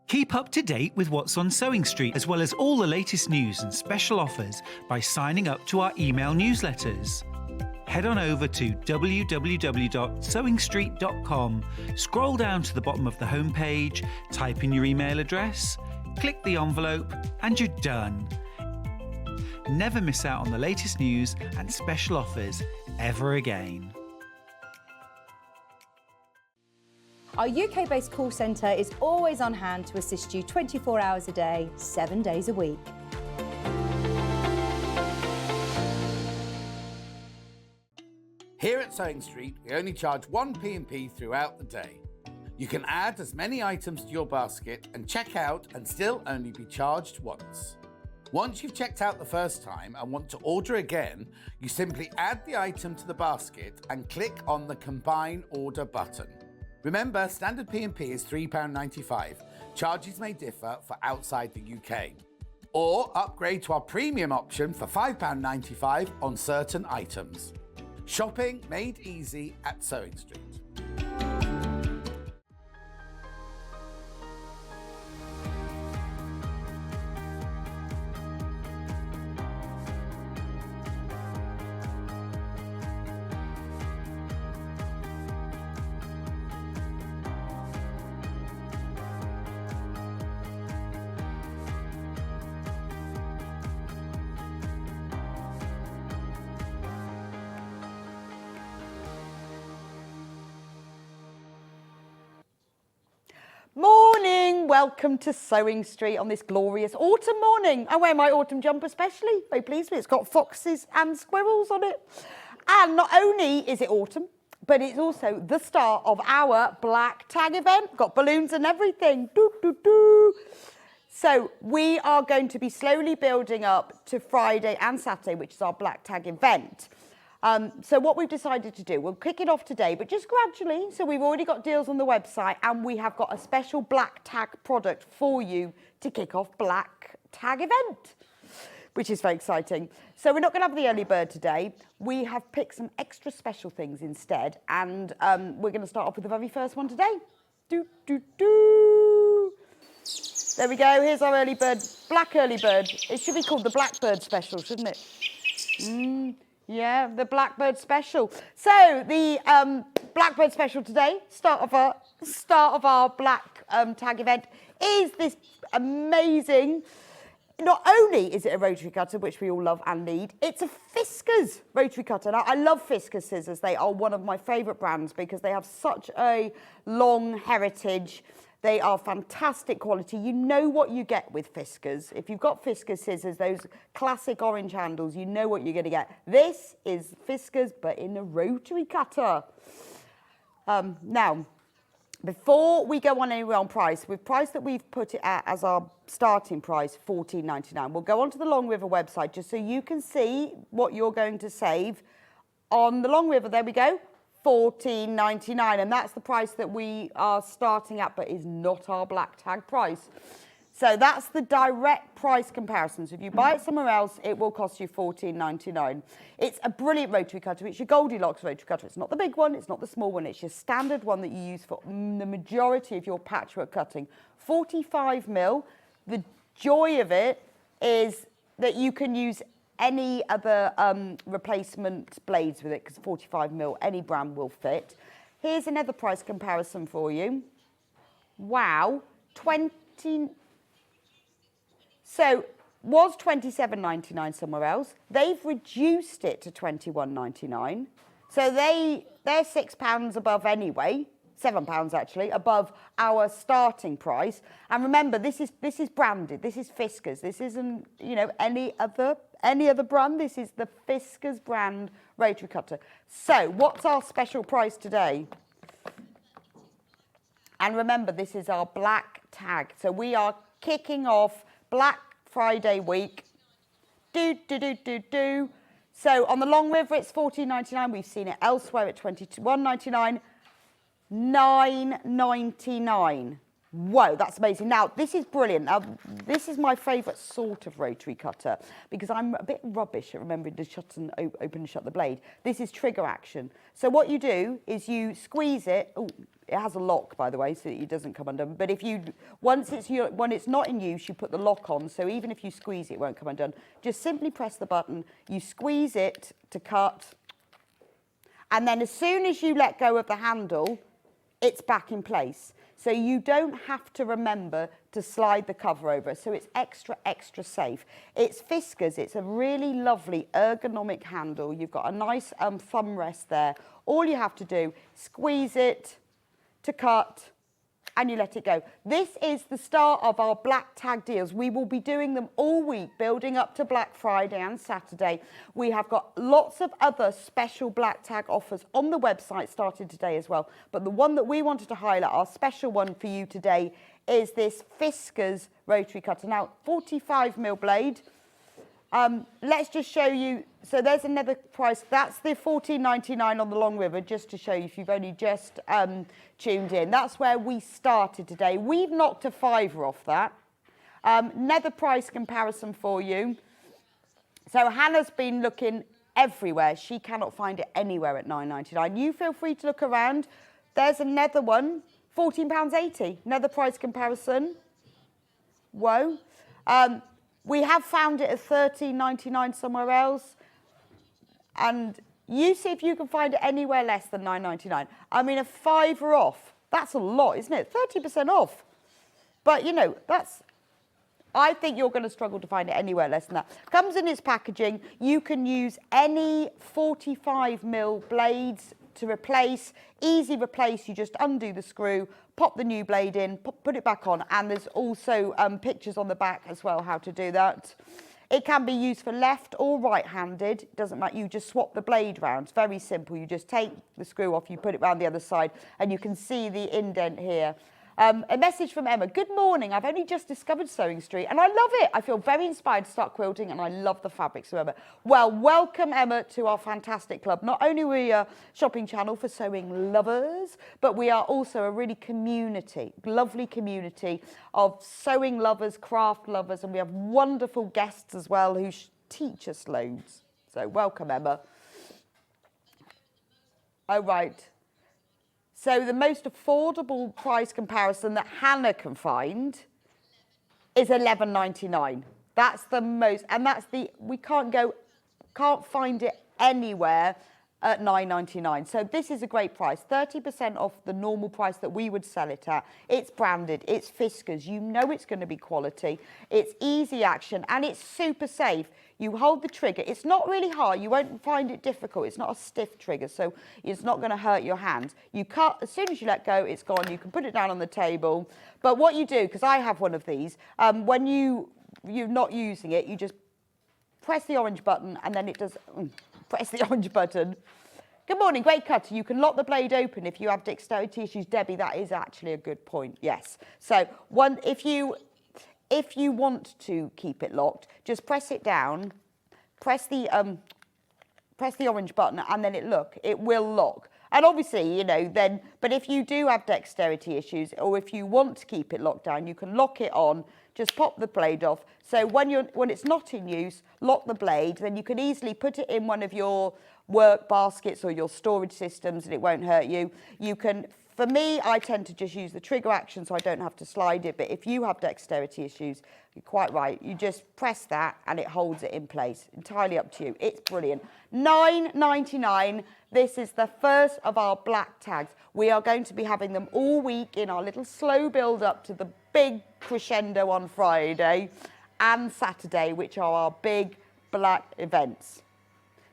Keep up to date with what's on Sewing Street, as well as all the latest news and special offers by signing up to our email newsletters. Head on over to www.sewingstreet.com, scroll down to the bottom of the homepage, type in your email address, click the envelope, and you're done. Never miss out on the latest news and special offers ever again. Our UK-based call centre is always on hand to assist you 24 hours a day, 7 days a week. Here at Sewing Street, we only charge one P&P throughout the day. You can add as many items to your basket and check out and still only be charged once. Once you've checked out the first time and want to order again, you simply add the item to the basket and click on the Combine Order button. Remember, standard P&P is £3.95. Charges may differ for outside the UK. Or upgrade to our premium option for £5.95 on certain items. Shopping made easy at Sewing Street. Morning, welcome to Sewing Street on this glorious autumn morning. I wear my autumn jumper specially, very pleased with it. It's got foxes and squirrels on it. And not only is it autumn, but it's also the start of our Black Tag event. Got balloons and everything. Doo, doo, doo. So we are going to be slowly building up to Friday and Saturday, which is our Black Tag event. So what we've decided to do, we'll kick it off today, but just gradually. So we've already got deals on the website and we have got a special Black Tag product for you to kick off Black Tag event, which is very exciting. So we're not going to have the early bird today. We have picked some extra special things instead. And we're going to start off with the very first one today. Doo, doo, doo. There we go. Here's our early bird, black early bird. It should be called the Blackbird Special, shouldn't it? Yeah, the Blackbird Special. So the Blackbird Special today, start of our Black Tag event, is this amazing. Not only is it a rotary cutter, which we all love and need, it's a Fiskars rotary cutter. Now, I love Fiskars scissors. They are one of my favourite brands because they have such a long heritage. They are fantastic quality. You know what you get with Fiskars. If you've got Fiskars scissors, those classic orange handles, you know what you're going to get. This is Fiskars, but in a rotary cutter. Now, before we go on anywhere on price, with price that we've put it at as our starting price, $14.99. We'll go onto the Long River website just so you can see what you're going to save on the Long River. There we go. $14.99, and that's the price that we are starting at, but is not our Black Tag price. So that's the direct price comparison. So if you buy it somewhere else, it will cost you $14.99. It's a brilliant rotary cutter. It's your Goldilocks rotary cutter. It's not the big one. It's not the small one. It's your standard one that you use for the majority of your patchwork cutting. 45mm. The joy of it is that you can use any other replacement blades with it, because 45mm, any brand will fit. Here's another price comparison for you. Wow, 20. So was $27.99 somewhere else. They've reduced it to $21.99. So they're £6 above anyway. £7 actually, above our starting price. And remember, this is branded. This is Fiskars. This isn't, any other brand. This is the Fiskars brand rotary cutter. So what's our special price today? And remember, this is our Black Tag. So we are kicking off Black Friday week. So on the Long River, it's $14.99. We've seen it elsewhere at $21.99. $9.99. Whoa, that's amazing. Now, this is brilliant. Now, this is my favourite sort of rotary cutter because I'm a bit rubbish at remembering to shut and open and shut the blade. This is trigger action. So what you do is you squeeze it. Oh, it has a lock, by the way, so that it doesn't come undone. But if you, when it's not in use, you put the lock on. So even if you squeeze it, it won't come undone. Just simply press the button. You squeeze it to cut. And then as soon as you let go of the handle, it's back in place. So you don't have to remember to slide the cover over. So it's extra, extra safe. It's Fiskars. It's a really lovely ergonomic handle. You've got a nice thumb rest there. All you have to do, squeeze it to cut, and you let it go. This is the start of our black tag deals. We will be doing them all week, building up to Black Friday and Saturday. We have got lots of other special black tag offers on the website started today as well. But the one that we wanted to highlight, our special one for you today, is this Fiskars rotary cutter. Now, 45mm blade. Let's just show you. So there's another price. That's the $14.99 on the Long River, just to show you if you've only just tuned in. That's where we started today. We've knocked a £5 off that. Another price comparison for you. So Hannah's been looking everywhere. She cannot find it anywhere at £9.99. You feel free to look around. There's another one, £14.80. Another price comparison. Whoa. We have found it at £13.99 somewhere else. And you see if you can find it anywhere less than £9.99. I mean, a £5 off. That's a lot, isn't it? 30% off. But, you know, I think you're going to struggle to find it anywhere less than that. Comes in its packaging. You can use any 45mm blades to replace. Easy replace. You just undo the screw, pop the new blade in, put it back on, and there's also pictures on the back as well how to do that. It can be used for left or right-handed. It doesn't matter. You just swap the blade round. It's very simple. You just take the screw off, you put it round the other side, and you can see the indent here. A message from Emma. Good morning. I've only just discovered Sewing Street and I love it. I feel very inspired to start quilting and I love the fabrics of Emma. Well, welcome Emma to our fantastic club. Not only are we a shopping channel for sewing lovers, but we are also a really lovely community of sewing lovers, craft lovers, and we have wonderful guests as well who teach us loads. So welcome Emma. Oh, right. So the most affordable price comparison that Hannah can find is $11.99. That's the most, and we can't find it anywhere at $9.99. So this is a great price, 30% off the normal price that we would sell it at. It's branded, it's Fiskars, you know it's going to be quality, it's easy action, and it's super safe. You hold the trigger. It's not really hard. You won't find it difficult. It's not a stiff trigger, so it's not going to hurt your hands. You cut, as soon as you let go, it's gone. You can put it down on the table. But what you do, because I have one of these, when you're not using it, you just press the orange button, and then it does, press the orange button. Good morning, great cutter. You can lock the blade open if you have dexterity issues. Debbie, that is actually a good point, yes. So if you want to keep it locked, just press it down, press the orange button, and then it will lock. And obviously, you know, but if you do have dexterity issues, or if you want to keep it locked down, you can lock it on, just pop the blade off. So when it's not in use, lock the blade, then you can easily put it in one of your work baskets or your storage systems and it won't hurt you. For me, I tend to just use the trigger action so I don't have to slide it. But if you have dexterity issues, you're quite right. You just press that and it holds it in place. Entirely up to you. It's brilliant. $9.99. This is the first of our black tags. We are going to be having them all week in our little slow build up to the big crescendo on Friday and Saturday, which are our big black events.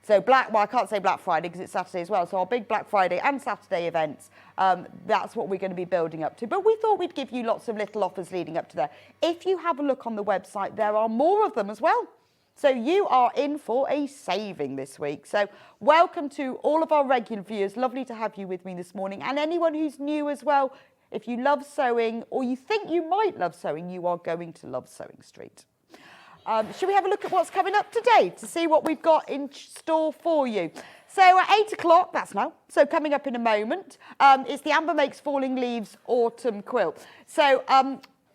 So I can't say Black Friday because it's Saturday as well. So our big Black Friday and Saturday events, that's what we're going to be building up to. But we thought we'd give you lots of little offers leading up to there. If you have a look on the website, there are more of them as well. So you are in for a saving this week. So welcome to all of our regular viewers. Lovely to have you with me this morning. And anyone who's new as well, if you love sewing or you think you might love sewing, you are going to love Sewing Street. Should we have a look at what's coming up today to see what we've got in store for you? So at 8 o'clock, that's now, so coming up in a moment, is the Amber Makes Falling Leaves Autumn Quilt. So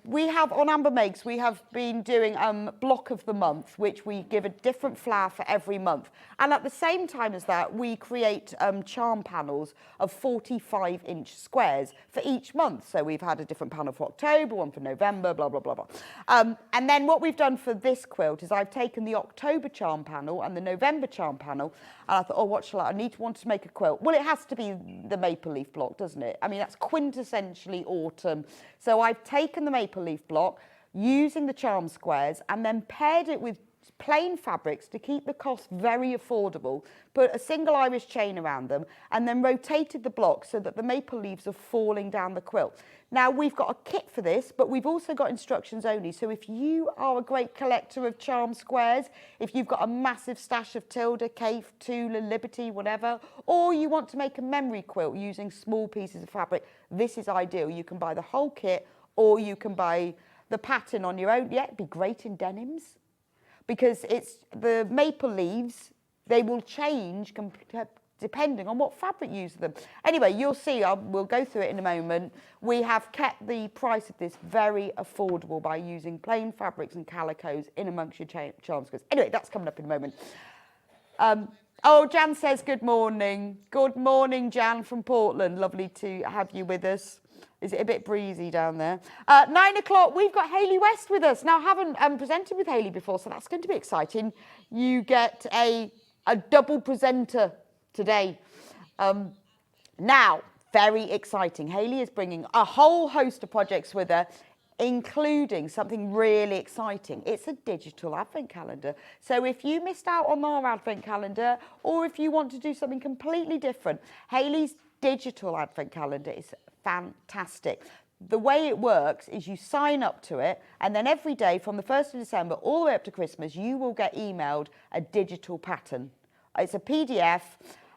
we have, on Amber Makes, we have been doing Block of the Month, which we give a different flower for every month. And at the same time as that, we create charm panels of 45-inch squares for each month. So we've had a different panel for October, one for November, blah, blah, blah, blah. And then what we've done for this quilt is I've taken the October charm panel and the November charm panel, and I thought, oh, what shall I want to make a quilt. Well, it has to be the maple leaf block, doesn't it? I mean, that's quintessentially autumn. So I've taken the maple leaf block, using the charm squares, and then paired it with plain fabrics to keep the cost very affordable, put a single Irish chain around them, and then rotated the block so that the maple leaves are falling down the quilt. Now, we've got a kit for this, but we've also got instructions only. So if you are a great collector of charm squares, if you've got a massive stash of Tilda, Kaffe, Tula, Liberty, whatever, or you want to make a memory quilt using small pieces of fabric, this is ideal. You can buy the whole kit, or you can buy the pattern on your own. Yeah, it'd be great in denims, because it's the maple leaves, they will change depending on what fabric you use them. Anyway, you'll see, we'll go through it in a moment. We have kept the price of this very affordable by using plain fabrics and calicos in amongst your charm squares. Anyway, that's coming up in a moment. Oh, Jan says good morning. Good morning, Jan from Portland. Lovely to have you with us. Is it a bit breezy down there? 9 o'clock, we've got Hayley West with us. Now, I haven't presented with Hayley before, so that's going to be exciting. You get a double presenter today. Now, very exciting. Hayley is bringing a whole host of projects with her, including something really exciting. It's a digital advent calendar. So if you missed out on our advent calendar, or if you want to do something completely different, Hayley's digital advent calendar is fantastic. The way it works is you sign up to it, and then every day from the 1st of December all the way up to Christmas, you will get emailed a digital pattern. It's a PDF,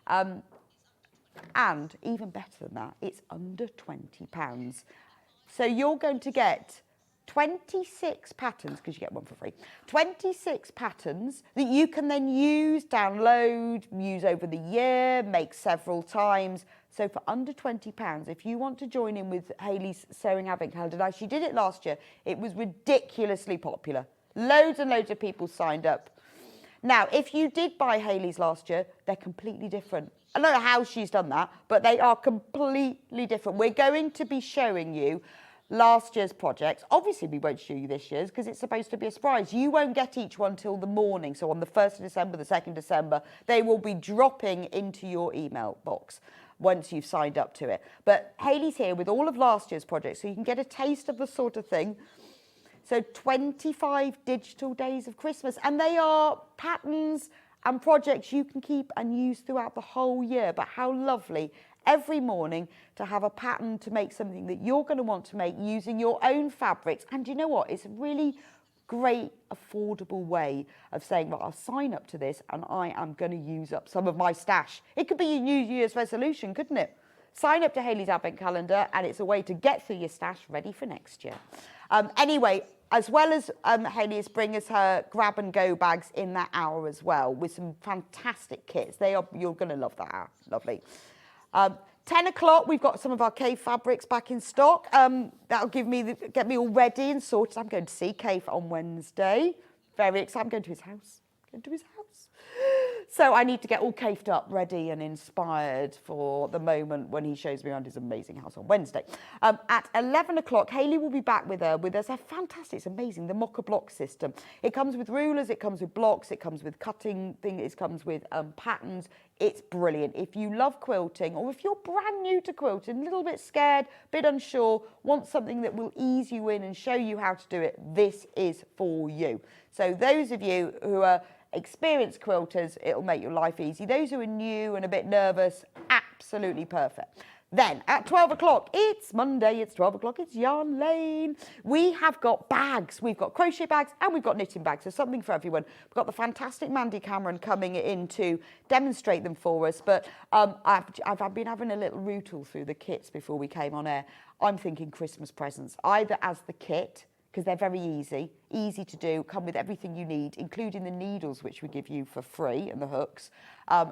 and even better than that, it's under £20. So you're going to get 26 patterns, because you get one for free, 26 patterns that you can then use, download, use over the year, make several times. So for under £20, if you want to join in with Hayley's Sewing Advent Calendar, now she did it last year, it was ridiculously popular. Loads and loads of people signed up. Now, if you did buy Hayley's last year, they're completely different. I don't know how she's done that, but they are completely different. We're going to be showing you last year's projects. Obviously, we won't show you this year's because it's supposed to be a surprise. You won't get each one till the morning. So on the 1st of December, the 2nd of December, they will be dropping into your email box once you've signed up to it. But Hayley's here with all of last year's projects, so you can get a taste of the sort of thing. So 25 digital days of Christmas, and they are patterns and projects you can keep and use throughout the whole year. But how lovely every morning to have a pattern to make something that you're going to want to make using your own fabrics. And you know what? It's a really great, affordable way of saying, well, I'll sign up to this and I am going to use up some of my stash. It could be your New Year's resolution, couldn't it? Sign up to Hayley's Advent Calendar, and it's a way to get through your stash ready for next year. Anyway, as well as Hayley is bringing us her grab and go bags in that hour as well, with some fantastic kits. You're going to love that hour. Lovely. 10 o'clock, we've got some of our Kaffe fabrics back in stock. That'll get me all ready and sorted. I'm going to see Kaffe on Wednesday. Very excited. I'm going to his house. So I need to get all Kaffed up, ready and inspired for the moment when he shows me around his amazing house on Wednesday. At 11 o'clock, Hayley will be back with us. A fantastic, it's amazing, the mocha block system. It comes with rulers, it comes with blocks, it comes with cutting things, it comes with patterns. It's brilliant. If you love quilting, or if you're brand new to quilting, a little bit scared, a bit unsure, want something that will ease you in and show you how to do it, this is for you. So those of you who are experienced quilters, it'll make your life easy. Those who are new and a bit nervous, absolutely perfect. Then at 12 o'clock, it's Monday, it's 12 o'clock, it's Yarn Lane. We have got bags. We've got crochet bags and we've got knitting bags. There's something for everyone. We've got the fantastic Mandy Cameron coming in to demonstrate them for us. But I've been having a little rootle through the kits before we came on air. I'm thinking Christmas presents, either as the kit, because they're very easy. easy to do, come with everything you need, including the needles, which we give you for free, and the hooks.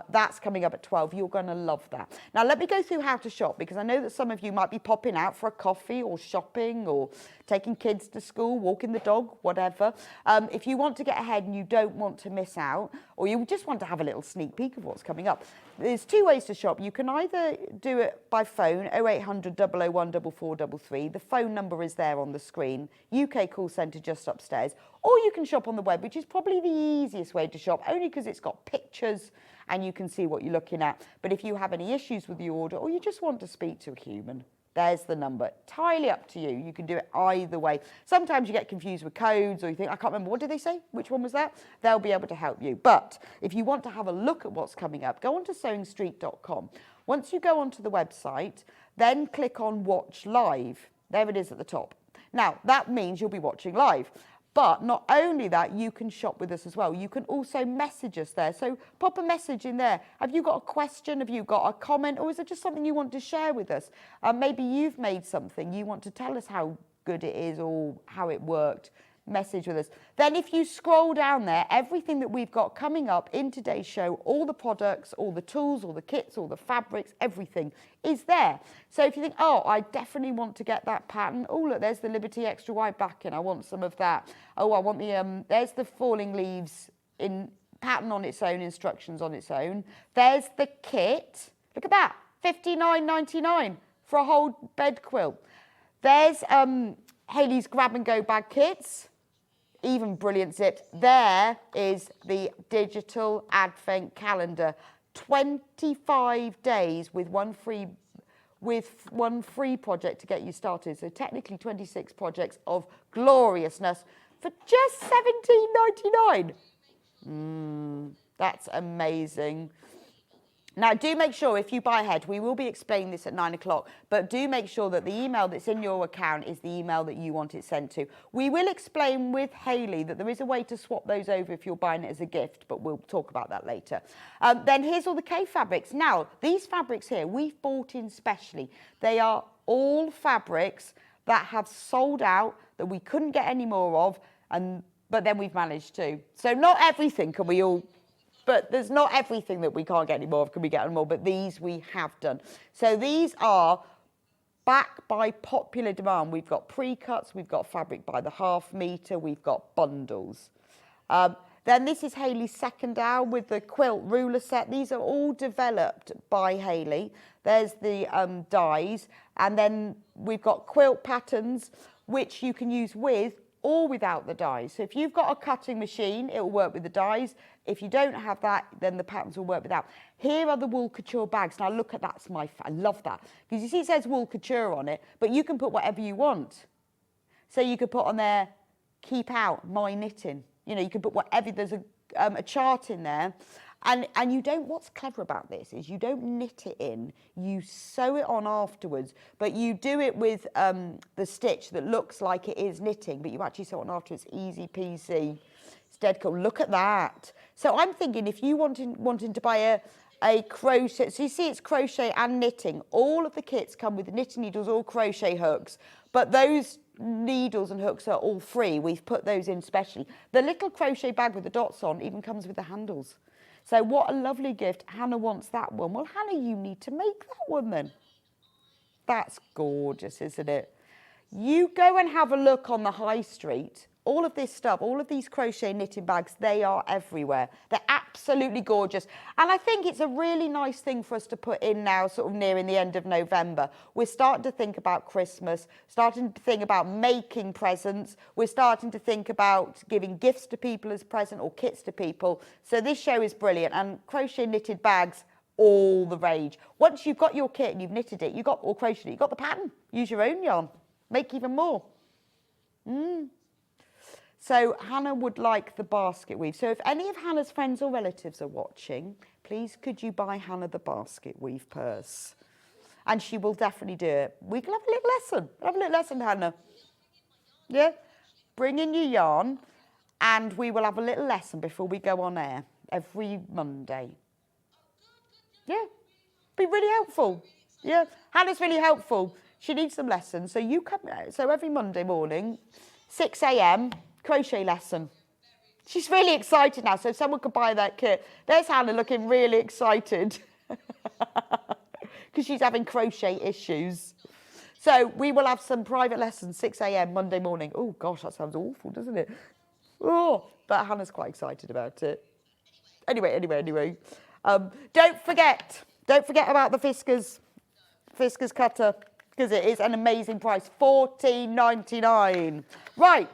That's coming up at 12. You're going to love that. Now, let me go through how to shop, because I know that some of you might be popping out for a coffee or shopping or taking kids to school, walking the dog, whatever. If you want to get ahead and you don't want to miss out, or you just want to have a little sneak peek of what's coming up, there's two ways to shop. You can either do it by phone, 0800 001 4433. The phone number is there on the screen. UK call centre just upstairs. Or you can shop on the web, which is probably the easiest way to shop, only because it's got pictures and you can see what you're looking at. But if you have any issues with your order, or you just want to speak to a human, there's the number. Entirely up to you. You can do it either way. Sometimes you get confused with codes, or you think, I can't remember, what did they say? Which one was that? They'll be able to help you. But if you want to have a look at what's coming up, go on to sewingstreet.com. Once you go onto the website, then click on Watch Live. There it is at the top. Now, that means you'll be watching live. But not only that, you can shop with us as well. You can also message us there. So pop a message in there. Have you got a question? Have you got a comment? Or is it just something you want to share with us? Maybe you've made something. You want to tell us how good it is or how it worked. Message with us. Then if you scroll down there, everything that we've got coming up in today's show, all the products, all the tools, all the kits, all the fabrics, everything is there. So if you think, oh, I definitely want to get that pattern. Oh, look, there's the Liberty Extra Wide backing. I want some of that. Oh, I want the, there's the Falling Leaves in pattern on its own, instructions on its own. There's the kit. Look at that, $59.99 for a whole bed quilt. There's Hayley's Grab Go Bag kits. Even brilliant zips. There is the digital advent calendar. 25 days with one free project to get you started. So technically 26 projects of gloriousness for just $17.99. That's amazing. Now, do make sure if you buy ahead, we will be explaining this at 9 o'clock, but do make sure that the email that's in your account is the email that you want it sent to. We will explain with Hayley that there is a way to swap those over if you're buying it as a gift, but we'll talk about that later. Then here's all the Kaffe fabrics. Now, these fabrics here, we've bought in specially. They are all fabrics that have sold out, that we couldn't get any more of, but then we've managed to. So not everything can we all... But there's not everything that we can't get any more of, can we get any more? But these we have done. So these are back by popular demand. We've got pre-cuts, we've got fabric by the half metre, we've got bundles. Then this is Hayley's second hour with the quilt ruler set. These are all developed by Hayley. There's the dies. And then we've got quilt patterns, which you can use with or without the dies. So if you've got a cutting machine, it will work with the dies. If you don't have that, then the patterns will work without. Here are the wool couture bags. Now look at that, I love that. Because you see it says wool couture on it, but you can put whatever you want. So you could put on there, keep out, my knitting. You know, you can put whatever, there's a chart in there. And you don't, what's clever about this is you don't knit it in, you sew it on afterwards, but you do it with the stitch that looks like it is knitting, but you actually sew it on afterwards, easy peasy. It's dead cool, look at that. So I'm thinking if you wanting to buy a crochet, so you see it's crochet and knitting, all of the kits come with knitting needles or crochet hooks, but those needles and hooks are all free. We've put those in specially. The little crochet bag with the dots on even comes with the handles. So what a lovely gift. Hannah wants that one. Well, Hannah, you need to make that one then. That's gorgeous, isn't it? You go and have a look on the high street. All of this stuff, all of these crochet knitting bags, they are everywhere. They're absolutely gorgeous. And I think it's a really nice thing for us to put in now, sort of nearing the end of November. We're starting to think about Christmas, starting to think about making presents. We're starting to think about giving gifts to people as present or kits to people. So this show is brilliant. And crochet knitted bags, all the rage. Once you've got your kit and you've knitted it, or crocheted it, you've got the pattern. Use your own yarn. Make even more. So Hannah would like the basket weave. So if any of Hannah's friends or relatives are watching, please could you buy Hannah the basket weave purse? And she will definitely do it. We can have a little lesson. Have a little lesson, Hannah. Yeah? Bring in your yarn and we will have a little lesson before we go on air every Monday. Yeah? Be really helpful. Yeah? Hannah's really helpful. She needs some lessons. So you come, so every Monday morning, 6 a.m, crochet lesson. She's really excited now, so if someone could buy that kit. There's Hannah looking really excited because she's having crochet issues. So we will have some private lessons, 6 a.m. Monday morning. Oh, gosh, that sounds awful, doesn't it? Oh, but Hannah's quite excited about it. Anyway. Don't forget about the Fiskars cutter, because it is an amazing price, $14.99. Right.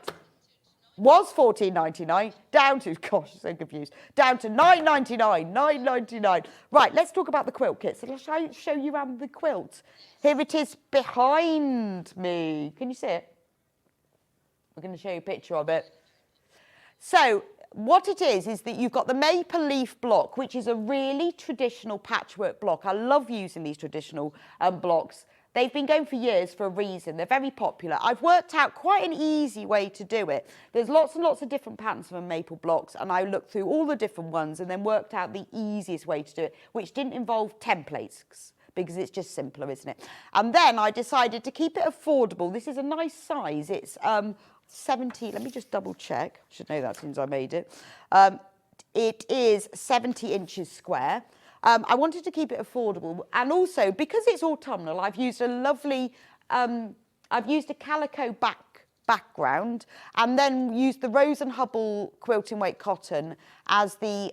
Was $14.99 down to, gosh, I'm so confused, down to $9.99. Right, let's talk about the quilt kit. So let's show you around the quilt. Here it is behind me. Can you see it? We're going to show you a picture of it. So what it is that you've got the maple leaf block, which is a really traditional patchwork block. I love using these traditional blocks. They've been going for years for a reason. They're very popular. I've worked out quite an easy way to do it. There's lots and lots of different patterns for maple blocks, and I looked through all the different ones and then worked out the easiest way to do it, which didn't involve templates, because it's just simpler, isn't it? And then I decided to keep it affordable. This is a nice size. It's 70, let me just double check. I should know that since I made it. It is 70 inches square. I wanted to keep it affordable, and also because it's autumnal, I've used a lovely, I've used a calico background, and then used the Rose and Hubble quilting weight cotton as the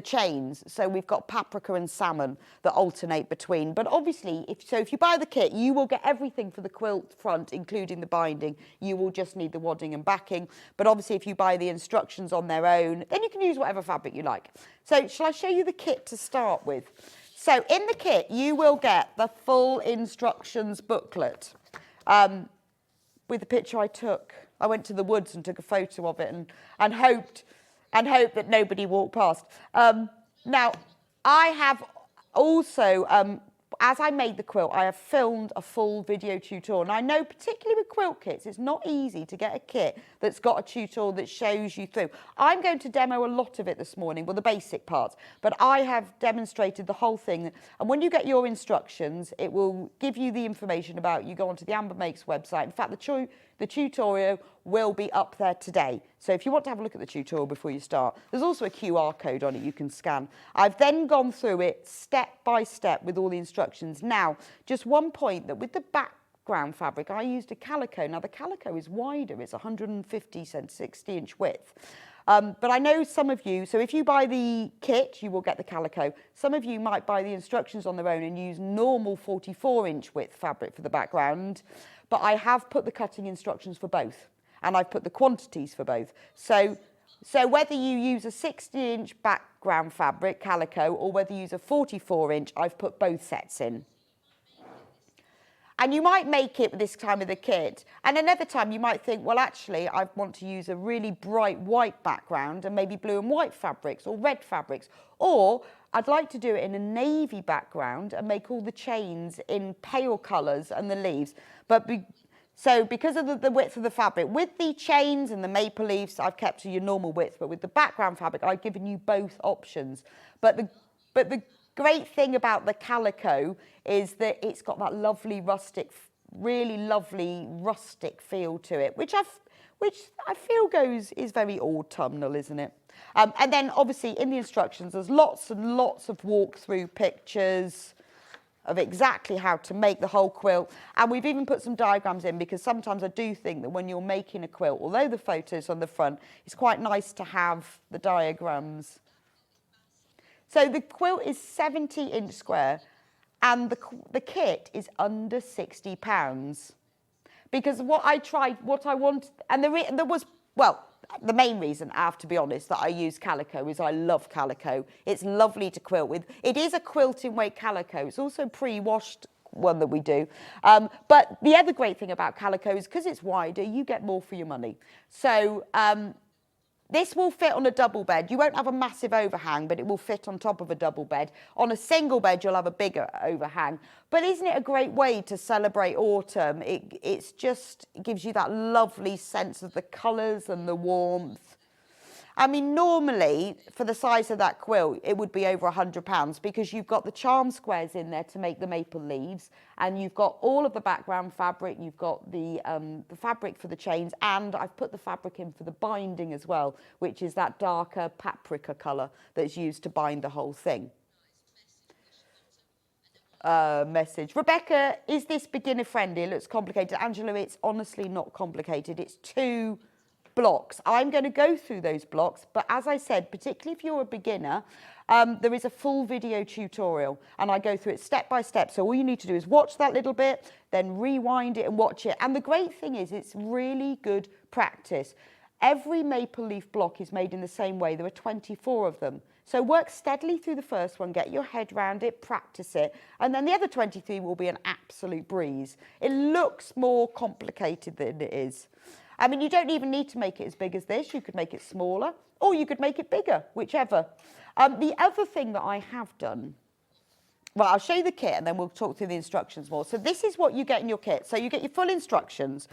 chains. So we've got paprika and salmon that alternate between. But obviously, if you buy the kit, you will get everything for the quilt front, including the binding. You will just need the wadding and backing. But obviously, if you buy the instructions on their own, then you can use whatever fabric you like. So shall I show you the kit to start with? So in the kit, you will get the full instructions booklet with the picture I took. I went to the woods and took a photo of it and hoped that nobody walked past. Now, I have also, as I made the quilt, I have filmed a full video tutorial. And I know, particularly with quilt kits, it's not easy to get a kit that's got a tutorial that shows you through. I'm going to demo a lot of it this morning, well, the basic parts, but I have demonstrated the whole thing. And when you get your instructions, it will give you the information about, you go onto the Amber Makes website. In fact, the tutorial will be up there today. So if you want to have a look at the tutorial before you start, there's also a QR code on it you can scan. I've then gone through it step by step with all the instructions. Now, just one point, that with the background fabric, I used a calico. Now, the calico is wider. It's 150 cent, 60 inch width. But I know some of you, so if you buy the kit, you will get the calico. Some of you might buy the instructions on their own and use normal 44 inch width fabric for the background. But I have put the cutting instructions for both, and I've put the quantities for both. So whether you use a 60-inch background fabric, calico, or whether you use a 44-inch, I've put both sets in. And you might make it this time of the kit, and another time you might think, well, actually, I want to use a really bright white background and maybe blue and white fabrics or red fabrics, or I'd like to do it in a navy background and make all the chains in pale colours and the leaves. So because of the width of the fabric, with the chains and the maple leaves, I've kept to your normal width, but with the background fabric, I've given you both options. But the great thing about the calico is that it's got that lovely rustic, really lovely rustic feel to it, which I feel is very autumnal, isn't it? And then obviously in the instructions, there's lots and lots of walkthrough pictures of exactly how to make the whole quilt. And we've even put some diagrams in, because sometimes I do think that when you're making a quilt, although the photos on the front, it's quite nice to have the diagrams. So the quilt is 70-inch square, and the kit is under £60. Because what I want, and there was, well, the main reason, I have to be honest, that I use calico is I love calico. It's lovely to quilt with. It is a quilting weight calico. It's also pre-washed one that we do. But the other great thing about calico is because it's wider, you get more for your money. So this will fit on a double bed. You won't have a massive overhang, but it will fit on top of a double bed. On a single bed, you'll have a bigger overhang. But isn't it a great way to celebrate autumn? It gives you that lovely sense of the colours and the warmth. I mean, normally, for the size of that quilt, it would be over £100 because you've got the charm squares in there to make the maple leaves, and you've got all of the background fabric, you've got the fabric for the chains, and I've put the fabric in for the binding as well, which is that darker paprika colour that's used to bind the whole thing. Message. Rebecca, is this beginner friendly? It looks complicated. Angela, it's honestly not complicated. It's 2 blocks. I'm going to go through those blocks, but as I said, particularly if you're a beginner, there is a full video tutorial and I go through it step by step. So all you need to do is watch that little bit, then rewind it and watch it. And the great thing is it's really good practice. Every maple leaf block is made in the same way. There are 24 of them. So work steadily through the first one, get your head around it, practice it, and then the other 23 will be an absolute breeze. It looks more complicated than it is. I mean, you don't even need to make it as big as this. You could make it smaller, or you could make it bigger, whichever. The other thing that I have done, well, I'll show you the kit and then we'll talk through the instructions more. So this is what you get in your kit. So you get your full instructions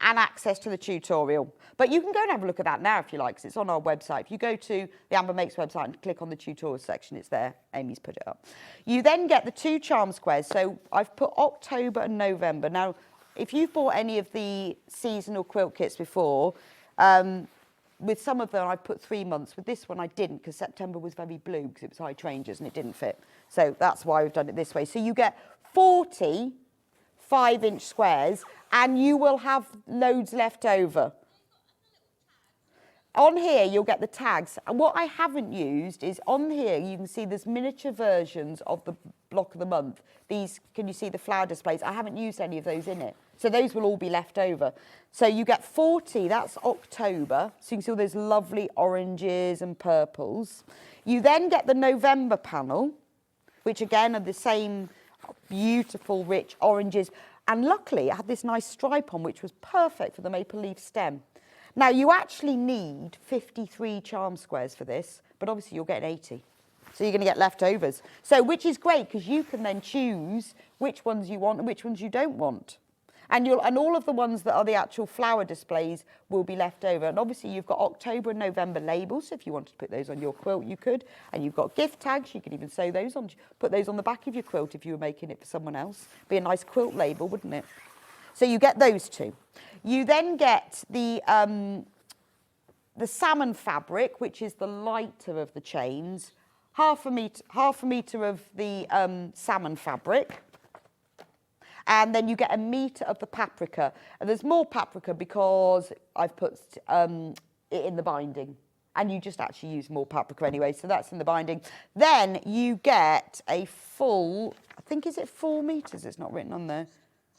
and access to the tutorial. But you can go and have a look at that now if you like, because it's on our website. If you go to the Amber Makes website and click on the tutorial section, it's there. Amy's put it up. You then get the 2 charm squares. So I've put October and November. Now, if you've bought any of the seasonal quilt kits before, with some of them I've put 3 months. With this one I didn't because September was very blue because it was hydrangeas and it didn't fit. So that's why we've done it this way. So you get 40 5-inch squares and you will have loads left over. On here you'll get the tags, and what I haven't used is on here you can see there's miniature versions of the block of the month. These, can you see the flower displays? I haven't used any of those in it, so those will all be left over. So you get 40, that's October, so you can see all those lovely oranges and purples. You then get the November panel, which again are the same beautiful rich oranges, and luckily it had this nice stripe on which was perfect for the maple leaf stem. Now, you actually need 53 charm squares for this, but obviously you're getting 80. So you're going to get leftovers. So, which is great because you can then choose which ones you want and which ones you don't want. And all of the ones that are the actual flower displays will be left over. And obviously you've got October and November labels. So if you wanted to put those on your quilt, you could. And you've got gift tags. You could even sew those on, put those on the back of your quilt if you were making it for someone else. Be a nice quilt label, wouldn't it? So you get those 2. You then get the salmon fabric, which is the lighter of the chains, half a metre of the salmon fabric, and then you get a metre of the paprika. And there's more paprika because I've put it in the binding, and you just actually use more paprika anyway, so that's in the binding. Then you get a full, I think, is it 4 metres? It's not written on there.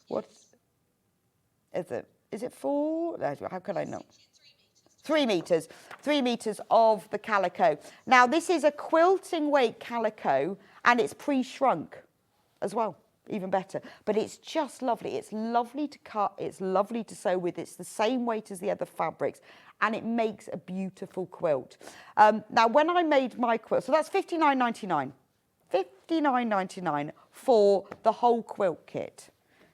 What is it? Is it 4? How can I know? 3 metres. 3 metres of the calico. Now, this is a quilting weight calico, and it's pre-shrunk as well, even better. But it's just lovely. It's lovely to cut. It's lovely to sew with. It's the same weight as the other fabrics, and it makes a beautiful quilt. Now, when I made my quilt, so that's $59.99. $59.99 for the whole quilt kit.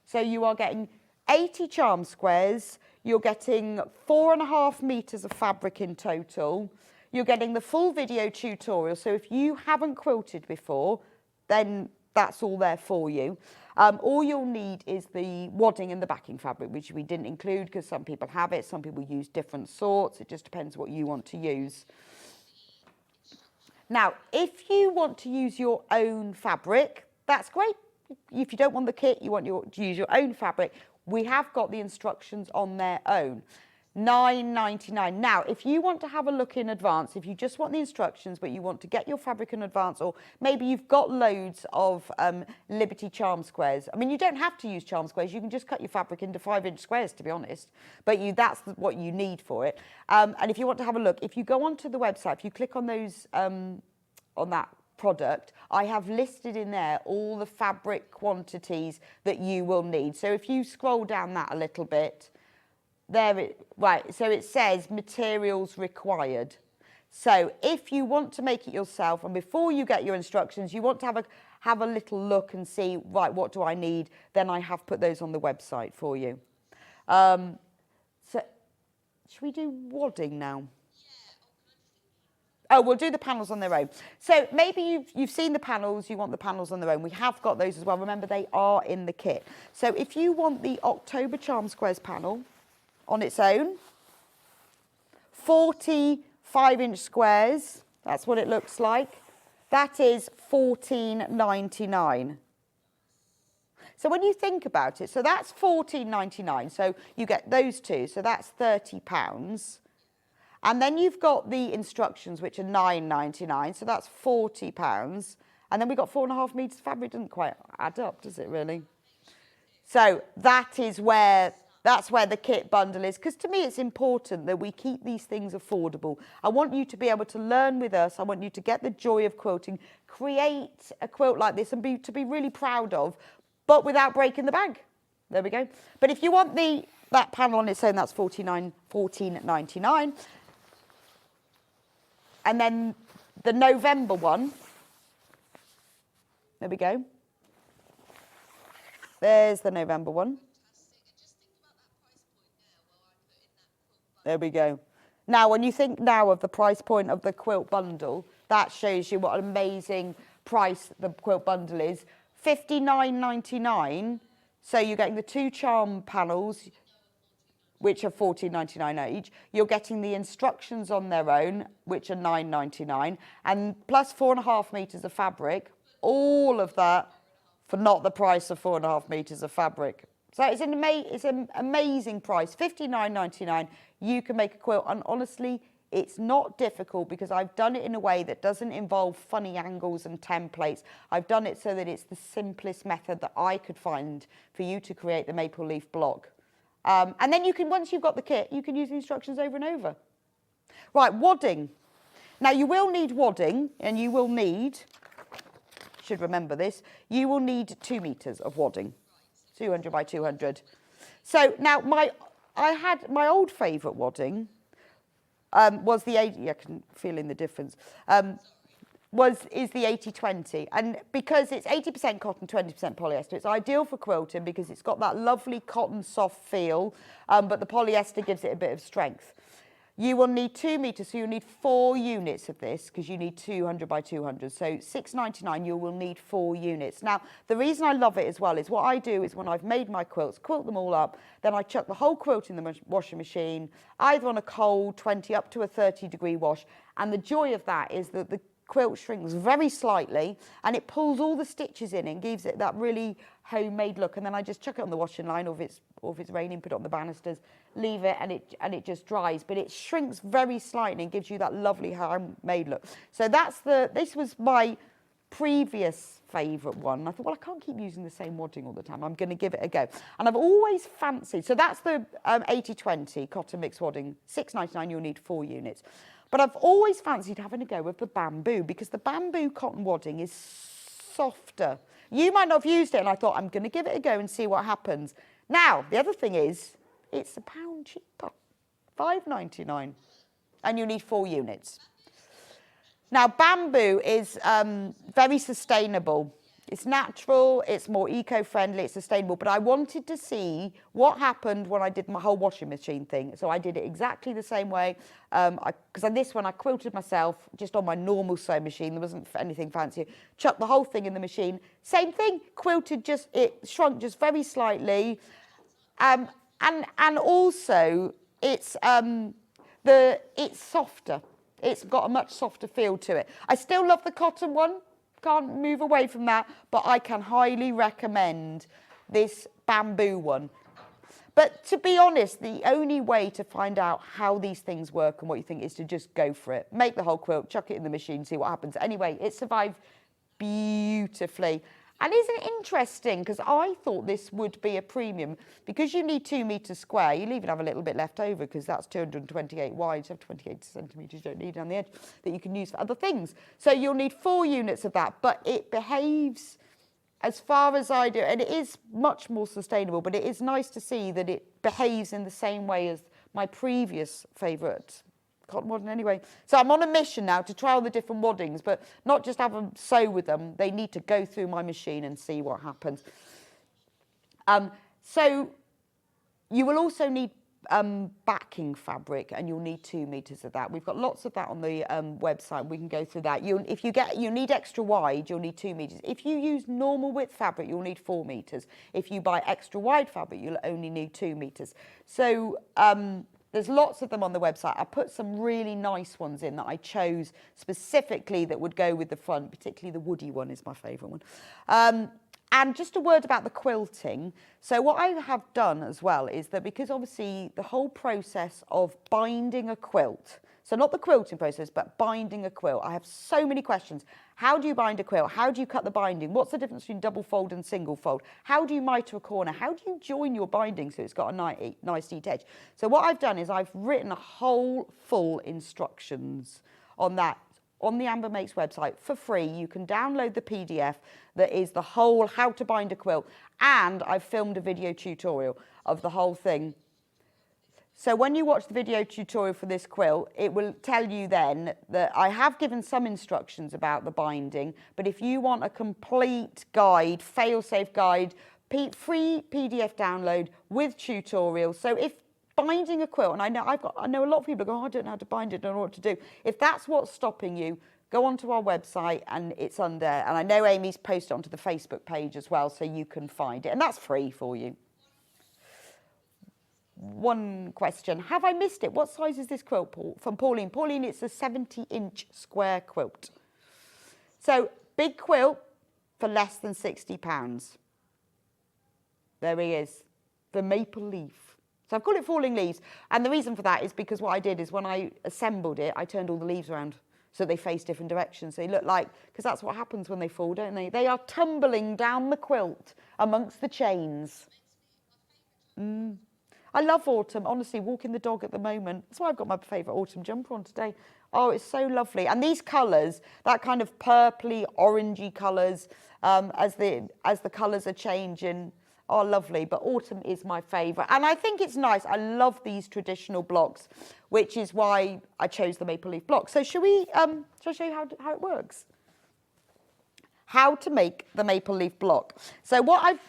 So you are getting 80 charm squares, you're getting 4.5 metres of fabric in total, you're getting the full video tutorial, so if you haven't quilted before, then that's all there for you. All you'll need is the wadding and the backing fabric, which we didn't include because some people have it, some people use different sorts, it just depends what you want to use. Now, if you want to use your own fabric, that's great. If you don't want the kit, you want to use your own fabric, we have got the instructions on their own. $9.99. Now, if you want to have a look in advance, if you just want the instructions, but you want to get your fabric in advance, or maybe you've got loads of Liberty charm squares. I mean, you don't have to use charm squares. You can just cut your fabric into 5-inch squares, to be honest. But that's what you need for it. And if you want to have a look, if you go onto the website, if you click on those, on that product, I have listed in there all the fabric quantities that you will need. So if you scroll down that a little bit, so it says materials required. So if you want to make it yourself, and before you get your instructions, you want to have a little look and see, right, what do I need? Then I have put those on the website for you. So should we do wadding now? Oh, we'll do the panels on their own. So maybe you've seen the panels, you want the panels on their own. We have got those as well. Remember, they are in the kit. So if you want the October Charm Squares panel on its own, 45-inch squares, that's what it looks like. That is $14.99. So when you think about it, so that's $14.99. So you get those two, so that's £30. And then you've got the instructions, which are $9.99, so that's £40. And then we've got 4.5 metres of fabric. Doesn't quite add up, does it really? So that's where the kit bundle is, because to me it's important that we keep these things affordable. I want you to be able to learn with us. I want you to get the joy of quilting, create a quilt like this and to be really proud of, but without breaking the bank. There we go. But if you want that panel on its own, that's $14.99. And then the November one, there we go. There's the November one. There we go. Now, when you think now of the price point of the quilt bundle, that shows you what an amazing price the quilt bundle is. $59.99. So you're getting the 2 charm panels, which are $14.99 each. You're getting the instructions on their own, which are $9.99, and plus 4.5 metres of fabric. All of that for not the price of 4.5 metres of fabric. So it's an amazing price, $59.99. You can make a quilt, and honestly, it's not difficult because I've done it in a way that doesn't involve funny angles and templates. I've done it so that it's the simplest method that I could find for you to create the maple leaf block. And then you can, once you've got the kit, you can use the instructions over and over. Right, wadding. Now you will need wadding, and you will need, should remember this, you will need 2 metres of wadding, 200 by 200. So now my old favourite wadding was the 80, I can feel in the difference, is the 80-20, and because it's 80% cotton, 20% polyester, it's ideal for quilting because it's got that lovely cotton soft feel, but the polyester gives it a bit of strength. You will need 2 metres, so you'll need 4 units of this because you need 200 by 200. So $6.99, you will need 4 units. Now, the reason I love it as well is what I do is when I've made my quilts, quilt them all up, then I chuck the whole quilt in the washing machine, either on a cold 20 up to a 30-degree wash. And the joy of that is that the quilt shrinks very slightly and it pulls all the stitches in and gives it that really homemade look. And then I just chuck it on the washing line, or if it's raining, put it on the banisters, leave it, and it just dries. But it shrinks very slightly and gives you that lovely handmade look. So this was my previous favourite one. I thought, well, I can't keep using the same wadding all the time. I'm going to give it a go. And I've always fancied, so that's the 80-20 cotton mix wadding, $6.99, you'll need 4 units. But I've always fancied having a go with the bamboo because the bamboo cotton wadding is softer. You might not have used it, and I thought, I'm going to give it a go and see what happens. Now, the other thing is, it's £1 cheaper, $5.99, and you need 4 units. Now, bamboo is very sustainable. It's natural, it's more eco-friendly, it's sustainable, but I wanted to see what happened when I did my whole washing machine thing. So I did it exactly the same way, because on this one I quilted myself just on my normal sewing machine. There wasn't anything fancy. Chucked the whole thing in the machine. Same thing, quilted, it shrunk just very slightly. And also it's softer. It's got a much softer feel to it. I still love the cotton one. Can't move away from that, but I can highly recommend this bamboo one. But to be honest, the only way to find out how these things work and what you think is to just go for it. Make the whole quilt, chuck it in the machine, see what happens. Anyway, it survived beautifully. And isn't it interesting? Because I thought this would be a premium. Because you need 2 metres square, you'll even have a little bit left over because that's 228 wide. You have 28 centimetres you don't need on the edge that you can use for other things. So you'll need 4 units of that. But it behaves, as far as I do, and it is much more sustainable, but it is nice to see that it behaves in the same way as my previous favourite cotton wadding anyway. So I'm on a mission now to try all the different waddings, but not just have them sew with them. They need to go through my machine and see what happens. So you will also need backing fabric, and you'll need 2 meters of that. We've got lots of that on the website. We can go through that. If you need extra wide, you'll need 2 meters. If you use normal width fabric, you'll need 4 meters. If you buy extra wide fabric, you'll only need 2 meters. So there's lots of them on the website. I put some really nice ones in that I chose specifically that would go with the front, particularly the woody one is my favourite one. And just a word about the quilting. So what I have done as well is that, because obviously the whole process of binding a quilt, so not the quilting process, but binding a quilt, I have so many questions. How do you bind a quilt? How do you cut the binding? What's the difference between double fold and single fold? How do you mitre a corner? How do you join your binding so it's got a nice neat edge? So what I've done is I've written a whole full instructions on that on the Amber Makes website for free. You can download the PDF that is the whole how to bind a quilt, and I've filmed a video tutorial of the whole thing. So when you watch the video tutorial for this quilt, it will tell you then that I have given some instructions about the binding, but if you want a complete guide, fail-safe guide, free PDF download with tutorials. So if binding a quilt, and I know a lot of people go, oh, I don't know how to bind it, I don't know what to do. If that's what's stopping you, go onto our website and it's under, and I know Amy's posted onto the Facebook page as well, so you can find it, and that's free for you. One question, have I missed it? What size is this quilt, from Pauline? Pauline, it's a 70-inch square quilt. So, big quilt for less than £60. There he is, the maple leaf. So I've called it Falling Leaves, and the reason for that is because what I did is when I assembled it, I turned all the leaves around so they face different directions. They look like, because that's what happens when they fall, don't they? They are tumbling down the quilt amongst the chains. I love autumn, honestly, walking the dog at the moment. That's why I've got my favourite autumn jumper on today. Oh, it's so lovely. And these colours, that kind of purpley, orangey colours, as the colours are changing, are lovely. But autumn is my favourite. And I think it's nice. I love these traditional blocks, which is why I chose the maple leaf block. So shall I show you how it works? How to make the maple leaf block. So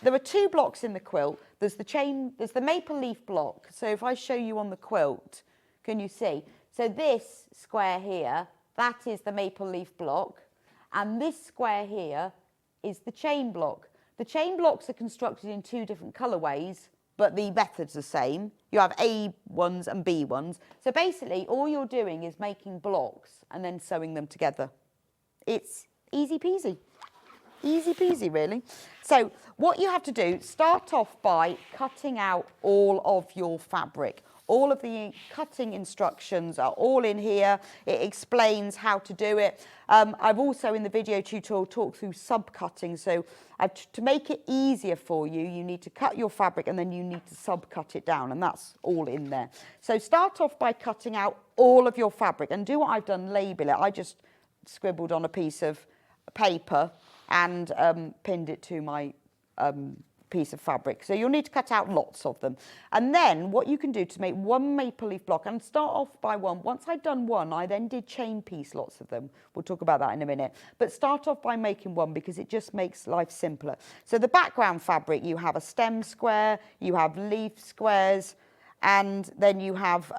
there are 2 blocks in the quilt. There's the maple leaf block. So if I show you on the quilt, can you see? So this square here, that is the maple leaf block. And this square here is the chain block. The chain blocks are constructed in 2 different colourways, but the method's the same. You have A ones and B ones. So basically, all you're doing is making blocks and then sewing them together. It's easy peasy. Easy peasy, really. So what you have to do, start off by cutting out all of your fabric. All of the cutting instructions are all in here. It explains how to do it. I've also, in the video tutorial, talked through sub-cutting. So to make it easier for you, you need to cut your fabric and then you need to sub-cut it down, and that's all in there. So start off by cutting out all of your fabric and do what I've done, label it. I just scribbled on a piece of paper and pinned it to my piece of fabric. So you'll need to cut out lots of them. And then what you can do to make one maple leaf block, and start off by one. Once I'd done one, I then did chain piece lots of them. We'll talk about that in a minute. But start off by making one because it just makes life simpler. So the background fabric, you have a stem square, you have leaf squares, and then you have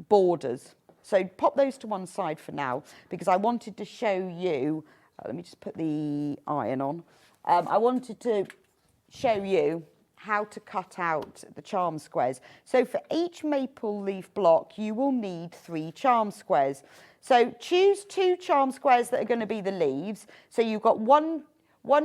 borders. So pop those to one side for now because I wanted to show you, let me just put the iron on. I wanted to show you how to cut out the charm squares. So for each maple leaf block, you will need 3 charm squares. So choose 2 charm squares that are going to be the leaves. So you've got one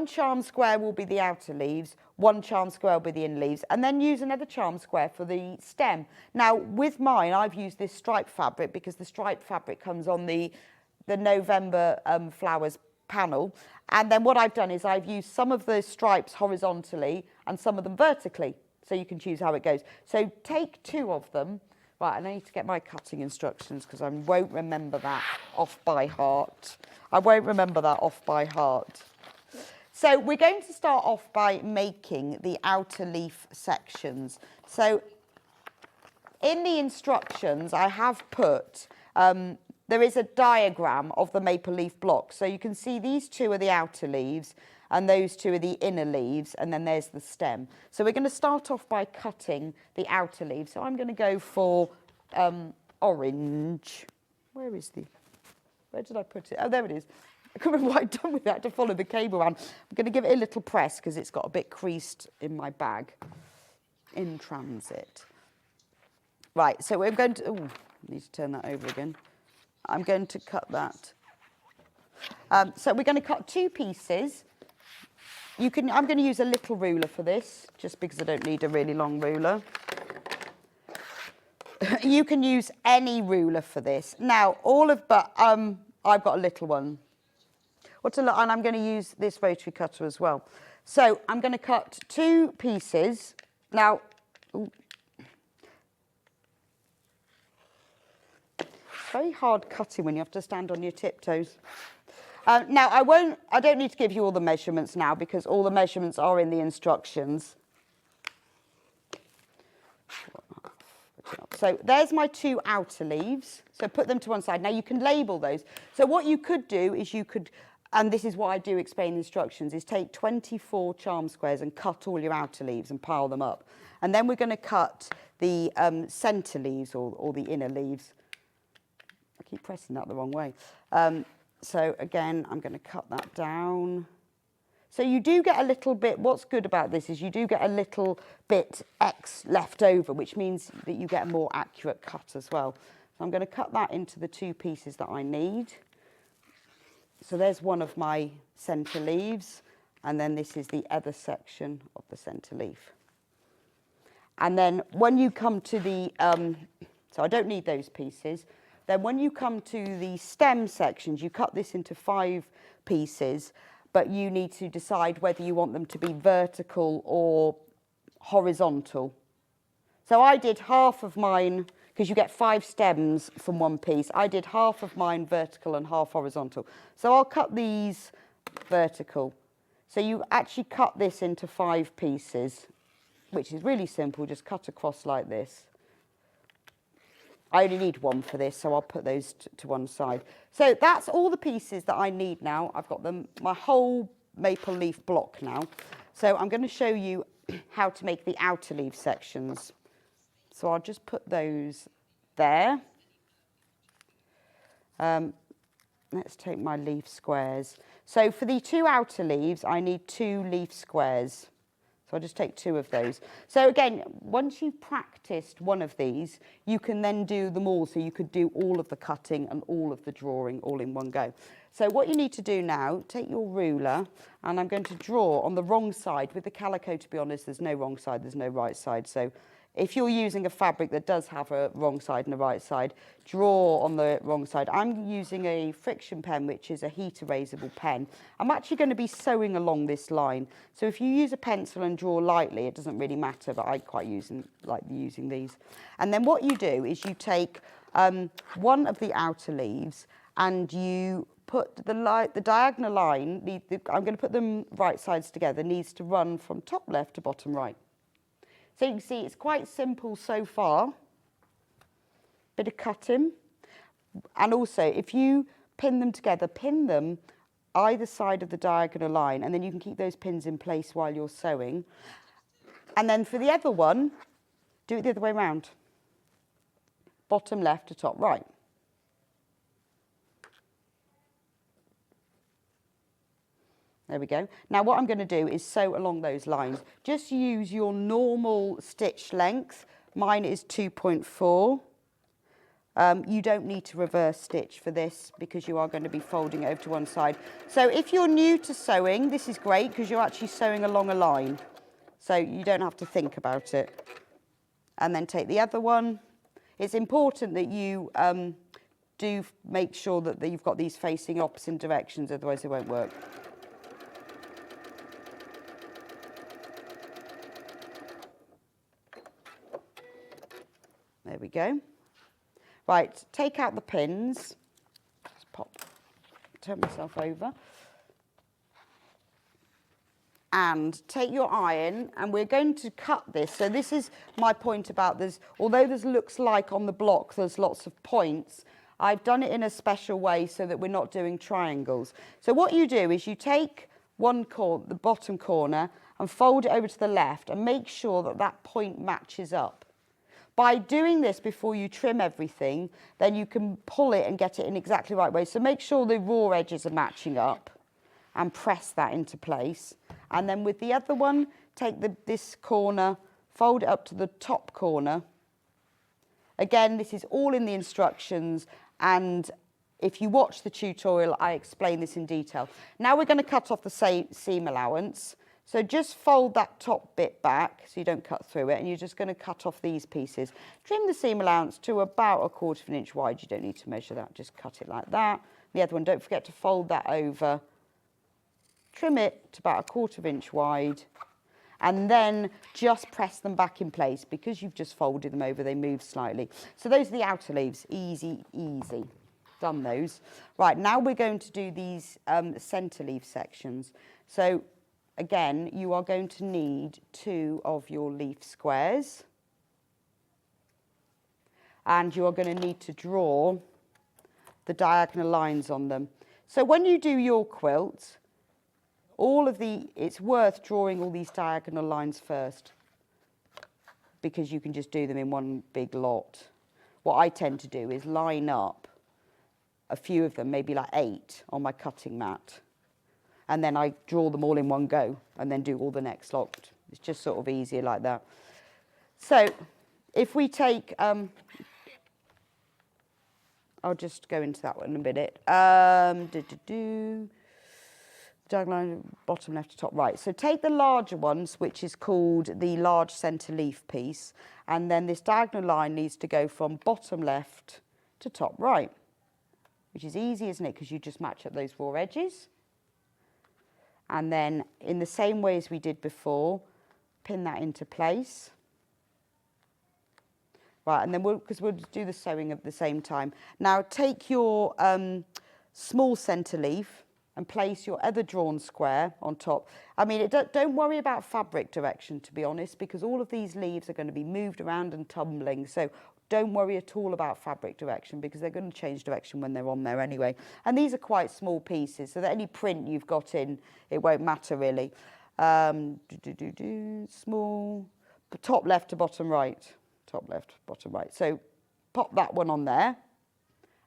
charm square will be the outer leaves, 1 charm square will be the inner leaves, and then use another charm square for the stem. Now, with mine, I've used this striped fabric because the striped fabric comes on the November flowers panel. And then what I've done is I've used some of the stripes horizontally and some of them vertically. So you can choose how it goes. So take 2 of them. Right, and I need to get my cutting instructions because I won't remember that off by heart. So we're going to start off by making the outer leaf sections. So in the instructions, I have put, there is a diagram of the maple leaf block. So you can see these 2 are the outer leaves and those two are the inner leaves, and then there's the stem. So we're going to start off by cutting the outer leaves. So I'm going to go for orange. Where did I put it? Oh, there it is. I can't remember what I'd done with that to follow the cable around. I'm going to give it a little press because it's got a bit creased in my bag in transit. Right, so we're going to, oh, I need to turn that over again. I'm going to cut that. So we're going to cut 2 pieces. I'm going to use a little ruler for this, just because I don't need a really long ruler. You can use any ruler for this. Now, I've got a little one. And I'm going to use this rotary cutter as well. So I'm going to cut 2 pieces. Now, it's very hard cutting when you have to stand on your tiptoes. Now, I don't need to give you all the measurements now because all the measurements are in the instructions. So there's my 2 outer leaves. So put them to one side. Now you can label those. So what you could do is and this is what I do explain in the instructions, is take 24 charm squares and cut all your outer leaves and pile them up. And then we're going to cut the centre leaves or the inner leaves. I keep pressing that the wrong way. So again, I'm going to cut that down. So you do get a little bit, what's good about this is you do get a little bit X left over, which means that you get a more accurate cut as well. So I'm going to cut that into the 2 pieces that I need. So there's one of my centre leaves, and then this is the other section of the centre leaf. And then when you come to the, so I don't need those pieces. Then when you come to the stem sections, you cut this into 5 pieces, but you need to decide whether you want them to be vertical or horizontal. So I did half of mine, because you get 5 stems from one piece. I did half of mine vertical and half horizontal. So I'll cut these vertical. So you actually cut this into 5 pieces, which is really simple. Just cut across like this. I only need 1 for this, so I'll put those to one side. So that's all the pieces that I need now. I've got my whole maple leaf block now. So I'm going to show you how to make the outer leaf sections. So I'll just put those there. Let's take my leaf squares. So for the 2 outer leaves, I need 2 leaf squares. So I'll just take 2 of those. So again, once you've practiced one of these, you can then do them all. So you could do all of the cutting and all of the drawing all in one go. So what you need to do now, take your ruler, and I'm going to draw on the wrong side. With the calico, to be honest, there's no wrong side, there's no right side. So if you're using a fabric that does have a wrong side and a right side, draw on the wrong side. I'm using a friction pen, which is a heat erasable pen. I'm actually going to be sewing along this line. So if you use a pencil and draw lightly, it doesn't really matter, but I quite like using these. And then what you do is you take one of the outer leaves and you put the diagonal line, I'm going to put them right sides together, needs to run from top left to bottom right. So you can see it's quite simple so far. Bit of cutting. And also, if you pin them together, pin them either side of the diagonal line, and then you can keep those pins in place while you're sewing. And then for the other one, do it the other way around. Bottom left to top right. There we go. Now what I'm going to do is sew along those lines. Just use your normal stitch length. Mine is 2.4. You don't need to reverse stitch for this because you are going to be folding it over to one side. So if you're new to sewing, this is great because you're actually sewing along a line. So you don't have to think about it. And then take the other one. It's important that you do make sure that you've got these facing opposite directions, otherwise it won't work. There we go. Right, take out the pins. Just turn myself over. And take your iron, and we're going to cut this. So this is my point about this. Although this looks like on the block there's lots of points, I've done it in a special way so that we're not doing triangles. So what you do is you take the bottom corner, and fold it over to the left and make sure that that point matches up. By doing this before you trim everything, then you can pull it and get it in exactly the right way. So make sure the raw edges are matching up and press that into place. And then with the other one, take this corner, fold it up to the top corner. Again, this is all in the instructions, and if you watch the tutorial, I explain this in detail. Now we're going to cut off the seam allowance. So just fold that top bit back so you don't cut through it, and you're just going to cut off these pieces. Trim the seam allowance to about 1/4 of an inch wide. You don't need to measure that, just cut it like that. The other one, don't forget to fold that over. Trim it to about 1/4 of an inch wide, and then just press them back in place. Because you've just folded them over, they move slightly. So those are the outer leaves. Easy, easy. Done those. Right, now we're going to do these centre leaf sections. So again, you are going to need 2 of your leaf squares, and you are going to need to draw the diagonal lines on them. So when you do your quilt, it's worth drawing all these diagonal lines first, because you can just do them in one big lot. What I tend to do is line up a few of them, maybe like 8 on my cutting mat, and then I draw them all in one go and then do all the next lot. It's just sort of easier like that. So if we take, I'll just go into that one in a minute. Diagonal line, bottom left to top right. So take the larger ones, which is called the large centre leaf piece, and then this diagonal line needs to go from bottom left to top right, which is easy, isn't it? Because you just match up those raw edges. And then in the same way as we did before, pin that into place. Right, and then we'll do the sewing at the same time. Now take your small centre leaf and place your other drawn square on top. I mean, don't worry about fabric direction, to be honest, because all of these leaves are going to be moved around and tumbling. So don't worry at all about fabric direction, because they're going to change direction when they're on there anyway. And these are quite small pieces, so that any print you've got in, it won't matter really. Small, top left to bottom right. Top left, bottom right. So pop that one on there.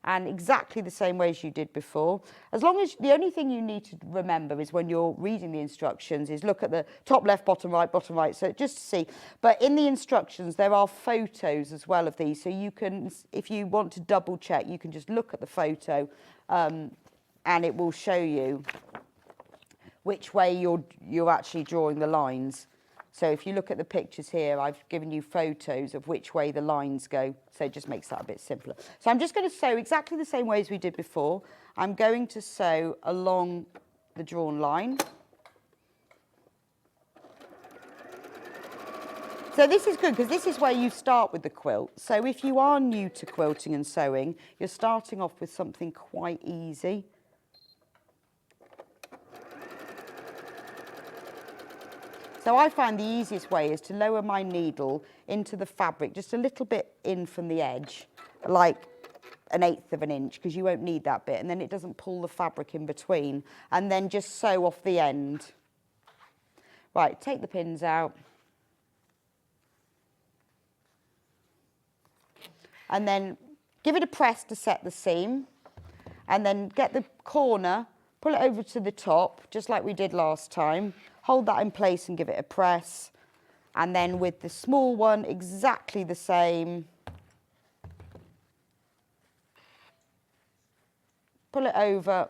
And exactly the same way as you did before. As long as, the only thing you need to remember is when you're reading the instructions is look at the top left, bottom right, so just to see. But in the instructions, there are photos as well of these. So you can, if you want to double check, you can just look at the photo and it will show you which way you're actually drawing the lines. So if you look at the pictures here, I've given you photos of which way the lines go. So it just makes that a bit simpler. So I'm just going to sew exactly the same way as we did before. I'm going to sew along the drawn line. So this is good because this is where you start with the quilt. So if you are new to quilting and sewing, you're starting off with something quite easy. So I find the easiest way is to lower my needle into the fabric, just a little bit in from the edge, like 1/8 of an inch, because you won't need that bit, and then it doesn't pull the fabric in between, and then just sew off the end. Right, take the pins out. And then give it a press to set the seam, and then get the corner, pull it over to the top, just like we did last time. Hold that in place and give it a press. And then with the small one, exactly the same. Pull it over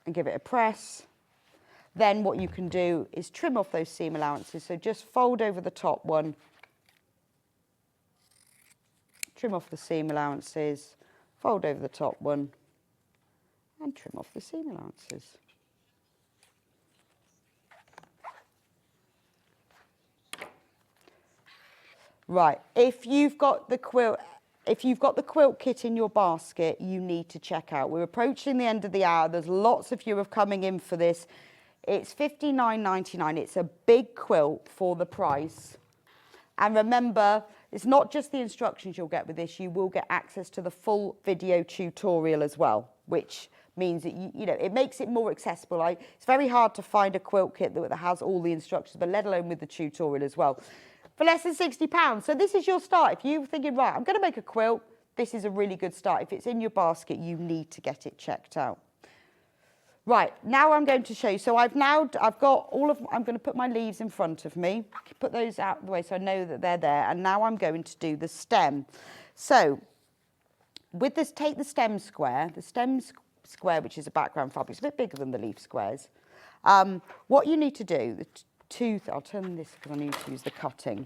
and give it a press. Then what you can do is trim off those seam allowances. So just fold over the top one. Trim off the seam allowances. Fold over the top one. And trim off the seam allowances. Right, if you've got the quilt kit in your basket, you need to check out. We're approaching the end of the hour. There's lots of you who are coming in for this. It's $59.99. It's a big quilt for the price. And remember, it's not just the instructions you'll get with this. You will get access to the full video tutorial as well, which means that, you know, it makes it more accessible. It's very hard to find a quilt kit that has all the instructions, but let alone with the tutorial as well. For less than £60. So this is your start. If you're thinking, right, I'm going to make a quilt, this is a really good start. If it's in your basket, you need to get it checked out. Right, now I'm going to show you. So I've got I'm going to put my leaves in front of me, put those out of the way so I know that they're there. And now I'm going to do the stem. So with this, take the stem square, which is a background fabric. It's a bit bigger than the leaf squares. What you need to do, I'll turn this because I need to use the cutting.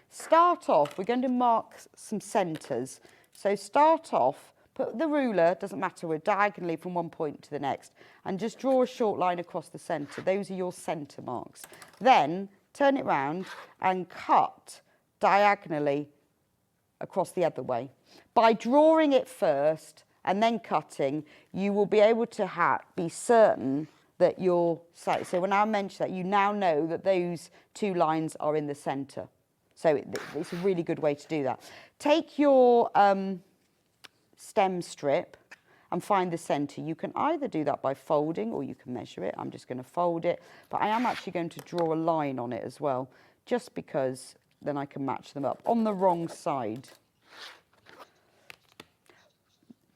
Start off, we're going to mark some centres. So start off, put the ruler, doesn't matter, we're diagonally from one point to the next, and just draw a short line across the centre. Those are your centre marks. Then turn it round and cut diagonally across the other way. By drawing it first and then cutting, you will be able to be certain that you're, so when I mention that, you now know that those two lines are in the centre. So it's a really good way to do that. Take your stem strip and find the centre. You can either do that by folding or you can measure it. I'm just going to fold it, but I am actually going to draw a line on it as well, just because then I can match them up on the wrong side.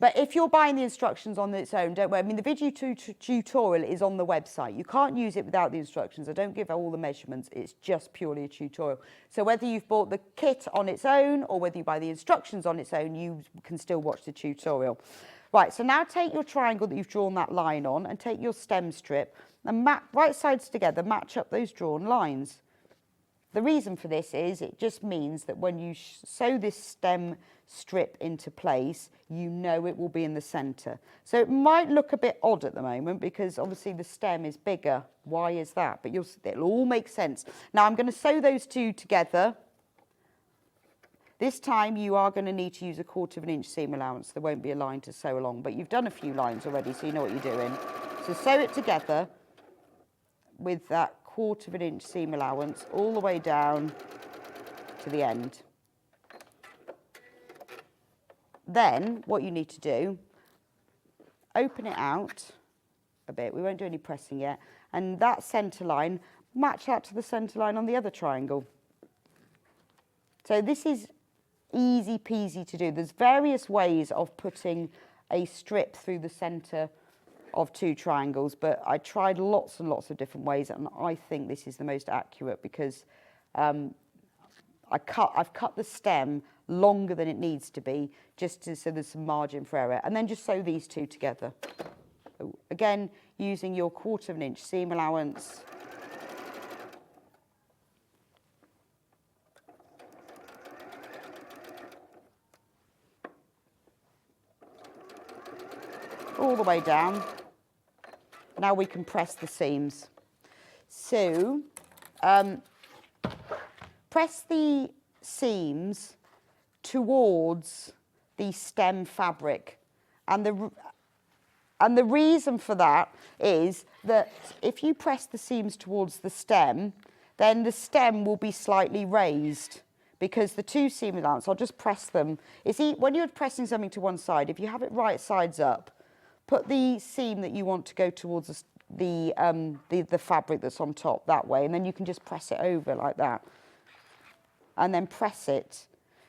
But if you're buying the instructions on its own, don't worry. I mean, the video tutorial is on the website. You can't use it without the instructions. I don't give all the measurements. It's just purely a tutorial. So whether you've bought the kit on its own or whether you buy the instructions on its own, you can still watch the tutorial. Right, so now take your triangle that you've drawn that line on and take your stem strip and right sides together, match up those drawn lines. The reason for this is it just means that when you sew this stem strip into place, you know it will be in the centre. So it might look a bit odd at the moment because obviously the stem is bigger. Why is that? But it'll all make sense. Now I'm going to sew those two together. This time you are going to need to use 1/4 inch seam allowance. There won't be a line to sew along, but you've done a few lines already, so you know what you're doing. So sew it together with that 1/4 inch seam allowance all the way down to the end. Then what you need to do, open it out a bit. We won't do any pressing yet. And that centre line, match that to the centre line on the other triangle. So this is easy peasy to do. There's various ways of putting a strip through the centre of two triangles, but I tried lots and lots of different ways, and I think this is the most accurate because I've cut the stem longer than it needs to be, so there's some margin for error. And then just sew these two together. Again, using your 1/4 inch seam allowance. All the way down. Now we can press the seams. So, press the seams towards the stem fabric. And the reason for that is that if you press the seams towards the stem, then the stem will be slightly raised because the two seam allowance, I'll just press them. When you're pressing something to one side, if you have it right sides up, put the seam that you want to go towards the fabric that's on top that way, and then you can just press it over like that. And then press it.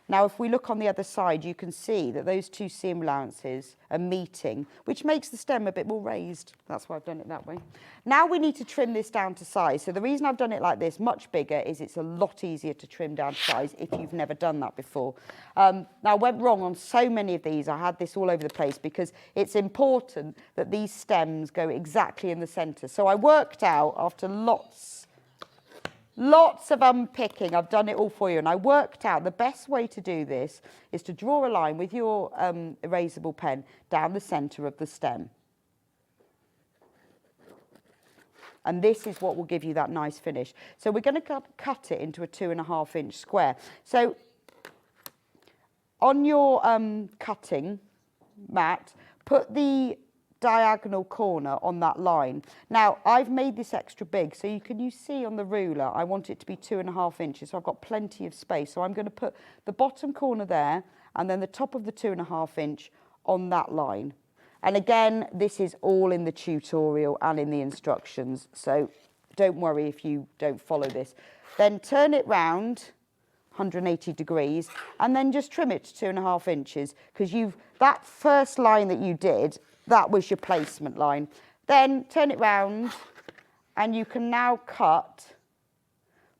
Now, if we look on the other side, you can see that those two seam allowances are meeting, which makes the stem a bit more raised. That's why I've done it that way. Now we need to trim this down to size. So the reason I've done it like this, much bigger, is it's a lot easier to trim down to size if you've never done that before. Now, I went wrong on so many of these. I had this all over the place because it's important that these stems go exactly in the centre. So I worked out after lots of unpicking, I've done it all for you, and I worked out the best way to do this is to draw a line with your erasable pen down the centre of the stem. And this is what will give you that nice finish. So we're going to cut it into a 2.5 inch square. So on your cutting mat, put the diagonal corner on that line. Now, I've made this extra big, so you see on the ruler, I want it to be 2.5 inches, so I've got plenty of space. So I'm going to put the bottom corner there, and then the top of the 2.5 inch on that line. And again, this is all in the tutorial and in the instructions, so don't worry if you don't follow this. Then turn it round 180 degrees and then just trim it to 2.5 inches, because that first line that you did, that was your placement line. Then turn it round and you can now cut,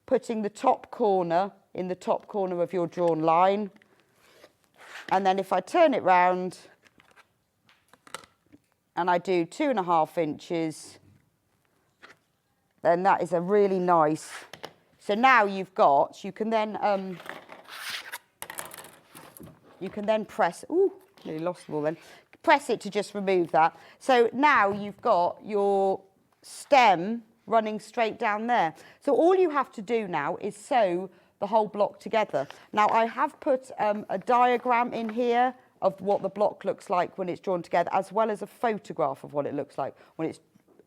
putting the top corner in the top corner of your drawn line. And then if I turn it round and I do 2.5 inches, then that is a really nice. So now you can then press, ooh, nearly lost them all then. Press it to just remove that. So now you've got your stem running straight down there. So all you have to do now is sew the whole block together. Now I have put a diagram in here of what the block looks like when it's drawn together, as well as a photograph of what it looks like when it's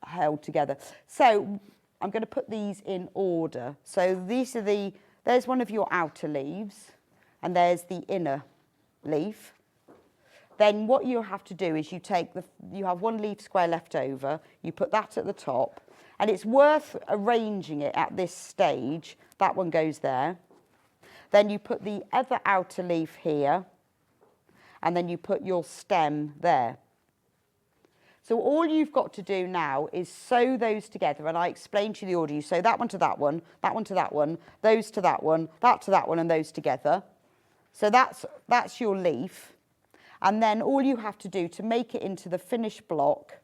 held together. So I'm going to put these in order. So these are there's one of your outer leaves, and there's the inner leaf. Then what you have to do is you have one leaf square left over, you put that at the top, and it's worth arranging it at this stage. That one goes there. Then you put the other outer leaf here, and then you put your stem there. So all you've got to do now is sew those together, and I explained to you the order. You sew that one to that one to that one, those to that one, that to that one, and those together. So that's your leaf. And then all you have to do to make it into the finished block,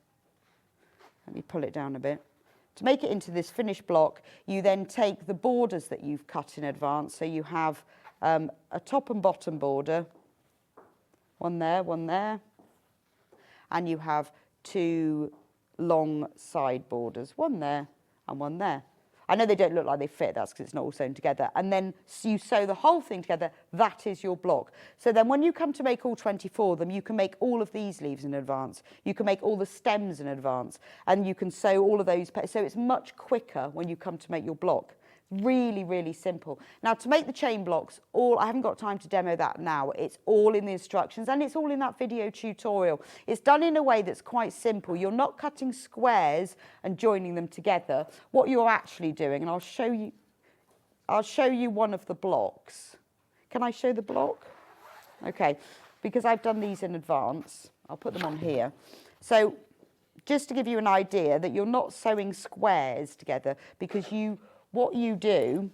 let me pull it down a bit. To make it into this finished block, you then take the borders that you've cut in advance. So you have a top and bottom border, one there, and you have 2 long side borders, one there and one there. I know they don't look like they fit, that's because it's not all sewn together. And then you sew the whole thing together, that is your block. So then when you come to make all 24 of them, you can make all of these leaves in advance. You can make all the stems in advance, and you can sew all of those. So it's much quicker when you come to make your block. Really, really simple. Now to make the chain blocks, I haven't got time to demo that now. It's all in the instructions, and it's all in that video tutorial. It's done in a way that's quite simple. You're not cutting squares and joining them together. What you're actually doing, and I'll show you one of the blocks. Can I show the block? Okay, because I've done these in advance, I'll put them on here. So just to give you an idea that you're not sewing squares together, because what you do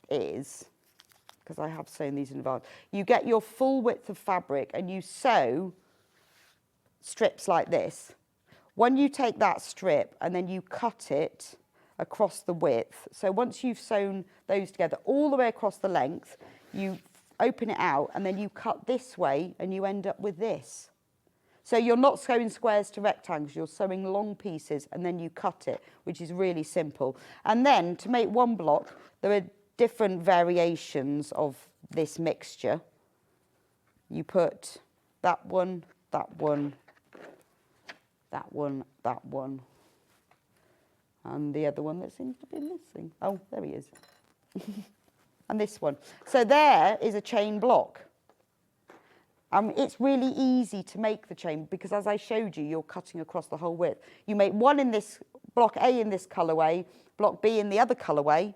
is, because I have sewn these in advance, you get your full width of fabric and you sew strips like this. When you take that strip and then you cut it across the width, so once you've sewn those together all the way across the length, you open it out and then you cut this way and you end up with this. So you're not sewing squares to rectangles, you're sewing long pieces and then you cut it, which is really simple. And then to make one block, there are different variations of this mixture. You put that one, that one, that one, that one, and the other one that seems to be missing. Oh, there he is. And this one. So there is a chain block. It's really easy to make the chain because, as I showed you, you're cutting across the whole width. You make one in this, block A in this colourway, block B in the other colourway,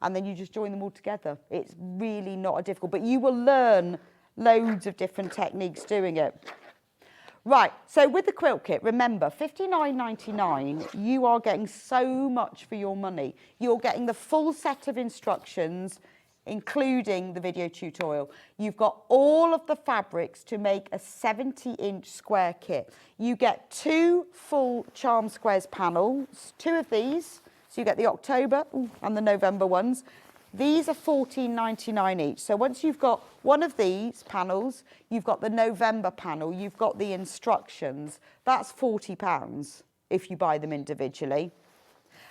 and then you just join them all together. It's really not difficult, but you will learn loads of different techniques doing it. Right, so with the quilt kit, remember, $59.99, you are getting so much for your money. You're getting the full set of instructions, including the video tutorial. You've got all of the fabrics to make a 70-inch square kit. You get 2 full charm squares panels, 2 of these. So you get the October and the November ones. These are $14.99 each. So once you've got one of these panels, you've got the November panel, you've got the instructions. That's £40 if you buy them individually.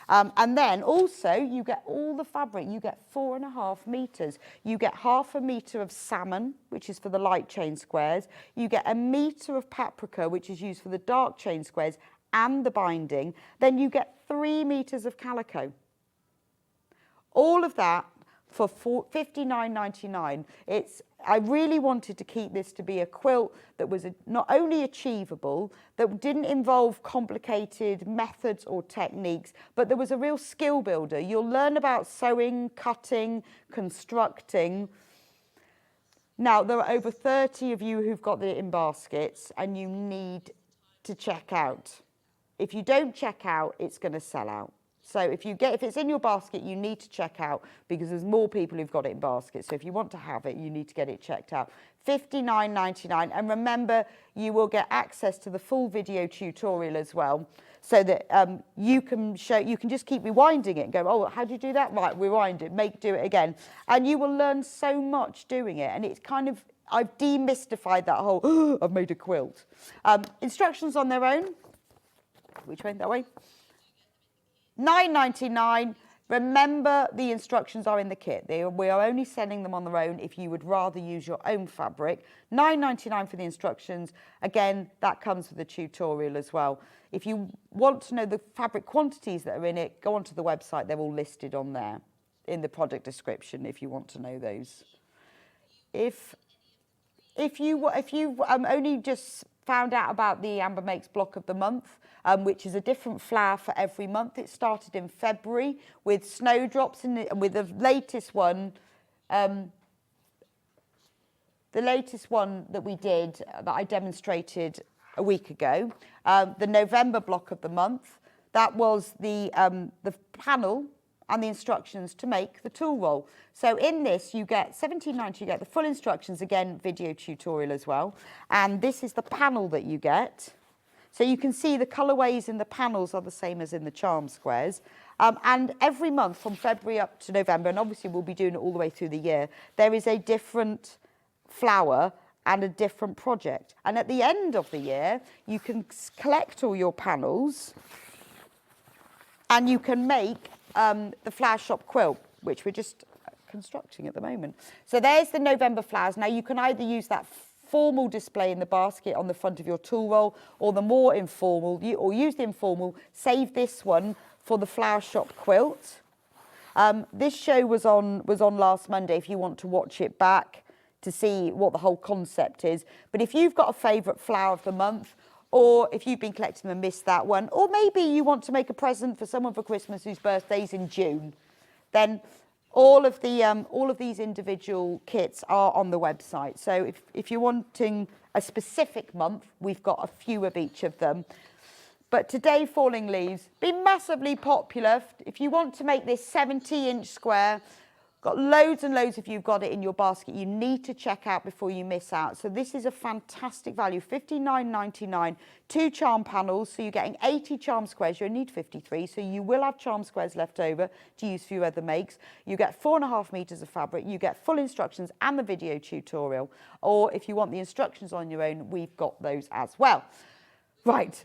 And then also you get all the fabric. You get 4.5 meters. You get 0.5 meter of salmon, which is for the light chain squares. You get 1 meter of paprika, which is used for the dark chain squares and the binding. Then you get 3 meters of calico. All of that for $59.99. It's I really wanted to keep this to be a quilt that was not only achievable, that didn't involve complicated methods or techniques, but there was a real skill builder. You'll learn about sewing, cutting, constructing. Now, there are over 30 of you who've got it in baskets, and you need to check out. If you don't check out, it's going to sell out. So if it's in your basket, you need to check out, because there's more people who've got it in baskets. So if you want to have it, you need to get it checked out. $59.99. And remember, you will get access to the full video tutorial as well, so that you can just keep rewinding it and go, oh, how do you do that? Right, rewind it, do it again. And you will learn so much doing it. And it's kind of, I've demystified that whole, oh, I've made a quilt. Instructions on their own. Which way? That way? $9.99. Remember, the instructions are in the kit. We are only sending them on their own if you would rather use your own fabric. $9.99 for the instructions. Again, that comes with the tutorial as well. If you want to know the fabric quantities that are in it, go onto the website. They're all listed on there in the product description if you want to know those. If you only just found out about the Amber Makes block of the month, which is a different flower for every month. It started in February with snowdrops with the latest one. The latest one that we did, that I demonstrated a week ago, the November block of the month, that was the panel and the instructions to make the tool roll. So in this, you get $17.90, you get the full instructions, again, video tutorial as well. And this is the panel that you get. So you can see the colourways in the panels are the same as in the charm squares. And every month from February up to November, and obviously we'll be doing it all the way through the year, there is a different flower and a different project. And at the end of the year, you can collect all your panels and you can make the flower shop quilt, which we're just constructing at the moment. So there's the November flowers. Now you can either use that formal display in the basket on the front of your tool roll, or the more informal, or use the informal, save this one for the flower shop quilt. This show was on last Monday if you want to watch it back to see what the whole concept is. But if you've got a favourite flower of the month, or if you've been collecting and missed that one, or maybe you want to make a present for someone for Christmas whose birthday's in June, then all of these individual kits are on the website. So if you're wanting a specific month, we've got a few of each of them. But today, Falling Leaves, been massively popular. If you want to make this 70-inch square, got loads and loads if you've got it in your basket. You need to check out before you miss out. So this is a fantastic value, $59.99, 2 charm panels. So you're getting 80 charm squares. You need 53, so you will have charm squares left over to use for your other makes. You get 4.5 meters of fabric. You get full instructions and the video tutorial. Or if you want the instructions on your own, we've got those as well. Right.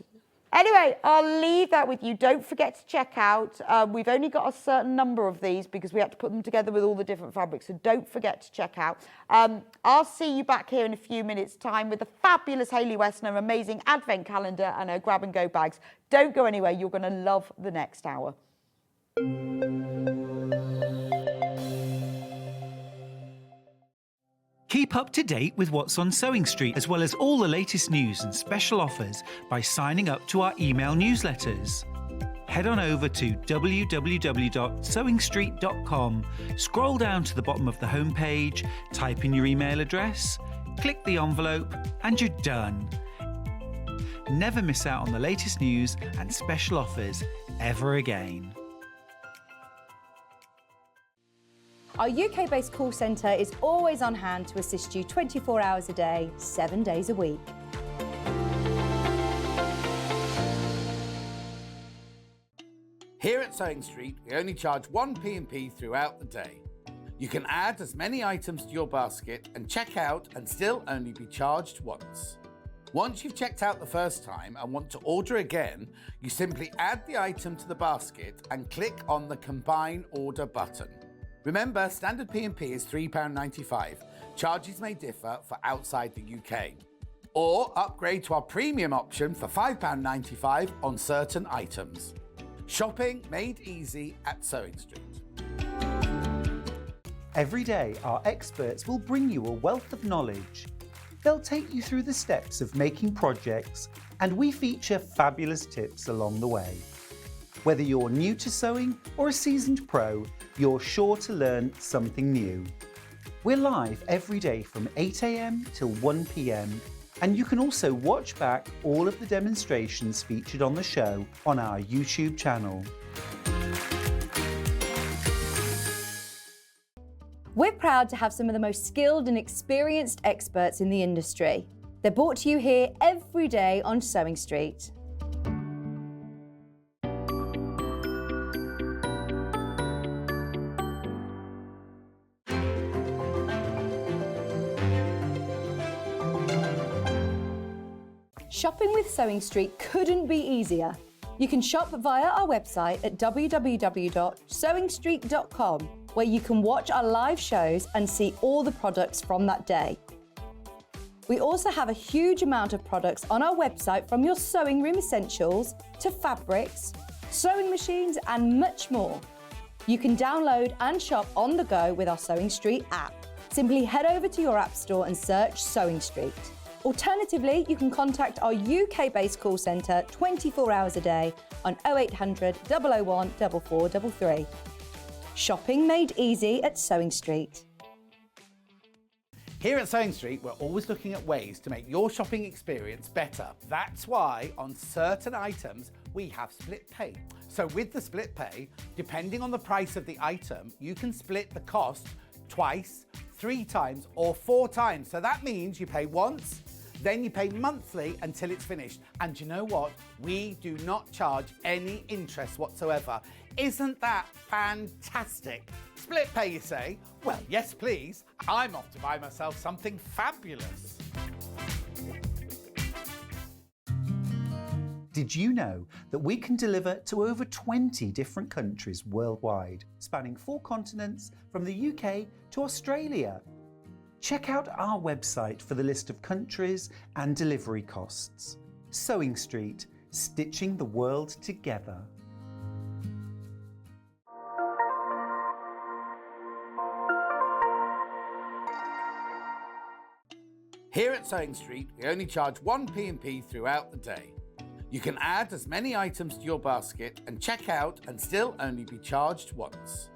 Anyway, I'll leave that with you. Don't forget to check out. We've only got a certain number of these because we had to put them together with all the different fabrics. So don't forget to check out. I'll see you back here in a few minutes' time with the fabulous Hayley West and her amazing advent calendar and her grab and go bags. Don't go anywhere. You're going to love the next hour. Keep up to date with what's on Sewing Street, as well as all the latest news and special offers by signing up to our email newsletters. Head on over to www.sewingstreet.com, scroll down to the bottom of the homepage, type in your email address, click the envelope, and you're done. Never miss out on the latest news and special offers ever again. Our UK-based call centre is always on hand to assist you 24 hours a day, 7 days a week. Here at Sewing Street, we only charge 1 P&P throughout the day. You can add as many items to your basket and check out and still only be charged once. Once you've checked out the first time and want to order again, you simply add the item to the basket and click on the Combine Order button. Remember, standard P&P is £3.95. Charges may differ for outside the UK. Or upgrade to our premium option for £5.95 on certain items. Shopping made easy at Sewing Street. Every day, our experts will bring you a wealth of knowledge. They'll take you through the steps of making projects, and we feature fabulous tips along the way. Whether you're new to sewing or a seasoned pro, you're sure to learn something new. We're live every day from 8 a.m. till 1 p.m. and you can also watch back all of the demonstrations featured on the show on our YouTube channel. We're proud to have some of the most skilled and experienced experts in the industry. They're brought to you here every day on Sewing Street. Shopping with Sewing Street couldn't be easier. You can shop via our website at www.sewingstreet.com, where you can watch our live shows and see all the products from that day. We also have a huge amount of products on our website, from your sewing room essentials to fabrics, sewing machines and much more. You can download and shop on the go with our Sewing Street app. Simply head over to your app store and search Sewing Street. Alternatively, you can contact our UK-based call centre 24 hours a day on 0800 001 4433. Shopping made easy at Sewing Street. Here at Sewing Street, we're always looking at ways to make your shopping experience better. That's why on certain items, we have split pay. So with the split pay, depending on the price of the item, you can split the cost twice, 3 times or 4 times. So that means you pay once, then you pay monthly until it's finished. And you know what? We do not charge any interest whatsoever. Isn't that fantastic? Split pay, you say? Well, yes, please. I'm off to buy myself something fabulous. Did you know that we can deliver to over 20 different countries worldwide, spanning 4 continents from the UK to Australia? Check out our website for the list of countries and delivery costs. Sewing Street, stitching the world together. Here at Sewing Street, we only charge 1 P&P throughout the day. You can add as many items to your basket and check out and still only be charged once.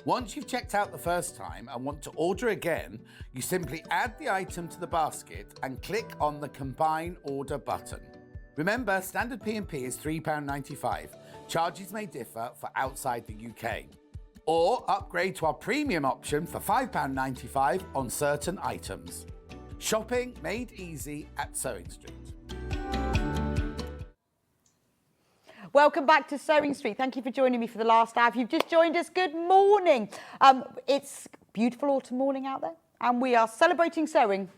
Once you've checked out the first time and want to order again, you simply add the item to the basket and click on the Combine Order button. Remember, standard P&P is £3.95. Charges may differ for outside the UK. Or upgrade to our premium option for £5.95 on certain items. Shopping made easy at Sewing Street. Welcome back to Sewing Street. Thank you for joining me for the last hour. If you've just joined us, good morning. It's beautiful autumn morning out there, and we are celebrating sewing.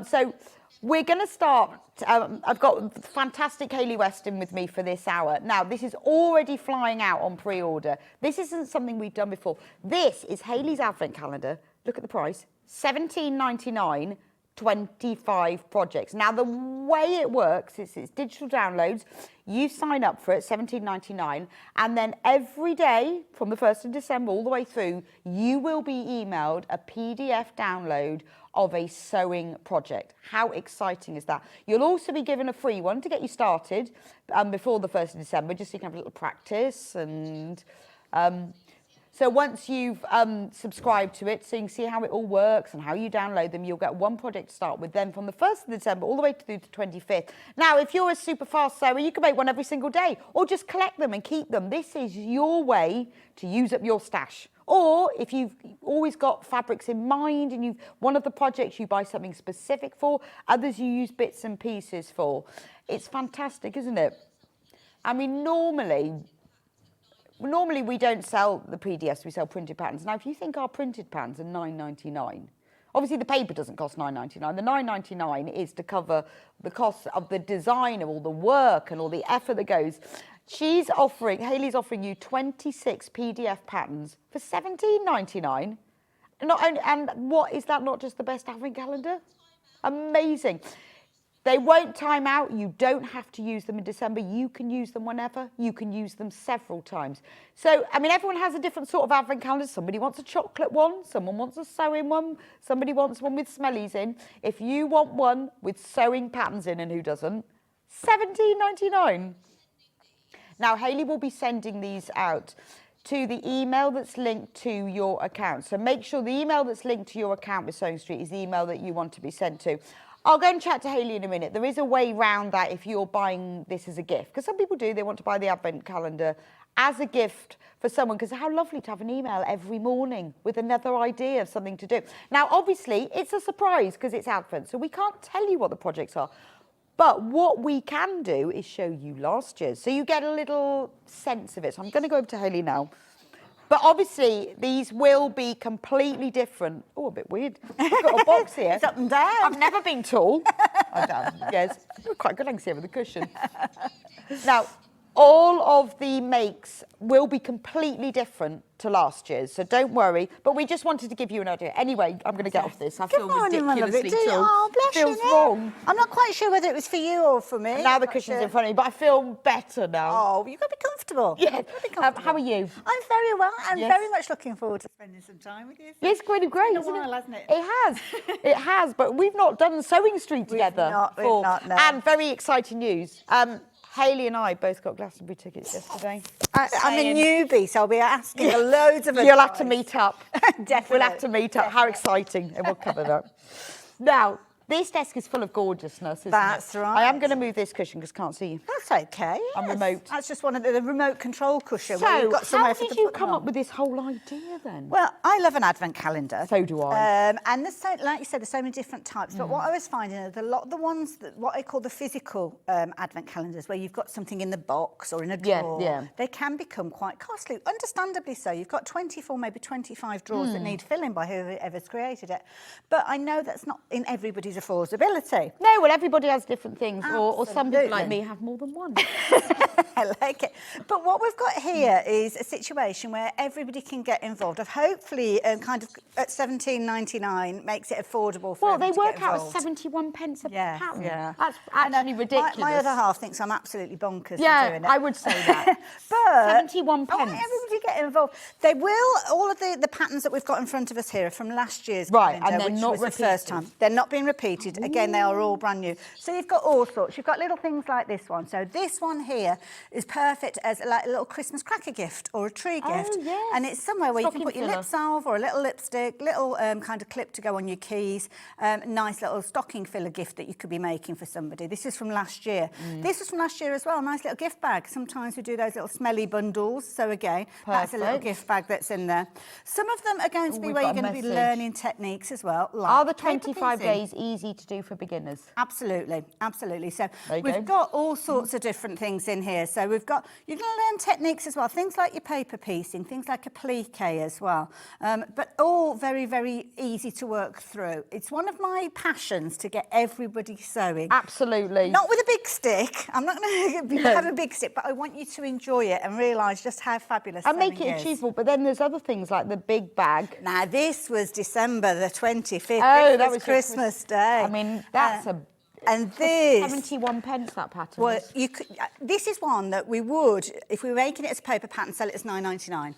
So we're going to start. I've got fantastic Hayley West in with me for this hour. Now, this is already flying out on pre-order. This isn't something we've done before. This is Hayley's Advent Calendar. Look at the price, £17.99. 25 projects. Now, the way it works is it's digital downloads. You sign up for it, £17.99, and then every day from the 1st of December all the way through, you will be emailed a PDF download of a sewing project. How exciting is that? You'll also be given a free one to get you started before the 1st of December, just so you can have a little practice. And so once you've subscribed to it, so you can see how it all works and how you download them, you'll get one project to start with. Then from the 1st of December all the way through the 25th. Now, if you're a super fast sewer, you can make one every single day or just collect them and keep them. This is your way to use up your stash. Or if you've always got fabrics in mind and one of the projects you buy something specific for, others you use bits and pieces for. It's fantastic, isn't it? I mean, normally we don't sell the PDFs, we sell printed patterns. Now, if you think our printed patterns are £9.99, obviously the paper doesn't cost £9.99. The £9.99 is to cover the cost of the design, of all the work and all the effort that goes. Hayley's offering you 26 PDF patterns for £17.99. And what is that, not just the best Advent calendar? Amazing. They won't time out. You don't have to use them in December. You can use them whenever. You can use them several times. So, I mean, everyone has a different sort of advent calendar. Somebody wants a chocolate one. Someone wants a sewing one. Somebody wants one with smellies in. If you want one with sewing patterns in, and who doesn't, $17.99. Now, Hayley will be sending these out to the email that's linked to your account. So make sure the email that's linked to your account with Sewing Street is the email that you want to be sent to. I'll go and chat to Hayley in a minute. There is a way round that if you're buying this as a gift, because some people do, they want to buy the advent calendar as a gift for someone, because how lovely to have an email every morning with another idea of something to do. Now, obviously, it's a surprise because it's advent, so we can't tell you what the projects are. But what we can do is show you last year's, so you get a little sense of it. So I'm going to go over to Hayley now. But obviously, these will be completely different. Oh, a bit weird. I've got a box here. It's up and down. I've never been tall. I have, yes. Quite good, I can see over the cushion. Now, all of the makes will be completely different to last year's, so don't worry. But we just wanted to give you an idea. Anyway, I'm going to get off this. I feel ridiculously tall. Oh, bless Feels you. wrong. I'm not quite sure whether it was for you or for me. And now the cushion's in front of me, but I feel better now. Oh, you've got to be comfortable. Yeah. How are you? I'm very well. I'm Yes. very much looking forward to spending some time with you. It's going to be great, Been a isn't while, it? hasn't it? It has. It has, but we've not done Sewing Street together. We've not, no. And very exciting news. Hayley and I both got Glastonbury tickets yesterday. I'm a newbie, so I'll be asking loads of You'll have to meet up. Definitely. We'll have to meet up. How exciting. And we'll cover that. Now, this desk is full of gorgeousness, isn't That's it? right. I am going to move this cushion because I can't see you. That's okay. I'm yes. remote. That's just one of the remote control cushion. where So, you've got how somewhere for did to you put them come on. up with this whole idea then? Well, I love an advent calendar. So do I. And there's so, like you said, there's so many different types. But what I was finding is a lot of the ones that what I call the physical advent calendars, where you've got something in the box or in a drawer, yeah. they can become quite costly. Understandably so. You've got 24, maybe 25 drawers that need filling by whoever's created it. But I know that's not in everybody's affordability. No, well, everybody has different things, or some people like Absolutely. me have more than one. I like it. But what we've got here is a situation where everybody can get involved. Of hopefully, kind of at $17.99 makes it affordable for Well, they everybody to work get out involved. as 71 pence a Yeah, pattern. yeah. That's actually ridiculous. My other half thinks I'm absolutely bonkers for Yeah, doing it. I would say that. But 71 I want pence. everybody to get involved. They will. All of the patterns that we've got in front of us here are from last year's Right, calendar, and they're which not was the first repeated. time. They're not being repeated. Again, they are all brand new. So you've got all sorts. You've got little things like this one. So this one here is perfect as like a little Christmas cracker gift or a tree gift. yes. And it's somewhere where Stocking you can put your filler. lip salve or a little lipstick, little kind of clip to go on your keys, nice little stocking filler gift that you could be making for somebody. This is from last year. This was from last year as well, nice little gift bag. Sometimes we do those little smelly bundles. So again, that's a little Perfect. gift bag that's in there. Some of them are going to be we've where you're got a going to be message. learning techniques as well. Like Are the paper 25 piecing. days easy to do for beginners? Absolutely, absolutely. So There you we've go. got all sorts of different things in here. So you're going to learn techniques as well, things like your paper piecing, things like applique as well, but all very, very easy to work through. It's one of my passions to get everybody sewing. Absolutely. Not with a big stick. I'm not going to have a big stick, but I want you to enjoy it and realise just how fabulous And make sewing it is. achievable. But then there's other things like the big bag. Now, this was December the 25th. Oh, this that was was your Christmas Day. I mean, that's And this... 71 pence, that pattern. Well, is. you could, this is one that we would, if we were making it as a paper pattern, sell it as $9.99.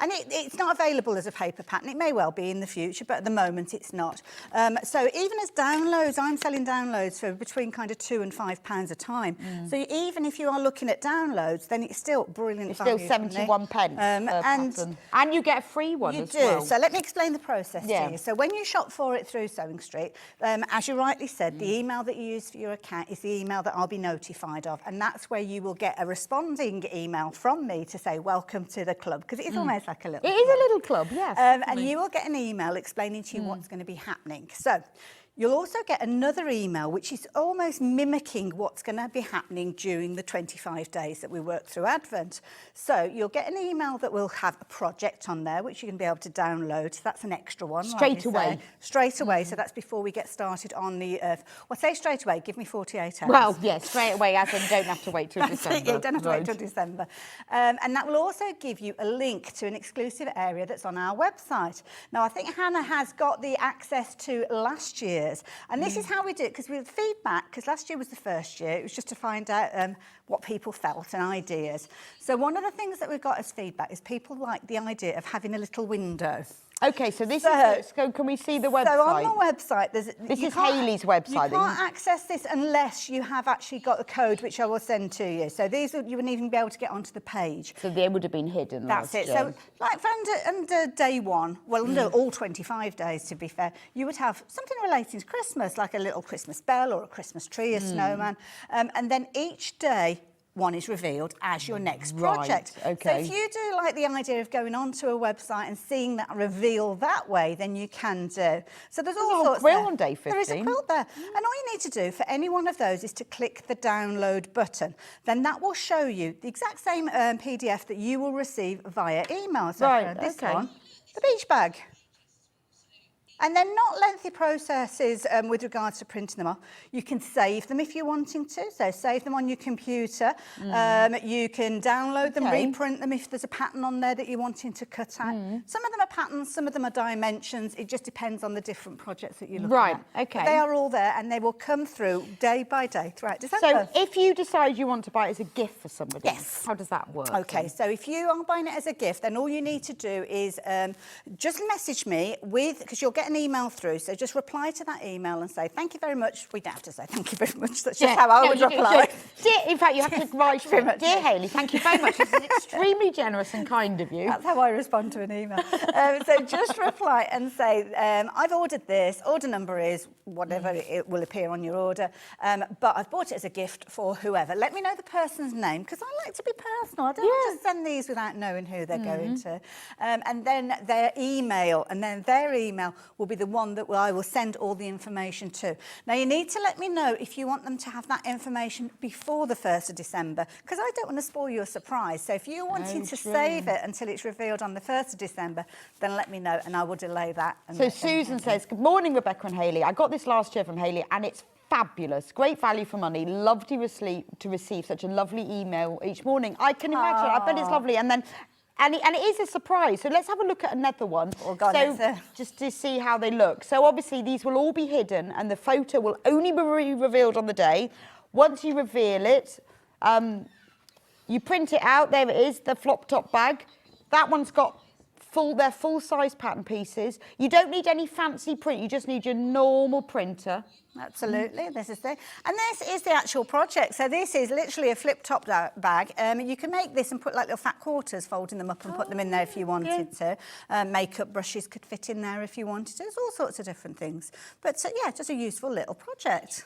And it's not available as a paper pattern. It may well be in the future, but at the moment it's not. So even as downloads, I'm selling downloads for between kind of £2 and £5 a time. So even if you are looking at downloads, then it's still brilliant It's still value for money. 71 pence per pattern. And you get a free one You as do. well. So let me explain the process Yeah. to you. So when you shop for it through Sewing Street, as you rightly said, the email that you use for your account is the email that I'll be notified of. And that's where you will get a responding email from me to say, welcome to the club, because it is almost like a little It club. is a little club, yes. And you will get an email explaining to you what's going to be happening. So you'll also get another email which is almost mimicking what's going to be happening during the 25 days that we work through Advent. So you'll get an email that will have a project on there which you're going to be able to download. So that's an extra one. Straight like you say. away. Straight away. So that's before we get started on the... well, say straight away. Give me 48 hours. Well, yes, straight away, as in don't have to wait till December. You don't have to wait Right. till December. And that will also give you a link to an exclusive area that's on our website. Now, I think Hannah has got the access to last year's ideas. And this is how we do it, because with feedback, because last year was the first year, it was just to find out what people felt and ideas. So one of the things that we've got as feedback is people like the idea of having a little window. Okay, so this is, can we see the website? So on the website, this is Hayley's website. You can't access this unless you have actually got the code, which I will send to you. So these, you wouldn't even be able to get onto the page. So they would have been hidden. That's it. So like for under day one, well, under all 25 days, to be fair, you would have something relating to Christmas, like a little Christmas bell or a Christmas tree, a snowman. And then each day, one is revealed as your next project. Right, okay. So if you do like the idea of going onto a website and seeing that reveal that way, then you can do. So there's all sorts quilt there. on day 15. There is a quilt there. And all you need to do for any one of those is to click the download button. Then that will show you the exact same PDF that you will receive via email. So right, this one, the beach bag. And they're not lengthy processes with regards to printing them off. You can save them if you're wanting to. So save them on your computer. You can download them, reprint them if there's a pattern on there that you're wanting to cut out. Some of them are patterns, some of them are dimensions. It just depends on the different projects that you're looking at. Right, okay. But they are all there and they will come through day by day throughout December. So if you decide you want to buy it as a gift for somebody, yes. How does that work? Okay, so if you are buying it as a gift, then all you need to do is just message me with, because you'll get an email through, so just reply to that email and say, thank you very much. We don't have to say thank you very much, that's just how I would reply. In fact, you have to write very much. Dear Hayley, thank you very much. This is extremely generous and kind of you. That's how I respond to an email. So just reply and say, I've ordered this, order number is whatever, it will appear on your order, but I've bought it as a gift for whoever. Let me know the person's name, because I like to be personal. I don't want to send these without knowing who they're going to. And then their email, will be the one that I will send all the information to. Now, you need to let me know if you want them to have that information before the 1st of December, because I don't want to spoil your surprise. So if you're wanting to save it until it's revealed on the 1st of December, then let me know and I will delay that. So Susan says, good morning, Rebecca and Hayley. I got this last year from Hayley and it's fabulous, great value for money. Love to receive such a lovely email each morning. I can imagine. I bet it's lovely. And it is a surprise. So let's have a look at another one. Just to see how they look. So obviously these will all be hidden and the photo will only be revealed on the day. Once you reveal it, you print it out. There it is, the flop top bag. That one's got they're full-size pattern pieces. You don't need any fancy print. You just need your normal printer. Absolutely, this is the, and this is the actual project. So this is literally a flip-top bag. You can make this and put like little fat quarters, folding them up and put them in there if you wanted to. Makeup brushes could fit in there if you wanted to. There's all sorts of different things. But yeah, just a useful little project.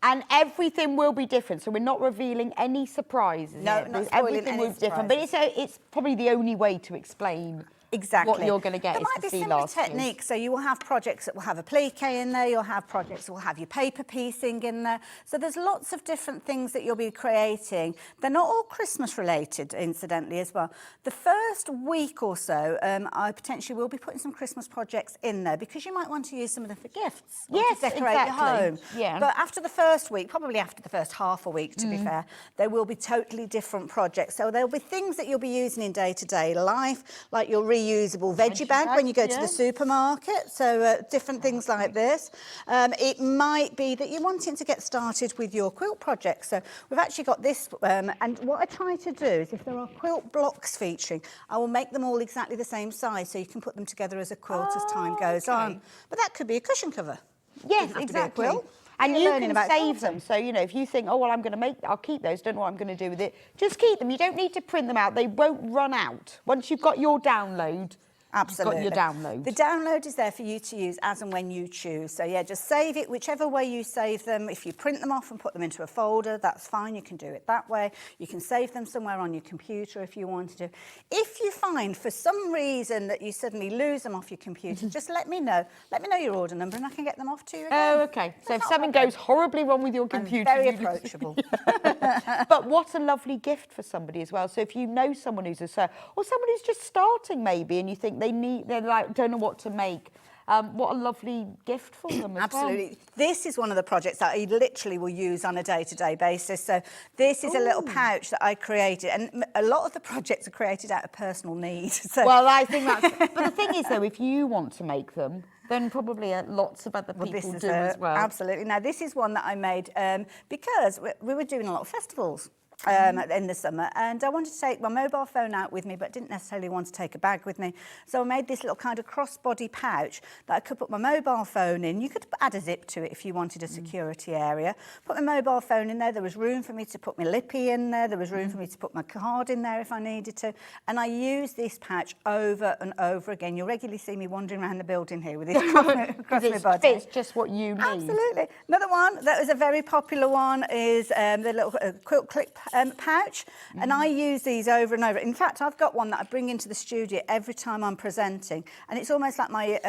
And everything will be different, so we're not revealing any surprises. No, not spoiling everything will be different, but it's probably the only way to explain exactly what you're going to get. There might be similar techniques. So you will have projects that will have a plique in there. You'll have projects that will have your paper piecing in there. So there's lots of different things that you'll be creating. They're not all Christmas related, incidentally, as well. The first week or so, I potentially will be putting some Christmas projects in there because you might want to use some of them for gifts. Yes, to decorate your home. Yeah. But after the first week, probably after the first half a week, to be fair, there will be totally different projects. So there'll be things that you'll be using in day-to-day life, like your reusable veggie bag when you go to the supermarket. So different things like this. It might be that you're wanting to get started with your quilt project. So we've actually got this, and what I try to do is if there are quilt blocks featuring, I will make them all exactly the same size so you can put them together as a quilt as time goes on. But that could be a cushion cover. Yes, exactly. And you can save them. So, you know, if you think, oh, well, I'll keep those, don't know what I'm going to do with it. Just keep them. You don't need to print them out. They won't run out. Once you've got your download, absolutely. You've got your download. The download is there for you to use as and when you choose. So, yeah, just save it whichever way you save them. If you print them off and put them into a folder, that's fine. You can do it that way. You can save them somewhere on your computer if you wanted to. If you find for some reason that you suddenly lose them off your computer, just let me know. Let me know your order number and I can get them off to you again. Oh, okay. So if something goes horribly wrong with your computer... I'm very approachable. But what a lovely gift for somebody as well. So if you know someone who's or someone who's just starting maybe and you think they're like, don't know what to make, what a lovely gift for them as Absolutely. well. This is one of the projects that I literally will use on a day-to-day basis. So this is a little pouch that I created, and a lot of the projects are created out of personal need. So. Well, I think that's... But the thing is, though, if you want to make them, than probably lots of other people do as well. Absolutely. Now, this is one that I made because we were doing a lot of festivals. In the summer, and I wanted to take my mobile phone out with me, but didn't necessarily want to take a bag with me. So I made this little kind of crossbody pouch that I could put my mobile phone in. You could add a zip to it if you wanted a security area. Put my mobile phone in there. There was room for me to put my lippy in there. There was room for me to put my card in there if I needed to. And I used this pouch over and over again. You'll regularly see me wandering around the building here with this across my body. Fits just what you need. Absolutely. Another one that was a very popular one is the little quilt clip pouch, and I use these over and over. In fact, I've got one that I bring into the studio every time I'm presenting, and it's almost like my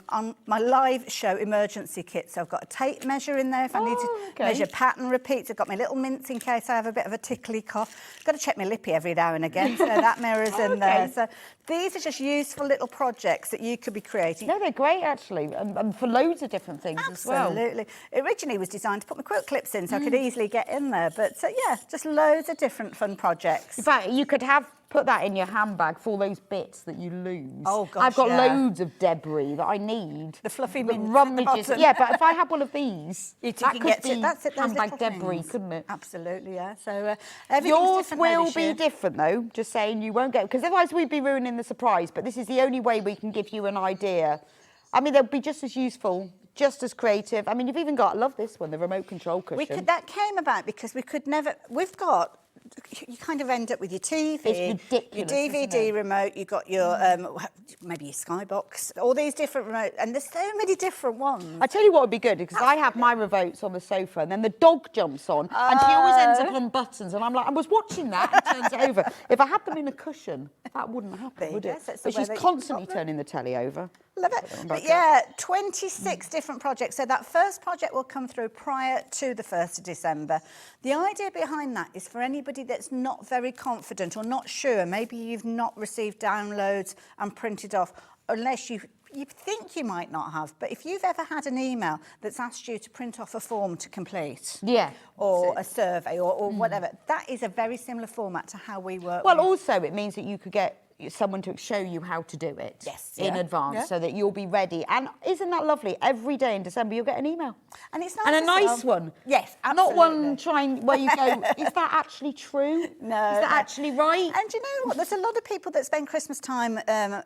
on my live show emergency kit. So I've got a tape measure in there if I need to measure pattern repeats. I've got my little mints in case I have a bit of a tickly cough. Got to check my lippy every now and again, so that mirror's in there. So these are just useful little projects that you could be creating. No, they're great actually, and for loads of different things as well. Absolutely. It originally was designed to put my quilt clips in so I could easily get in there, but yeah, just loads of different fun projects. In fact, you could put that in your handbag for all those bits that you lose. Oh, gosh, I've got loads of debris that I need. The fluffy that mints rummages. Yeah, but if I had one of these, that could get be to, that's it, those handbag little debris, things. couldn't it? Absolutely, yeah. So yours will be different though. Just saying, you won't get, because otherwise we'd be ruining the surprise. But this is the only way we can give you an idea. I mean, they'll be just as useful, just as creative. I mean, you've even got, I love this one, the remote control cushion. That came about because we could never, you kind of end up with your TV, it's ridiculous, your DVD remote, you've got your, maybe your Skybox, all these different remotes, and there's so many different ones. I tell you what would be good, because I have my remotes on the sofa, and then the dog jumps on, and he always ends up on buttons, and I'm like, I was watching that, and turns it over. If I had them in a cushion, that wouldn't happen, would it? Yes, but she's constantly turning the telly over. Love it. But yeah, 26 different projects. So that first project will come through prior to the 1st of December. The idea behind that is for anybody that's not very confident or not sure, maybe you've not received downloads and printed off, unless you think you might not have, but if you've ever had an email that's asked you to print off a form to complete, or a survey or whatever, that is a very similar format to how we work. Well, also it means that you could get someone to show you how to do it in advance so that you'll be ready. And isn't that lovely? Every day in December you'll get an email. And it's nice. And a nice one. Yes, absolutely. Not one where you go, is that actually true? No. Is that actually right? And you know what? There's a lot of people that spend Christmas time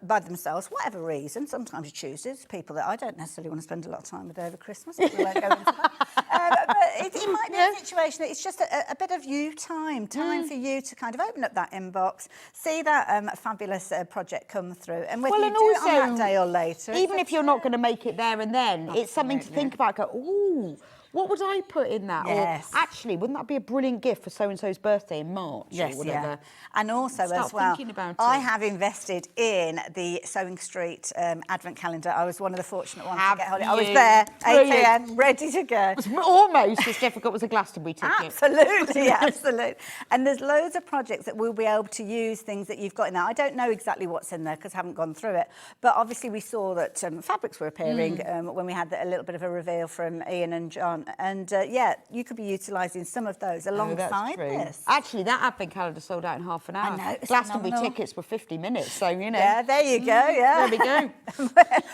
by themselves, whatever reason. Sometimes you choose it. People that I don't necessarily want to spend a lot of time with over Christmas. But we won't go into that. But it might be a situation that it's just a bit of you time for you to kind of open up that inbox, see that fabulous project come through, and whether you do it on that day or later. Even if you're not going to make it there and then, it's something to think about. Go, ooh, what would I put in that? Yes. Or actually, wouldn't that be a brilliant gift for so-and-so's birthday in March? Yes, or whatever? yeah. And also Start as well, thinking about I it. have invested in the Sewing Street advent calendar. I was one of the fortunate ones to get hold of it. I was there, 8 a.m, ready to go. It's almost as difficult as a Glastonbury ticket. Absolutely, absolutely. And there's loads of projects that we'll be able to use things that you've got in there. I don't know exactly what's in there because I haven't gone through it. But obviously we saw that fabrics were appearing when we had a little bit of a reveal from Ian and John. And yeah, you could be utilising some of those alongside this. Actually, that advent calendar sold out in half an hour. I know, it's Glastonbury phenomenal. tickets were 50 minutes, so, you know. Yeah, there you go, yeah. There we go.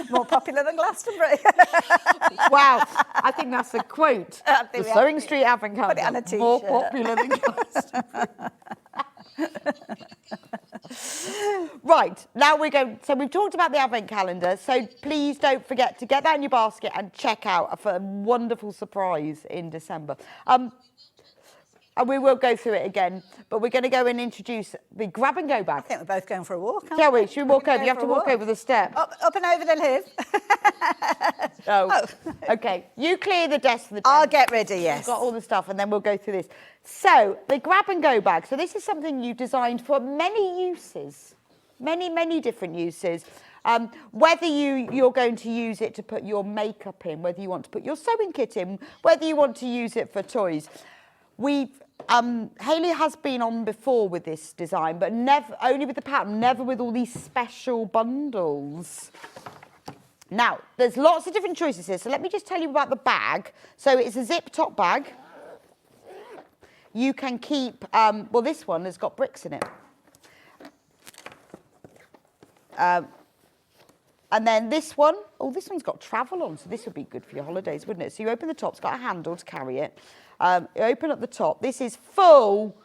More popular than Glastonbury. Wow, I think that's a quote. The we Sewing have Street advent calendar. Put it on a t-shirt. More popular than Glastonbury. Right, now we're going, so we've talked about the advent calendar, so please don't forget to get that in your basket and check out for a wonderful surprise in December. And we will go through it again, but we're going to go and introduce the grab and go bag. I think we're both going for a walk, aren't Shall we? Should we walk over? You have to walk over the step. Up and over the lift. Oh. Okay. You clear the desk for the I'll get ready, yes. We've got all the stuff, and then we'll go through this. So, the grab and go bag. So this is something you've designed for many uses. Many different uses. Whether you're going to use it to put your makeup in, whether you want to put your sewing kit in, whether you want to use it for toys. Hayley has been on before with this design, but only with the pattern, never with all these special bundles. Now, there's lots of different choices here, so let me just tell you about the bag. So it's a zip top bag. You can keep, well, this one has got bricks in it. And then this one, oh, this one's got travel on, so this would be good for your holidays, wouldn't it? So you open the top, it's got a handle to carry it. You open up the top. This is full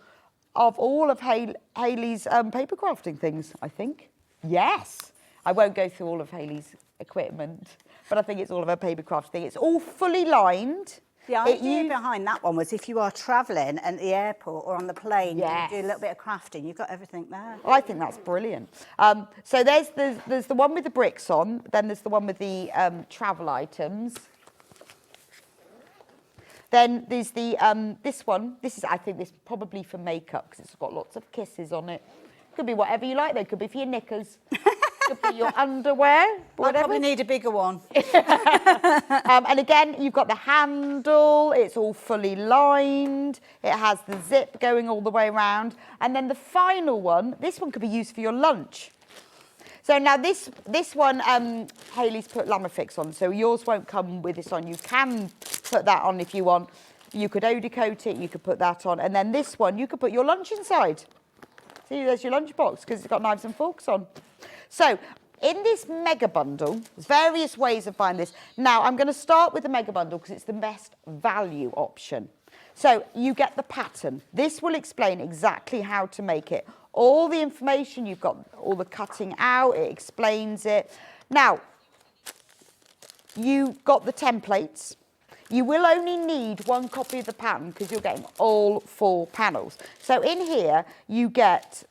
of all of Hayley's paper crafting things, I think. Yes. I won't go through all of Hayley's equipment, but I think it's all of her paper craft thing. It's all fully lined. The idea behind that one was if you are travelling at the airport or on the plane, you do a little bit of crafting, you've got everything there. I think that's brilliant. So there's the one with the bricks on, then there's the one with the travel items. Then there's the this one. I think this is probably for makeup because it's got lots of kisses on it. Could be whatever you like though. Could be for your knickers. Could be your underwear. I probably need a bigger one. And again, you've got the handle. It's all fully lined. It has the zip going all the way around. And then the final one, this one could be used for your lunch. So now this one, Hayley's put Lamifix on, so yours won't come with this on. You can put that on if you want. You could Eau-de-coat it, you could put that on. And then this one, you could put your lunch inside. See, there's your lunch box because it's got knives and forks on. So in this mega bundle, there's various ways of buying this. Now, I'm going to start with the mega bundle because it's the best value option. So you get the pattern. This will explain exactly how to make it. All the information, you've got all the cutting out, it explains it. Now, you've got the templates. You will only need one copy of the pattern because you're getting all 4 panels. So in here, you get,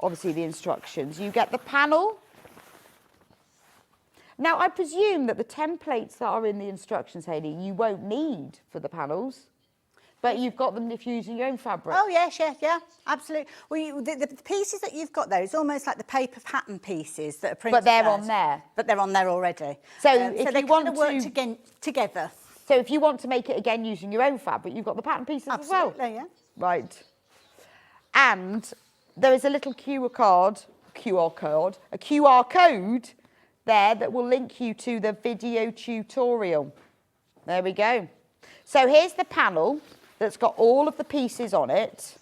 obviously, the instructions. You get the panel. Now, I presume that the templates that are in the instructions, Hayley, you won't need for the panels. But you've got them if you're using your own fabric. Oh, yes, yeah, absolutely. Well, the pieces that you've got there, it's almost like the paper pattern pieces that are printed. But they're on there. But they're on there already. So if they kind of work together. So if you want to make it again using your own fabric, you've got the pattern pieces as well. Absolutely, yeah. Right. And there is a little QR code there that will link you to the video tutorial. There we go. So here's the panel that's got all of the pieces on it.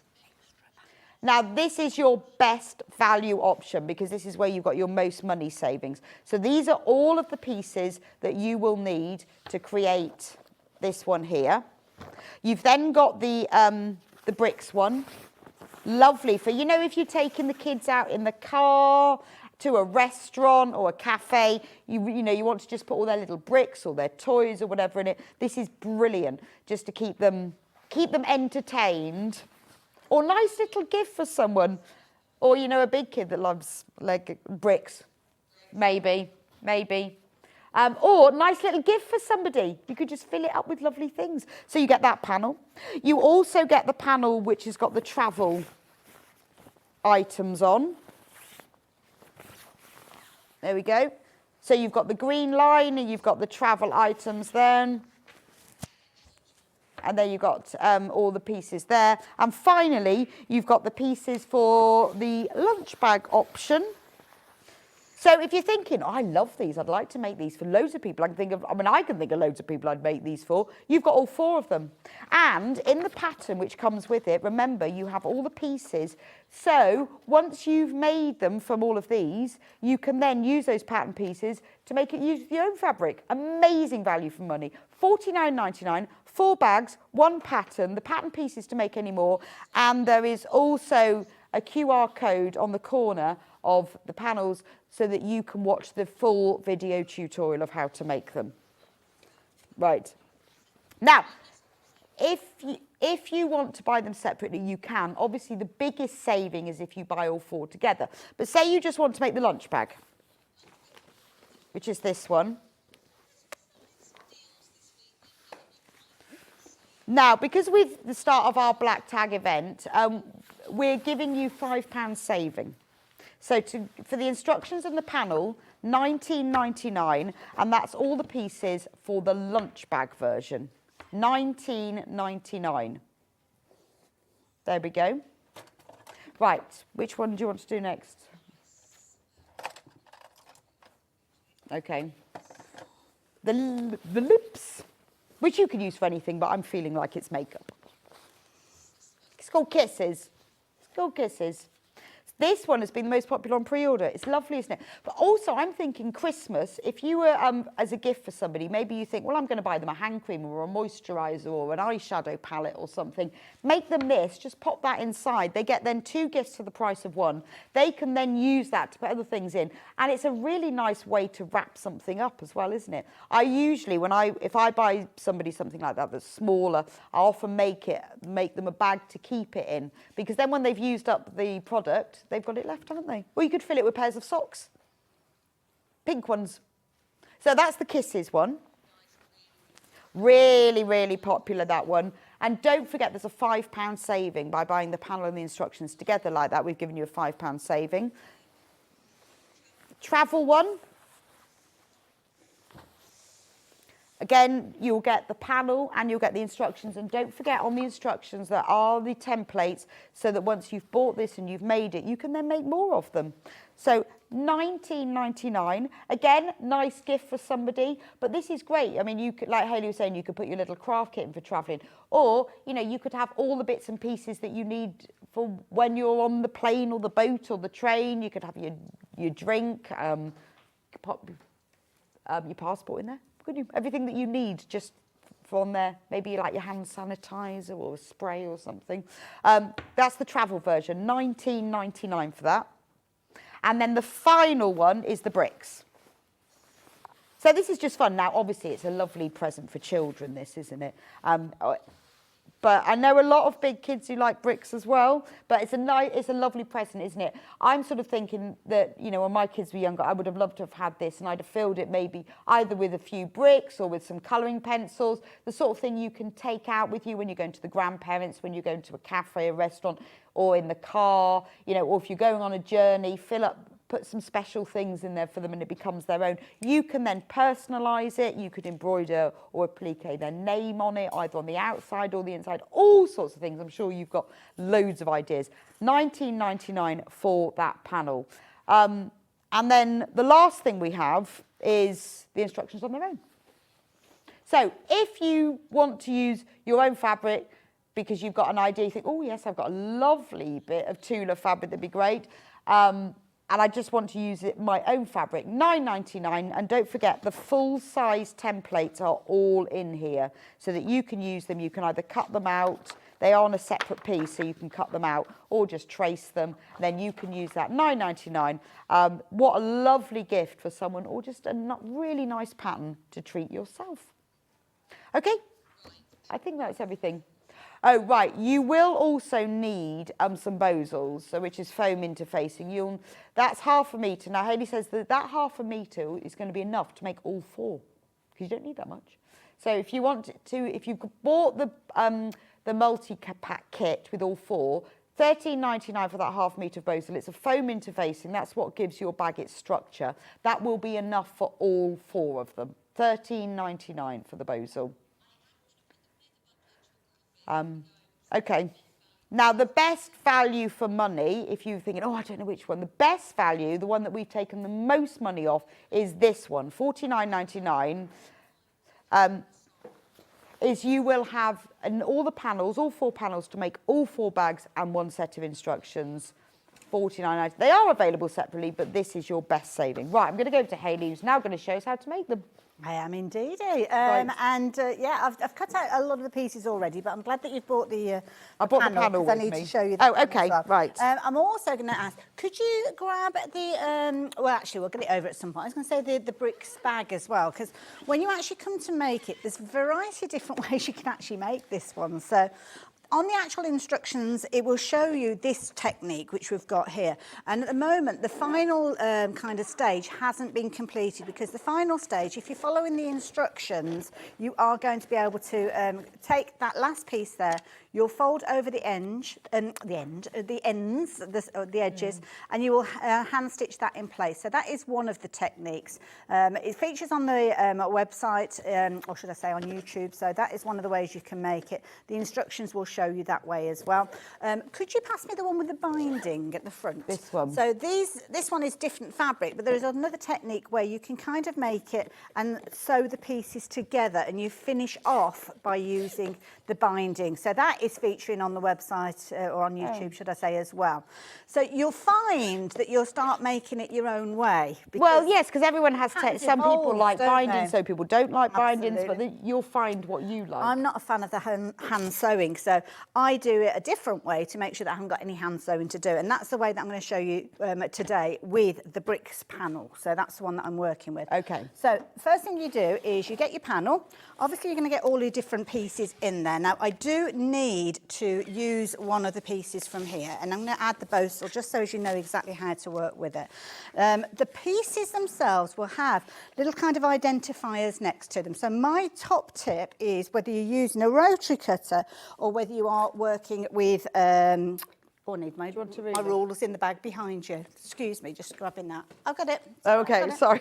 Now, this is your best value option because this is where you've got your most money savings. So these are all of the pieces that you will need to create this one here. You've then got the bricks one. Lovely for, you know, if you're taking the kids out in the car to a restaurant or a cafe, you know, you want to just put all their little bricks or their toys or whatever in it. This is brilliant just to keep them entertained. Or nice little gift for someone. Or, you know, a big kid that loves like bricks. Maybe. Or nice little gift for somebody. You could just fill it up with lovely things. So you get that panel. You also get the panel which has got the travel items on. There we go. So you've got the green line and you've got the travel items then. And then you've got all the pieces there. And finally, you've got the pieces for the lunch bag option. So if you're thinking, oh, I love these, I'd like to make these for loads of people. I can think of loads of people I'd make these for. You've got all 4 of them. And in the pattern which comes with it, remember, you have all the pieces. So once you've made them from all of these, you can then use those pattern pieces to make it use with your own fabric. Amazing value for money. $49.99, 4 bags, 1 pattern, the pattern pieces to make any more. And there is also a QR code on the corner of the panels so that you can watch the full video tutorial of how to make them. Right. Now, if you want to buy them separately, you can. Obviously, the biggest saving is if you buy all 4 together. But say you just want to make the lunch bag, which is this one. Now, because with the start of our Black Tag event, we're giving you £5 saving. So for the instructions and the panel, $19.99, and that's all the pieces for the lunch bag version. $19.99. There we go. Right, which one do you want to do next? Okay. The lips, which you can use for anything, but I'm feeling like it's makeup. It's called Kisses. It's called Kisses. This one has been the most popular on pre-order. It's lovely, isn't it? But also, I'm thinking Christmas, if you were, as a gift for somebody, maybe you think, well, I'm going to buy them a hand cream or a moisturiser or an eyeshadow palette or something. Make them this, just pop that inside. They get then 2 gifts for the price of 1. They can then use that to put other things in. And it's a really nice way to wrap something up as well, isn't it? I usually, if I buy somebody something like that that's smaller, I often make them a bag to keep it in. Because then when they've used up the product, they've got it left, haven't they? Or you could fill it with pairs of socks. Pink ones. So that's the Kisses one. Really, really popular, that one. And don't forget, there's a £5 saving by buying the panel and the instructions together like that. We've given you a £5 saving. Travel one. Again, you'll get the panel and you'll get the instructions. And don't forget, on the instructions, there are the templates so that once you've bought this and you've made it, you can then make more of them. So £19.99. Again, nice gift for somebody. But this is great. I mean, you could, like Hayley was saying, you could put your little craft kit in for travelling. Or, you know, you could have all the bits and pieces that you need for when you're on the plane or the boat or the train. You could have your drink, pop your passport in there. Could you? Everything that you need just from there, maybe like your hand sanitizer or a spray or something. That's the travel version, £19.99 for that. And then the final one is the bricks. So this is just fun. Now, obviously, it's a lovely present for children, this, isn't it? But I know a lot of big kids who like bricks as well. But it's a lovely present, isn't it? I'm sort of thinking that, you know, when my kids were younger, I would have loved to have had this, and I'd have filled it maybe either with a few bricks or with some colouring pencils, the sort of thing you can take out with you when you're going to the grandparents, when you're going to a cafe, a restaurant, or in the car, you know, or if you're going on a journey, put some special things in there for them and it becomes their own. You can then personalise it. You could embroider or applique their name on it, either on the outside or the inside, all sorts of things. I'm sure you've got loads of ideas. £19.99 for that panel. And then the last thing we have is the instructions on their own. So if you want to use your own fabric because you've got an idea, you think, oh yes, I've got a lovely bit of Tula fabric, that'd be great. And I just want to use my own fabric, £9.99. And don't forget, the full-size templates are all in here so that you can use them. You can either cut them out. They are on a separate piece, so you can cut them out or just trace them. Then you can use that, £9.99. What a lovely gift for someone, or just a really nice pattern to treat yourself. OK, I think that's everything. Oh, right, you will also need some bozels, so which is foam interfacing. That's ½ metre. Now, Hayley says that ½ metre is going to be enough to make all 4, because you don't need that much. So if you want to, if you've bought the multi-pack kit with all 4, £13.99 for that ½ metre of bozal. It's a foam interfacing. That's what gives your bag its structure. That will be enough for all 4 of them. £13.99 for the bozal. OK. Now, the best value for money, if you're thinking, oh, I don't know which one, the best value, the one that we've taken the most money off, is this one, £49.99. Is you will have all the panels, all 4 panels, to make all 4 bags and 1 set of instructions, £49.99. They are available separately, but this is your best saving. Right, I'm going to go over to Hayley, who's now going to show us how to make them. I am indeed. Right. And yeah, I've cut out a lot of the pieces already, but I'm glad that you've bought the I bought the panel because I with need me. to show you that. Oh, okay, well. right. I'm also going to ask, could you grab the, well, actually, we'll get it over at some point. I was going to say the bricks bag as well, because when you actually come to make it, there's a variety of different ways you can actually make this one. So on the actual instructions, it will show you this technique, which we've got here. And at the moment, the final kind of stage hasn't been completed, because the final stage, if you're following the instructions, you are going to be able to take that last piece there, you'll fold over the ends, the edges, and you will hand stitch that in place. So that is one of the techniques. It features on the website, or should I say on YouTube, so that is one of the ways you can make it. The instructions will show show you that way as well. Could you pass me the one with the binding at the front? This one. So this one is different fabric, but there is another technique where you can kind of make it and sew the pieces together, and you finish off by using the binding. So that is featuring on the website or on YouTube, should I say, as well. So you'll find that you'll start making it your own way. Well, yes, because everyone has some people evolve, like don't bindings, they? some people don't like bindings, Absolutely. but you'll find what you like. I'm not a fan of the hand sewing, so I do it a different way to make sure that I haven't got any hand sewing to do, and that's the way that I'm going to show you today with the bricks panel. So that's the one that I'm working with. Okay. So first thing you do is you get your panel. Obviously you're going to get all your different pieces in there. Now I do need to use one of the pieces from here, and I'm going to add the bow-saw just so as you know exactly how to work with it. The pieces themselves will have little kind of identifiers next to them. So my top tip is whether you're using a rotary cutter or whether you are working with I need my rulers in the bag behind you. Excuse me, just grabbing that. I've got it. Oh, okay, sorry.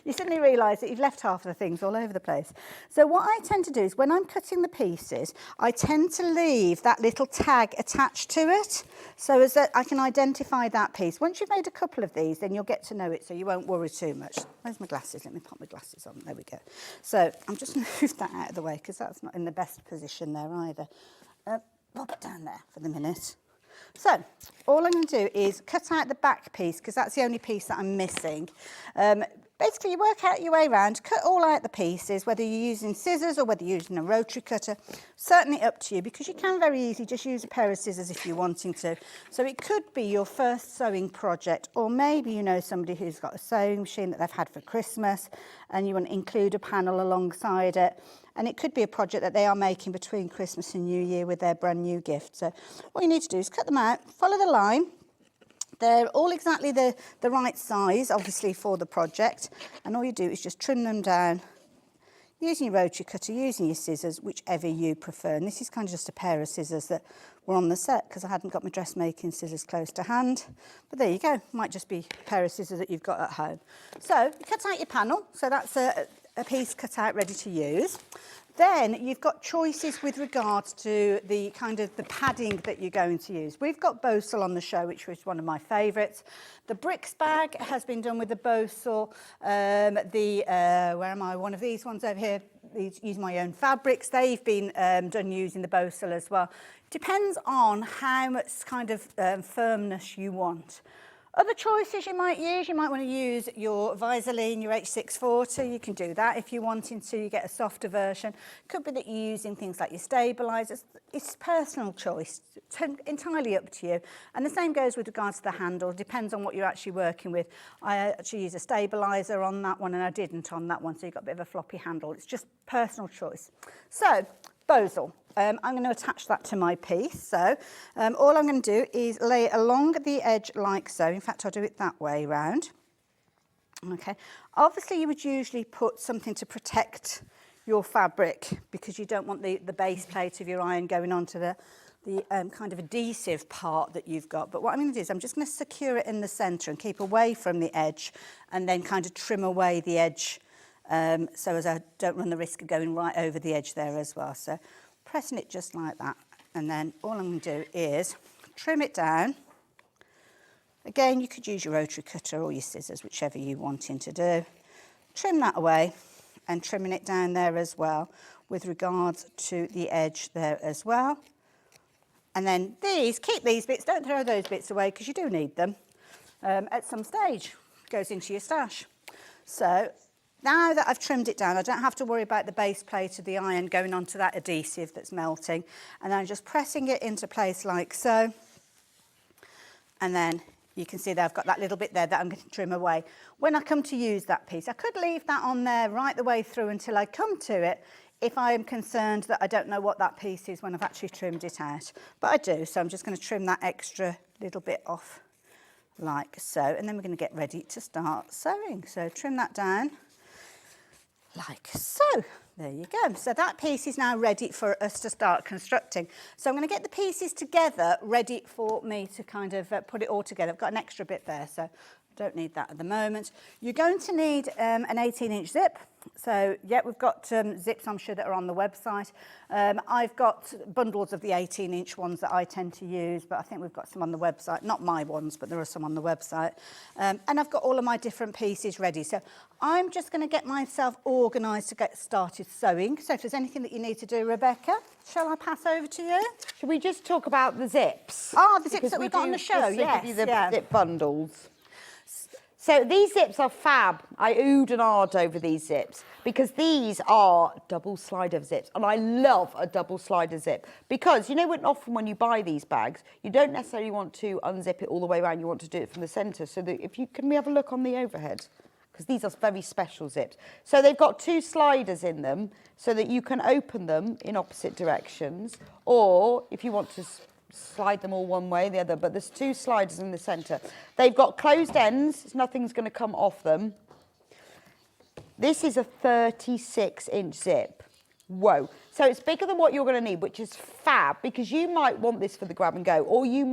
You suddenly realise that you've left half of the things all over the place. So what I tend to do is when I'm cutting the pieces, I tend to leave that little tag attached to it so as that I can identify that piece. Once you've made a couple of these, then you'll get to know it, so you won't worry too much. Where's my glasses? Let me pop my glasses on. There we go. So I'm just going to move that out of the way because that's not in the best position there either. Pop it down there for the minute. So all I'm going to do is cut out the back piece because that's the only piece that I'm missing. Basically, you work out your way around, cut all out the pieces, whether you're using scissors or whether you're using a rotary cutter. Certainly up to you, because you can very easily just use a pair of scissors if you're wanting to. So it could be your first sewing project, or maybe you know somebody who's got a sewing machine that they've had for Christmas and you want to include a panel alongside it. And it could be a project that they are making between Christmas and New Year with their brand new gift. So what you need to do is cut them out, follow the line. They're all exactly the right size, obviously, for the project. And all you do is just trim them down using your rotary cutter, using your scissors, whichever you prefer. And this is kind of just a pair of scissors that were on the set because I hadn't got my dressmaking scissors close to hand. But there you go. Might just be a pair of scissors that you've got at home. So you cut out your panel. So that's a piece cut out ready to use. Then you've got choices with regards to the kind of the padding that you're going to use. We've got bow saw on the show, which was one of my favourites. The bricks bag has been done with the bow saw. Where am I? One of these ones over here, these use my own fabrics. They've been done using the bow saw as well. Depends on how much kind of firmness you want. Other choices you might want to use your Visaline, your H640. You can do that if you're wanting to. You get a softer version. Could be that you're using things like your stabilisers. It's personal choice, entirely up to you. And the same goes with regards to the handle. Depends on what you're actually working with. I actually use a stabiliser on that one, and I didn't on that one, so you've got a bit of a floppy handle. It's just personal choice. So, bowsel. I'm going to attach that to my piece. So all I'm going to do is lay it along the edge like so. In fact, I'll do it that way round. Okay. Obviously, you would usually put something to protect your fabric because you don't want the base plate of your iron going onto the kind of adhesive part that you've got. But what I'm going to do is I'm just going to secure it in the centre and keep away from the edge and then kind of trim away the edge so as I don't run the risk of going right over the edge there as well. So pressing it just like that, and then all I'm going to do is trim it down. Again, you could use your rotary cutter or your scissors, whichever you're wanting to do. Trim that away and trimming it down there as well with regards to the edge there as well. And then keep these bits, don't throw those bits away because you do need them at some stage. Goes into your stash. So now that I've trimmed it down, I don't have to worry about the base plate of the iron going onto that adhesive that's melting. And then I'm just pressing it into place like so. And then you can see that I've got that little bit there that I'm going to trim away. When I come to use that piece, I could leave that on there right the way through until I come to it if I am concerned that I don't know what that piece is when I've actually trimmed it out. But I do, so I'm just going to trim that extra little bit off like so. And then we're going to get ready to start sewing. So trim that down like so. There you go. So that piece is now ready for us to start constructing. So I'm going to get the pieces together ready for me to kind of put it all together. I've got an extra bit there, so don't need that at the moment. You're going to need an 18-inch zip. So, yeah, we've got zips, I'm sure, that are on the website. I've got bundles of the 18-inch ones that I tend to use, but I think we've got some on the website. Not my ones, but there are some on the website. And I've got all of my different pieces ready. So I'm just going to get myself organised to get started sewing. So if there's anything that you need to do, Rebecca, shall I pass over to you? Should we just talk about the zips? Oh, the zips Because that we've got on the show, just yes. give you the zip bundles. So these zips are fab. I oohed and ahed over these zips because these are double slider zips, and I love a double slider zip because you know when often when you buy these bags, you don't necessarily want to unzip it all the way around. You want to do it from the centre. So that if you can we have a look on the overhead because these are very special zips. So they've got 2 sliders in them so that you can open them in opposite directions, or if you want to slide them all one way, the other, but there's 2 sliders in the centre. They've got closed ends, so nothing's going to come off them. This is a 36-inch zip. Whoa. So it's bigger than what you're going to need, which is fab, because you might want this for the grab and go, or you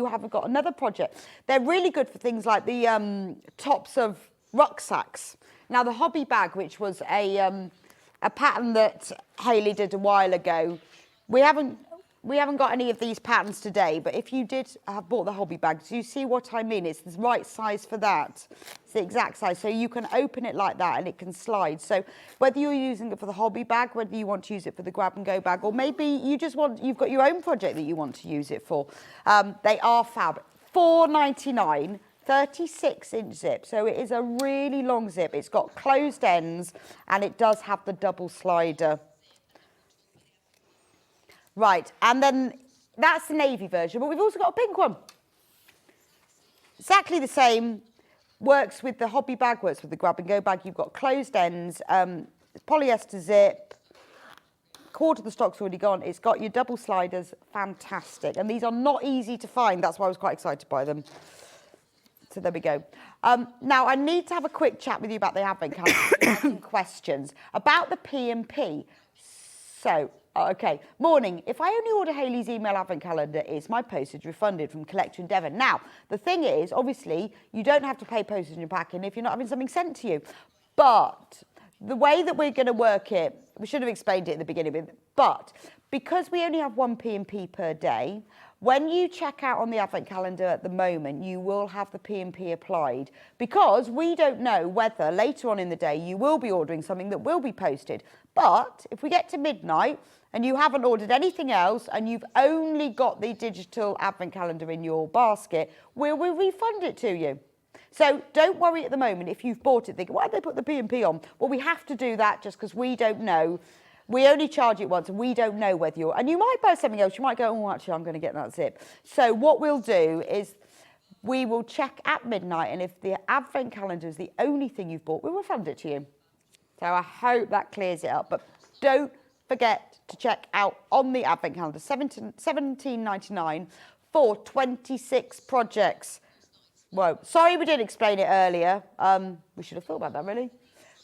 haven't got another project. They're really good for things like the tops of rucksacks. Now, the hobby bag, which was a pattern that Hayley did a while ago, we haven't got any of these patterns today, but if you did have bought the hobby bag, do you see what I mean? It's the right size for that. It's the exact size. So you can open it like that and it can slide. So whether you're using it for the hobby bag, whether you want to use it for the grab and go bag, or maybe you've got your own project that you want to use it for, they are fab. $4.99, 36-inch zip. So it is a really long zip. It's got closed ends and it does have the double slider. Right, and then that's the navy version, but we've also got a pink one. Exactly the same, works with the hobby bag, works with the grab and go bag. You've got closed ends, polyester zip, quarter of the stock's already gone. It's got your double sliders, fantastic. And these are not easy to find, that's why I was quite excited by them. So there we go. Now, I need to have a quick chat with you about the advent calendar. I have some questions about the P&P. So, okay, morning. If I only order Hayley's email advent calendar, is my postage refunded from Collector in Devon? Now, the thing is, obviously, you don't have to pay postage and packing if you're not having something sent to you. But the way that we're going to work it, we should have explained it at the beginning, but because we only have 1 P&P per day, when you check out on the advent calendar at the moment, you will have the P&P applied because we don't know whether later on in the day you will be ordering something that will be posted. But if we get to midnight and you haven't ordered anything else and you've only got the digital advent calendar in your basket, we'll refund it to you. So don't worry at the moment if you've bought it thinking, why did they put the P&P on? Well, we have to do that just because we don't know. We only charge it once and we don't know whether you're... And you might buy something else. You might go, oh, actually, I'm going to get that zip. So what we'll do is we will check at midnight, and if the advent calendar is the only thing you've bought, we'll refund it to you. So I hope that clears it up. But don't forget to check out on the advent calendar, $17.99 for 26 projects. Whoa. Sorry we didn't explain it earlier. We should have thought about that, really.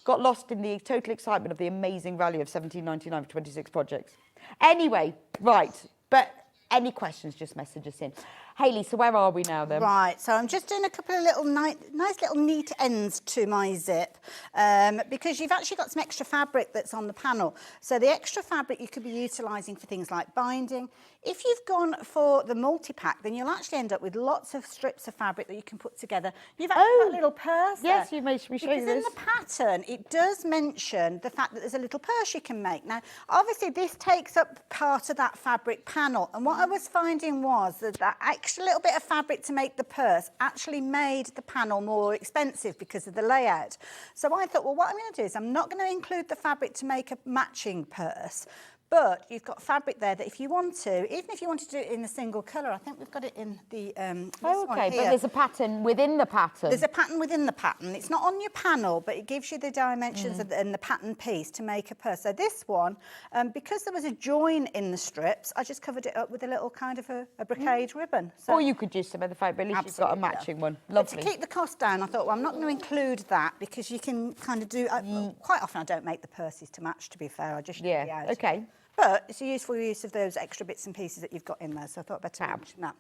Got lost in the total excitement of the amazing value of $17.99 for 26 projects. Anyway, right. But any questions, just message us in. Hayley, so where are we now then? Right, so I'm just doing a couple of little nice little neat ends to my zip because you've actually got some extra fabric that's on the panel. So the extra fabric you could be utilising for things like binding. If you've gone for the multi-pack, then you'll actually end up with lots of strips of fabric that you can put together. You've actually got a little purse Yes, there. you made me show you Because this. in the pattern, it does mention the fact that there's a little purse you can make. Now, obviously, this takes up part of that fabric panel. And what I was finding was that that extra little bit of fabric to make the purse actually made the panel more expensive because of the layout. So I thought, well, what I'm going to do is I'm not going to include the fabric to make a matching purse. But you've got fabric there that if you want to, even if you want to do it in a single colour, I think we've got it in the one okay, here. but there's a pattern within the pattern. There's a pattern within the pattern. It's not on your panel, but it gives you the dimensions and the pattern piece to make a purse. So this one, because there was a join in the strips, I just covered it up with a little kind of a brocade ribbon. So or you could use some other fabric, but at least you've got a matching one. Lovely. But to keep the cost down, I thought, well, I'm not going to include that because you can kind of do... quite often I don't make the purses to match, to be fair. I just... Yeah, okay. But it's a useful use of those extra bits and pieces that you've got in there, so I thought I'd better mention that.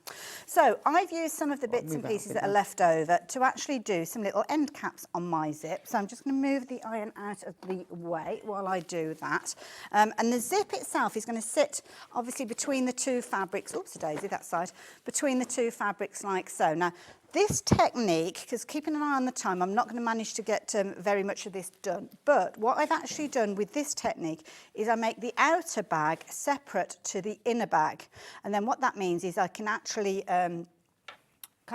So I've used some of the bits and pieces that are left over to actually do some little end caps on my zip. So I'm just going to move the iron out of the way while I do that. And the zip itself is going to sit obviously between the two fabrics. Oops, daisy, that side. Between the two fabrics like so. Now, this technique, because keeping an eye on the time, I'm not going to manage to get very much of this done. But what I've actually done with this technique is I make the outer bag separate to the inner bag. And then what that means is I can actually kind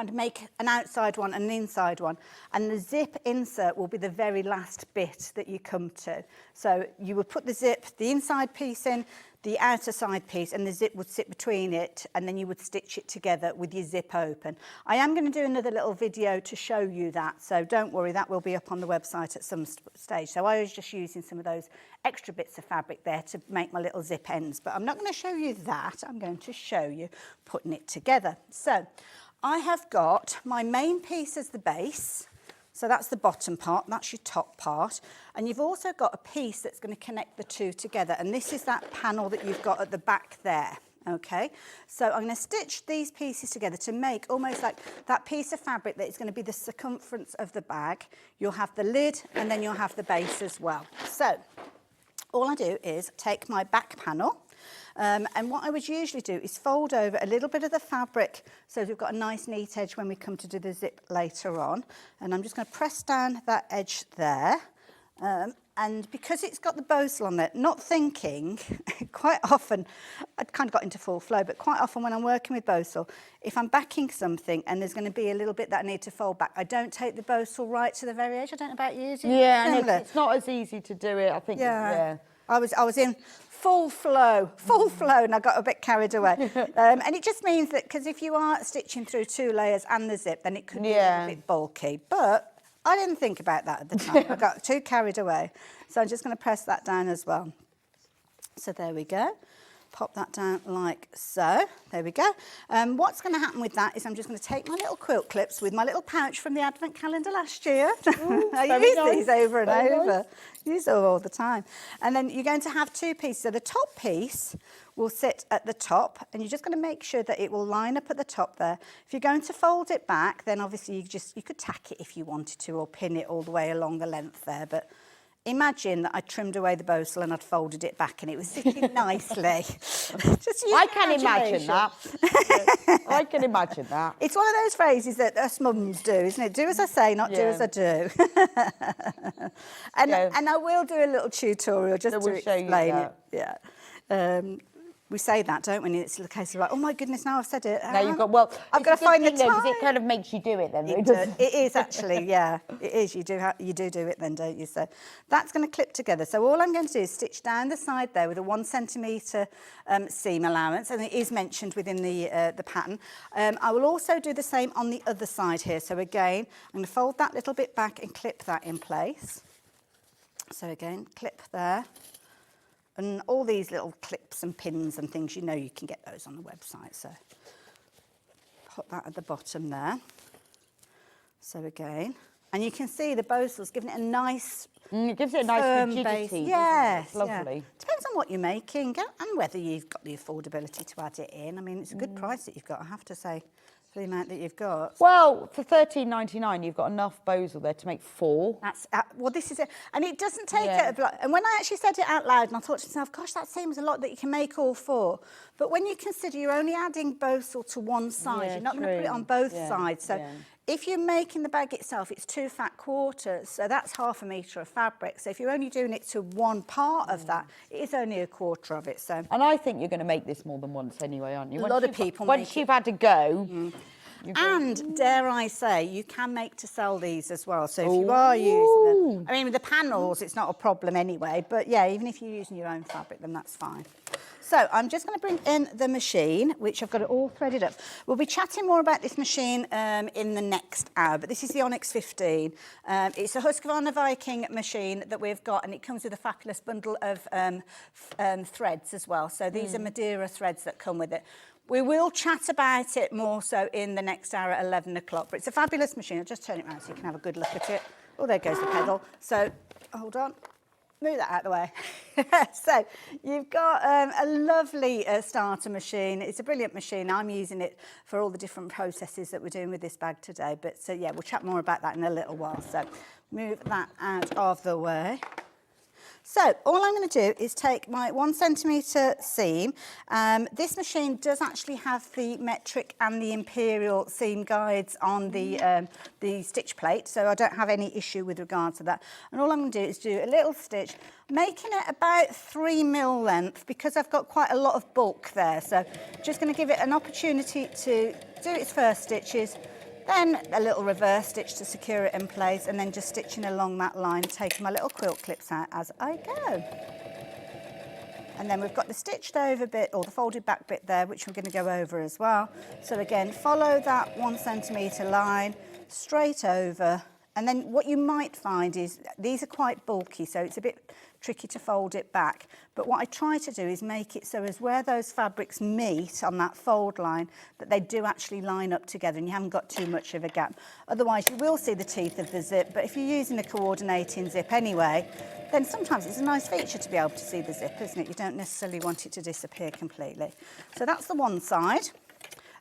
of make an outside one and an inside one. And the zip insert will be the very last bit that you come to. So you would put the inside piece in, the outer side piece, and the zip would sit between it, and then you would stitch it together with your zip open. I am going to do another little video to show you that, so don't worry, that will be up on the website at some stage. So I was just using some of those extra bits of fabric there to make my little zip ends, but I'm not going to show you that. I'm going to show you putting it together. So I have got my main piece as the base. So that's the bottom part, that's your top part. And you've also got a piece that's going to connect the two together. And this is that panel that you've got at the back there, okay? So I'm going to stitch these pieces together to make almost like that piece of fabric that is going to be the circumference of the bag. You'll have the lid and then you'll have the base as well. So all I do is take my back panel. And what I would usually do is fold over a little bit of the fabric so we've got a nice neat edge when we come to do the zip later on. And I'm just going to press down that edge there. And because it's got the bosal on it, not thinking, quite often, I'd kind of got into full flow, but quite often when I'm working with bosal, if I'm backing something and there's going to be a little bit that I need to fold back, I don't take the bosal right to the very edge. I don't know about you. Yeah, and it's not as easy to do it, I think. Yeah. I was in full flow, and I got a bit carried away. And it just means that, because if you are stitching through 2 layers and the zip, then it could be a bit bulky. But I didn't think about that at the time. I got too carried away. So I'm just going to press that down as well. So there we go. Pop that down like so. There we go. What's going to happen with that is I'm just going to take my little quilt clips with my little pouch from the advent calendar last year. I use these over and over. Use them all the time. And then you're going to have 2 pieces. So the top piece will sit at the top, and you're just going to make sure that it will line up at the top there. If you're going to fold it back, then obviously you could tack it if you wanted to, or pin it all the way along the length there. But imagine that I trimmed away the bosal and I'd folded it back and it was sitting nicely. I can imagine that. I can imagine that. It's one of those phrases that us mums do, isn't it? Do as I say, not do as I do. And I will do a little tutorial just to explain it. Yeah. We say that, don't we? And it's the case of like, oh my goodness, now I've said it. Now you've got, well, I've got to find the time. Because it kind of makes you do it then. It is actually, yeah. It is. You do it then, don't you? So that's going to clip together. So all I'm going to do is stitch down the side there with a 1 centimetre seam allowance, and it is mentioned within the pattern. I will also do the same on the other side here. So again, I'm going to fold that little bit back and clip that in place. So again, clip there. And all these little clips and pins and things, you know you can get those on the website. So put that at the bottom there. So again, and you can see the bosal's giving it a nice it gives it a nice rigidity. Yes, it's lovely. Yeah. Depends on what you're making and whether you've got the affordability to add it in. I mean, it's a good price that you've got, I have to say, for the amount that you've got. Well, for $13.99, you've got enough bosal there to make 4. That's well, this is it, and it doesn't take it. And when I actually said it out loud, and I thought to myself, "Gosh, that seems a lot that you can make all 4." But when you consider you're only adding bosal to one side, you're not going to put it on both sides. So if you're making the bag itself, it's 2 fat quarters, so that's ½ metre of fabric. So if you're only doing it to one part of that, it is only 1/4 of it. So, and I think you're going to make this more than once anyway, aren't you? A lot of people once you've had a go. And dare I say, you can make to sell these as well. So if you are using them, I mean, with the panels, it's not a problem anyway. But yeah, even if you're using your own fabric, then that's fine. So I'm just going to bring in the machine, which I've got it all threaded up. We'll be chatting more about this machine in the next hour, but this is the Onyx 15. It's a Husqvarna Viking machine that we've got, and it comes with a fabulous bundle of threads as well. So these are Madeira threads that come with it. We will chat about it more so in the next hour at 11 o'clock, but it's a fabulous machine. I'll just turn it around so you can have a good look at it. Oh, there goes the pedal. So, hold on. move that out of the way. So you've got a lovely starter machine. It's a brilliant machine. I'm using it for all the different processes that we're doing with this bag today. But so yeah, we'll chat more about that in a little while. So move that out of the way. So all I'm going to do is take my 1 centimetre seam. This machine does actually have the metric and the imperial seam guides on the stitch plate, so I don't have any issue with regard to that. And all I'm going to do is do a little stitch, making it about 3mm length because I've got quite a lot of bulk there. So just going to give it an opportunity to do its first stitches, then a little reverse stitch to secure it in place, and then just stitching along that line, taking my little quilt clips out as I go. And then we've got the stitched over bit, or the folded back bit there, which we're going to go over as well. So again, follow that 1 centimetre line straight over. And then what you might find is these are quite bulky, so it's a bit tricky to fold it back. But what I try to do is make it so as where those fabrics meet on that fold line, that they do actually line up together and you haven't got too much of a gap. Otherwise, you will see the teeth of the zip, but if you're using a coordinating zip anyway, then sometimes it's a nice feature to be able to see the zip, isn't it? You don't necessarily want it to disappear completely. So that's the one side.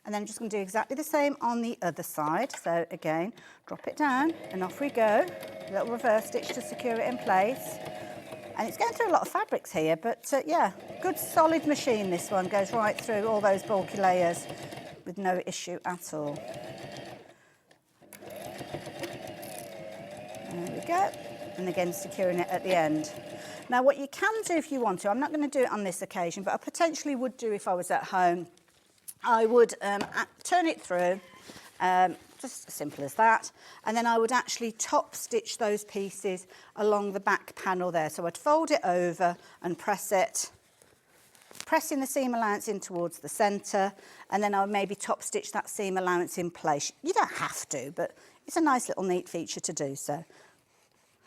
And then I'm just going to do exactly the same on the other side. So again, drop it down and off we go. A little reverse stitch to secure it in place. And it's going through a lot of fabrics here, but yeah, good solid machine this one. Goes right through all those bulky layers with no issue at all. There we go. And again, securing it at the end. Now what you can do if you want to, I'm not going to do it on this occasion, but I potentially would do if I was at home. I would turn it through, just as simple as that, and then I would actually top stitch those pieces along the back panel there. So I'd fold it over and press it, pressing the seam allowance in towards the centre, and then I would maybe top stitch that seam allowance in place. You don't have to, but it's a nice little neat feature to do so,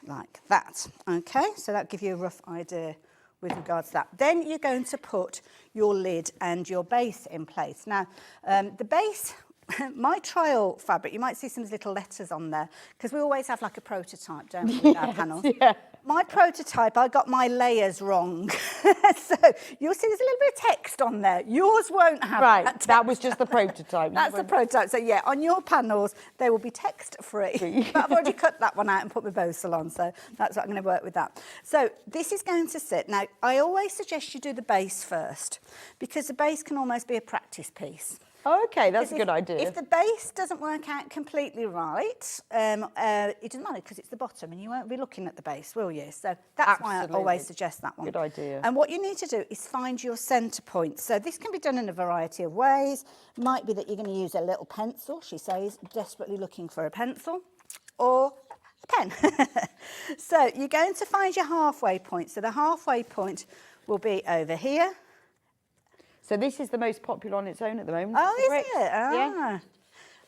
like that. Okay, so that'll give you a rough idea with regards to that. Then you're going to put your lid and your base in place. Now, the base, my trial fabric, you might see some little letters on there, because we always have like a prototype, don't we, with our panels? Yeah. My prototype, I got my layers wrong. So you'll see there's a little bit of text on there. Yours won't have Right, that. that was just the prototype. That's the prototype. So yeah, on your panels, they will be text-free. But I've already cut that one out and put my Bosal on, so that's what I'm going to work with that. So this is going to sit. Now, I always suggest you do the base first, because the base can almost be a practice piece. Oh, okay, that's a Because good idea. If the base doesn't work out completely right, it doesn't matter because it's the bottom and you won't be looking at the base, will you? So that's why I Absolutely. always suggest that one. Good idea. And what you need to do is find your centre point. So this can be done in a variety of ways. Might be that you're going to use a little pencil, she says, desperately looking for a pencil, or a pen. So you're going to find your halfway point. So the halfway point will be over here. So this is the most popular on its own at the moment. Oh, the is bricks. it? Ah. Yeah.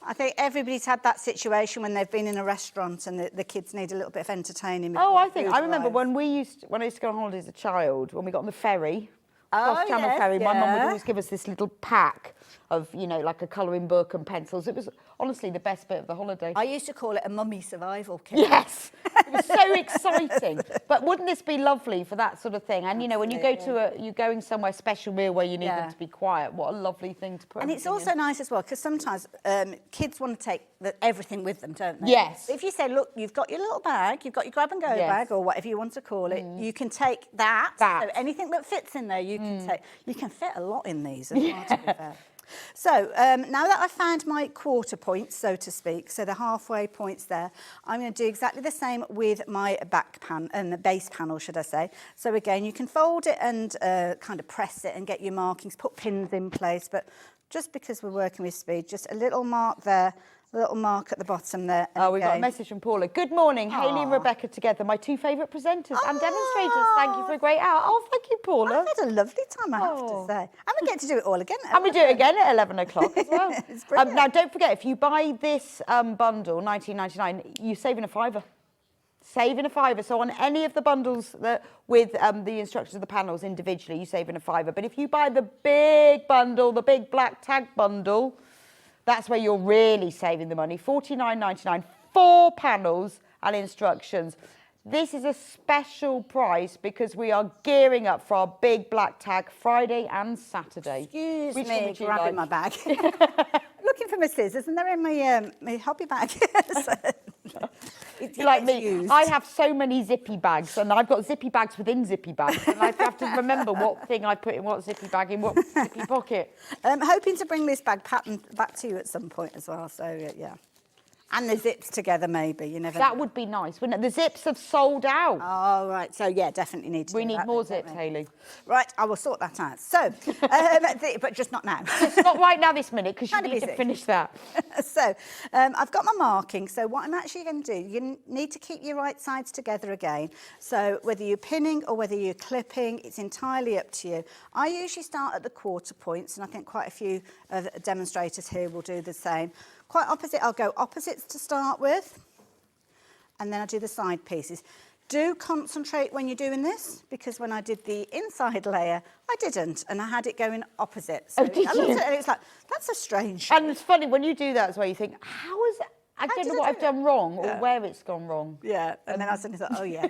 I think everybody's had that situation when they've been in a restaurant and the kids need a little bit of entertaining. Oh, I food remember arrives. when I used to go on holiday as a child, when we got on the ferry, Oh, cross Channel yes, ferry, my mum would yeah. always give us this little pack of, you know, like a colouring book and pencils. It was honestly the best bit of the holiday. I used to call it a mummy survival kit. Yes, it was so exciting. But wouldn't this be lovely for that sort of thing? And you know, when you go to you're going somewhere special meal where you need them to be quiet, what a lovely thing to put. And it's everything also in. nice as well, because sometimes kids want to take everything with them, don't they? Yes. If you say, look, you've got your little bag, you've got your grab and go bag, or whatever you want to call it, you can take that. So anything that fits in there, you can take. You can fit a lot in these as well, to be fair. So now that I've found my quarter points, so to speak, so the halfway points there, I'm going to do exactly the same with my back pan and the base panel, should I say. So again, you can fold it and kind of press it and get your markings, put pins in place, but just because we're working with speed, just a little mark there, a little mark at the bottom there. And We've got a message from Paula. Good morning, Hayley and Rebecca together, my two favourite presenters and demonstrators. Thank you for a great hour. Oh, thank you, Paula. I've had a lovely time, I have to say. And we get to do it all again. And we do it again at 11 o'clock as well. It's brilliant. Now, don't forget, if you buy this bundle, $19.99, you're saving a £5. Saving a £5. So on any of the bundles with the instructions of the panels individually, you're saving a £5. But if you buy the big bundle, the big black tag bundle, that's where you're really saving the money. $49.99, 4 panels and instructions. This is a special price because we are gearing up for our big black tag Friday and Saturday. Excuse Which one me, would you grabbing like? my bag. Looking for my scissors, and they're in my hobby bag. You're like me. I have so many zippy bags, and I've got zippy bags within zippy bags, and I have to remember what thing I put in what zippy bag in what zippy pocket. I'm hoping to bring this bag pattern back to you at some point as well. So yeah, and the zips together maybe. You never. That would be nice, wouldn't it? The zips have sold out. Oh right. So yeah, definitely need to. We do need that more then, don't zips, we? Hayley. Right, I will sort that out. So, but just not now. It's not right now this minute because you Kinda need to busy. finish that. So, I've got my marking. So what I'm actually going to do, you need to keep your right sides together again. So whether you're pinning or whether you're clipping, it's entirely up to you. I usually start at the quarter points, and I think quite a few demonstrators here will do the same. Quite opposite, I'll go opposites to start with, and then I do the side pieces. Do concentrate when you're doing this, because when I did the inside layer, I didn't, and I had it going opposite. So did I looked you? at it and it's like, that's a strange shape. And it's funny, when you do that as well, you think, how is it? I don't did know I what do I've done wrong or Yeah. where it's gone wrong. Yeah, and then I suddenly thought, oh yeah.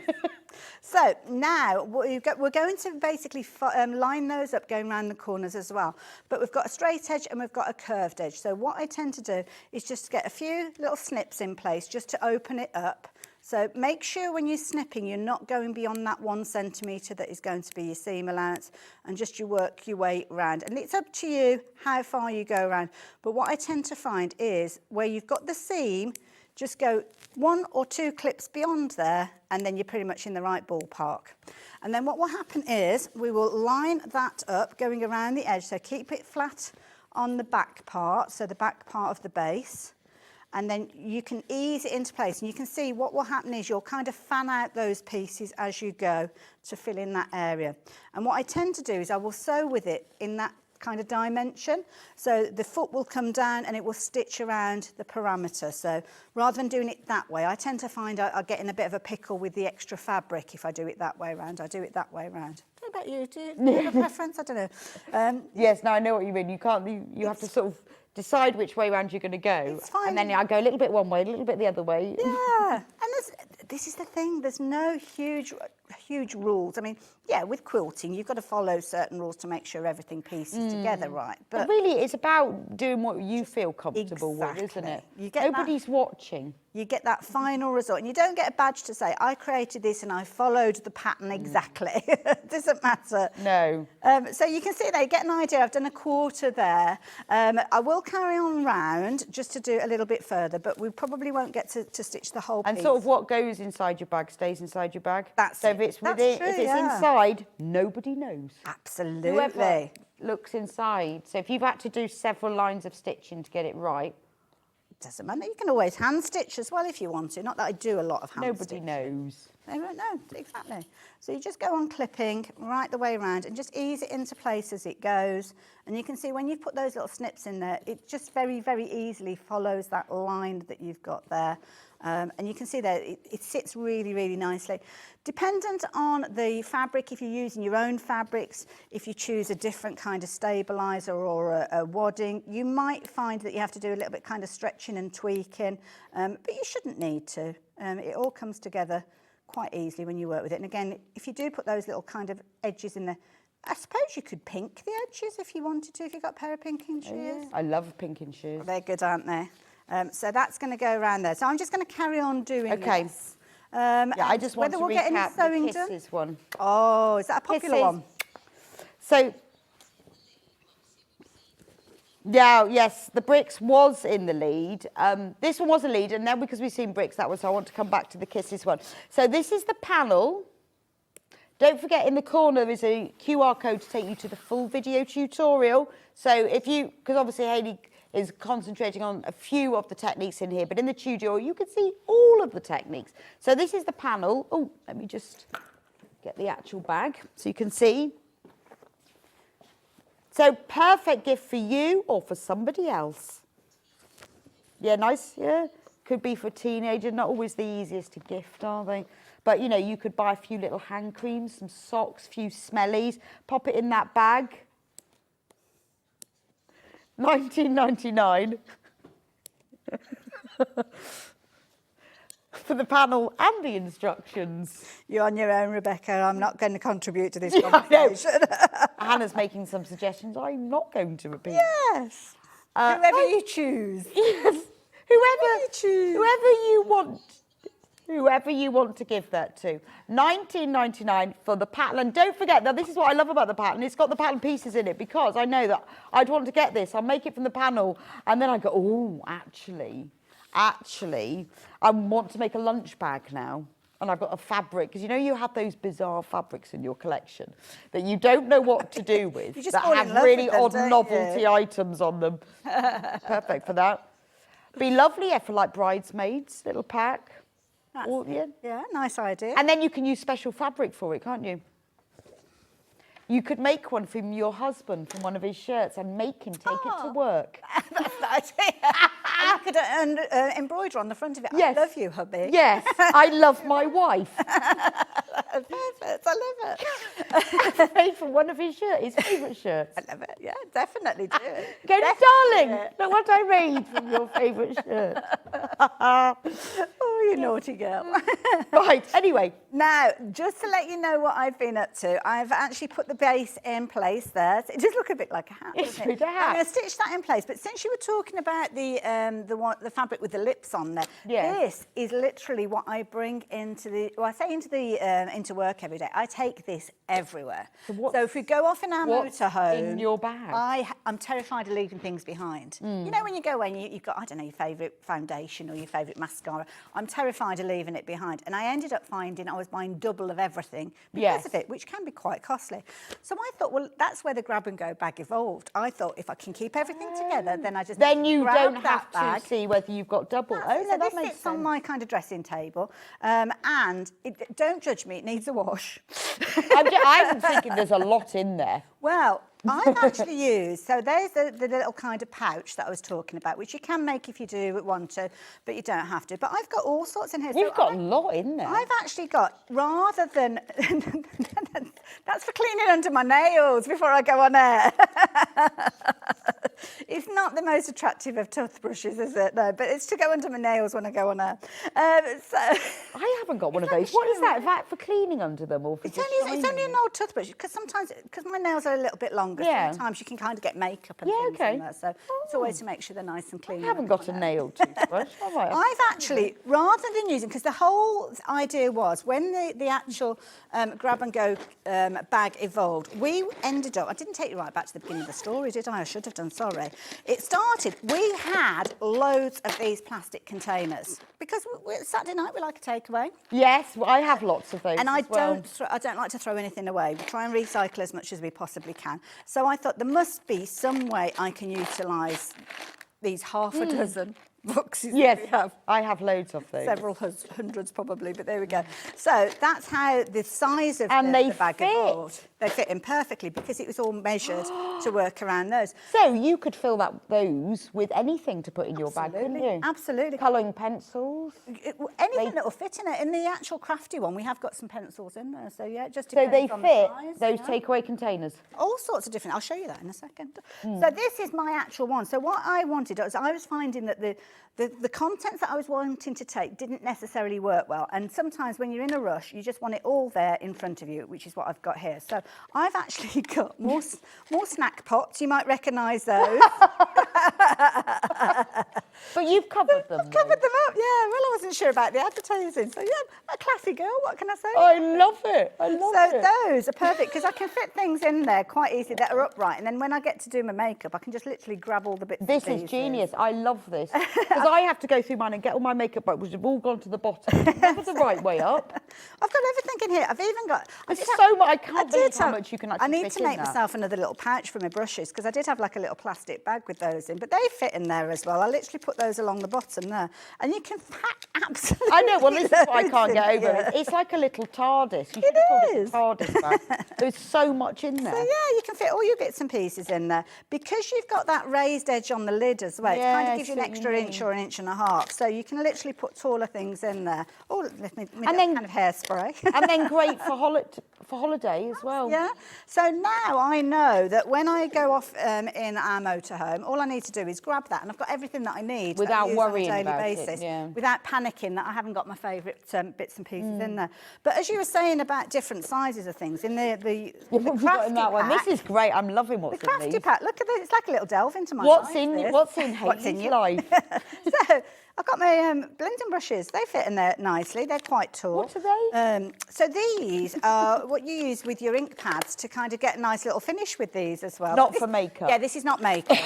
So now we're going to basically line those up going around the corners as well. But we've got a straight edge and we've got a curved edge. So what I tend to do is just get a few little snips in place just to open it up. So make sure when you're snipping, you're not going beyond that 1 centimetre that is going to be your seam allowance, and just you work your way around. And it's up to you how far you go around. But what I tend to find is where you've got the seam, just go 1 or 2 clips beyond there, and then you're pretty much in the right ballpark. And then what will happen is we will line that up going around the edge. So keep it flat on the back part, so the back part of the base. And then you can ease it into place. And you can see what will happen is you'll kind of fan out those pieces as you go to fill in that area. And what I tend to do is I will sew with it in that kind of dimension. So the foot will come down and it will stitch around the parameter. So rather than doing it that way, I tend to find I get in a bit of a pickle with the extra fabric if I do it that way around. I do it that way around. What about you? Do you have a preference? I don't know. Yes, now I know what you mean. You can't, you have to sort of decide which way around you're going to go. It's fine. And then I go a little bit one way, a little bit the other way. Yeah, and this is the thing, there's no huge rules. I mean, yeah, with quilting, you've got to follow certain rules to make sure everything pieces together right. But really, it's about doing what you feel comfortable with, isn't it? You get Nobody's watching. You get that final result, and you don't get a badge to say, I created this and I followed the pattern exactly. It doesn't matter. No. So you can see there, you get an idea. I've done a quarter there. I will carry on round just to do a little bit further, but we probably won't get to stitch the whole And piece. sort of what goes inside your bag stays inside your bag. That's so it. if it's That's within, true, if it's yeah. inside, nobody knows. Absolutely. Whoever looks inside. So if you've had to do several lines of stitching to get it right, Doesn't matter. You can always hand stitch as well if you want to. Not that I do a lot of hand nobody stitch. knows. They won't know, exactly. So you just go on clipping right the way around and just ease it into place as it goes. And you can see when you put those little snips in there, it just very, very easily follows that line that you've got there. And you can see there, it sits really, really nicely. Dependent on the fabric, if you're using your own fabrics, if you choose a different kind of stabiliser or a wadding, you might find that you have to do a little bit kind of stretching and tweaking, but you shouldn't need to. It all comes together quite easily when you work with it. And again, if you do put those little kind of edges in there, I suppose you could pink the edges if you wanted to, if you've got a pair of pinking shears. I love pinking shears. They're good, aren't they? So that's going to go around there. So I'm just going to carry on doing this. Yeah, I just want to we'll get any recap sewing the done. Kisses one. Oh, is that a popular Kisses. one? So, yeah, yes, the bricks was in the lead. This one was a lead, and then because we've seen bricks, that was, so I want to come back to the Kisses one. So this is the panel. Don't forget, in the corner is a QR code to take you to the full video tutorial. So if you, because obviously Hayley is concentrating on a few of the techniques in here, but in the tutorial you can see all of the techniques. So this is the panel. Oh, let me just get the actual bag so you can see. So perfect gift for you or for somebody else. Yeah, nice, yeah. Could be for a teenager, not always the easiest to gift, are they? But, you know, you could buy a few little hand creams, some socks, a few smellies, pop it in that bag. $19.99. for the panel and the instructions. You're on your own, Rebecca. I'm not going to contribute to this Yeah, I know. conversation. Hannah's making some suggestions I'm not going to repeat. Yes. Whoever you choose. Yes. Whoever you want to give that to. $19.99 for the pattern. And don't forget, now this is what I love about the pattern. It's got the pattern pieces in it because I know that I'd want to get this. I'll make it from the panel. And then I go, oh, actually, I want to make a lunch bag now. And I've got a fabric, because you know you have those bizarre fabrics in your collection that you don't know what to do with, just that fall in have love really with them, odd don't novelty you? items on them. Perfect for that. Be lovely for like bridesmaids, little pack. Yeah, nice idea. And then you can use special fabric for it, can't you? You could make one from your husband, from one of his shirts, and make him take it to work. That's the idea. And you could embroider on the front of it. Yes. I love you, hubby. Yes, I love my wife. Perfect. I love it. Made from one of his favourite shirts. I love it. Yeah, definitely do it. Go, Definitely. darling, look what I made from your favourite shirt. Oh, you naughty girl. Right, anyway. Now, just to let you know what I've been up to, I've actually put the base in place there. So it does look a bit like a hat, It's doesn't it? a hat. I'm going to stitch that in place. But since you were talking about the fabric with the lips on there, Yes. this is literally what I bring into work every day. I take this everywhere. So if we go off in our what's motorhome, in your bag? I'm terrified of leaving things behind. You know when you go away and you've got, I don't know, your favourite foundation or your favourite mascara. I'm terrified of leaving it behind. And I ended up finding I was buying double of everything because of it, which can be quite costly. So I thought, well, that's where the grab and go bag evolved. I thought if I can keep everything together, then I just Then you grab don't that have bag. to see whether you've got double. So No, that this makes sits sense. on my kind of dressing table, and don't judge me, it needs a wash. I'm thinking there's a lot in there. Well, I've actually used, so there's the little kind of pouch that I was talking about, which you can make if you do want to, but you don't have to. But I've got all sorts in here. You've got a lot in there. I've actually got, rather than, that's for cleaning under my nails before I go on air. It's not the most attractive of toothbrushes, is it? No, but it's to go under my nails when I go on air. I haven't got one of those. What is that? Is that for cleaning under them or for It's just only shining? an old toothbrush, because sometimes, because my nails are a little bit longer, Yeah. sometimes you can kind of get makeup and Yeah, things okay. in there. So it's always to make sure they're nice and clean. I haven't got a nailed toothbrush. All right. I've actually, rather than using, because the whole idea was when the actual grab and go bag evolved, we ended up, I didn't take you right back to the beginning of the story, did I? I should have done, sorry. It started, we had loads of these plastic containers because Saturday night we like a takeaway. Yes, well, I have lots of those. And as well. I don't like to throw anything away. We try and recycle as much as we possibly can. So I thought there must be some way I can utilise these half a dozen boxes. Yes, that we have. I have loads of those. Several hundreds probably, but there we go. So that's how the size of And the they bag fit. evolved. They fit in perfectly because it was all measured to work around those. So you could fill those with anything to put in your bag, couldn't you? Absolutely. Colouring pencils. Anything that will fit in it. In the actual crafty one, we have got some pencils in there. So yeah, it just So depends they on fit the size, those yeah. takeaway containers. All sorts of different. I'll show you that in a second. So this is my actual one. So what I wanted was I was finding that the contents that I was wanting to take didn't necessarily work well. And sometimes when you're in a rush, you just want it all there in front of you, which is what I've got here. So I've actually got more snack pots. You might recognise those. But you've covered them. I've covered them up, yeah. Well, I wasn't sure about the advertising. So yeah, a classy girl, what can I say? I love it. I love it. So those are perfect because I can fit things in there quite easily that are upright, and then when I get to do my makeup, I can just literally grab all the bits. This and is pieces. genius. I love this. Because I have to go through mine and get all my makeup back, which have all gone to the bottom. Never the right way up. I've got everything in here. I've even got. There's so much. I can't believe how much you can actually I need fit to in make that. myself another little pouch for my brushes because I did have like a little plastic bag with those in, but they fit in there as well. I literally put those along the bottom there, and you can pack absolutely. I know. Well, this is what I loads can't in get over. here. It's like a little TARDIS. You should have called it is. a TARDIS bag. There's so much in there. So yeah, you can fit all your bits and pieces in there because you've got that raised edge on the lid as well. Yeah, it kind I of gives you an see what you extra inch mean. or an inch and a half, so you can literally put taller things in there. Oh, And then- kind of hairspray. And then great for holiday as well. Yeah. So now I know that when I go off in our motorhome, all I need to do is grab that, and I've got everything that I need. Without that I use worrying on a daily about it, basis, yeah. without panicking that I haven't got my favourite bits and pieces in there. But as you were saying about different sizes of things, in the What have you got in that one? This pack, is great. I'm loving what's the in crafty these. pack, look at this, it's like a little delve into my What's life, in this. Hayley's you? life? So I've got my blending brushes. They fit in there nicely. They're quite tall. What are they? So these are what you use with your ink pads to kind of get a nice little finish with these as well. Not for makeup. Yeah, this is not makeup.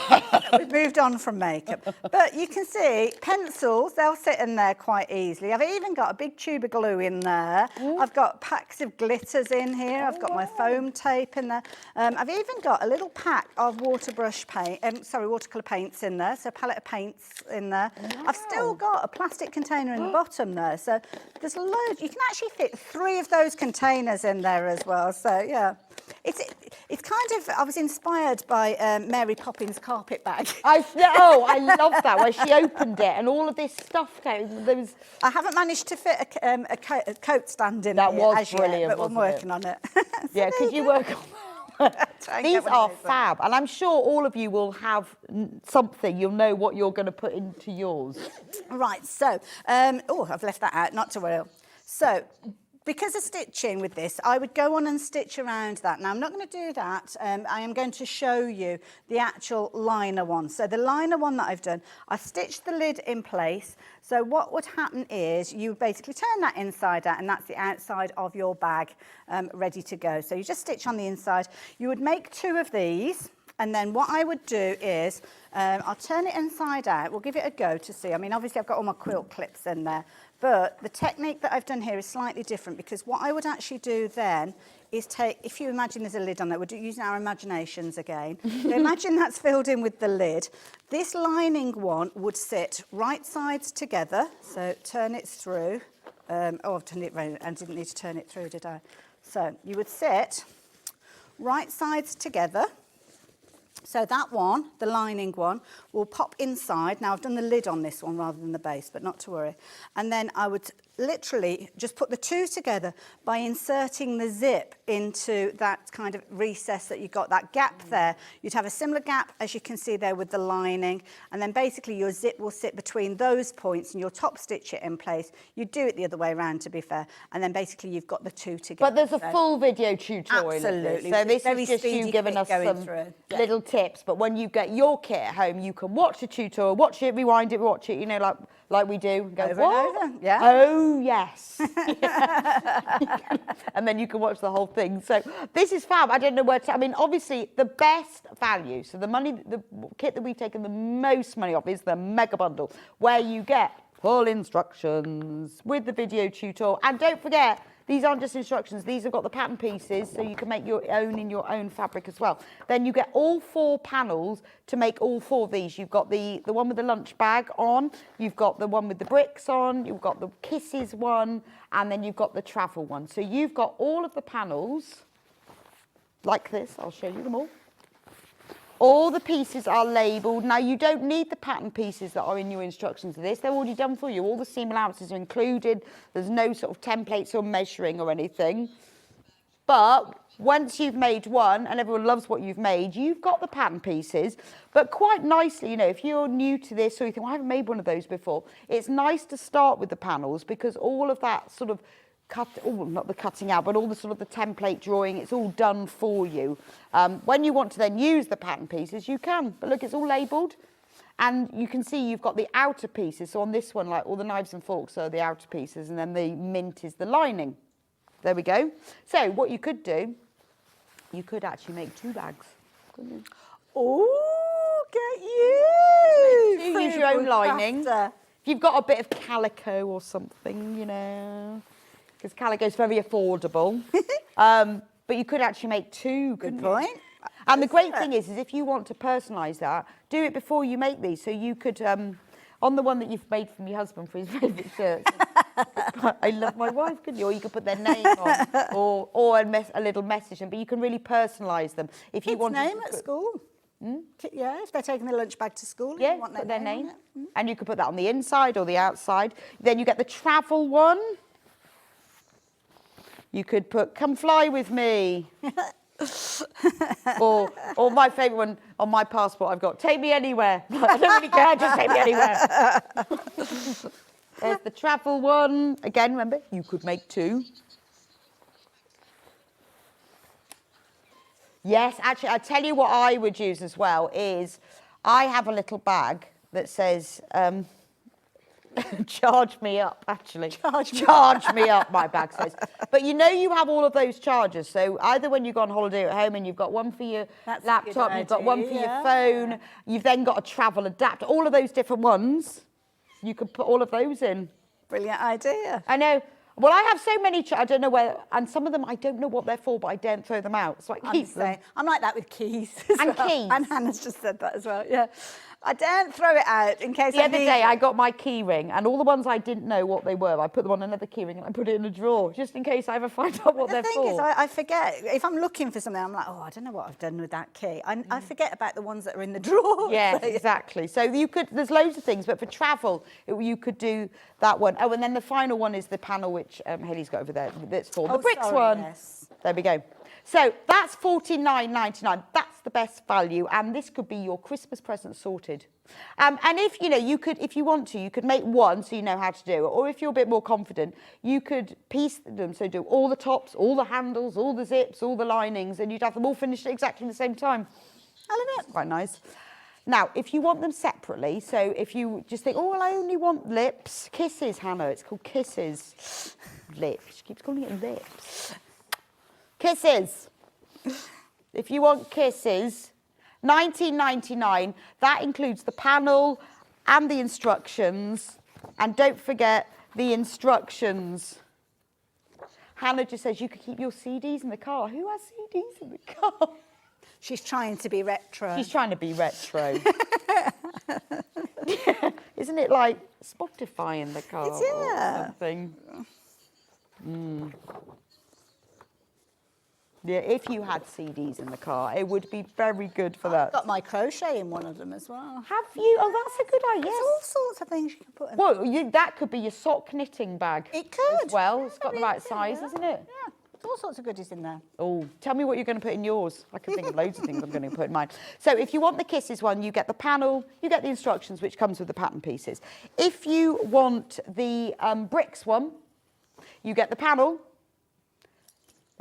We've moved on from makeup. But you can see pencils, they'll sit in there quite easily. I've even got a big tube of glue in there. I've got packs of glitters in here. I've got my foam tape in there. I've even got a little pack of watercolour paints in there. So a palette of paints in there. Wow. I've still got a plastic container in the bottom there. So there's loads. You can actually fit 3 of those containers in there as well. So yeah. It's kind of, I was inspired by Mary Poppins carpet bag. I love that, where she opened it and all of this stuff came. There was... I haven't managed to fit a coat stand in That here was as brilliant, yet, but I'm wasn't working on it. Yeah, could you work on These are fab, and I'm sure all of you will have something. You'll know what you're going to put into yours. Right, so, I've left that out, not to worry. So, because of stitching with this, I would go on and stitch around that. Now, I'm not going to do that. I am going to show you the actual liner one. So the liner one that I've done, I stitched the lid in place. So what would happen is you basically turn that inside out, and that's the outside of your bag ready to go. So you just stitch on the inside. You would make 2 of these. And then what I would do is, I'll turn it inside out. We'll give it a go to see. I mean, obviously I've got all my quilt clips in there, but the technique that I've done here is slightly different, because what I would actually do then is take, if you imagine there's a lid on there, we're using our imaginations again. So imagine that's filled in with the lid. This lining one would sit right sides together. So turn it through. I've turned it round and didn't need to turn it through, did I? So you would sit right sides together. So that one, the lining one, will pop inside. Now, I've done the lid on this one rather than the base, but not to worry. And then I would literally just put the 2 together by inserting the zip into that kind of recess that you've got, that gap there. You'd have a similar gap, as you can see there, with the lining. And then basically your zip will sit between those points and you'll top stitch it in place. You do it the other way around, to be fair. And then basically you've got the 2 together. But there's a full video tutorial. Absolutely. So this Very is just you speedy giving clip us going some through. little tips. But when you get your kit at home, you can watch the tutorial, watch it, rewind it, watch it, you know, like we do. And go, Over what? and over, yeah. Oh, yes. And then you can watch the whole thing. So this is fab. I don't know where to, I mean, obviously the best value, so the kit that we've taken the most money off is the mega bundle, where you get full instructions with the video tutorial. And don't forget, these aren't just instructions, these have got the pattern pieces, so you can make your own in your own fabric as well. Then you get all 4 panels to make all 4 of these. You've got the one with the lunch bag on, you've got the one with the bricks on, you've got the kisses one, and then you've got the travel one. So you've got all of the panels, like this, I'll show you them all. All the pieces are labelled. Now, you don't need the pattern pieces that are in your instructions of this. They're already done for you. All the seam allowances are included. There's no sort of templates or measuring or anything. But once you've made one, and everyone loves what you've made, you've got the pattern pieces. But quite nicely, you know, if you're new to this or you think, well, I haven't made one of those before, it's nice to start with the panels, because all of that sort of not the cutting out, but all the sort of the template drawing, it's all done for you. When you want to then use the pattern pieces, you can. But look, it's all labelled. And you can see you've got the outer pieces. So on this one, like all the knives and forks are the outer pieces, and then the mint is the lining. There we go. So what you could do, you could actually make 2 bags. Couldn't you? Oh, get you! Use your own lining. Crafter. If you've got a bit of calico or something, you know, because calico is very affordable. But you could actually make 2. Good point. And the great thing is if you want to personalise that, do it before you make these. So you could, on the one that you've made from your husband for his favourite shirt, I love my wife, couldn't you? Or you could put their name on, or a little message. But you can really personalise them. If you want name at school. Yeah, if they're taking their lunch bag to school, yeah, you want put their name. on it. And you could put that on the inside or the outside. Then you get the travel one. You could put, come fly with me. or my favourite one on my passport, I've got, take me anywhere. I don't really care, just take me anywhere. There's the travel one. Again, remember, you could make 2. Yes, actually, I tell you what I would use as well is I have a little bag that says, charge me up, actually. Charge me up, my bag says. But you know you have all of those chargers. So either when you go on holiday at home and you've got one for your laptop, you've got one for your phone, you've then got a travel adapter, all of those different ones, you could put all of those in. Brilliant idea. I know. Well, I have so many, I don't know where, and some of them I don't know what they're for, but I don't throw them out, so I keep them. I'm like that with keys. And keys. And Hannah's just said that as well, yeah. I don't throw it out in case The other day I got my key ring, and all the ones I didn't know what they were, I put them on another key ring and I put it in a drawer, just in case I ever find out what they're for. The thing is, I forget. If I'm looking for something, I'm like, oh, I don't know what I've done with that key. I forget about the ones that are in the drawer. Yeah, exactly. So you could, there's loads of things, but for travel, you could do that one. Oh, and then the final one is the panel, which Hayley's got over there, that's for the bricks one. Yes. There we go. So that's $49.99. That's the best value, and this could be your Christmas present sorted. And if you want to, you could make one so you know how to do it, or if you're a bit more confident, you could piece them. So do all the tops, all the handles, all the zips, all the linings, and you'd have them all finished at exactly the same time. I love it. Quite nice. Now, if you want them separately, so if you just think, oh, well, I only want lips, kisses, Hannah. It's called kisses. Lips. She keeps calling it lips. Kisses. If you want kisses, $19.99. That includes the panel and the instructions. And don't forget the instructions. Hannah just says you could keep your CDs in the car. Who has CDs in the car? She's trying to be retro. She's trying to be retro. Isn't it like Spotify in the car or something? Yeah, if you had CDs in the car, it would be very good for that. I've got my crochet in one of them as well. Have you? Oh, that's a good idea. There's all sorts of things you can put in. Well, that could be your sock knitting bag. It could. As well, it's got the right size, isn't it? Yeah, there's all sorts of goodies in there. Oh, tell me what you're going to put in yours. I can think of loads of things I'm going to put in mine. So if you want the kisses one, you get the panel, you get the instructions, which comes with the pattern pieces. If you want the bricks one, you get the panel.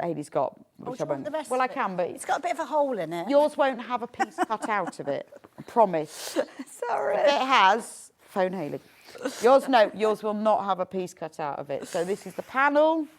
Hayley's got. Which I won't. The rest well, of I it? can, but it's got a bit of a hole in it. Yours won't have a piece cut out of it. I promise. Sorry. If it has, phone Hayley. Yours will not have a piece cut out of it. So this is the panel.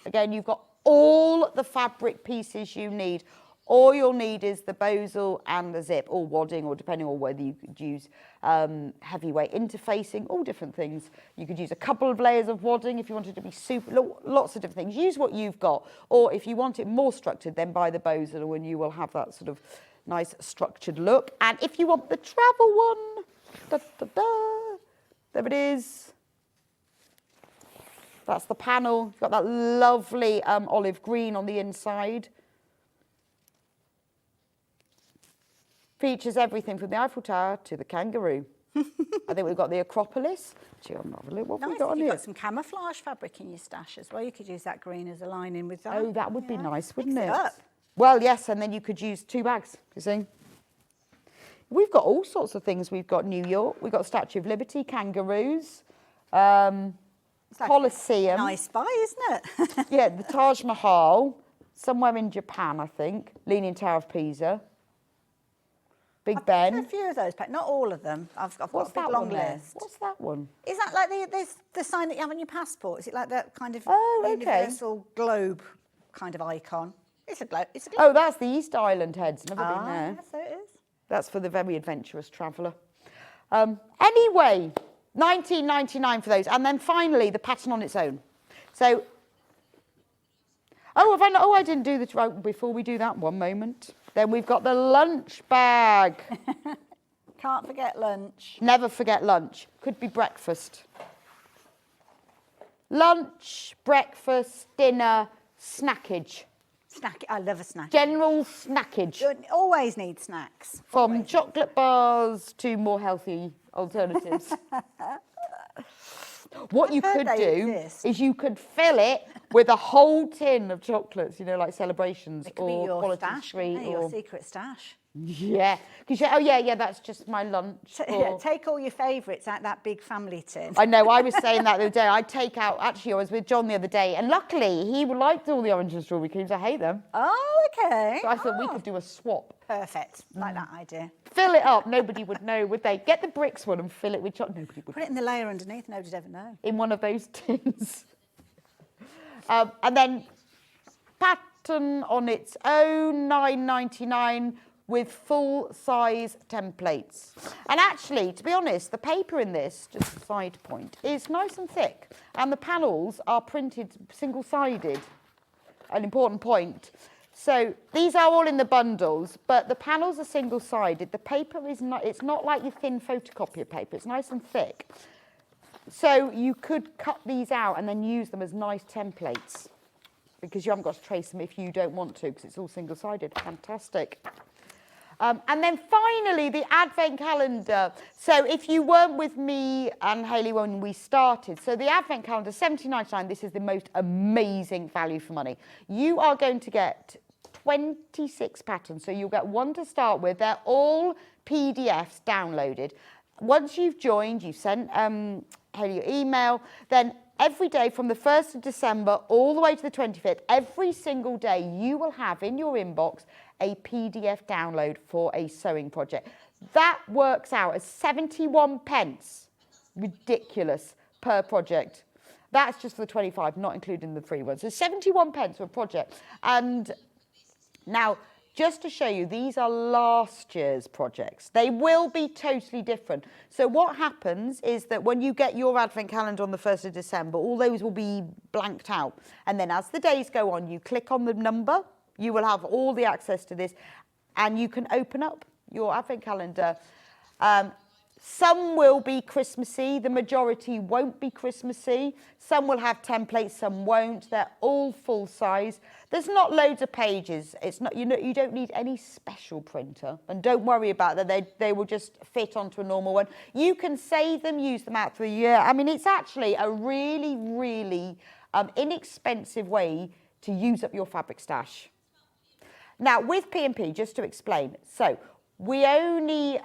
Again, you've got all the fabric pieces you need. All you'll need is the bosal and the zip, or wadding, or depending on whether you could use heavyweight interfacing, all different things. You could use a couple of layers of wadding if you wanted to be super, lots of different things. Use what you've got, or if you want it more structured, then buy the bosal, and you will have that sort of nice structured look. And if you want the travel one, there it is. That's the panel. You've got that lovely olive green on the inside. Features everything from the Eiffel Tower to the kangaroo. I think we've got the Acropolis. What have we got on here? You've got some camouflage fabric in your stash as well. You could use that green as a lining with that. Oh, that would be nice, wouldn't it? Mix it up. Well, yes, and then you could use 2 bags, you see. We've got all sorts of things. We've got New York, we've got Statue of Liberty, kangaroos, Colosseum. Nice buy, isn't it? Yeah, the Taj Mahal, somewhere in Japan, I think, Leaning Tower of Pisa. Big Ben. A few of those, but not all of them. I've got a big long list. What's that one? Is that like the sign that you have on your passport? Is it like that kind of universal globe kind of icon? It's a globe. It's a globe. Oh, that's the East Island heads. Never been there. Yeah, so it is. That's for the very adventurous traveller. Anyway, $19.99 for those. And then finally, the pattern on its own. So, I didn't do this right before we do that. One moment. Then we've got the lunch bag. Can't forget lunch. Never forget lunch. Could be breakfast. Lunch, breakfast, dinner, snackage. I love a snack. General snackage. You always need snacks. From chocolate bars to more healthy alternatives. What you could do is you could fill it with a whole tin of chocolates, you know, like celebrations It could or be your Quality stash, Street your or secret stash. yeah, because yeah, that's just my lunch. Or... Take all your favourites out that big family tin. I know, I was saying that the other day. I'd take out, actually, I was with John the other day, and luckily he liked all the orange and strawberry creams. I hate them. Oh, okay. So I thought we could do a swap. Perfect. Like that idea. Fill it up. Nobody would know, would they? Get the bricks one and fill it with chocolate. Nobody would. Put it in the layer underneath. Nobody'd ever know. In one of those tins. And then pattern on its own, $9.99 with full-size templates. And actually, to be honest, the paper in this, just a side point, is nice and thick. And the panels are printed single-sided, an important point. So these are all in the bundles, but the panels are single-sided. The paper is not, it's not like your thin photocopier paper. It's nice and thick. So you could cut these out and then use them as nice templates because you haven't got to trace them if you don't want to because it's all single-sided. Fantastic. And then finally, the Advent calendar. So if you weren't with me and Hayley when we started, so the Advent calendar, $17.99, this is the most amazing value for money. You are going to get 26 patterns. So you'll get one to start with. They're all PDFs downloaded. Once you've joined, you've sent Hayley your email, then every day from the 1st of December all the way to the 25th, every single day you will have in your inbox a PDF download for a sewing project. That works out as 71 pence, ridiculous, per project. That's just for the 25, not including the free ones. So 71 pence for a project. And now, just to show you, these are last year's projects. They will be totally different. So what happens is that when you get your Advent calendar on the 1st of December, all those will be blanked out. And then as the days go on, you click on the number, you will have all the access to this, and you can open up your Advent calendar. Some will be Christmassy, the majority won't be Christmassy. Some will have templates, some won't. They're all full size. There's not loads of pages. It's not, you don't need any special printer, and don't worry about that. They will just fit onto a normal one. You can save them, use them out for a year. I mean, it's actually a really, really inexpensive way to use up your fabric stash. Now, with P&P, just to explain, so we only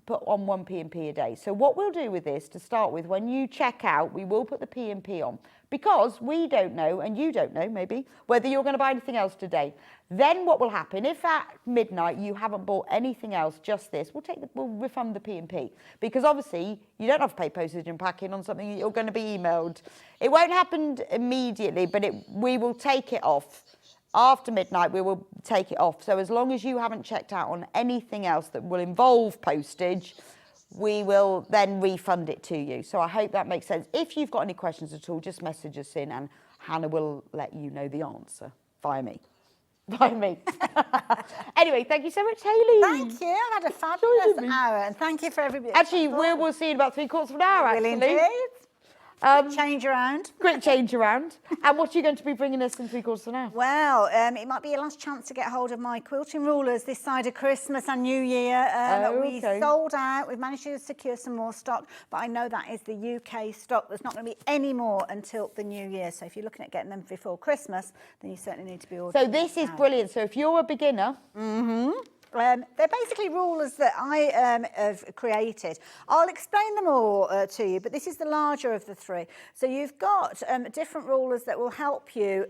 put on one P&P a day. So what we'll do with this, to start with, when you check out, we will put the P&P on because we don't know, and you don't know maybe, whether you're going to buy anything else today. Then what will happen, if at midnight you haven't bought anything else, just this, we'll refund the P&P because obviously you don't have to pay postage and packing on something that you're going to be emailed. It won't happen immediately, but we will take it off. After midnight, we will take it off. So as long as you haven't checked out on anything else that will involve postage, we will then refund it to you. So I hope that makes sense. If you've got any questions at all, just message us in and Hannah will let you know the answer via me. Anyway, thank you so much, Hayley. Thank you. I've had a fabulous hour, and thank you for everybody. Actually, we'll see you in about 3/4 of an hour, Will actually. indeed. Change around. Quick change around. And what are you going to be bringing us in 3/4 of an hour? Well, it might be your last chance to get hold of my quilting rulers this side of Christmas and New Year. We sold out. We've managed to secure some more stock, but I know that is the UK stock. There's not going to be any more until the New Year. So if you're looking at getting them before Christmas, then you certainly need to be ordering. So this is brilliant. So if you're a beginner... They're basically rulers that I have created. I'll explain them all to you, but this is the larger of the three. So you've got different rulers that will help you.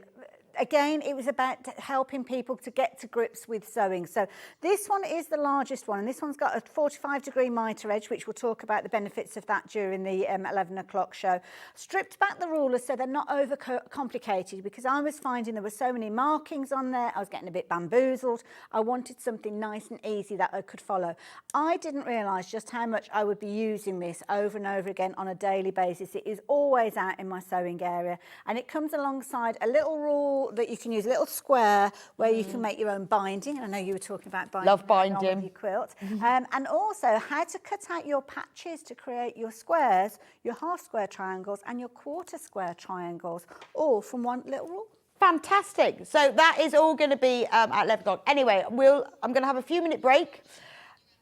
Again, it was about helping people to get to grips with sewing. So this one is the largest one, and this one's got a 45-degree mitre edge, which we'll talk about the benefits of that during the 11 o'clock show. Stripped back the rulers so they're not over-complicated, because I was finding there were so many markings on there. I was getting a bit bamboozled. I wanted something nice and easy that I could follow. I didn't realise just how much I would be using this over and over again on a daily basis. It is always out in my sewing area, and it comes alongside a little rule that you can use, a little square where you can make your own binding. I know you were talking about binding. Love binding. On your quilt. And also how to cut out your patches to create your squares, your half square triangles and your quarter square triangles, all from one little rule. Fantastic. So that is all going to be at 11 o'clock. Anyway, I'm going to have a few-minute break.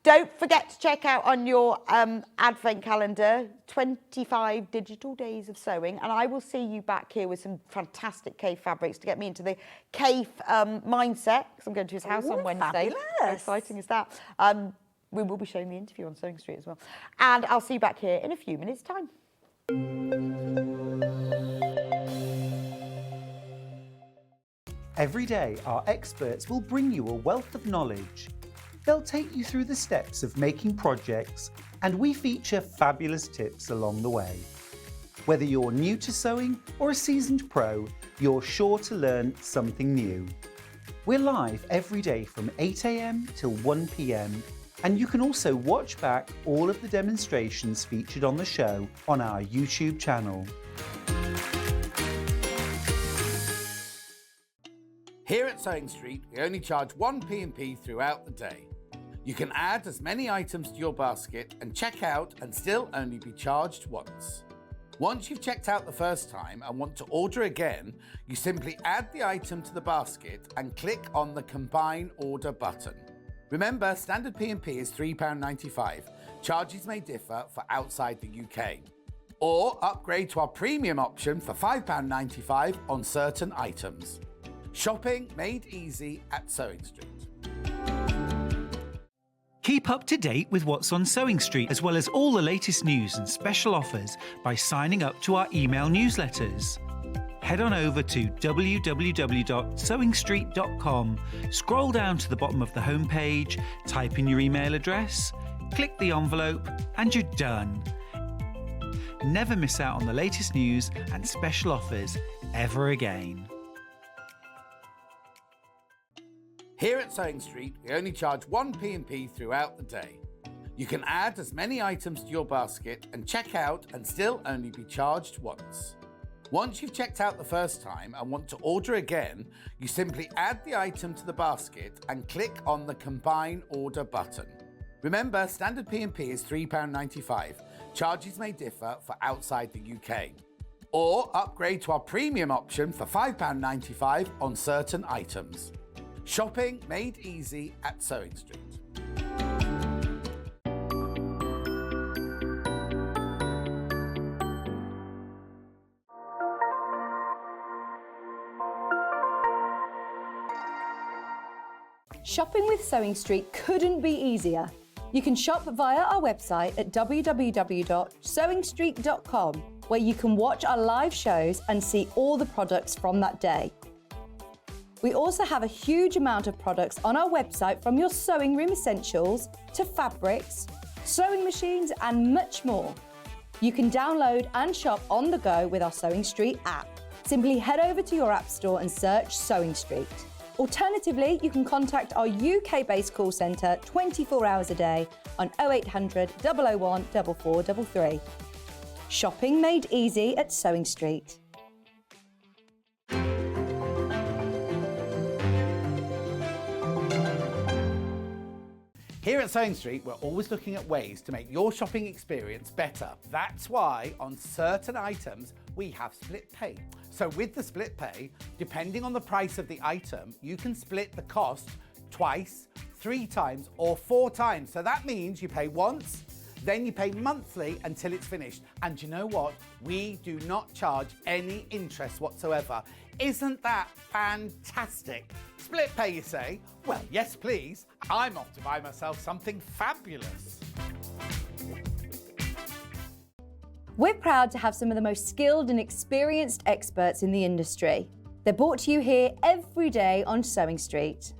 Don't forget to check out on your advent calendar 25 digital days of sewing, and I will see you back here with some fantastic Kaffe fabrics to get me into the Kaffe mindset, because I'm going to his house on Wednesday. Fabulous. How exciting is that? We will be showing the interview on Sewing Street as well. And I'll see you back here in a few minutes' time. Every day, our experts will bring you a wealth of knowledge. They'll take you through the steps of making projects, and we feature fabulous tips along the way. Whether you're new to sewing or a seasoned pro, you're sure to learn something new. We're live every day from 8 a.m. till 1 p.m, and you can also watch back all of the demonstrations featured on the show on our YouTube channel. Here at Sewing Street, we only charge 1 P&P throughout the day. You can add as many items to your basket and check out and still only be charged once. Once you've checked out the first time and want to order again, you simply add the item to the basket and click on the Combine Order button. Remember, standard P&P is £3.95. Charges may differ for outside the UK. Or upgrade to our premium option for £5.95 on certain items. Shopping made easy at Sewing Street. Keep up to date with what's on Sewing Street, as well as all the latest news and special offers by signing up to our email newsletters. Head on over to www.sewingstreet.com, scroll down to the bottom of the homepage, type in your email address, click the envelope, and you're done. Never miss out on the latest news and special offers ever again. Here at Sewing Street, we only charge 1 P&P throughout the day. You can add as many items to your basket and check out and still only be charged once. Once you've checked out the first time and want to order again, you simply add the item to the basket and click on the Combine Order button. Remember, standard P&P is £3.95. Charges may differ for outside the UK. Or upgrade to our premium option for £5.95 on certain items. Shopping made easy at Sewing Street. Shopping with Sewing Street couldn't be easier. You can shop via our website at www.sewingstreet.com, where you can watch our live shows and see all the products from that day. We also have a huge amount of products on our website, from your sewing room essentials to fabrics, sewing machines and much more. You can download and shop on the go with our Sewing Street app. Simply head over to your app store and search Sewing Street. Alternatively, you can contact our UK-based call centre 24 hours a day on 0800 001 4433. Shopping made easy at Sewing Street. Here at Sewing Street, we're always looking at ways to make your shopping experience better. That's why on certain items, we have split pay. So with the split pay, depending on the price of the item, you can split the cost twice, 3 times, or 4 times. So that means you pay once, then you pay monthly until it's finished. And you know what? We do not charge any interest whatsoever. Isn't that fantastic? Split pay, you say? Well, yes, please. I'm off to buy myself something fabulous. We're proud to have some of the most skilled and experienced experts in the industry. They're brought to you here every day on Sewing Street.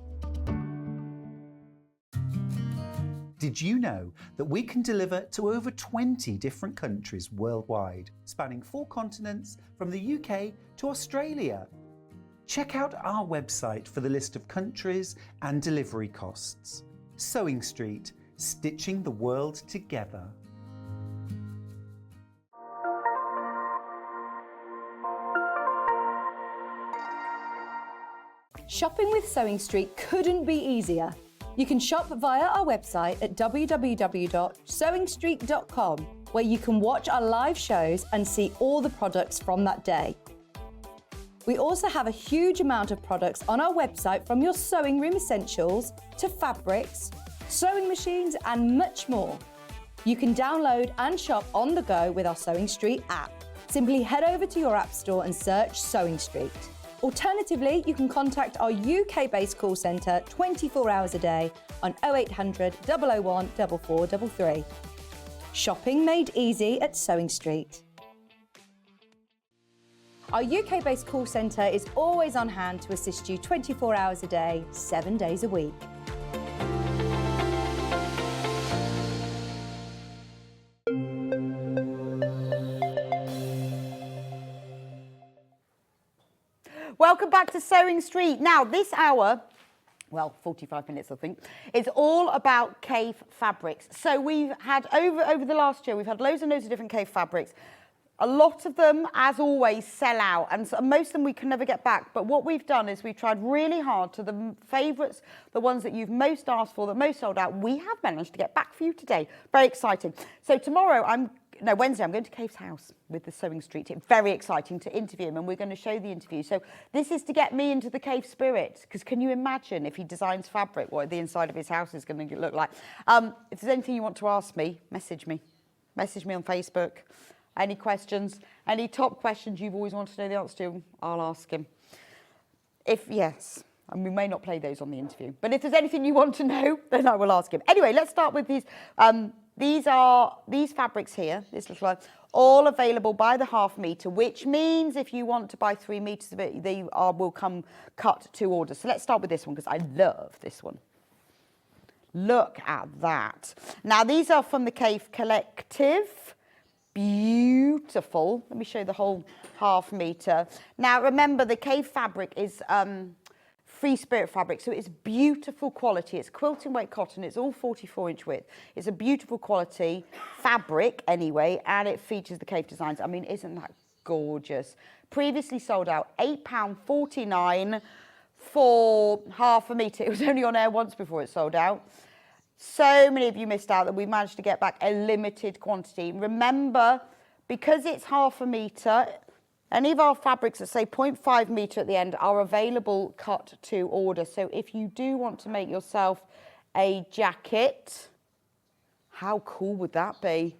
Did you know that we can deliver to over 20 different countries worldwide, spanning 4 continents from the UK to Australia? Check out our website for the list of countries and delivery costs. Sewing Street, stitching the world together. Shopping with Sewing Street couldn't be easier. You can shop via our website at www.sewingstreet.com, where you can watch our live shows and see all the products from that day. We also have a huge amount of products on our website, from your sewing room essentials to fabrics, sewing machines, and much more. You can download and shop on the go with our Sewing Street app. Simply head over to your app store and search Sewing Street. Alternatively, you can contact our UK-based call centre 24 hours a day on 0800 001 4433. Shopping made easy at Sewing Street. Our UK-based call centre is always on hand to assist you 24 hours a day, 7 days a week. Welcome back to Sewing Street. Now, this hour, well, 45 minutes, I think, is all about Kaffe fabrics. So we've had, over the last year, we've had loads and loads of different Kaffe fabrics. A lot of them, as always, sell out, and so most of them we can never get back. But what we've done is we've tried really hard to the favourites, the ones that you've most asked for, that most sold out, we have managed to get back for you today. Very exciting. So tomorrow, Wednesday, I'm going to Kaffe's house with the Sewing Street team. Very exciting to interview him, and we're going to show the interview. So this is to get me into the Kaffe spirit, because can you imagine if he designs fabric, what the inside of his house is going to look like? If there's anything you want to ask me, message me. Message me on Facebook. Any questions, any top questions you've always wanted to know the answer to, I'll ask him. If yes, and we may not play those on the interview, but if there's anything you want to know, then I will ask him. Anyway, let's start with these. These fabrics here, this little one, all available by the ½ metre, which means if you want to buy 3 metres of it, they will come cut to order. So let's start with this one, because I love this one. Look at that. Now, these are from the Kaffe Collective. Beautiful. Let me show you the whole ½ metre. Now, remember, the Kaffe fabric is free spirit fabric, so it's beautiful quality. It's quilting weight cotton. It's all 44-inch width. It's a beautiful quality fabric anyway, and it features the Kaffe designs. I mean, isn't that gorgeous? Previously sold out, £8.49 for ½ metre. It was only on air once before it sold out. So many of you missed out that we managed to get back a limited quantity. Remember, because it's ½ metre, any of our fabrics that say 0.5 metre at the end are available cut to order. So if you do want to make yourself a jacket, how cool would that be?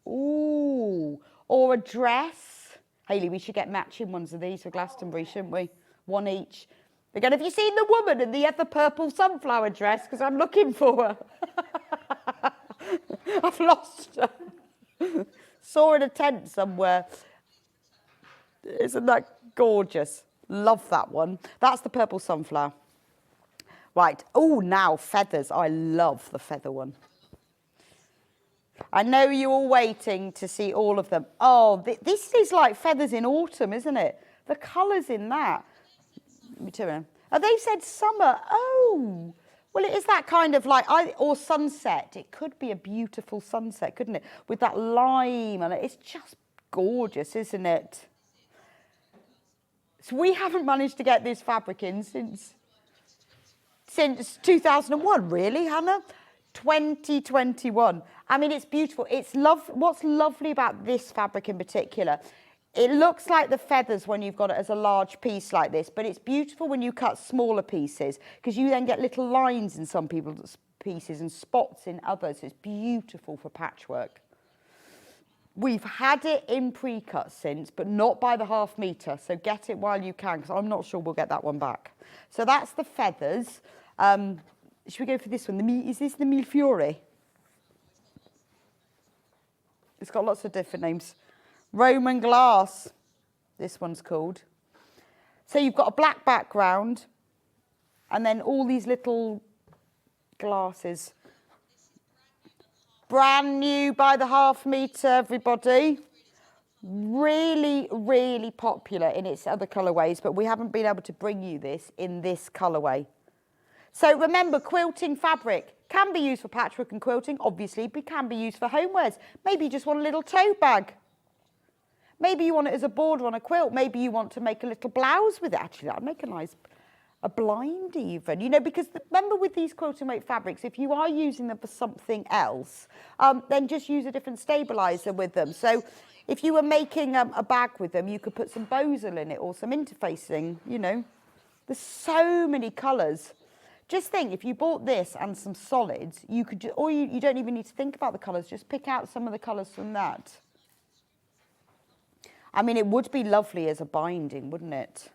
Ooh, or a dress. Hayley, we should get matching ones of these for Glastonbury, shouldn't we? One each. Again, have you seen the woman in the other purple sunflower dress? Because I'm looking for her. I've lost her. Saw her in a tent somewhere. Isn't that gorgeous? Love that one. That's the purple sunflower. Right. Oh, now feathers. I love the feather one. I know you're all waiting to see all of them. Oh, this is like feathers in autumn, isn't it? The colours in that. Let me turn around. Oh, they said summer. Oh, well, it is that kind of like, or sunset. It could be a beautiful sunset, couldn't it? With that lime and it's just gorgeous, isn't it? So we haven't managed to get this fabric in since 2001, really, Hannah? 2021. I mean, it's beautiful. What's lovely about this fabric in particular, it looks like the feathers when you've got it as a large piece like this, but it's beautiful when you cut smaller pieces, because you then get little lines in some people's pieces and spots in others. It's beautiful for patchwork. We've had it in pre-cut since, but not by the ½ metre, so get it while you can, because I'm not sure we'll get that one back. So that's the feathers. Should we go for this one? Is this the Mille Fiori? It's got lots of different names. Roman glass, this one's called. So you've got a black background and then all these little glasses. Brand new by the ½ metre, everybody. Really, really popular in its other colourways, but we haven't been able to bring you this in this colourway. So remember, quilting fabric can be used for patchwork and quilting, obviously, but can be used for homewares. Maybe you just want a little tote bag. Maybe you want it as a border on a quilt. Maybe you want to make a little blouse with it. Actually, that would make a blind even, you know, because remember with these quilting weight fabrics, if you are using them for something else, then just use a different stabiliser with them. So if you were making a bag with them, you could put some bozel in it or some interfacing, you know. There's so many colours. Just think, if you bought this and some solids, you could, or you don't even need to think about the colours, just pick out some of the colours from that. I mean, it would be lovely as a binding, wouldn't it?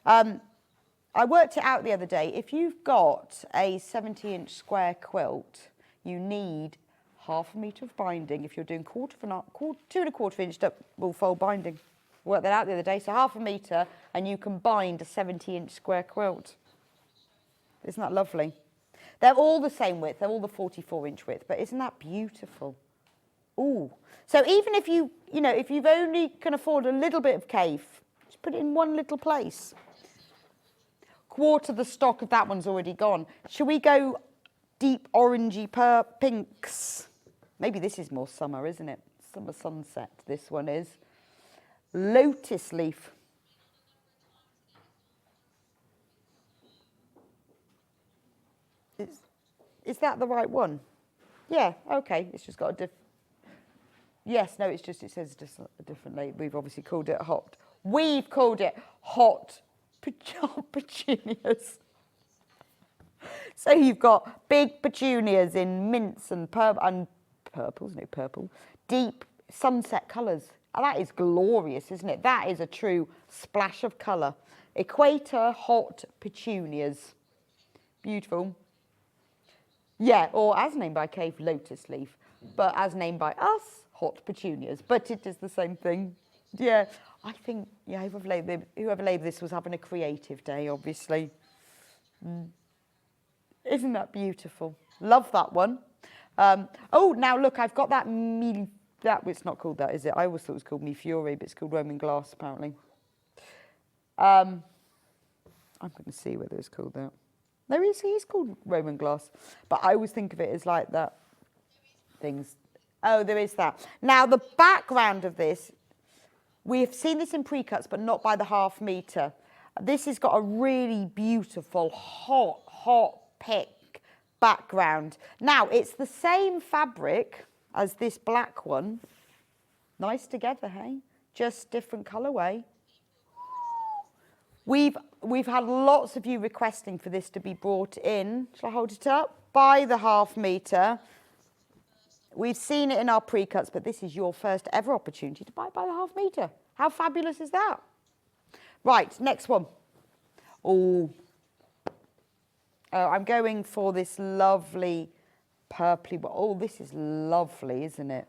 I worked it out the other day. If you've got a 70-inch square quilt, you need half a metre of binding. If you're doing 2¼ inch double fold binding, worked that out the other day. So half a metre, and you can bind a 70-inch square quilt. Isn't that lovely? They're all the same width. They're all the 44-inch width. But isn't that beautiful? Ooh. So even if if you've only can afford a little bit of Kaffe, just put it in one little place. Quarter the stock of that one's already gone. Shall we go deep orangey pinks? Maybe this is more summer, isn't it? Summer sunset, this one is. Lotus leaf. Is that the right one? Yeah, okay. It's just got a different... Yes, no, it says just a different name. We've obviously called it hot. We've called it hot petunias. So you've got big petunias in mints and purples, no purple, deep sunset colours. And that is glorious, isn't it? That is a true splash of colour. Equator hot petunias. Beautiful. Yeah, or as named by Kaffe, lotus leaf. But as named by us, hot petunias. But it is the same thing. Yeah, I think, yeah, whoever labelled this was having a creative day, obviously. Isn't that beautiful? Love that one. Oh, now look, I've got that it's not called that, is it? I always thought it was called Mi Fiore, but it's called Roman glass, apparently. I'm going to see whether it's called that. No, he's called Roman glass. But I always think of it as like that. Things. Oh, there is that. Now, the background of this, we've seen this in pre-cuts, but not by the ½ metre. This has got a really beautiful, hot pink background. Now, it's the same fabric as this black one. Nice together, hey? Just different colourway. We've had lots of you requesting for this to be brought in. Shall I hold it up? By the ½ metre. We've seen it in our pre-cuts, but this is your first ever opportunity to buy it by the ½ metre. How fabulous is that? Right, next one. Oh, I'm going for this lovely purpley one. Oh, this is lovely, isn't it?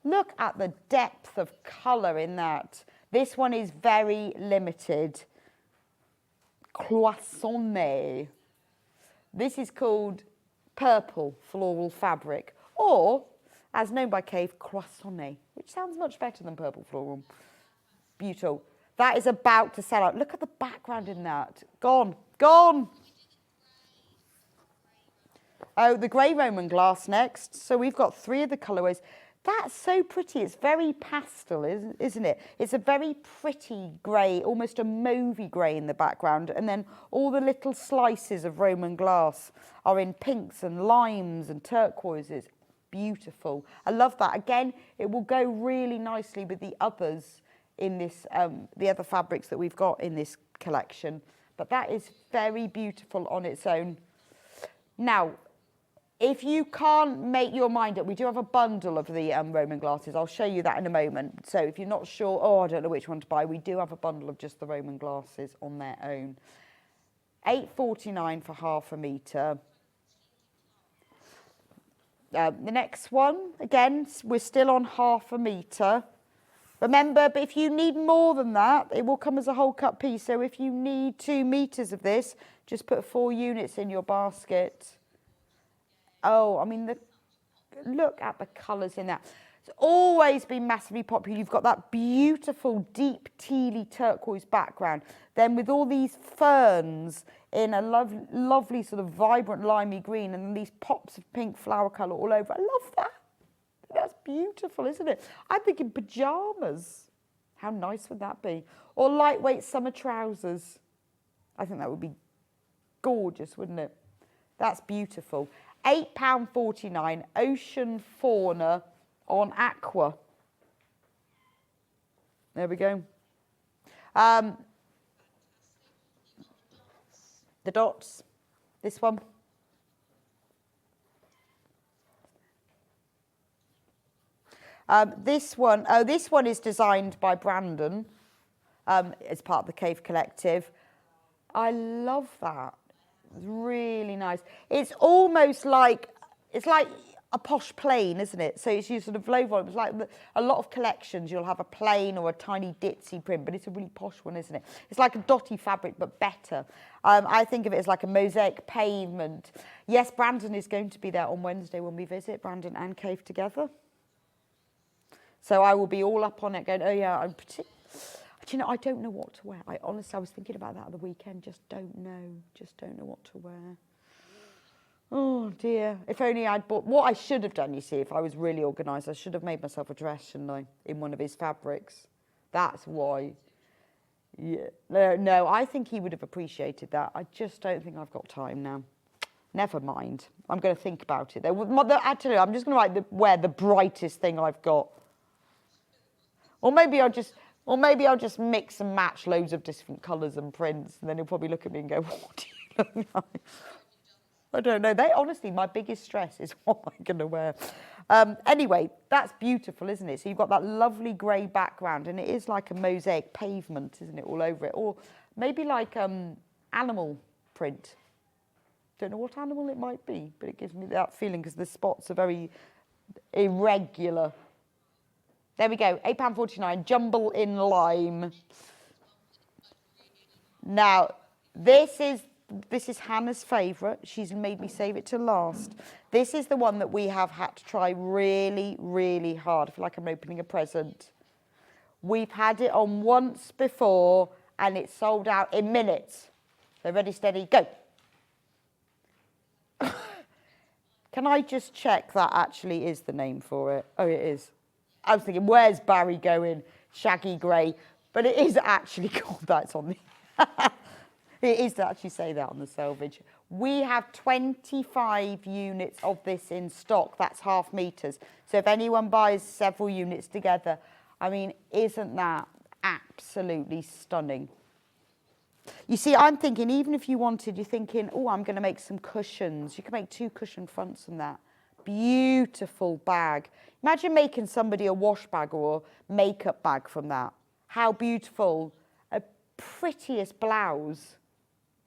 Look at the depth of colour in that. This one is very limited. Cloisonné. This is called purple floral fabric, or, as known by Kaffe, cloisonné, which sounds much better than purple floral. Beautiful. That is about to sell out. Look at the background in that. Gone. Gone. Oh, the grey Roman glass next. So we've got 3 of the colourways. That's so pretty. It's very pastel, isn't it? It's a very pretty grey, almost a mauvey grey in the background. And then all the little slices of Roman glass are in pinks and limes and turquoises. Beautiful. I love that. Again, it will go really nicely with the others in this, the other fabrics that we've got in this collection. But that is very beautiful on its own. Now, if you can't make your mind up, we do have a bundle of the Roman glasses. I'll show you that in a moment. So if you're not sure, oh, I don't know which one to buy, we do have a bundle of just the Roman glasses on their own. £8.49 for ½ metre. The next one, again, we're still on ½ metre. Remember, but if you need more than that, it will come as a whole cut piece. So if you need 2 metres of this, just put 4 units in your basket. Oh, I mean, look at the colours in that. It's always been massively popular. You've got that beautiful, deep, tealy turquoise background. Then with all these ferns in a lovely sort of vibrant limey green and these pops of pink flower colour all over. I love that. That's beautiful, isn't it? I'm thinking pyjamas. How nice would that be? Or lightweight summer trousers. I think that would be gorgeous, wouldn't it? That's beautiful. £8.49, Ocean Fauna on Aqua. There we go. the dots, this one. This one is designed by Brandon as part of the Cave Collective. I love that. It's really nice. It's almost like, it's like a posh plain, isn't it? So it's used sort of low volume. It's like a lot of collections, you'll have a plain or a tiny ditzy print, but it's a really posh one, isn't it? It's like a dotty fabric, but better. I think of it as like a mosaic pavement. Yes, Brandon is going to be there on Wednesday when we visit, Brandon and Cave together. So I will be all up on it going, oh yeah, do you know, I don't know what to wear. I was thinking about that at the weekend, just don't know what to wear. Oh dear, if only I'd bought, what I should have done, you see, if I was really organised, I should have made myself a dress, shouldn't I, in one of his fabrics. That's why. Yeah, no, I think he would have appreciated that. I just don't think I've got time now. Never mind, I'm going to think about it. Actually, I'm just going to wear the brightest thing I've got. Or maybe I'll just mix and match loads of different colours and prints, and then he'll probably look at me and go, what do you look like? I don't know. Honestly, my biggest stress is what am I going to wear? Anyway, that's beautiful, isn't it? So you've got that lovely grey background, and it is like a mosaic pavement, isn't it, all over it? Or maybe like animal print. Don't know what animal it might be, but it gives me that feeling because the spots are very irregular. There we go, £8.49, Jumble in Lime. Now, this is Hannah's favourite. She's made me save it to last. This is the one that we have had to try really, really hard. I feel like I'm opening a present. We've had it on once before, and it sold out in minutes. So ready, steady, go. Can I just check that actually is the name for it? Oh, it is. I was thinking, where's Barry going? Shaggy grey. But it is actually called that. It's on the... It is to actually say that on the selvage. We have 25 units of this in stock. That's half meters. So if anyone buys several units together, I mean, isn't that absolutely stunning? You see, I'm thinking, even if you wanted, you're thinking, oh, I'm going to make some cushions. You can make 2 cushion fronts from that. Beautiful bag. Imagine making somebody a wash bag or makeup bag from that. How beautiful. A prettiest blouse.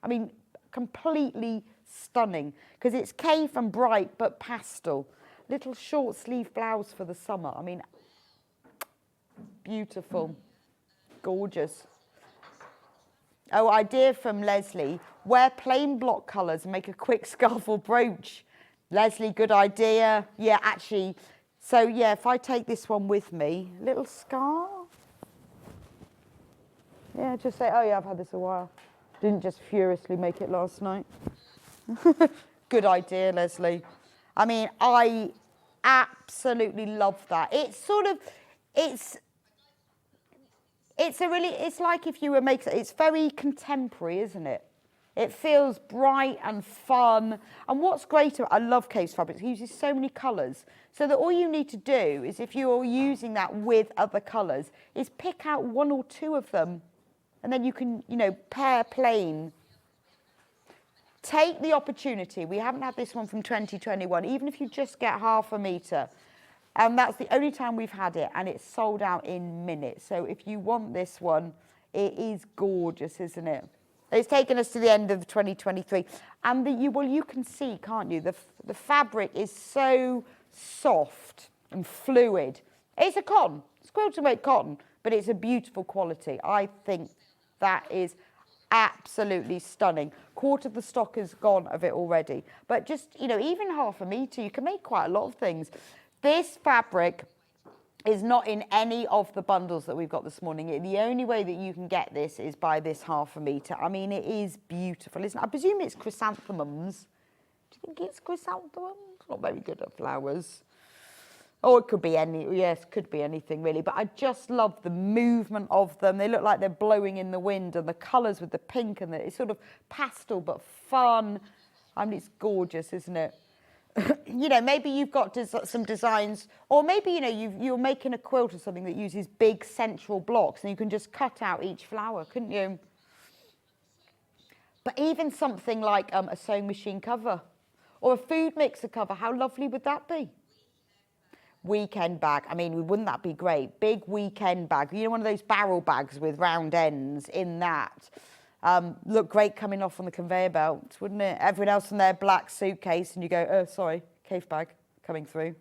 I mean, completely stunning. Because it's cave and bright, but pastel. Little short sleeve blouse for the summer. I mean, beautiful. Gorgeous. Oh, idea from Leslie. Wear plain block colours and make a quick scarf or brooch. Leslie, good idea. Yeah, actually, so yeah, if I take this one with me, little scarf. Yeah, just say, oh yeah, I've had this a while. Didn't just furiously make it last night. Good idea, Leslie. I mean, I absolutely love that. It's sort of, it's like if you were making, it's very contemporary, isn't it? It feels bright and fun. And what's great, I love Cave's fabrics, it uses so many colours. So that all you need to do is, if you're using that with other colours, is pick out 1 or 2 of them. And then you can, you know, pair plain. Take the opportunity. We haven't had this one from 2021. Even if you just get half a metre. And that's the only time we've had it. And it's sold out in minutes. So if you want this one, it is gorgeous, isn't it? It's taken us to the end of 2023. And you can see, can't you? The fabric is so soft and fluid. It's a cotton. It's quilted weight cotton, but it's a beautiful quality. I think that is absolutely stunning. Quarter of the stock is gone of it already. But just, you know, even half a metre, you can make quite a lot of things. This fabric is not in any of the bundles that we've got this morning. The only way that you can get this is by this half a metre. I mean, it is beautiful, isn't it? I presume it's chrysanthemums. Do you think it's chrysanthemums? Not very good at flowers. Or it could be could be anything really. But I just love the movement of them. They look like they're blowing in the wind, and the colours with the pink, and it's sort of pastel but fun. I mean, it's gorgeous, isn't it? You know, maybe you've got some designs, or maybe, you know, you're making a quilt or something that uses big central blocks, and you can just cut out each flower, couldn't you? But even something like a sewing machine cover or a food mixer cover, how lovely would that be? Weekend bag. I mean, wouldn't that be great? Big weekend bag. You know, one of those barrel bags with round ends in that. Look great coming off on the conveyor belt, wouldn't it? Everyone else in their black suitcase and you go, oh, sorry, Kaffe bag coming through.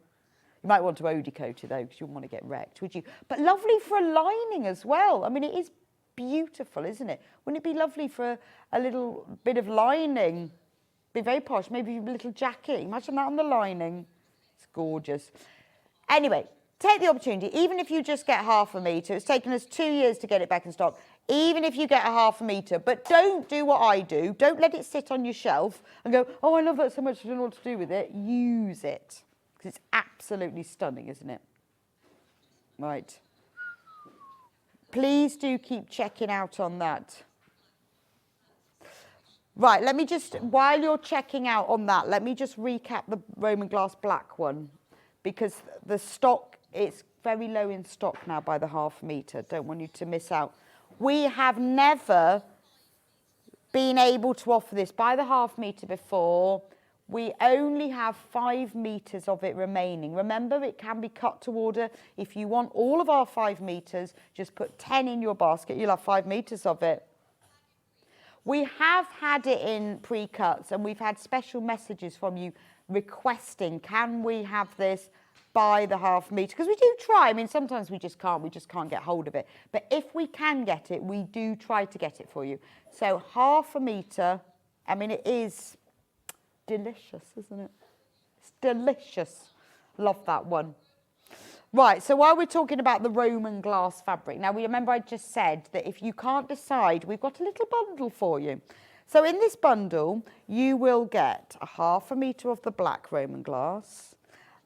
You might want to Odie coat it though, because you wouldn't want to get wrecked, would you? But lovely for a lining as well. I mean, it is beautiful, isn't it? Wouldn't it be lovely for a little bit of lining? Be very posh, maybe a little jacket. Imagine that on the lining. It's gorgeous. Anyway, take the opportunity, even if you just get half a metre. It's taken us 2 years to get it back in stock. Even if you get a half a metre, but don't do what I do. Don't let it sit on your shelf and go, oh, I love that so much, I don't know what to do with it. Use it, because it's absolutely stunning, isn't it? Right. Please do keep checking out on that. Right, let me just, while you're checking out on that, let me just recap the Roman glass black one, because the stock, it's very low in stock now by the half metre. Don't want you to miss out. We have never been able to offer this by the half metre before. We only have 5 metres of it remaining. Remember, it can be cut to order. If you want all of our 5 metres, just put 10 in your basket. You'll have 5 metres of it. We have had it in pre-cuts, and we've had special messages from you requesting, can we have this by the half metre? Because we do try. I mean, sometimes we just can't get hold of it. But if we can get it, we do try to get it for you. So half a metre, I mean, it is delicious, isn't it? It's delicious. Love that one. Right, so while we're talking about the Roman glass fabric, now remember I just said that if you can't decide, we've got a little bundle for you. So in this bundle, you will get a half a metre of the black Roman glass,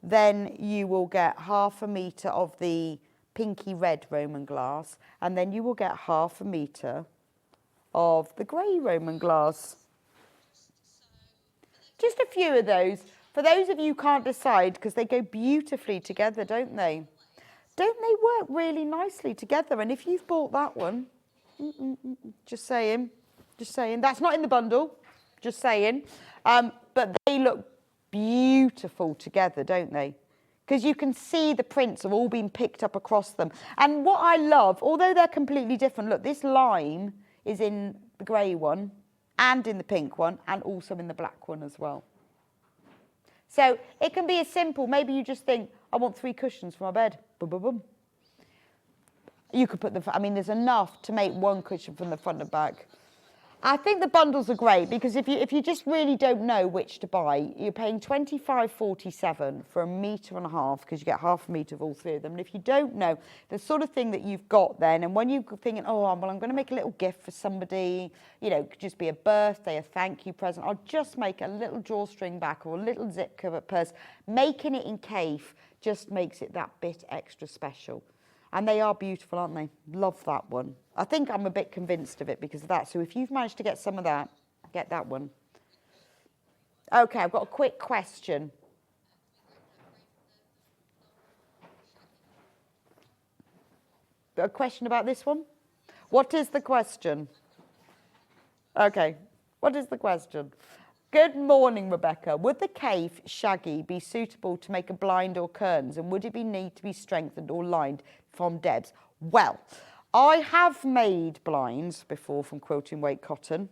then you will get half a metre of the pinky red Roman glass, and then you will get half a metre of the grey Roman glass. Just a few of those. For those of you who can't decide, because they go beautifully together, don't they? Don't they work really nicely together? And if you've bought that one, just saying, that's not in the bundle, just saying. But they look beautiful together, don't they? Because you can see the prints have all been picked up across them. And what I love, although they're completely different, look, this lime is in the grey one and in the pink one and also in the black one as well. So it can be as simple. Maybe you just think, I want 3 cushions for my bed. Boom, boom, boom. You could put I mean, there's enough to make 1 cushion from the front and back. I think the bundles are great because if you just really don't know which to buy, you're paying $25.47 for 1.5 meters because you get half a metre of all 3 of them. And if you don't know the sort of thing that you've got then, and when you're thinking, oh, well, I'm going to make a little gift for somebody, you know, it could just be a birthday, a thank you present, I'll just make a little drawstring back or a little zip cover purse. Making it in Kaffe just makes it that bit extra special. And they are beautiful, aren't they? Love that one. I think I'm a bit convinced of it because of that. So if you've managed to get some of that, get that one. Okay, I've got a quick question. A question about this one? What is the question? Okay, what is the question? Good morning, Rebecca. Would the Kaffe shaggy be suitable to make a blind or curtains, and would it need to be strengthened or lined from Debs? Well, I have made blinds before from quilting weight cotton,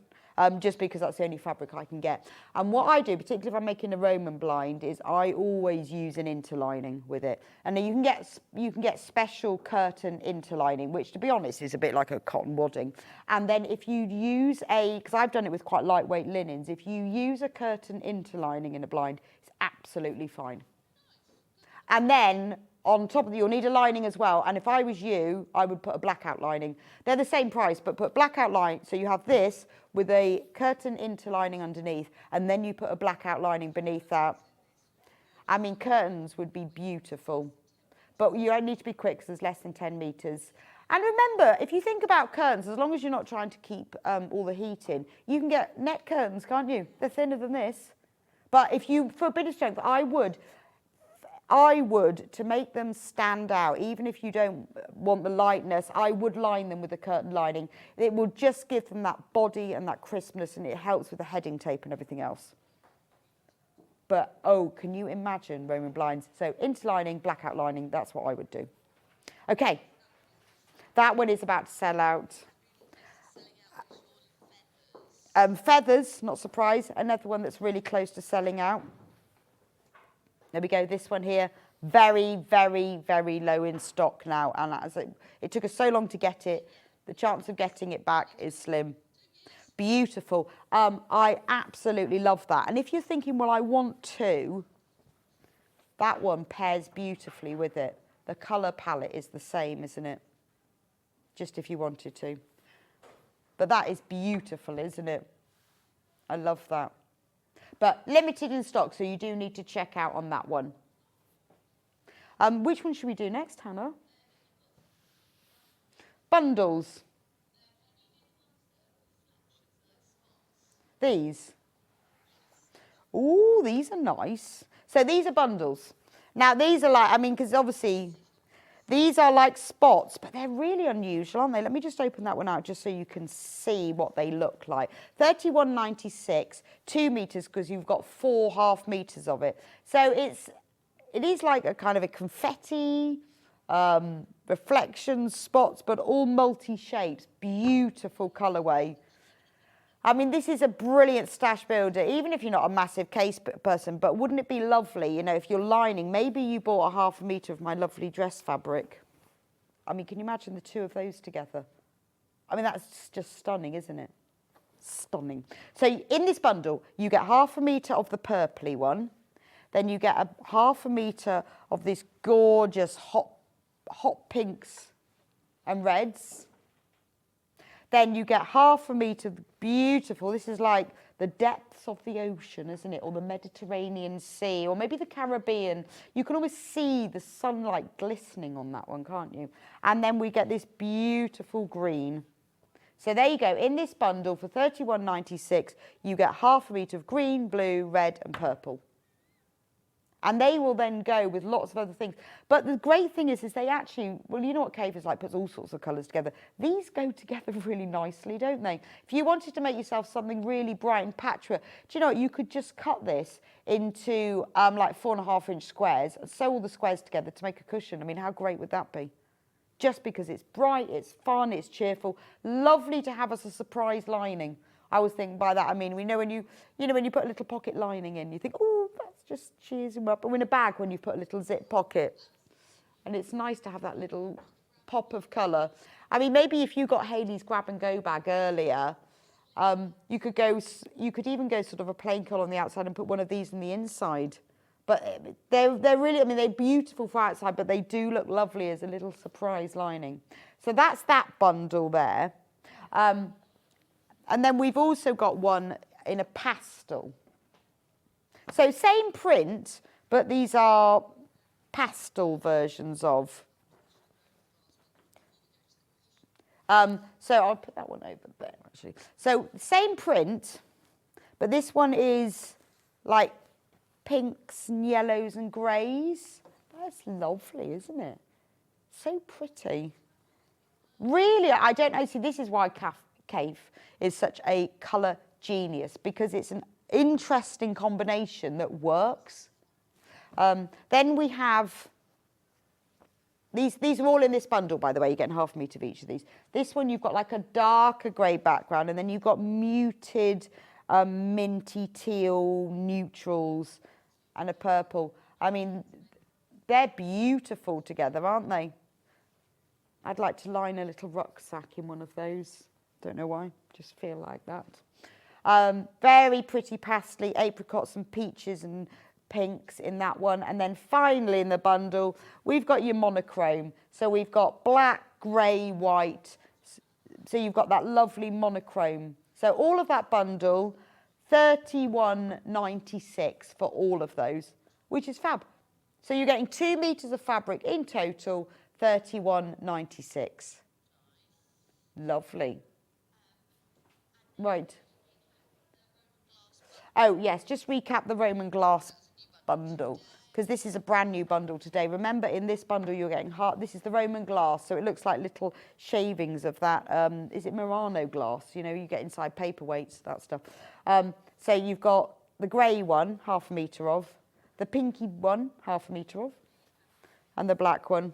just because that's the only fabric I can get. And what I do, particularly if I'm making a Roman blind, is I always use an interlining with it. And then you can get special curtain interlining, which to be honest is a bit like a cotton wadding. And then if you use because I've done it with quite lightweight linens, if you use a curtain interlining in a blind, it's absolutely fine. And then on top of it, you'll need a lining as well. And if I was you, I would put a blackout lining. They're the same price, but put blackout lining. So you have this with a curtain interlining underneath, and then you put a blackout lining beneath that. I mean, curtains would be beautiful. But you only need to be quick because there's less than 10 metres. And remember, if you think about curtains, as long as you're not trying to keep all the heat in, you can get net curtains, can't you? They're thinner than this. But if you, for a bit of strength, I would I would, to make them stand out, even if you don't want the lightness, I would line them with a curtain lining. It will just give them that body and that crispness, and it helps with the heading tape and everything else. But, oh, can you imagine Roman blinds? So interlining, blackout lining, that's what I would do. Okay, that one is about to sell out. Feathers, not surprised, another one that's really close to selling out. There we go, this one here, very, very, very low in stock now. And as it took us so long to get it, the chance of getting it back is slim. Beautiful. I absolutely love that. And if you're thinking, well, I want two, that one pairs beautifully with it. The colour palette is the same, isn't it? Just if you wanted to. But that is beautiful, isn't it? I love that. But limited in stock, so you do need to check out on that one. Which one should we do next, Hannah? Bundles. These. Ooh, these are nice. So these are bundles. Now these are like, I mean, because obviously these are like spots, but they're really unusual, aren't they? Let me just open that one out just so you can see what they look like. 31.96, 2 meters, because you've got 4 half meters of it. So it is like a kind of a confetti, reflections, spots, but all multi-shapes. Beautiful colourway. I mean, this is a brilliant stash builder, even if you're not a massive case person, but wouldn't it be lovely, you know, if you're lining, maybe you bought a half a metre of my lovely dress fabric. I mean, can you imagine the two of those together? I mean, that's just stunning, isn't it? Stunning. So in this bundle, you get half a metre of the purpley one, then you get a half a metre of this gorgeous hot pinks and reds. Then you get half a metre of beautiful, this is like the depths of the ocean, isn't it? Or the Mediterranean Sea, or maybe the Caribbean. You can always see the sunlight glistening on that one, can't you? And then we get this beautiful green. So there you go. In this bundle for 31.96, you get half a metre of green, blue, red and purple. And they will then go with lots of other things. But the great thing is they actually, well, you know what Kaffe is like, puts all sorts of colours together. These go together really nicely, don't they? If you wanted to make yourself something really bright and patchwork, do you know what? You could just cut this into like 4.5-inch squares and sew all the squares together to make a cushion. I mean, how great would that be? Just because it's bright, it's fun, it's cheerful. Lovely to have as a surprise lining. I was thinking by that, I mean, we know when you put a little pocket lining in, you think, oh, that's just cheers them up. Or in a bag when you put a little zip pocket. And it's nice to have that little pop of colour. I mean, maybe if you got Hayley's Grab and Go bag earlier, you could even go sort of a plain colour on the outside and put one of these in the inside. But they're really, I mean, they're beautiful for outside, but they do look lovely as a little surprise lining. So that's that bundle there. And then we've also got one in a pastel. So same print, but these are pastel versions of. So I'll put that one over there, actually. So same print, but this one is like pinks and yellows and greys. That's lovely, isn't it? So pretty. Really, I don't know. See, this is why Kaffe is such a colour genius, because it's an interesting combination that works. Then we have, these are all in this bundle, by the way, you're getting half a metre of each of these. This one you've got like a darker grey background, and then you've got muted minty teal neutrals and a purple. I mean, they're beautiful together, aren't they? I'd like to line a little rucksack in one of those. Don't know why, just feel like that. Very pretty pastely apricots and peaches and pinks in that one. And then finally in the bundle, we've got your monochrome. So we've got black, grey, white. So you've got that lovely monochrome. So all of that bundle, 31.96 for all of those, which is fab. So you're getting 2 meters of fabric in total, 31.96. Lovely. Right. Oh, yes, just recap the Roman glass bundle. because this is a brand new bundle today. Remember, in this bundle, you're getting this is the Roman glass, so it looks like little shavings of that. Is it Murano glass? You know, you get inside paperweights, that stuff. So you've got the grey one, 1/2 metre of, the pinky one, 1/2 metre of, and the black one.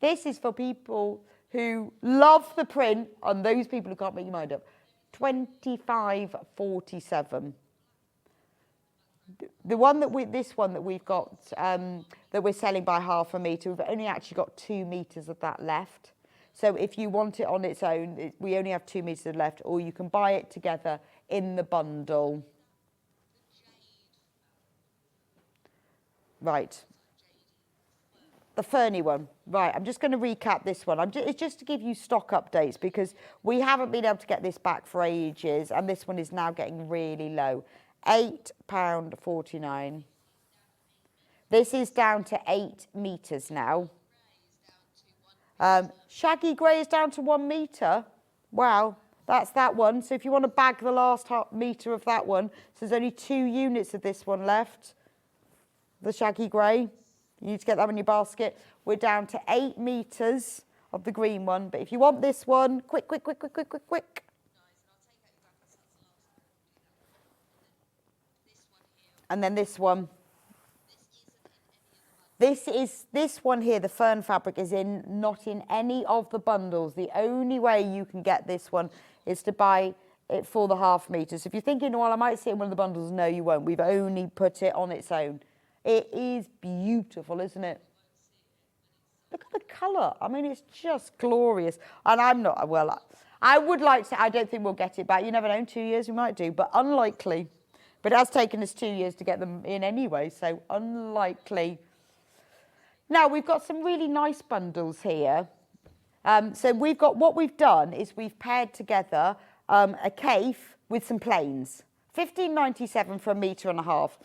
This is for people who love the print, and those people who can't make your mind up. 25.47. The one that this one that we've got that we're selling by 1/2 metre, we've only actually got 2 metres of that left. So if you want it on its own, we only have 2 metres left, or you can buy it together in the bundle. Right. The ferny one. Right, I'm just going to recap this one. It's just to give you stock updates, because we haven't been able to get this back for ages, and this one is now getting really low. £8.49. This is down to 8 metres now. Shaggy grey is down to 1 metre. Wow, that's that one. So if you want to bag the last 1/2 metre of that one, so there's only 2 units of this one left. The shaggy grey. You need to get that in your basket. We're down to 8 metres of the green one. But if you want this one, quick. And then this one. This one here, the fern fabric, is not in any of the bundles. The only way you can get this one is to buy it for the 1/2 metre. So if you're thinking, well, I might see it in one of the bundles, no, you won't. We've only put it on its own. It is beautiful, isn't it? Look at the colour. I mean, it's just glorious. And I'm not, well, I would like to, I don't think we'll get it back. You never know, in 2 years we might do, but unlikely. But it has taken us 2 years to get them in anyway, so unlikely. Now, we've got some really nice bundles here. So we've got, what we've done is we've paired together a Kaffe with some plains. £15.97 for 1.5 metres.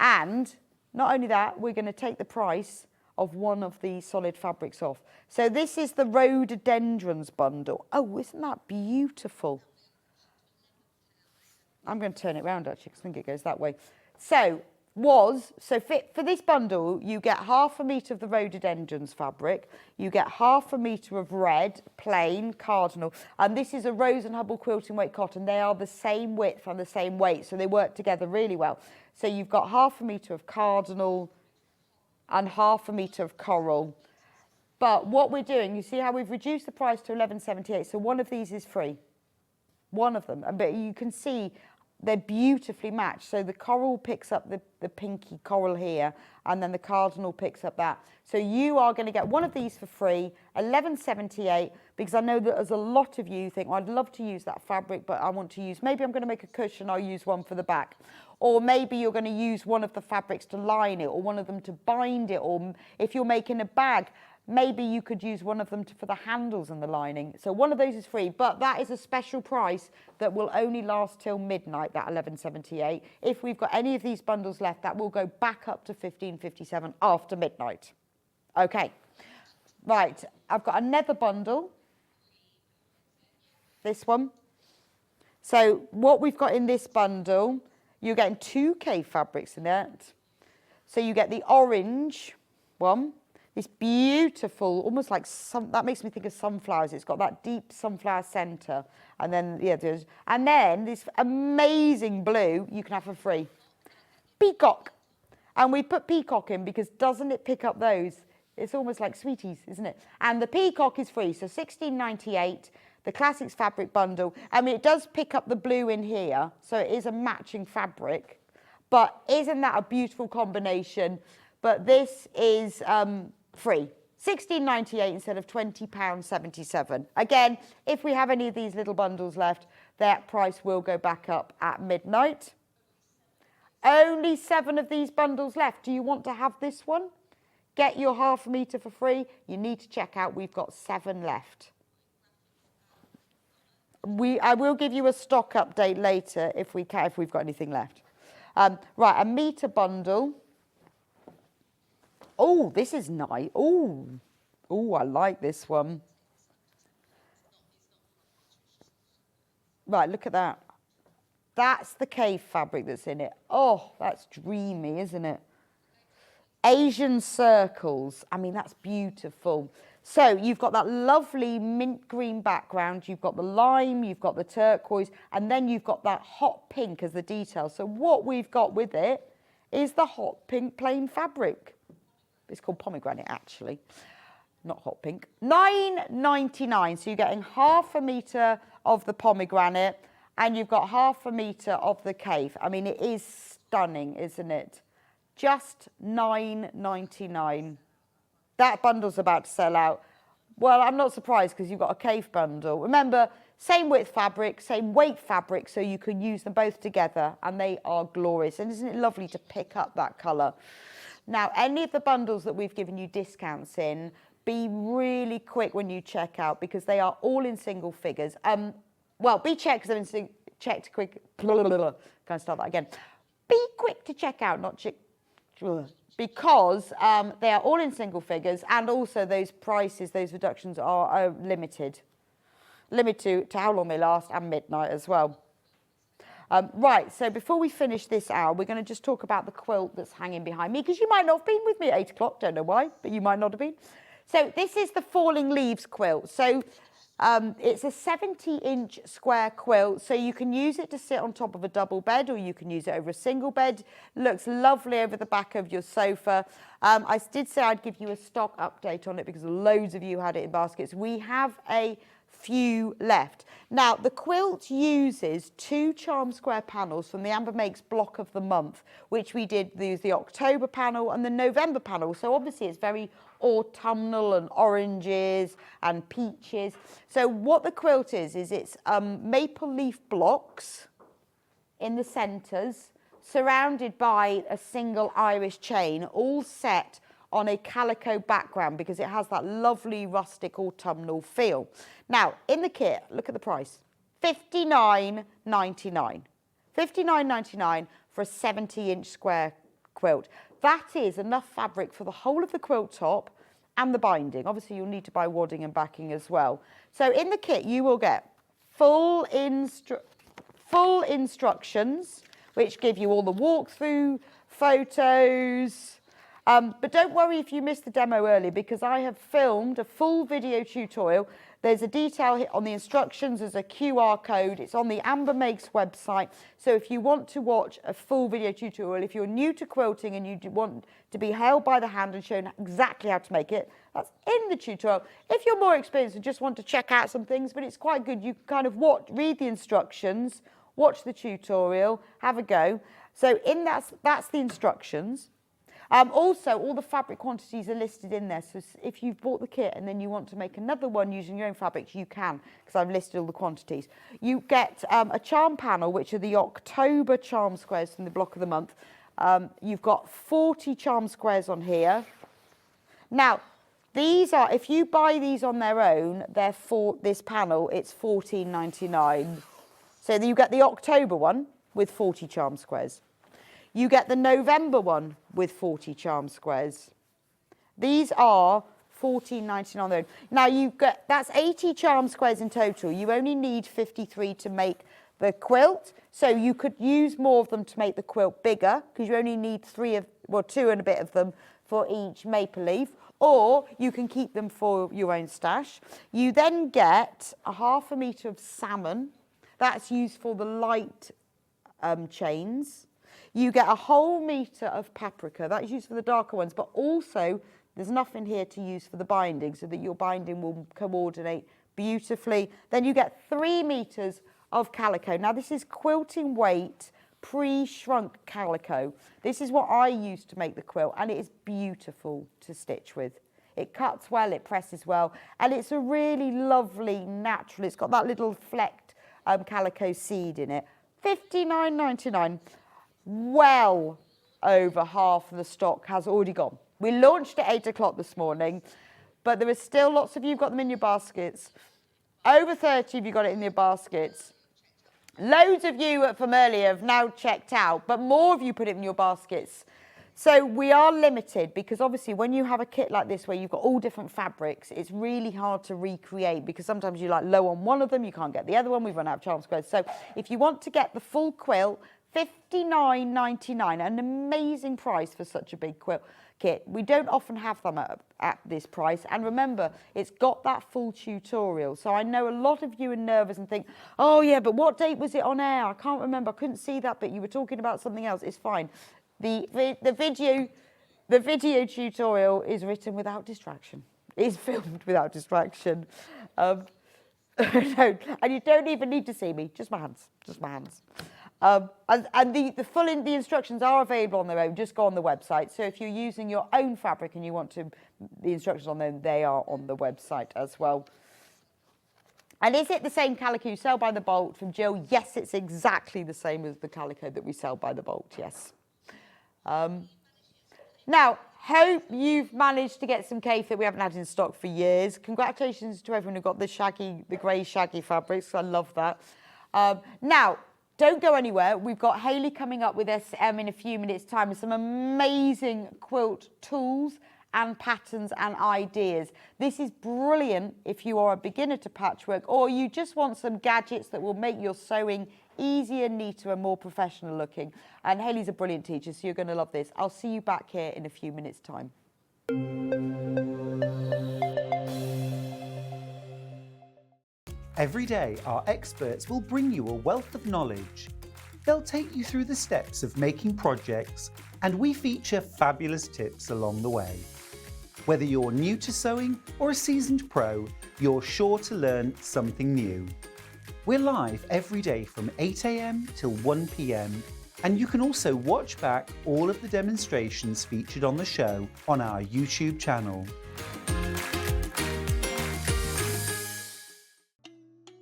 And not only that, we're going to take the price of one of the solid fabrics off. So this is the rhododendrons bundle. Oh, isn't that beautiful? I'm going to turn it around actually, because I think it goes that way. So for this bundle, you get 1/2 metre of the rhododendrons fabric, you get 1/2 metre of red, plain, cardinal, and this is a Rose and Hubble quilting weight cotton. They are the same width and the same weight, so they work together really well. So you've got 1/2 metre of cardinal and 1/2 metre of coral. But what we're doing, you see how we've reduced the price to £11.78, so one of these is free. One of them, but you can see they're beautifully matched. So the coral picks up the pinky coral here, and then the cardinal picks up that. So you are going to get one of these for free, £11.78, because I know that there's a lot of you who think, well, I'd love to use that fabric, but I want to use, maybe I'm going to make a cushion, I'll use one for the back. Or maybe you're going to use one of the fabrics to line it, or one of them to bind it, or if you're making a bag, maybe you could use one of them for the handles and the lining. So one of those is free, but that is a special price that will only last till midnight, that £11.78. If we've got any of these bundles left, that will go back up to £15.57 after midnight. Okay, right, I've got another bundle. This one. So what we've got in this bundle, you're getting 2 Kaffe fabrics in it. So you get the orange one. This beautiful, almost like that makes me think of sunflowers. It's got that deep sunflower centre. And then, and then this amazing blue you can have for free. Peacock. And we put peacock in because doesn't it pick up those? It's almost like sweeties, isn't it? And the peacock is free, so £16.98, the Classics fabric bundle. I mean, it does pick up the blue in here, so it is a matching fabric. But isn't that a beautiful combination? But this is free. £16.98 instead of £20.77. Again, if we have any of these little bundles left, that price will go back up at midnight. Only 7 of these bundles left. Do you want to have this one? Get your 1/2 metre for free. You need to check out, we've got 7 left. I will give you a stock update later if we've got anything left. Right, a metre bundle. Oh, this is nice. Oh, I like this one. Right, look at that. That's the Kaffe fabric that's in it. Oh, that's dreamy, isn't it? Asian circles. I mean, that's beautiful. So you've got that lovely mint green background, you've got the lime, you've got the turquoise, and then you've got that hot pink as the detail. So what we've got with it is the hot pink plain fabric. It's called pomegranate, actually, not hot pink. $9.99, so you're getting half a metre of the pomegranate, and you've got half a metre of the Kaffe. I mean, it is stunning, isn't it? Just $9.99. That bundle's about to sell out. Well, I'm not surprised because you've got a Kaffe bundle. Remember, same width fabric, same weight fabric, so you can use them both together, and they are glorious. And isn't it lovely to pick up that colour? Now, any of the bundles that we've given you discounts in, be really quick when you check out because they are all in single figures. Well, be checked because they're in checked quick. Can I start that again? Be quick to check out, not check. Because they are all in single figures, and also those prices, those reductions are limited. Limited to how long they last and midnight as well. Right, so before we finish this hour, we're going to just talk about the quilt that's hanging behind me, because you might not have been with me at 8 o'clock, don't know why, but you might not have been. So this is the Falling Leaves quilt. So it's a 70-inch square quilt, so you can use it to sit on top of a double bed, or you can use it over a single bed. Looks lovely over the back of your sofa. I did say I'd give you a stock update on it because loads of you had it in baskets. We have a few left. Now, the quilt uses 2 charm square panels from the Amber Makes block of the month, which we did use the October panel and the November panel. So obviously it's very autumnal and oranges and peaches. So what the quilt is it's maple leaf blocks in the centres, surrounded by a single Irish chain, all set on a calico background because it has that lovely rustic autumnal feel. Now, in the kit, look at the price, $59.99. $59.99 for a 70-inch square quilt. That is enough fabric for the whole of the quilt top and the binding. Obviously, you'll need to buy wadding and backing as well. So in the kit, you will get full instructions, which give you all the walkthrough photos. But don't worry if you missed the demo earlier, because I have filmed a full video tutorial. There's a detail on the instructions, there's a QR code, it's on the Amber Makes website. So if you want to watch a full video tutorial, if you're new to quilting and you want to be held by the hand and shown exactly how to make it, that's in the tutorial. If you're more experienced and just want to check out some things, but it's quite good, you kind of read the instructions, watch the tutorial, have a go. So in that's the instructions. Also, all the fabric quantities are listed in there, so if you've bought the kit and then you want to make another one using your own fabrics, you can, because I've listed all the quantities. You get a charm panel, which are the October charm squares from the block of the month. You've got 40 charm squares on here. Now, these are, if you buy these on their own, they're for this panel, it's $14.99. So you get the October one with 40 charm squares. You get the November one with 40 charm squares. These are $14.99 on their own. Now that's 80 charm squares in total. You only need 53 to make the quilt. So you could use more of them to make the quilt bigger, because you only need 2 and a bit of them for each maple leaf. Or you can keep them for your own stash. You then get a half a metre of salmon. That's used for the light chains. You get a whole metre of paprika. That's used for the darker ones, but also there's enough in here to use for the binding so that your binding will coordinate beautifully. Then you get 3 metres of calico. Now this is quilting weight, pre-shrunk calico. This is what I used to make the quilt, and it is beautiful to stitch with. It cuts well, it presses well, and it's a really lovely natural. It's got that little flecked calico seed in it. $59.99. Well over half of the stock has already gone. We launched at 8 o'clock this morning, but there are still lots of you got them in your baskets. Over 30 of you got it in your baskets. Loads of you from earlier have now checked out, but more of you put it in your baskets. So we are limited, because obviously when you have a kit like this where you've got all different fabrics, it's really hard to recreate, because sometimes you're like low on one of them, you can't get the other one, we've run out of charm squares. So if you want to get the full quilt, $59.99, an amazing price for such a big quilt kit. We don't often have them at this price, and remember, it's got that full tutorial. So I know a lot of you are nervous and think, oh yeah, but what date was it on air? I can't remember, I couldn't see that, but you were talking about something else. It's fine. The video tutorial is written without distraction. It's filmed without distraction. No, and you don't even need to see me, just my hands, just my hands. And the instructions are available on their own. Just go on the website. So if you're using your own fabric and you want the instructions on them, they are on the website as well. And is it the same calico you sell by the bolt from Jill? Yes, it's exactly the same as the calico that we sell by the bolt, yes. Now, hope you've managed to get some Kaffe that we haven't had in stock for years. Congratulations to everyone who got the grey shaggy fabrics. I love that. Now, don't go anywhere. We've got Hayley coming up with us in a few minutes' time with some amazing quilt tools and patterns and ideas. This is brilliant if you are a beginner to patchwork or you just want some gadgets that will make your sewing easier, neater and more professional looking. And Hayley's a brilliant teacher, so you're going to love this. I'll see you back here in a few minutes' time. Every day, our experts will bring you a wealth of knowledge. They'll take you through the steps of making projects, and we feature fabulous tips along the way. Whether you're new to sewing or a seasoned pro, you're sure to learn something new. We're live every day from 8 AM till 1 PM, and you can also watch back all of the demonstrations featured on the show on our YouTube channel.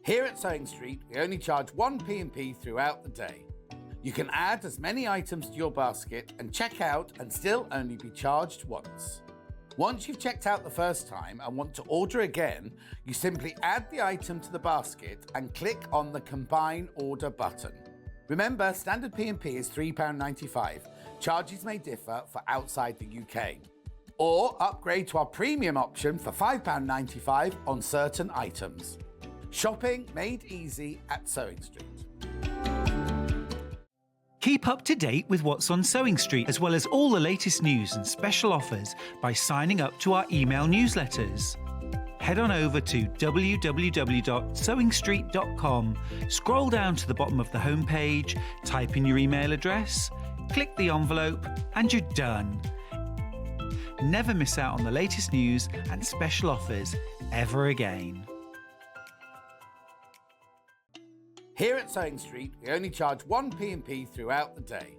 Here at Sewing Street, we only charge 1 P&P throughout the day. You can add as many items to your basket and check out and still only be charged once. Once you've checked out the first time and want to order again, you simply add the item to the basket and click on the Combine Order button. Remember, standard P&P is £3.95. Charges may differ for outside the UK. Or upgrade to our premium option for £5.95 on certain items. Shopping made easy at Sewing Street. Keep up to date with what's on Sewing Street, as well as all the latest news and special offers by signing up to our email newsletters. Head on over to www.sewingstreet.com, scroll down to the bottom of the homepage, type in your email address, click the envelope, and you're done. Never miss out on the latest news and special offers ever again. Here at Sewing Street, we only charge 1 P&P throughout the day.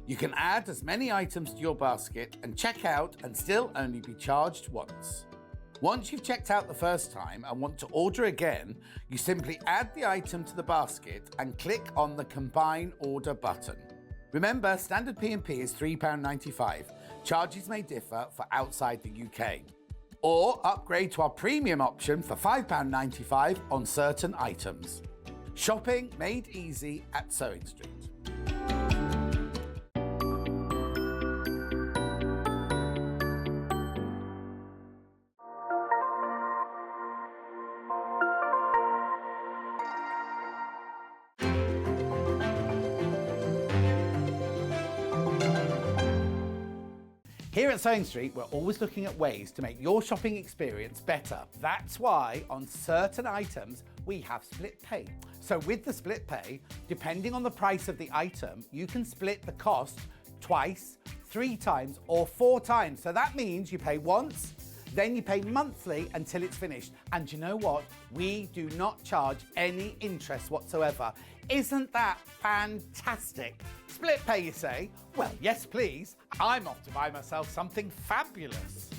You can add as many items to your basket and check out and still only be charged once. Once you've checked out the first time and want to order again, you simply add the item to the basket and click on the Combine Order button. Remember, standard P&P is £3.95. Charges may differ for outside the UK. Or upgrade to our premium option for £5.95 on certain items. Shopping made easy at Sewing Street. Here at Sewing Street, we're always looking at ways to make your shopping experience better. That's why on certain items, we have split pay. So with the split pay, depending on the price of the item, you can split the cost twice, 3 times, or 4 times. So that means you pay once, then you pay monthly until it's finished. And you know what? We do not charge any interest whatsoever. Isn't that fantastic? Split pay, you say? Well, yes, please. I'm off to buy myself something fabulous.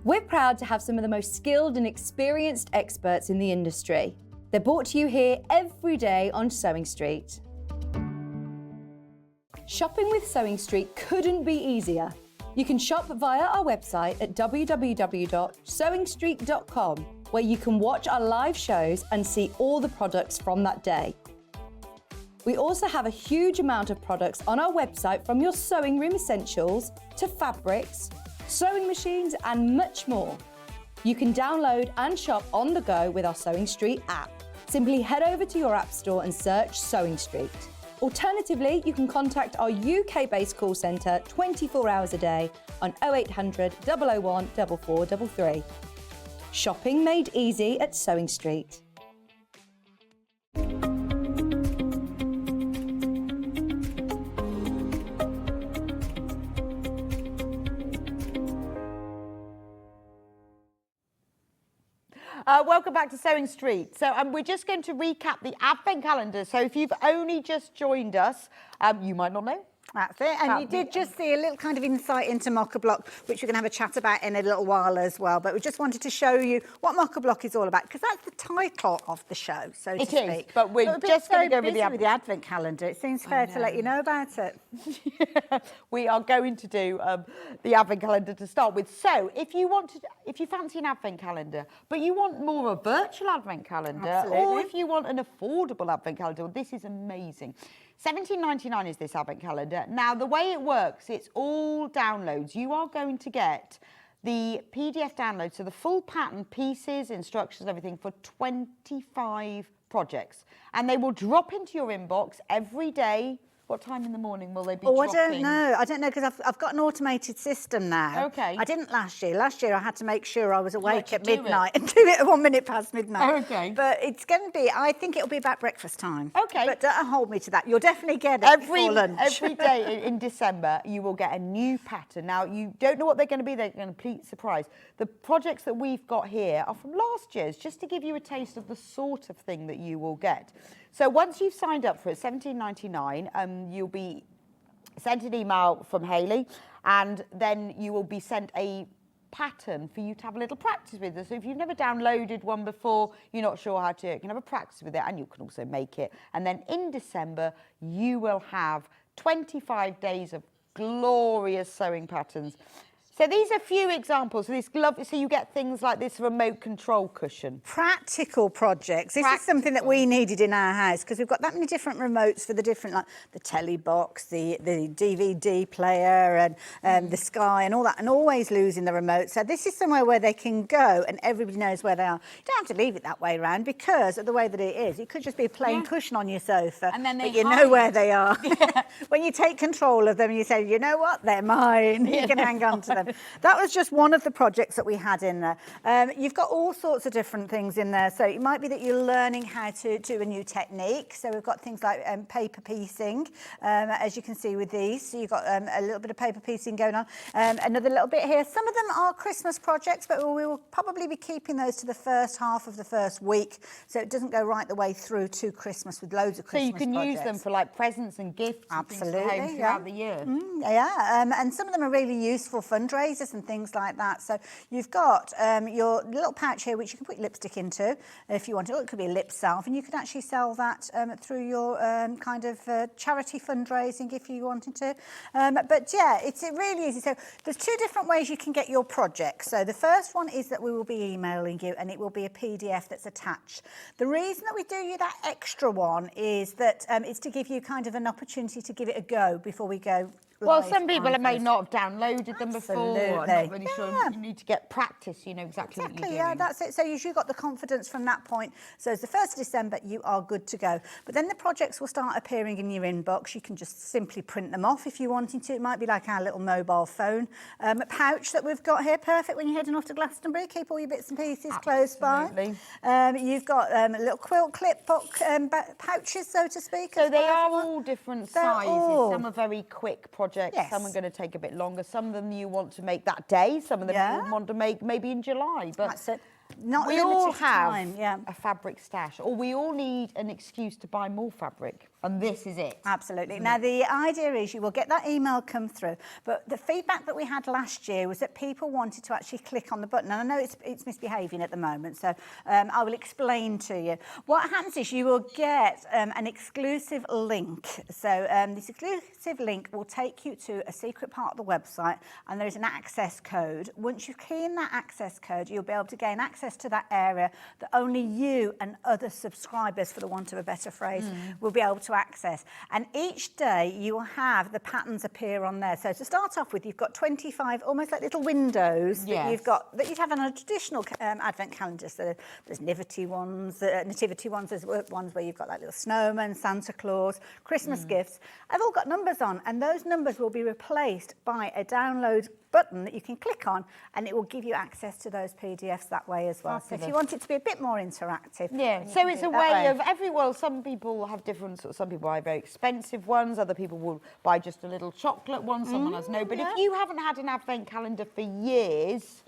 We're proud to have some of the most skilled and experienced experts in the industry. They're brought to you here every day on Sewing Street. Shopping with Sewing Street couldn't be easier. You can shop via our website at www.sewingstreet.com, where you can watch our live shows and see all the products from that day. We also have a huge amount of products on our website, from your sewing room essentials to fabrics, sewing machines and much more. You can download and shop on the go with our Sewing Street app. It's Simply head over to your app store and search Sewing Street. Alternatively, you can contact our UK-based call centre 24 hours a day on 0800 001 4433. Shopping made easy at Sewing Street. Welcome back to Sewing Street. So we're just going to recap the Advent calendar. So if you've only just joined us, you might not know. That's it. And you did just see a little kind of insight into Mock-A-Block, which we're going to have a chat about in a little while as well. But we just wanted to show you what Mock-A-Block is all about, because that's the title of the show, so to speak. It is, but we're just going to go with the Advent calendar. It seems fair to let you know about it. We are going to do the Advent calendar to start with. So if you fancy an Advent calendar, but you want more of a virtual Advent calendar, or if you want an affordable Advent calendar, this is amazing. £17.99 is this Advent calendar. Now, the way it works, it's all downloads. You are going to get the PDF download, so the full pattern, pieces, instructions, everything for 25 projects. And they will drop into your inbox every day. What time in the morning will they be dropping? I don't know. I don't know, because I've got an automated system now. Okay. I didn't last year. Last year I had to make sure I was awake at midnight and do it at 1 minute past midnight. Okay. But it's going to be, I think it'll be about breakfast time. Okay. But don't hold me to that. You'll definitely get it before lunch. Every day in December, you will get a new pattern. Now, you don't know what they're going to be. They're a complete surprise. The projects that we've got here are from last year's, just to give you a taste of the sort of thing that you will get. So once you've signed up for it, £17.99, you'll be sent an email from Hayley, and then you will be sent a pattern for you to have a little practice with. So if you've never downloaded one before, you're not sure how to, you can have a practice with it, and you can also make it. And then in December, you will have 25 days of glorious sewing patterns. So these are a few examples. So you get things like this remote control cushion. Practical projects. This is something that we needed in our house, because we've got that many different remotes for the different, like the telly box, the DVD player, and the Sky and all that, and always losing the remote. So this is somewhere where they can go and everybody knows where they are. You don't have to leave it that way around, because of the way that it is. It could just be a plain cushion on your sofa, and then but you know where they are. Yeah. When you take control of them, you say, you know what, they're mine. You can hang on to them. That was just one of the projects that we had in there. You've got all sorts of different things in there. So it might be that you're learning how to do a new technique. So we've got things like paper piecing, as you can see with these. So you've got a little bit of paper piecing going on. Another little bit here. Some of them are Christmas projects, but we will probably be keeping those to the first half of the first week, so it doesn't go right the way through to Christmas with loads of Christmas projects. So you can use them for like presents and gifts. Absolutely, and things throughout the year. And some of them are really useful fundraisers and things like that. So you've got your little pouch here, which you can put your lipstick into if you want to. Or it could be a lip salve, and you could actually sell that through your kind of charity fundraising if you wanted to. But yeah, it's really easy. So there's two different ways you can get your projects. So the first one is that we will be emailing you, and it will be a PDF that's attached. The reason that we do you that extra one is that it's to give you kind of an opportunity to give it a go before we go. Well, some people may not have downloaded them before. I'm not really sure. You need to get practice, you know exactly what you're doing. Yeah, that's it. So you've got the confidence from that point. So it's the 1st of December, you are good to go. But then the projects will start appearing in your inbox. You can just simply print them off if you're wanting to. It might be like our little mobile phone pouch that we've got here. Perfect when you're heading off to Glastonbury. Keep all your bits and pieces close by. You've got little quilt clip pouches, so to speak. So they are all different sizes. Some are very quick projects. Yes. Some are going to take a bit longer. Some of them you want to make that day. Some of them you want to make maybe in July. But that's it. Not we all have time, a fabric stash, or we all need an excuse to buy more fabric, and this is it. Absolutely. Now, the idea is you will get that email come through, but the feedback that we had last year was that people wanted to actually click on the button, and I know it's misbehaving at the moment, so I will explain to you. What happens is you will get an exclusive link. So this exclusive link will take you to a secret part of the website, and there is an access code. Once you key in that access code, you'll be able to gain access access to that area that only you and other subscribers, for the want of a better phrase, will be able to access. And each day you will have the patterns appear on there. So to start off with, you've got 25 almost like little windows that you've got, that you'd have on a traditional advent calendar. So there's nativity ones, there's ones where you've got like little snowmen, Santa Claus, Christmas gifts. They've all got numbers on, and those numbers will be replaced by a download button that you can click on, and it will give you access to those PDFs that way as well. So if you want it to be a bit more interactive. Yeah, so it's a way of some people have different, some people buy very expensive ones, other people will buy just a little chocolate one, someone has no. But if you haven't had an advent calendar for years,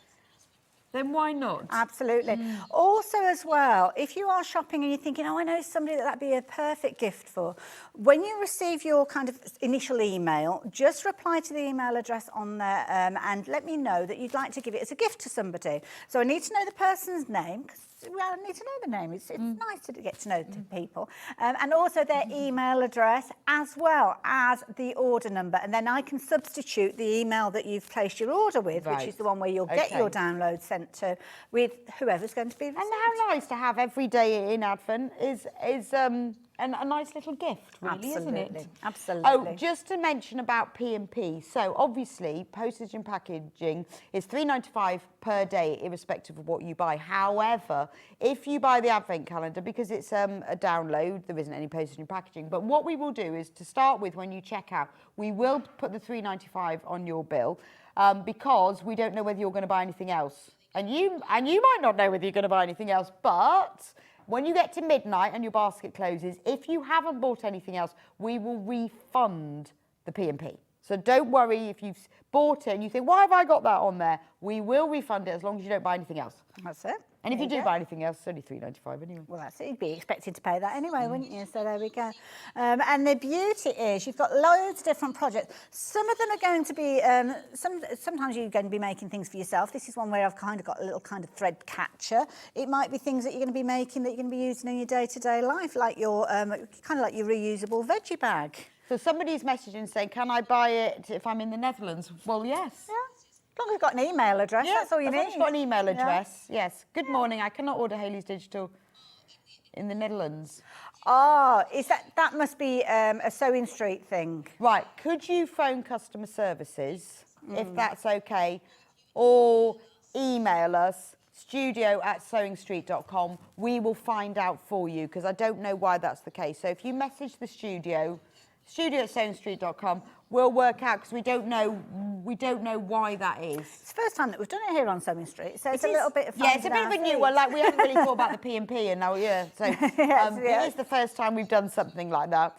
then why not? Absolutely. Also as well, if you are shopping and you're thinking, oh, I know somebody that'd be a perfect gift for, when you receive your kind of initial email, just reply to the email address on there and let me know that you'd like to give it as a gift to somebody. So I need to know the person's name, because I need to know the name. It's nice to get to know people. And also their email address, as well as the order number. And then I can substitute the email that you've placed your order with, which is the one where you'll get your download sent to, with whoever's going to be received. And how nice to have every day in Advent is a nice little gift, really, isn't it? Absolutely. Oh, just to mention about P&P. So obviously, postage and packaging is £3.95 per day, irrespective of what you buy. However, if you buy the Advent calendar, because it's a download, there isn't any postage and packaging. But what we will do is, to start with, when you check out, we will put the £3.95 on your bill because we don't know whether you're going to buy anything else. And you might not know whether you're going to buy anything else, but when you get to midnight and your basket closes, if you haven't bought anything else, we will refund the P&P. So don't worry if you've bought it and you think, why have I got that on there? We will refund it as long as you don't buy anything else. That's it. And if you do buy anything else, it's only £3.95 anyway. Well, that's it. You'd be expected to pay that anyway, wouldn't you? So there we go. And the beauty is you've got loads of different projects. Some of them are going to be, sometimes you're going to be making things for yourself. This is one where I've kind of got a little kind of thread catcher. It might be things that you're going to be making that you're going to be using in your day-to-day life, like your, kind of like your reusable veggie bag. So somebody's messaging saying, can I buy it if I'm in the Netherlands? Well, yes. Yeah. As long as you've got an email address, that's all you need. As long as you've got an email address, yes. Good morning, I cannot order Hayley's Digital in the Netherlands. Oh, that must be a Sewing Street thing. Right, could you phone customer services, if that's okay, or email us, studio@sewingstreet.com. We will find out for you, because I don't know why that's the case. So if you message the studio@sewingstreet.com, we'll work out, because we don't know why that is. It's the first time that we've done it here on Sewing Street, so it's a little bit of fun. Yeah, it's a bit of a new one. Like, we haven't really thought about the P&P, and now, so it is the first time we've done something like that.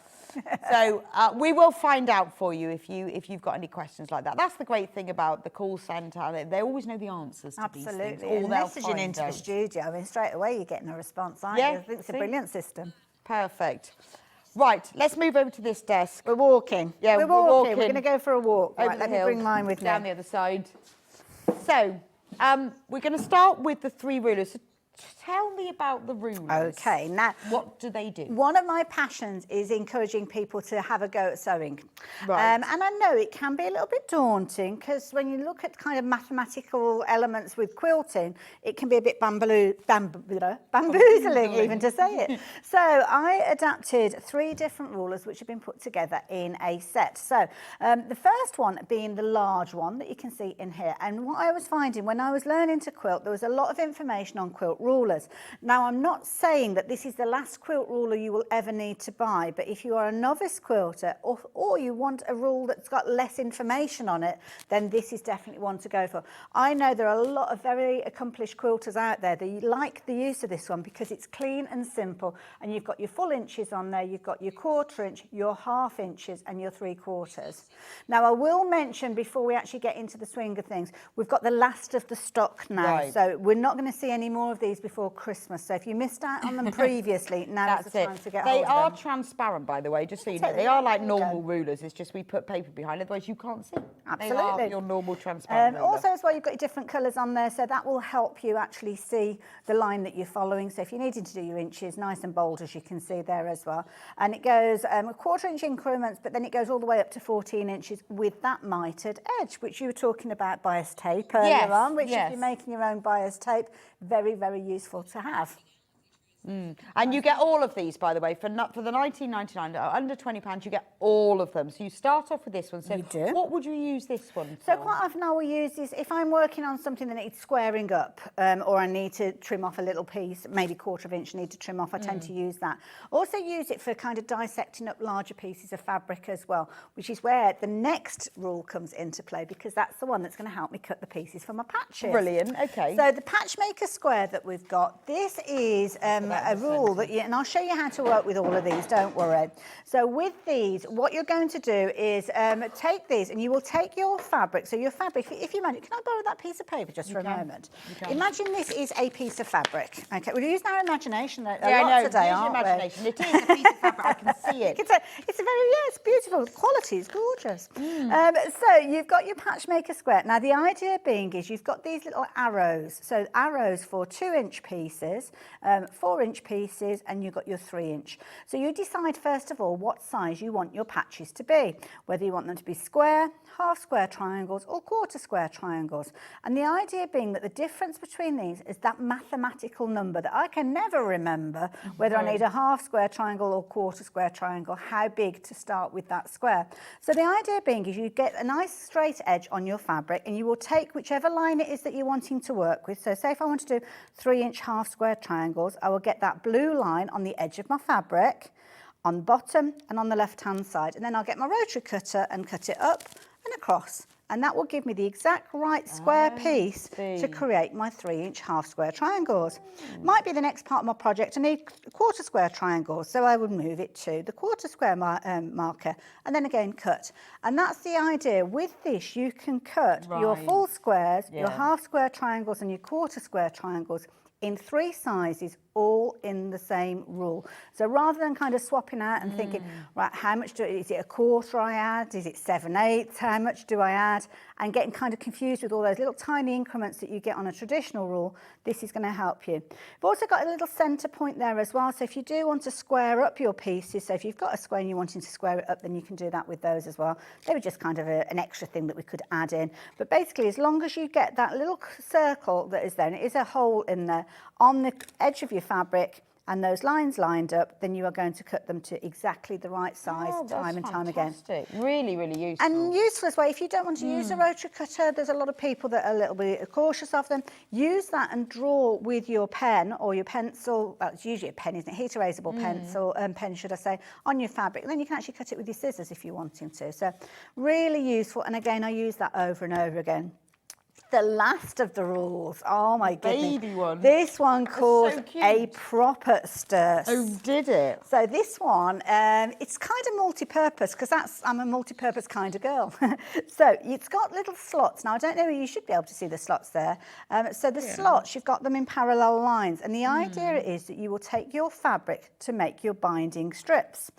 So we will find out for you if you've got any questions like that. That's the great thing about the call centre. They always know the answers to these things. Absolutely. And messaging into the studio, I mean, straight away you're getting a response, aren't you? I think it's a brilliant system. Perfect. Right, let's move over to this desk. We're walking. Yeah, we're walking. We're going to go for a walk. Over right, let me bring mine with me. Down the other side. So, we're going to start with the 3 rulers. So tell me about the rulers. Okay, now... What do they do? One of my passions is encouraging people to have a go at sewing. Right. And I know it can be a little bit daunting, because when you look at kind of mathematical elements with quilting, it can be a bit bamboozling even to say it. So I adapted 3 different rulers which have been put together in a set. So the first one being the large one that you can see in here. And what I was finding when I was learning to quilt, there was a lot of information on quilt rulers. Now, I'm not saying that this is the last quilt ruler you will ever need to buy, but if you are a novice quilter or you want a rule that's got less information on it, then this is definitely one to go for. I know there are a lot of very accomplished quilters out there that like the use of this one because it's clean and simple, and you've got your full inches on there, you've got your 1/4 inch, your 1/2 inches and your 3/4. Now, I will mention before we actually get into the swing of things, we've got the last of the stock now, so we're not going to see any more of these. these before Christmas. So if you missed out on them previously, now's the time to get They hold of are them. transparent, by the way, just so you know. Totally. They are like There you go. normal rulers. It's just we put paper behind, otherwise you can't see. Absolutely. They are your normal transparent ruler. Also, as well, you've got your different colours on there, so that will help you actually see the line that you're following. So if you're needing to do your inches, nice and bold, as you can see there as well. And it goes 1/4 inch increments, but then it goes all the way up to 14 inches with that mitered edge, which you were talking about bias tape earlier on, which if you're making your own bias tape, very, very useful to have. And you get all of these, by the way, for the $19.99, under £20, you get all of them. So you start off with this one. So You do. what would you use this one for? So quite often I will use this if I'm working on something that needs squaring up, or I need to trim off a little piece, maybe 1/4 inch need to trim off, I tend to use that. Also use it for kind of dissecting up larger pieces of fabric as well, which is where the next rule comes into play, because that's the one that's going to help me cut the pieces for my patches. Brilliant, okay. So the patchmaker square that we've got, this is a rule that and I'll show you how to work with all of these, don't worry. So with these, what you're going to do is take these and you will take your fabric. So your fabric, if you imagine, can I borrow that piece of paper just for a moment? Imagine this is a piece of fabric. Okay, we're using our imagination a lot today, use aren't your imagination. It is a piece of fabric, I can see it. It's a very, it's beautiful. The quality is gorgeous. So you've got your patchmaker square. Now the idea being is you've got these little arrows. So arrows for 2-inch pieces, 4-inch pieces, and you've got your 3-inch. So you decide first of all what size you want your patches to be, whether you want them to be square, half square triangles or 1/4 square triangles. And the idea being that the difference between these is that mathematical number that I can never remember whether I need a half square triangle or 1/4 square triangle, how big to start with that square. So the idea being is you get a nice straight edge on your fabric and you will take whichever line it is that you're wanting to work with. So say if I want to do 3-inch half square triangles, I will get that blue line on the edge of my fabric, on the bottom and on the left-hand side. And then I'll get my rotary cutter and cut it up and across. And that will give me the exact right square piece to create my 3-inch half square triangles. Might be the next part of my project, I need 1/4 square triangles, so I would move it to the 1/4 square marker and then again cut. And that's the idea. With this, you can cut your full squares, your half square triangles and your 1/4 square triangles in 3 sizes, all in the same rule. So rather than kind of swapping out and thinking, right, how much is it a 1/4 I add? Is it 7/8? How much do I add? And getting kind of confused with all those little tiny increments that you get on a traditional rule, this is going to help you. We've also got a little centre point there as well. So if you do want to square up your pieces, so if you've got a square and you're wanting to square it up, then you can do that with those as well. They were just kind of an extra thing that we could add in. But basically, as long as you get that little circle that is there, and it is a hole in there, on the edge of your fabric and those lines lined up, then you are going to cut them to exactly the right size time and time again. Really, really useful. And useful as well, if you don't want to use a rotary cutter, there's a lot of people that are a little bit cautious of them. Use that and draw with your pen or your pencil, well, it's usually a pen, isn't it? Heat erasable pencil, pen, should I say, on your fabric. And then you can actually cut it with your scissors if you're wanting to. So really useful. And again, I use that over and over again. The last of the rules. Oh my goodness. Baby one. This one caused a proper stir. Oh, did it? So this one, it's kind of multi-purpose because I'm a multi-purpose kind of girl. So it's got little slots. Now I don't know, you should be able to see the slots there. So the slots, you've got them in parallel lines. And the idea is that you will take your fabric to make your binding strips.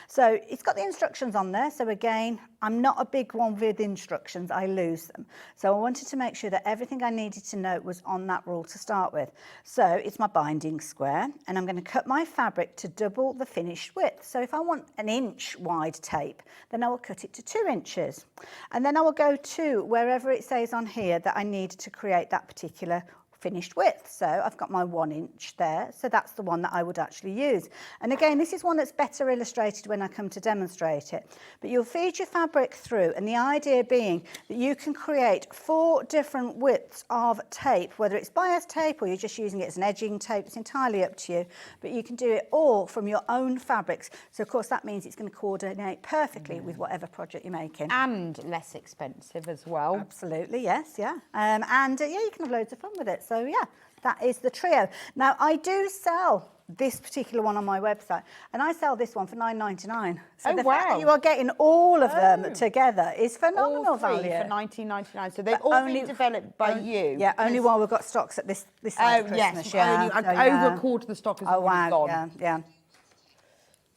So it's got the instructions on there. So again, I'm not a big one with instructions, I lose them. So I wanted to make sure that everything I needed to know was on that rule to start with. So it's my binding square, and I'm going to cut my fabric to double the finished width. So if I want an inch wide tape, then I will cut it to 2 inches. And then I will go to wherever it says on here that I need to create that particular finished width. So I've got my 1 inch there. So that's the one that I would actually use. And again, this is one that's better illustrated when I come to demonstrate it. But you'll feed your fabric through, and the idea being that you can create 4 different widths of tape, whether it's bias tape or you're just using it as an edging tape, it's entirely up to you. But you can do it all from your own fabrics. So of course that means it's going to coordinate perfectly with whatever project you're making. And less expensive as well. Absolutely, yes, yeah. And yeah, you can have loads of fun with it. So yeah, that is the trio. Now I do sell this particular one on my website, and I sell this one for £9.99. So Oh, the fact wow. that you are getting all of them together is phenomenal All three value. for £19.99. So they've But all been developed by you. Yeah, only while we've got stocks at this side of Christmas. Yes, only over a quarter of the stock is already gone. Yeah.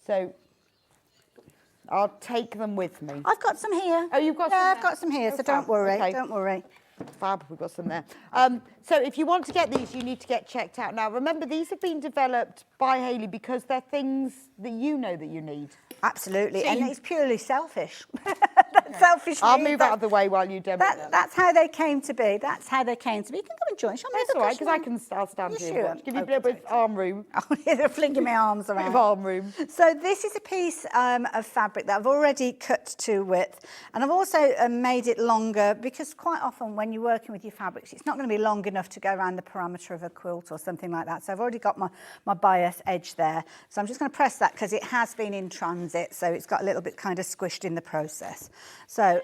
So I'll take them with me. I've got some here. Oh, you've got some Yeah, there? I've got some here, Oh, so don't fab. worry, Okay. don't worry. Fab, we've got some there. So if you want to get these, you need to get checked out. Now, remember, these have been developed by Hayley because they're things that you know that you need. Absolutely, See, and you- it's purely selfish. Selfish. I'll move out of the way while you demo them. That's how they came to be. That's how they came to be. You can come and join. Shall I move That's the all right, cushion because on? I'll stand You here sure? and watch. Give you a Okay, little bit of arm room. Oh, they're flinging my arms Bit around. of arm room. So this is a piece of fabric that I've already cut to width, and I've also made it longer because quite often when you're working with your fabrics, it's not going to be long enough to go around the parameter of a quilt or something like that. So I've already got my bias edge there. So I'm just going to press that because it has been in transit, so it's got a little bit kind of squished in the process. So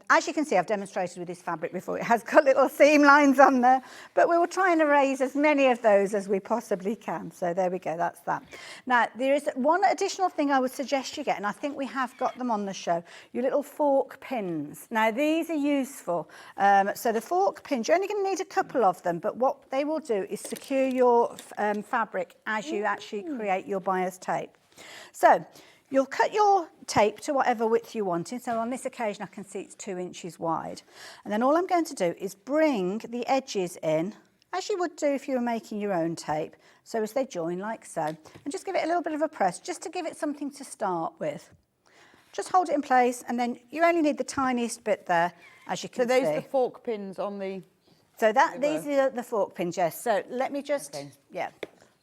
as you can see, I've demonstrated with this fabric before. It has got little seam lines on there, but we will try and erase as many of those as we possibly can. So there we go, that's that. Now, there is one additional thing I would suggest you get, and I think we have got them on the show, your little fork pins. Now, these are useful. So the fork pins, you're only going to need a couple of them, but what they will do is secure your fabric as you actually create your bias tape. So you'll cut your tape to whatever width you want in. So on this occasion, I can see it's 2 inches wide. And then all I'm going to do is bring the edges in, as you would do if you were making your own tape, so as they join like so. And just give it a little bit of a press, just to give it something to start with. Just hold it in place, and then you only need the tiniest bit there, as you can see. So those are the fork pins on the... So these are the fork pins, yes. So let me just,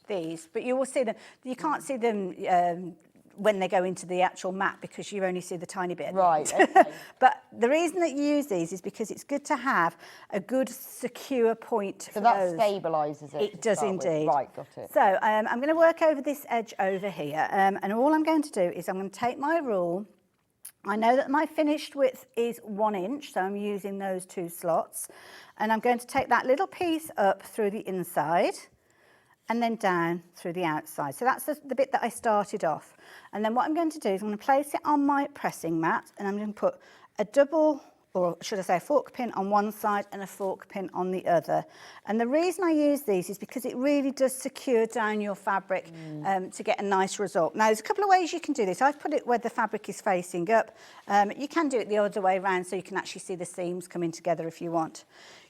these. But you will see them. You can't see them when they go into the actual mat because you only see the tiny bit. Right, okay. But the reason that you use these is because it's good to have a good secure point So for that those. stabilises it. It does indeed. Right, got it. So I'm going to work over this edge over here, and all I'm going to do is I'm going to take my rule. I know that my finished width is 1 inch, so I'm using those 2 slots, and I'm going to take that little piece up through the inside and then down through the outside. So that's the bit that I started off. And then what I'm going to do is I'm going to place it on my pressing mat, and I'm going to put a double, or should I say a fork pin on one side and a fork pin on the other. And the reason I use these is because it really does secure down your fabric to get a nice result. Now, there's a couple of ways you can do this. I've put it where the fabric is facing up. You can do it the other way around so you can actually see the seams coming together if you want.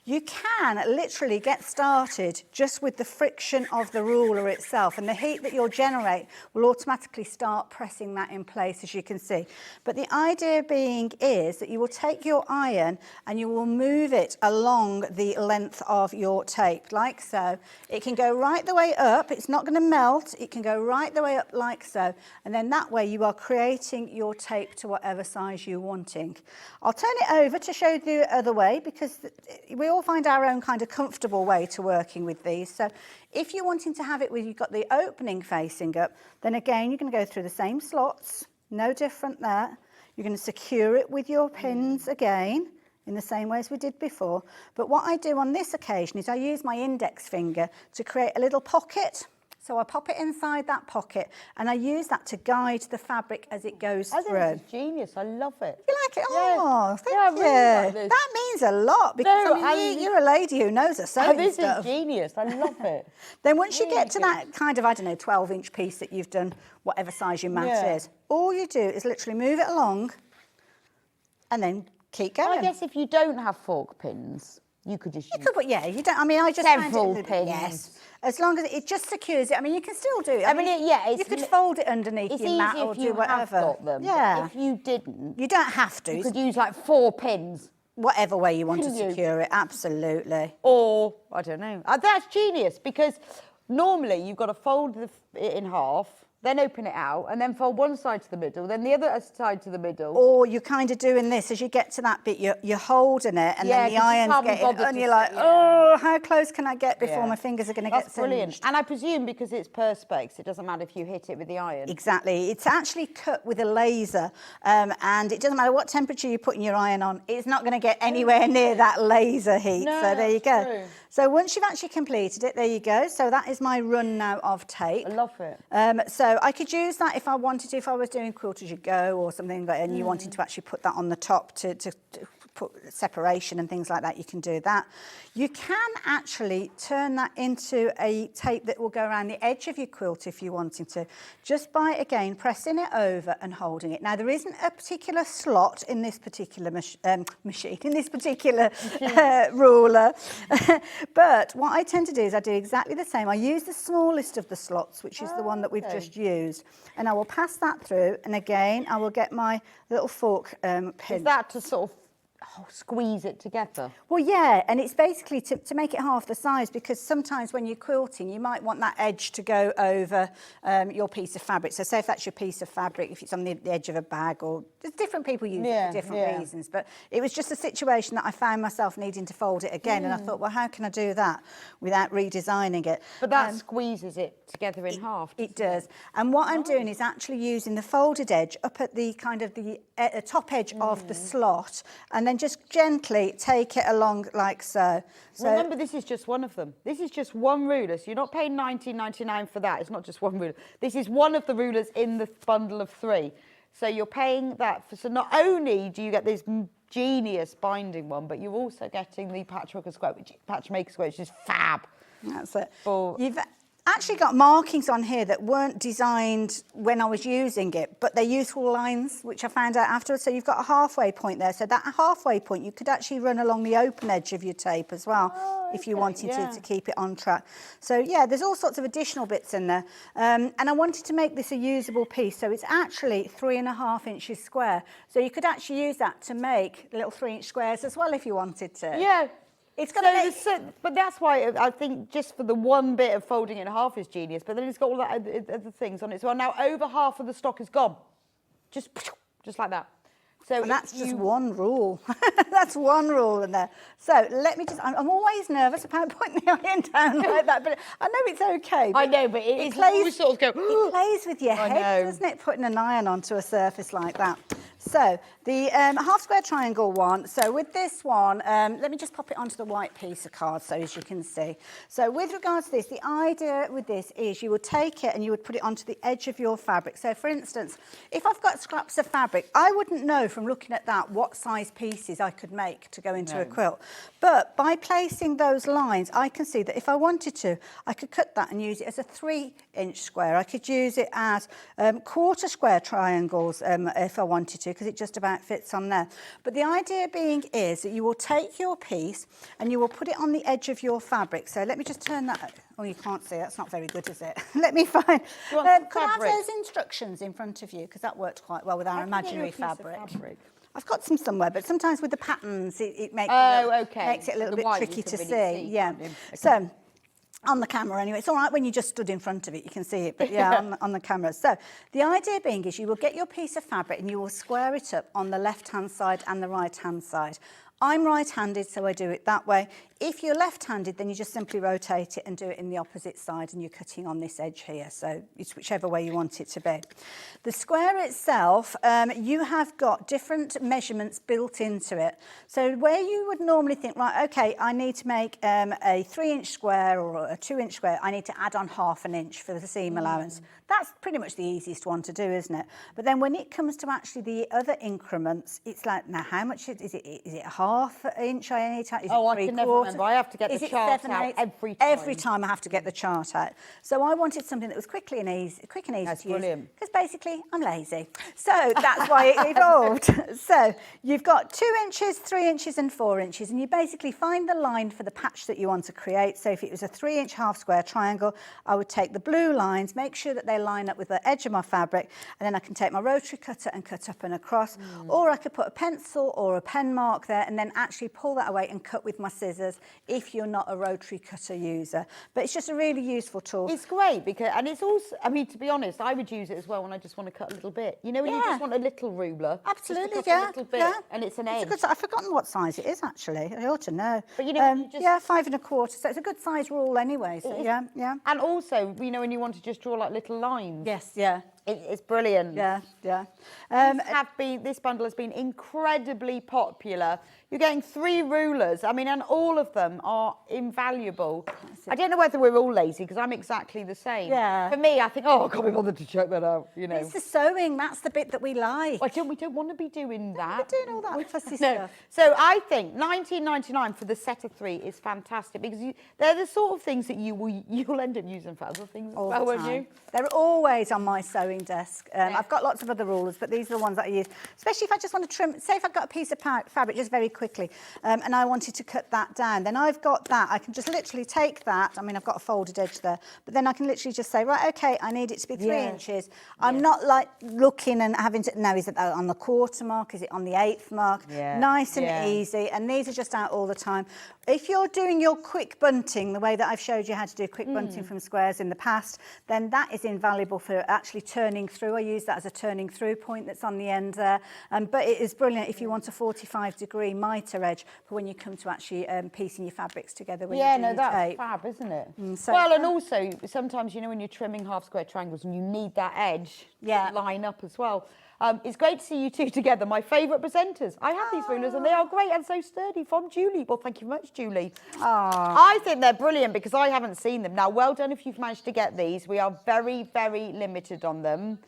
You can literally get started just with the friction of the ruler itself, and the heat that you'll generate will automatically start pressing that in place, as you can see. But the idea being is that you will take your iron and you will move it along the length of your tape, like so. It can go right the way up, it's not going to melt, it can go right the way up like so, and then that way you are creating your tape to whatever size you're wanting. I'll turn it over to show you the other way, because we all find our own kind of comfortable way to working with these. So if you're wanting to have it where you've got the opening facing up, then again you're going to go through the same slots, no different there. You're going to secure it with your pins again in the same way as we did before. But what I do on this occasion is I use my index finger to create a little pocket. So I pop it inside that pocket, and I use that to guide the fabric as it goes I through. think this is genius. I love it. You like it? Yeah. Oh, thank Yeah, I you. really like this. That means a lot, because No, I mean, you're a lady who knows her Oh, sewing this stuff. is genius. I love it. Then once you Really get to good. that kind of, I don't know, 12-inch piece that you've done, whatever size your mat Yeah. is, all you do is literally move it along and then keep going. I guess if you don't have fork pins, you could just You use could, but yeah, you don't. I mean, I just Several find it, pins. Yes, as long as it just secures it. I mean, you can still do it. I mean, yeah, you it's could li- fold it underneath It's your easy mat or if do you whatever. have got them. but Yeah, If you didn't, you don't have to. you could use like 4 pins. Whatever way you want to Couldn't you? secure it, absolutely. Or, I don't know. That's genius, because normally you've got to fold it in half, then open it out, and then fold one side to the middle, then the other side to the middle. Or you're kind of doing this as you get to that bit, you're holding it, and then the 'cause you iron's can't be getting, bothered and to you're like, sit, oh, how close can I get before Yeah. my fingers are going to get That's brilliant. singed? And I presume because it's perspex, it doesn't matter if you hit it with the iron. Exactly. It's actually cut with a laser, and it doesn't matter what temperature you're putting your iron on, it's not going to get anywhere near that laser heat. No, so there you go. true. So once you've actually completed it, there you go. So that is my run now of tape. I love it. So I could use that if I wanted to, if I was doing Quilt As You Go or something, and you wanted to actually put that on the top to put separation and things like that, you can do that. You can actually turn that into a tape that will go around the edge of your quilt if you're wanting to, just by, again, pressing it over and holding it. Now, there isn't a particular slot in this particular machine, in this particular ruler, but what I tend to do is I do exactly the same. I use the smallest of the slots, which is the one that we've just used, and I will pass that through, and again, I will get my little fork pin. Is that to sort of squeeze it together? Well, yeah, and it's basically to make it half the size, because sometimes when you're quilting, you might want that edge to go over your piece of fabric. So say if that's your piece of fabric, if it's on the edge of a bag, or there's different people use it for different reasons. But it was just a situation that I found myself needing to fold it again, and I thought, well, how can I do that without redesigning it? But that squeezes it together in half. It does. And what I'm doing is actually using the folded edge up at the kind of the top edge of the slot, and then just gently take it along like so. So remember, this is just one of them. This is just one ruler, so you're not paying $19.99 for that. It's not just one ruler. This is one of the rulers in the bundle of 3. So you're paying that for, so not only do you get this genius binding one, but you're also getting the Patchmaker Square, which is fab. that's it. For You've actually got markings on here that weren't designed when I was using it, but they're useful lines, which I found out afterwards. So you've got a halfway point there. So that halfway point, you could actually run along the open edge of your tape as well, if you wanted to keep it on track. So yeah, there's all sorts of additional bits in there. And I wanted to make this a usable piece. So it's actually 3.5 inches square. So you could actually use that to make little 3-inch squares as well if you wanted to. yeah. It's got But that's why I think just for the one bit of folding it in half is genius. But then it's got all that other things on it. So now over half of the stock is gone, just like that. So and that's just one rule. That's one rule in there. So let me just, I'm always nervous about putting the iron down like that, but I know it's okay. I know, but it plays, sort of go. It plays with your head, doesn't it, putting an iron onto a surface like that. So the half square triangle one, so with this one, let me just pop it onto the white piece of card so as you can see. So with regards to this, the idea with this is you would take it and you would put it onto the edge of your fabric. So for instance, if I've got scraps of fabric, I wouldn't know from looking at that what size pieces I could make to go into a quilt. But by placing those lines, I can see that if I wanted to, I could cut that and use it as a 3-inch square. I could use it as quarter square triangles if I wanted to, because it just about fits on there. But the idea being is that you will take your piece and you will put it on the edge of your fabric. So let me just turn that. Oh, you can't see. That's not very good, is it? Let me find. Could I have those instructions in front of you? Because that worked quite well with our imaginary fabric. I've got some somewhere, but sometimes with the patterns, it makes, makes it a little bit tricky to see. Yeah. Okay. So on the camera anyway. It's all right when you just stood in front of it, you can see it, but yeah, on the camera. So the idea being is you will get your piece of fabric and you will square it up on the left-hand side and the right-hand side. I'm right-handed, so I do it that way. If you're left-handed, then you just simply rotate it and do it in the opposite side, and you're cutting on this edge here. So it's whichever way you want it to be. The square itself, you have got different measurements built into it. So where you would normally think, right, okay, I need to make a 3-inch square or a 2-inch square, I need to add on ½ an inch for the seam allowance. That's pretty much the easiest one to do, isn't it? But then when it comes to actually the other increments, it's like, now how much is it? Is it ½ inch I need to? Is I it 3/4? can never remember. I have to get the chart out every time. Every time I have to get the chart out. So I wanted something that was quick and easy That's to use. Brilliant. Because basically I'm lazy. So that's why it evolved. So you've got 2 inches, 3 inches and 4 inches, and you basically find the line for the patch that you want to create. So if it was a 3-inch half square triangle, I would take the blue lines, make sure that they line up with the edge of my fabric, and then I can take my rotary cutter and cut up and across, or I could put a pencil or a pen mark there and and then actually pull that away and cut with my scissors if you're not a rotary cutter user. But it's just a really useful tool. It's great because, and it's also, I mean, to be honest, I would use it as well when I just want to cut a little bit. You know, when you just want a little ruler. Absolutely, just to cut a little bit, and it's an edge. It's a good size. I've forgotten what size it is, actually. I ought to know. But you know, you just... yeah, 5 1/4. So it's a good size rule anyway. So yeah. And also, you know, when you want to just draw like little lines. Yes, yeah. It's brilliant. Yeah. This bundle has been incredibly popular. You're getting 3 rulers. I mean, and all of them are invaluable. I don't know whether we're all lazy because I'm exactly the same. Yeah. For me, I think, I can't be bothered to check that out. You know. It's the sewing. That's the bit that we like. We don't want to be doing that. We're doing all that fussy stuff. So I think $19.99 for the set of 3 is fantastic because they're the sort of things that you'll end up using for other things All as well, the won't time. you? They're always on my sewing desk. I've got lots of other rulers, but these are the ones that I use. Especially if I just want to trim, say if I've got a piece of fabric just very quickly and I wanted to cut that down, then I've got that. I can just literally take that. I mean, I've got a folded edge there, but then I can literally just say, right, okay, I need it to be 3 inches. I'm not like looking and having to, no, is it on the 1/4 mark? Is it on the 1/8 mark? Yeah. Nice and easy. And these are just out all the time. If you're doing your quick bunting, the way that I've showed you how to do quick bunting from squares in the past, then that is invaluable for actually turning through. I use that as a turning through point that's on the end there. But it is brilliant if you want a 45-degree mitre edge for when you come to actually piecing your fabrics together when you do your that's tape. fab, isn't it? So well, and also sometimes, you know, when you're trimming half-square triangles and you need that edge to line up as well. It's great to see you two together, my favourite presenters. I have these rulers and they are great and so sturdy from Julie. Well, thank you very much, Julie. I think they're brilliant because I haven't seen them. Now, well done if you've managed to get these. We are very, very limited on them.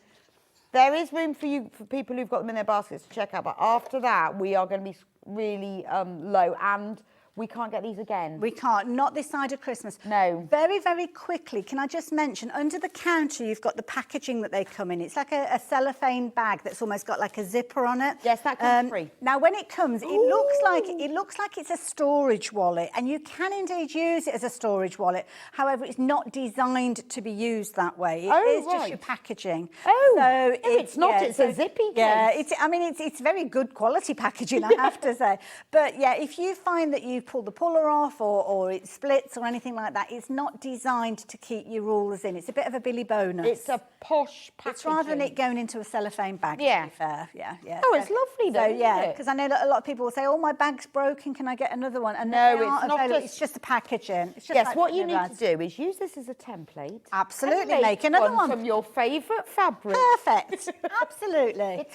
There is room for people who've got them in their baskets to check out, but after that, we are going to be really low and we can't get these again. We can't, not this side of Christmas. No. Very, very quickly, can I just mention, under the counter, you've got the packaging that they come in. It's like a cellophane bag that's almost got like a zipper on it. Yes, that comes free. Now, when it comes, it looks like it's a storage wallet, and you can indeed use it as a storage wallet. However, it's not designed to be used that way. It is just your packaging. Oh, so no, it's not. It's a zippy case. Yeah, it's very good quality packaging, I have to say. But yeah, if you find that you pull the puller off or it splits or anything like that, it's not designed to keep your rulers in. It's a bit of a Billy bonus. It's a posh packaging. It's rather than it going into a cellophane bag, to be fair. Yeah. Oh, it's lovely though, yeah, because I know that a lot of people will say, oh, my bag's broken, can I get another one? And no, it's not. It's just the packaging. It's just yes, like what you need to do is use this as a template. Absolutely, make another one from your favourite fabric. Perfect. Absolutely.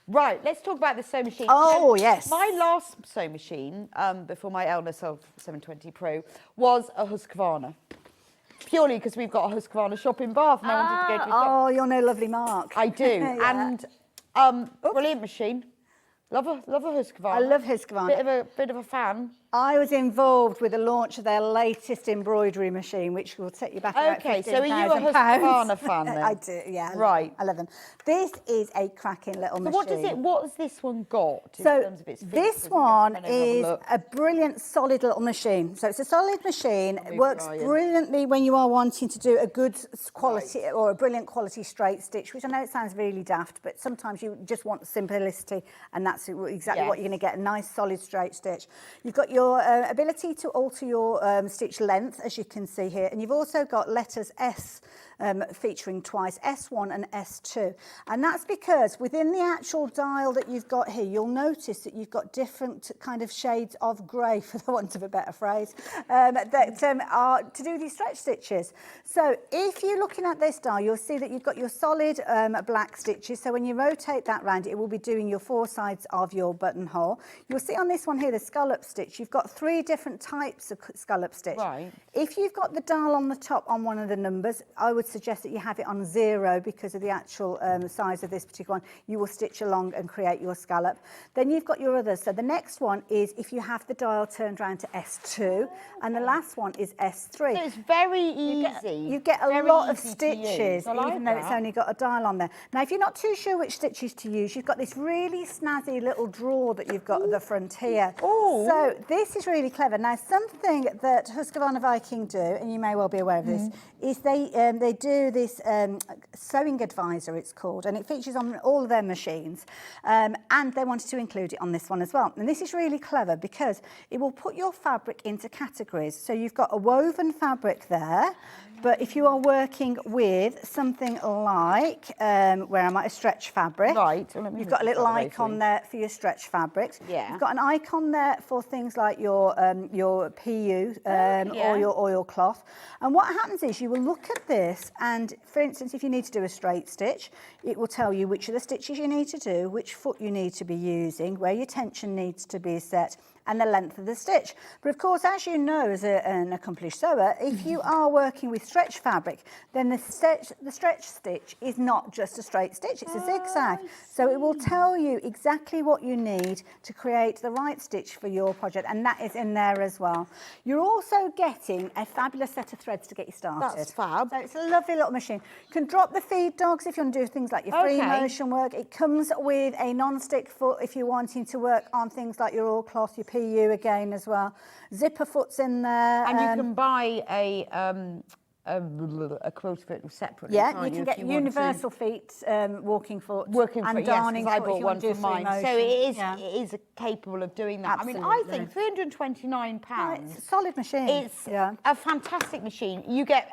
Right, let's talk about the sewing machine. Oh, yes. My last sewing machine, before my Elna 720 Pro, was a Husqvarna. Purely because we've got a Husqvarna shop in Bath and I wanted to go to a shop. Oh, you'll know lovely Mark. I do. And brilliant machine. Love a Husqvarna. I love Husqvarna. Bit of a fan. I was involved with the launch of their latest embroidery machine, which will set you back about £15,000. So are you a Husqvarna fan then? I do, yeah. Right. I love them. This is a cracking little machine. What has this one got in So terms of its features? this one is a brilliant, solid little machine. So it's a solid machine. It works brilliantly when you are wanting to do a good quality or a brilliant quality straight stitch, which I know it sounds really daft, but sometimes you just want simplicity, and that's exactly what you're going to get, a nice, solid, straight stitch. You've got your ability to alter your stitch length, as you can see here, and you've also got letters S featuring twice, S1 and S2. And that's because within the actual dial that you've got here, you'll notice that you've got different kind of shades of grey, for the want of a better phrase, that are to do with these stretch stitches. So if you're looking at this dial, you'll see that you've got your solid black stitches. So when you rotate that round, it will be doing your 4 sides of your buttonhole. You'll see on this one here, the scallop stitch, you've got 3 different types of scallop stitch. Right. If you've got the dial on the top on one of the numbers, I would suggest that you have it on 0 because of the actual size of this particular one. You will stitch along and create your scallop. Then you've got your others. So the next one is if you have the dial turned around to S2, and the last one is S3. So it's very easy. You get a lot of stitches, even though it's only got a dial on there. Now, if you're not too sure which stitches to use, you've got this really snazzy little drawer that you've got at the front here. Ooh. So this is really clever. Now, something that Husqvarna Viking do, and you may well be aware of this, is they do this sewing advisor, it's called, and it features on all of their machines. And they wanted to include it on this one as well. And this is really clever because it will put your fabric into categories. So you've got a woven fabric there, but if you are working with something like, where am I, a stretch fabric. Right. You've got a little icon there for your stretch fabrics. Yeah. You've got an icon there for things like your PU or your oilcloth. And what happens is you will look at this and, for instance, if you need to do a straight stitch, it will tell you which of the stitches you need to do, which foot you need to be using, where your tension needs to be set, and the length of the stitch. But of course, as you know, as an accomplished sewer, if you are working with stretch fabric, then the stretch stitch is not just a straight stitch, it's a zigzag. So it will tell you exactly what you need to create the right stitch for your project, and that is in there as well. You're also getting a fabulous set of threads to get you started. That's fab. So it's a lovely little machine. You can drop the feed dogs if you want to do things like your free motion work. It comes with a non-stick foot if you're wanting to work on things like your oilcloth, your PU again as well. Zipper foot's in there. And you can buy a quilter foot separately. Yeah, you can get universal feet, walking foot, and darning yes, I foot bought if you one want to for do free mine. motion. So it is capable of doing that. Absolutely. I mean, I think £329. It's a solid machine. It's a fantastic machine. You get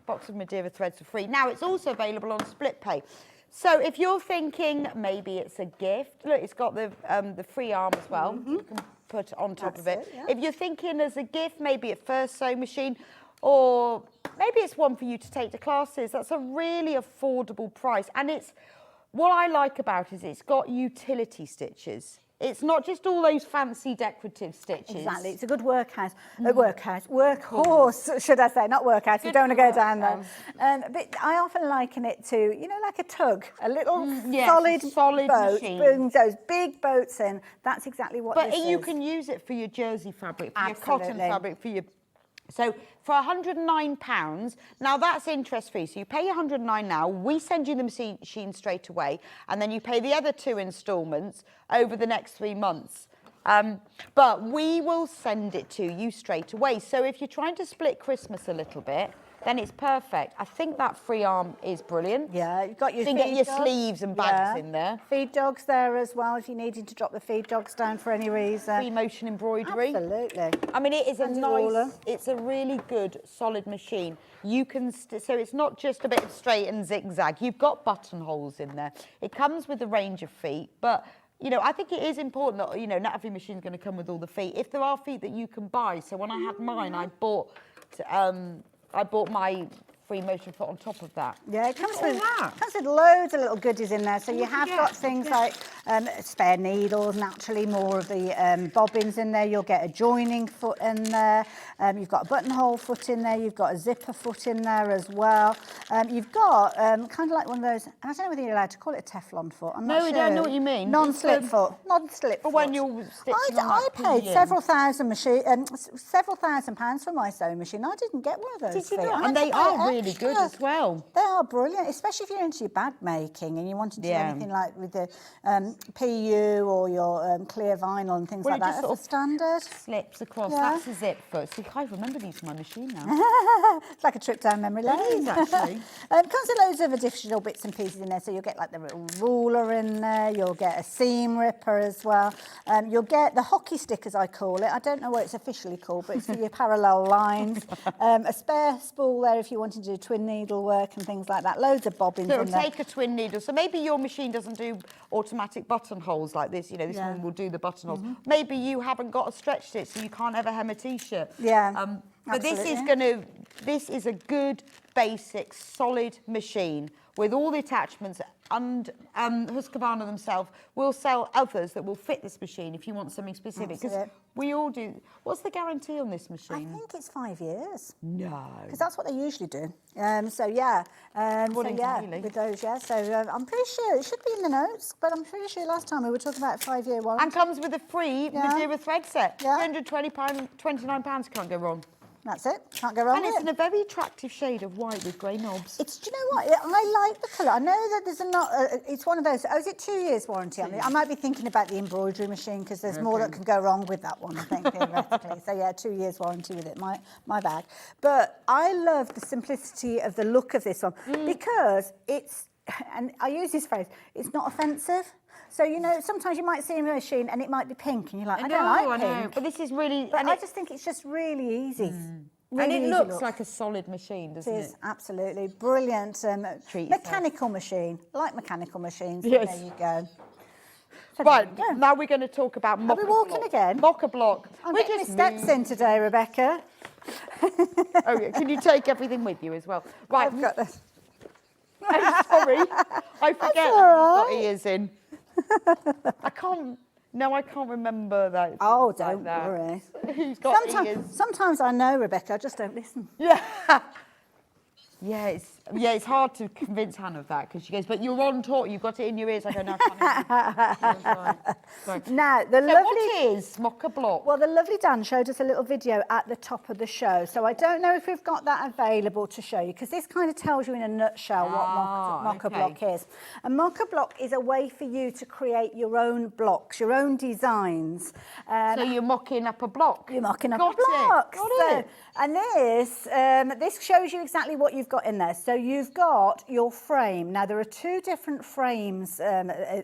box of Madeira threads for free. Now, it's also available on split pay. So if you're thinking maybe it's a gift, look, it's got the free arm as well. You can put on top of it. Yeah. If you're thinking as a gift, maybe a first sewing machine, or maybe it's one for you to take to classes, that's a really affordable price. And it's, what I like about it is it's got utility stitches. It's not just all those fancy decorative stitches. Exactly, it's a good workhorse, should I say, not workhouse, you don't want to go down there. But I often liken it to, you know, like a tug, a little solid boat, machine. brings those big boats in. That's exactly what this is. But you can use it for your jersey fabric, for your cotton Absolutely. fabric, for your... So for £109, now that's interest-free. So you pay £109 now, we send you the machine straight away, and then you pay the other 2 instalments over the next 3 months. But we will send it to you straight away. So if you're trying to split Christmas a little bit, then it's perfect. I think that free arm is brilliant. Yeah, you've got your so you can get your dogs. sleeves and bags in there. Feed dogs there as well if you needed to drop the feed dogs down for any reason. Free motion embroidery. Absolutely. I mean, it is a Anti-roller. nice, it's a really good, solid machine. You can, so it's not just a bit of straight and zigzag. You've got buttonholes in there. It comes with a range of feet, but you know, I think it is important that, you know, not every machine is going to come with all the feet. If there are feet that you can buy, so when I had mine, I bought my free motion foot on top of that. Yeah, it comes with loads of little goodies in there. So you have got things like spare needles, naturally more of the bobbins in there. You'll get a joining foot in there. You've got a buttonhole foot in there. You've got a zipper foot in there as well. You've got kind of like one of those, I don't know whether you're allowed to call it a Teflon foot. I'm not sure. I don't know what you mean. Non-slip foot. Non-slip foot. When you're stitching I paid several thousand £1,000 for my sewing machine. I didn't get one of those. Did you feet. not? I And they had to pay are really good as well. They are brilliant, especially if you're into your bag making and you want to do anything like with the PU or your clear vinyl and things like that. Just That's a standard. Slips across. Yeah. That's a zip foot. See, I remember these from my machine now. It's like a trip down memory lane. It is, actually. Comes with loads of additional bits and pieces in there. So you'll get like the little ruler in there. You'll get a seam ripper as well. You'll get the hockey stick, as I call it. I don't know what it's officially called, but it's for your parallel lines. A spare spool there if you want to do twin needle work and things like that. Loads of bobbins So in it'll there. take a twin needle. So maybe your machine doesn't do automatic buttonholes like this. You know, this one will do the buttonholes. Maybe you haven't got a stretch stitch, so you can't ever hem a t-shirt. Yeah. But this is a good, basic, solid machine with all the attachments. And Husqvarna themselves will sell others that will fit this machine if you want something specific. Because we all do. What's the guarantee on this machine? I think it's 5 years. No. Because that's what they usually do. So yeah, with those, So I'm pretty sure it should be in the notes, but I'm pretty sure last time we were talking about a 5-year warranty. And comes with a free Madeira thread set. Yeah. £329, can't go wrong. That's it. Can't go wrong And with it's it. in a very attractive shade of white with grey knobs. Do you know what? I like the colour. I know that there's it's one of those. Oh, is it 2 years warranty on it? I might be thinking about the embroidery machine because there's more that can go wrong with that one, I think, theoretically. So yeah, 2 years warranty with it. My bag. But I love the simplicity of the look of this one because it's, and I use this phrase, it's not offensive. So, you know, sometimes you might see a machine and it might be pink and you're like, I don't like pink. But this is really... But I just think it's just really easy. and Really it easy looks look. like a solid machine, doesn't It it? is, absolutely. Brilliant. Treat Mechanical machine. Like mechanical machines. Yes. There you go. So Right, there you go. now we're going to talk about mocha we walking block. again? Mocha block. I'm We getting my just steps in today, Rebecca. Oh, yeah. Can you take everything with you as well? Right. I've got this. I'm sorry. I forget all that you've got ears in. I can't remember that. Oh, Like don't that. worry. Who's got ears? Sometimes I know, Rebecca, I just don't listen. Yeah. It's hard to convince Hannah of that because she goes, but you're on talk, you've got it in your ears. I go, no, I can't hear you. Sorry. Now, the So lovely... what is mocha block? Well, the lovely Dan showed us a little video at the top of the show, so I don't know if we've got that available to show you, because this kind of tells you in a nutshell what mocha block is. A mocha block is a way for you to create your own blocks, your own designs. So you're mocking up a block? You're mocking up Got a block. Got it. And this shows you exactly what you've got in there. So you've got your frame. Now, there are two different frames, there's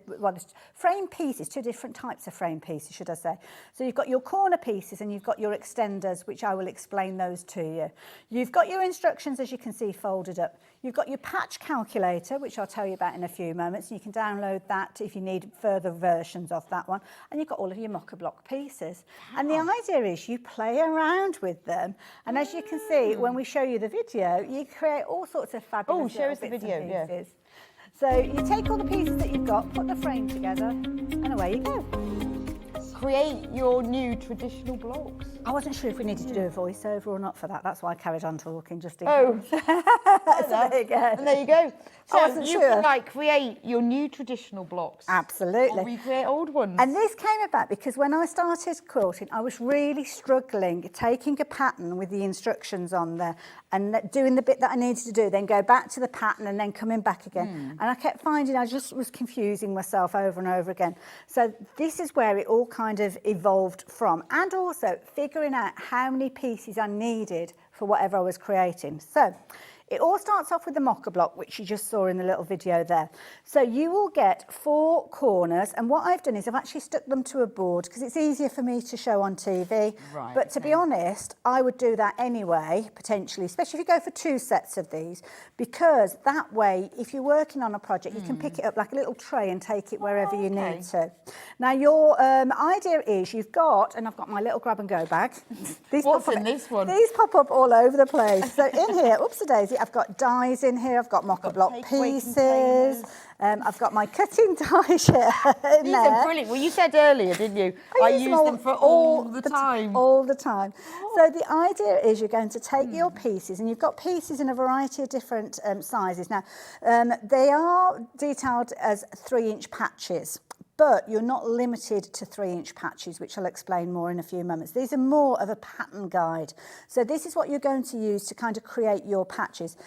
frame pieces, two different types of frame pieces, should I say. So you've got your corner pieces and you've got your extenders, which I will explain those to you. You've got your instructions, as you can see, folded up. You've got your patch calculator, which I'll tell you about in a few moments. You can download that if you need further versions of that one. And you've got all of your mocha block pieces. Wow. And the idea is you play around with them. And as you can see, when we show you the video, you create all sorts of fabulous show us the bits video, and pieces. So you take all the pieces that you've got, put the frame together, and away you go. Create your new traditional blocks. I wasn't sure if we needed to do a voiceover or not for that. That's why I carried on talking, just in case. So there you go. And there you go. So wasn't you sure. can create your new traditional blocks. Absolutely. Or recreate old ones. And this came about because when I started quilting, I was really struggling taking a pattern with the instructions on there and doing the bit that I needed to do, then go back to the pattern and then coming back again. And I kept finding I just was confusing myself over and over again. So this is where it all kind of evolved from. And also figuring out how many pieces I needed for whatever I was creating. So it all starts off with the mocha block, which you just saw in the little video there. So you will get 4 corners, and what I've done is I've actually stuck them to a board because it's easier for me to show on TV. Right, but to be honest, I would do that anyway, potentially, especially if you go for 2 sets of these, because that way, if you're working on a project, you can pick it up like a little tray and take it wherever you need to. Now, your idea is you've got, and I've got my little grab and go bag. What's in this one? These pop up all over the place. So in here, oops-a-daisy, I've got dies in here, I've got mocha block pieces, I've got my cutting die sheet in These there. are brilliant. Well, you said earlier, didn't you? I use them for all the time. All the time. So the idea is you're going to take your pieces, and you've got pieces in a variety of different sizes. Now, they are detailed as 3-inch patches. But you're not limited to 3-inch patches, which I'll explain more in a few moments. These are more of a pattern guide. So this is what you're going to use to kind of create your patches.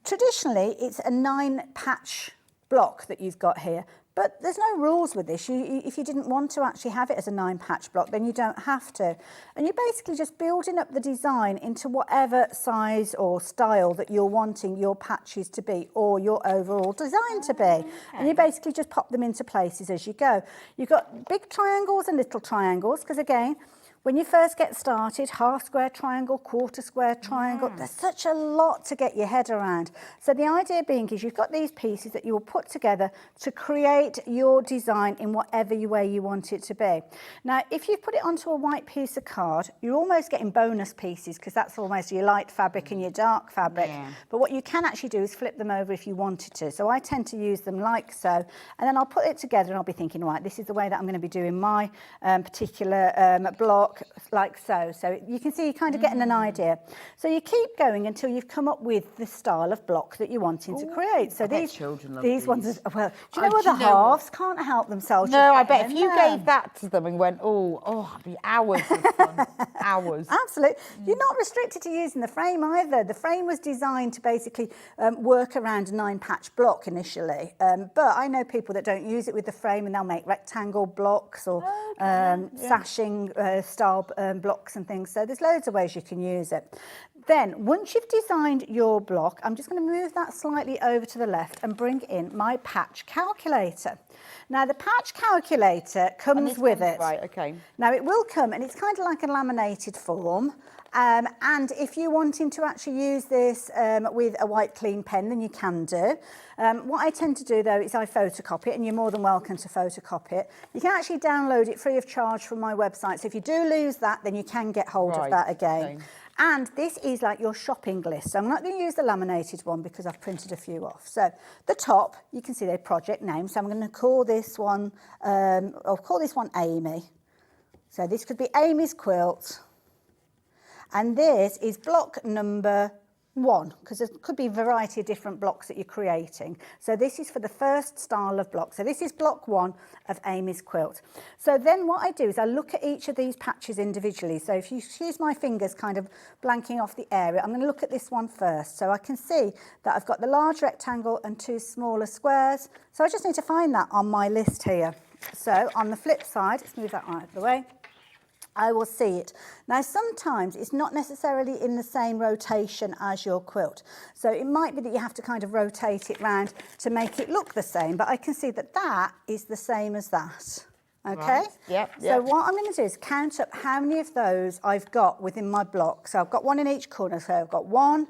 Traditionally, it's a 9-patch block that you've got here. But there's no rules with this. If you didn't want to actually have it as a 9-patch block, then you don't have to. And you're basically just building up the design into whatever size or style that you're wanting your patches to be or your overall design to be. Okay. And you basically just pop them into places as you go. You've got big triangles and little triangles, because again, when you first get started, half square triangle, quarter square triangle, there's such a lot to get your head around. So the idea being is you've got these pieces that you will put together to create your design in whatever way you want it to be. Now, if you put it onto a white piece of card, you're almost getting bonus pieces because that's almost your light fabric and your dark fabric. Yeah. But what you can actually do is flip them over if you wanted to. So I tend to use them like so, and then I'll put it together and I'll be thinking, right, this is the way that I'm going to be doing my particular block. block like so. So you can see you're kind of getting an idea. So you keep going until you've come up with the style of block that you're wanting to create. So these ones, well, do you know what the halves can't help themselves? No, I bet if you gave that to them and went, it'd be hours of fun, hours. Absolutely. You're not restricted to using the frame either. The frame was designed to basically work around a 9-patch block initially. But I know people that don't use it with the frame and they'll make rectangle blocks or sashing style blocks and things. So there's loads of ways you can use it. Then once you've designed your block, I'm just going to move that slightly over to the left and bring in my patch calculator. Now the patch calculator comes with it. Right, okay. Now it will come, and it's kind of like a laminated form. And if you're wanting to actually use this with a white clean pen, then you can do. What I tend to do though is I photocopy it, and you're more than welcome to photocopy it. You can actually download it free of charge from my website. So if you do lose that, then you can get hold of that again. Okay. And this is like your shopping list. So I'm not going to use the laminated one because I've printed a few off. So the top, you can see their project name. So I'm going to call this one, I'll call this one Amy. So this could be Amy's quilt. And this is block number 1, because there could be a variety of different blocks that you're creating. So this is for the first style of block. So this is block 1 of Amy's quilt. So then what I do is I look at each of these patches individually. So if you use my fingers kind of blanking off the area, I'm going to look at this one first. So I can see that I've got the large rectangle and 2 smaller squares. So I just need to find that on my list here. So on the flip side, let's move that out of the way. I will see it. Now, sometimes it's not necessarily in the same rotation as your quilt. So it might be that you have to kind of rotate it round to make it look the same, but I can see that that is the same as that. Okay? Right. Yep. So what I'm going to do is count up how many of those I've got within my block. So I've got one in each corner. So I've got 1,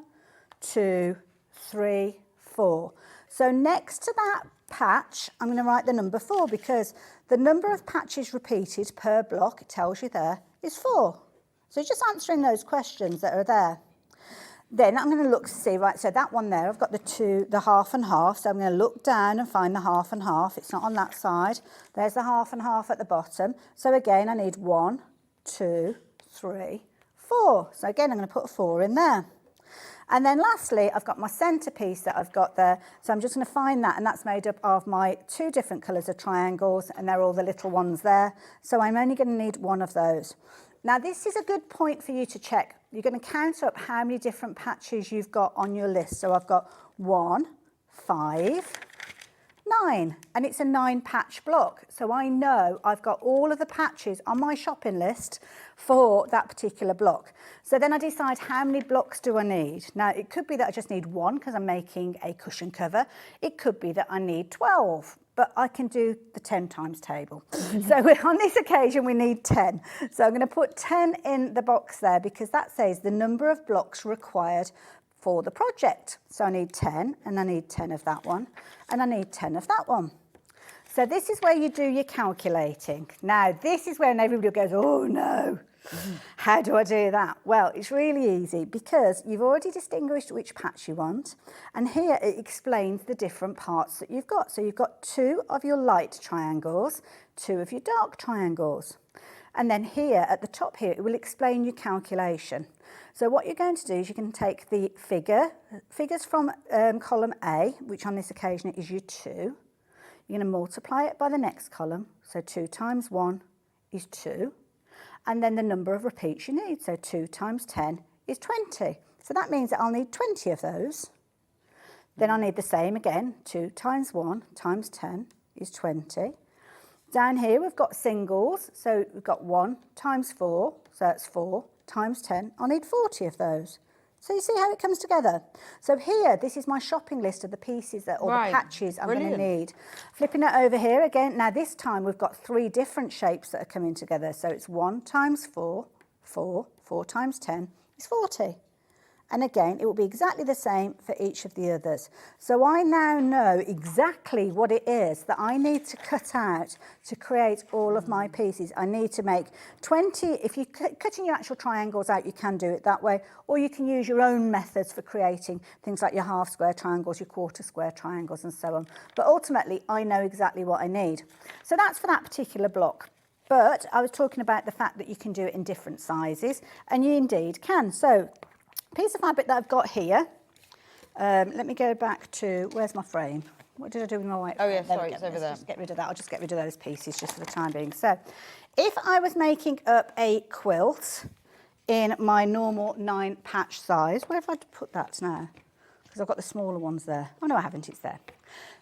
2, 3, 4. So next to that patch, I'm going to write the number 4 because the number of patches repeated per block, it tells you there, is 4. So just answering those questions that are there. Then I'm going to look to see, right, so that one there, I've got the half and half. So I'm going to look down and find the half and half. It's not on that side. There's the half and half at the bottom. So again, I need 1, 2, 3, 4. So again, I'm going to put a 4 in there. And then lastly, I've got my centrepiece that I've got there. So I'm just going to find that, and that's made up of my 2 different colours of triangles, and they're all the little ones there. So I'm only going to need 1 of those. Now, this is a good point for you to check. You're going to count up how many different patches you've got on your list. So I've got 1, 5, 9, and it's a 9-patch block. So I know I've got all of the patches on my shopping list for that particular block. So then I decide how many blocks do I need. Now, it could be that I just need 1 because I'm making a cushion cover. It could be that I need 12, but I can do the 10 times table. So on this occasion, we need 10. So I'm going to put 10 in the box there because that says the number of blocks required for the project. So I need 10, and I need 10 of that one, and I need 10 of that one. So this is where you do your calculating. Now, this is when everybody goes, oh no, how do I do that? Well, it's really easy because you've already distinguished which patch you want, and here it explains the different parts that you've got. So you've got 2 of your light triangles, 2 of your dark triangles. And then here at the top here, it will explain your calculation. So what you're going to do is you can take the figures from column A, which on this occasion is your 2. You're going to multiply it by the next column. So 2 times 1 is 2. And then the number of repeats you need. So 2 times 10 is 20. So that means that I'll need 20 of those. Then I'll need the same again. 2 times 1 times 10 is 20. Down here we've got singles. So we've got 1 times 4. So that's 4 times 10. I'll need 40 of those. So you see how it comes together. So here, this is my shopping list of the pieces that, or the patches I'm going to need. Flipping it over here again. Now this time we've got 3 different shapes that are coming together. So it's 1 times 4, 4, 4 times 10 is 40. And again, it will be exactly the same for each of the others. So I now know exactly what it is that I need to cut out to create all of my pieces. I need to make 20. If you're cutting your actual triangles out, you can do it that way. Or you can use your own methods for creating things like your half square triangles, your quarter square triangles, and so on. But ultimately, I know exactly what I need. So that's for that particular block. But I was talking about the fact that you can do it in different sizes, and you indeed can. So, piece of fabric that I've got here. Let me go back to, where's my frame? What did I do with my white? Oh yeah, There we sorry, go. it's over Let's there. just get rid of that. I'll just get rid of those pieces just for the time being. So, if I was making up a quilt in my normal 9 patch size, where have I put that now? Because I've got the smaller ones there. Oh no, I haven't, it's there.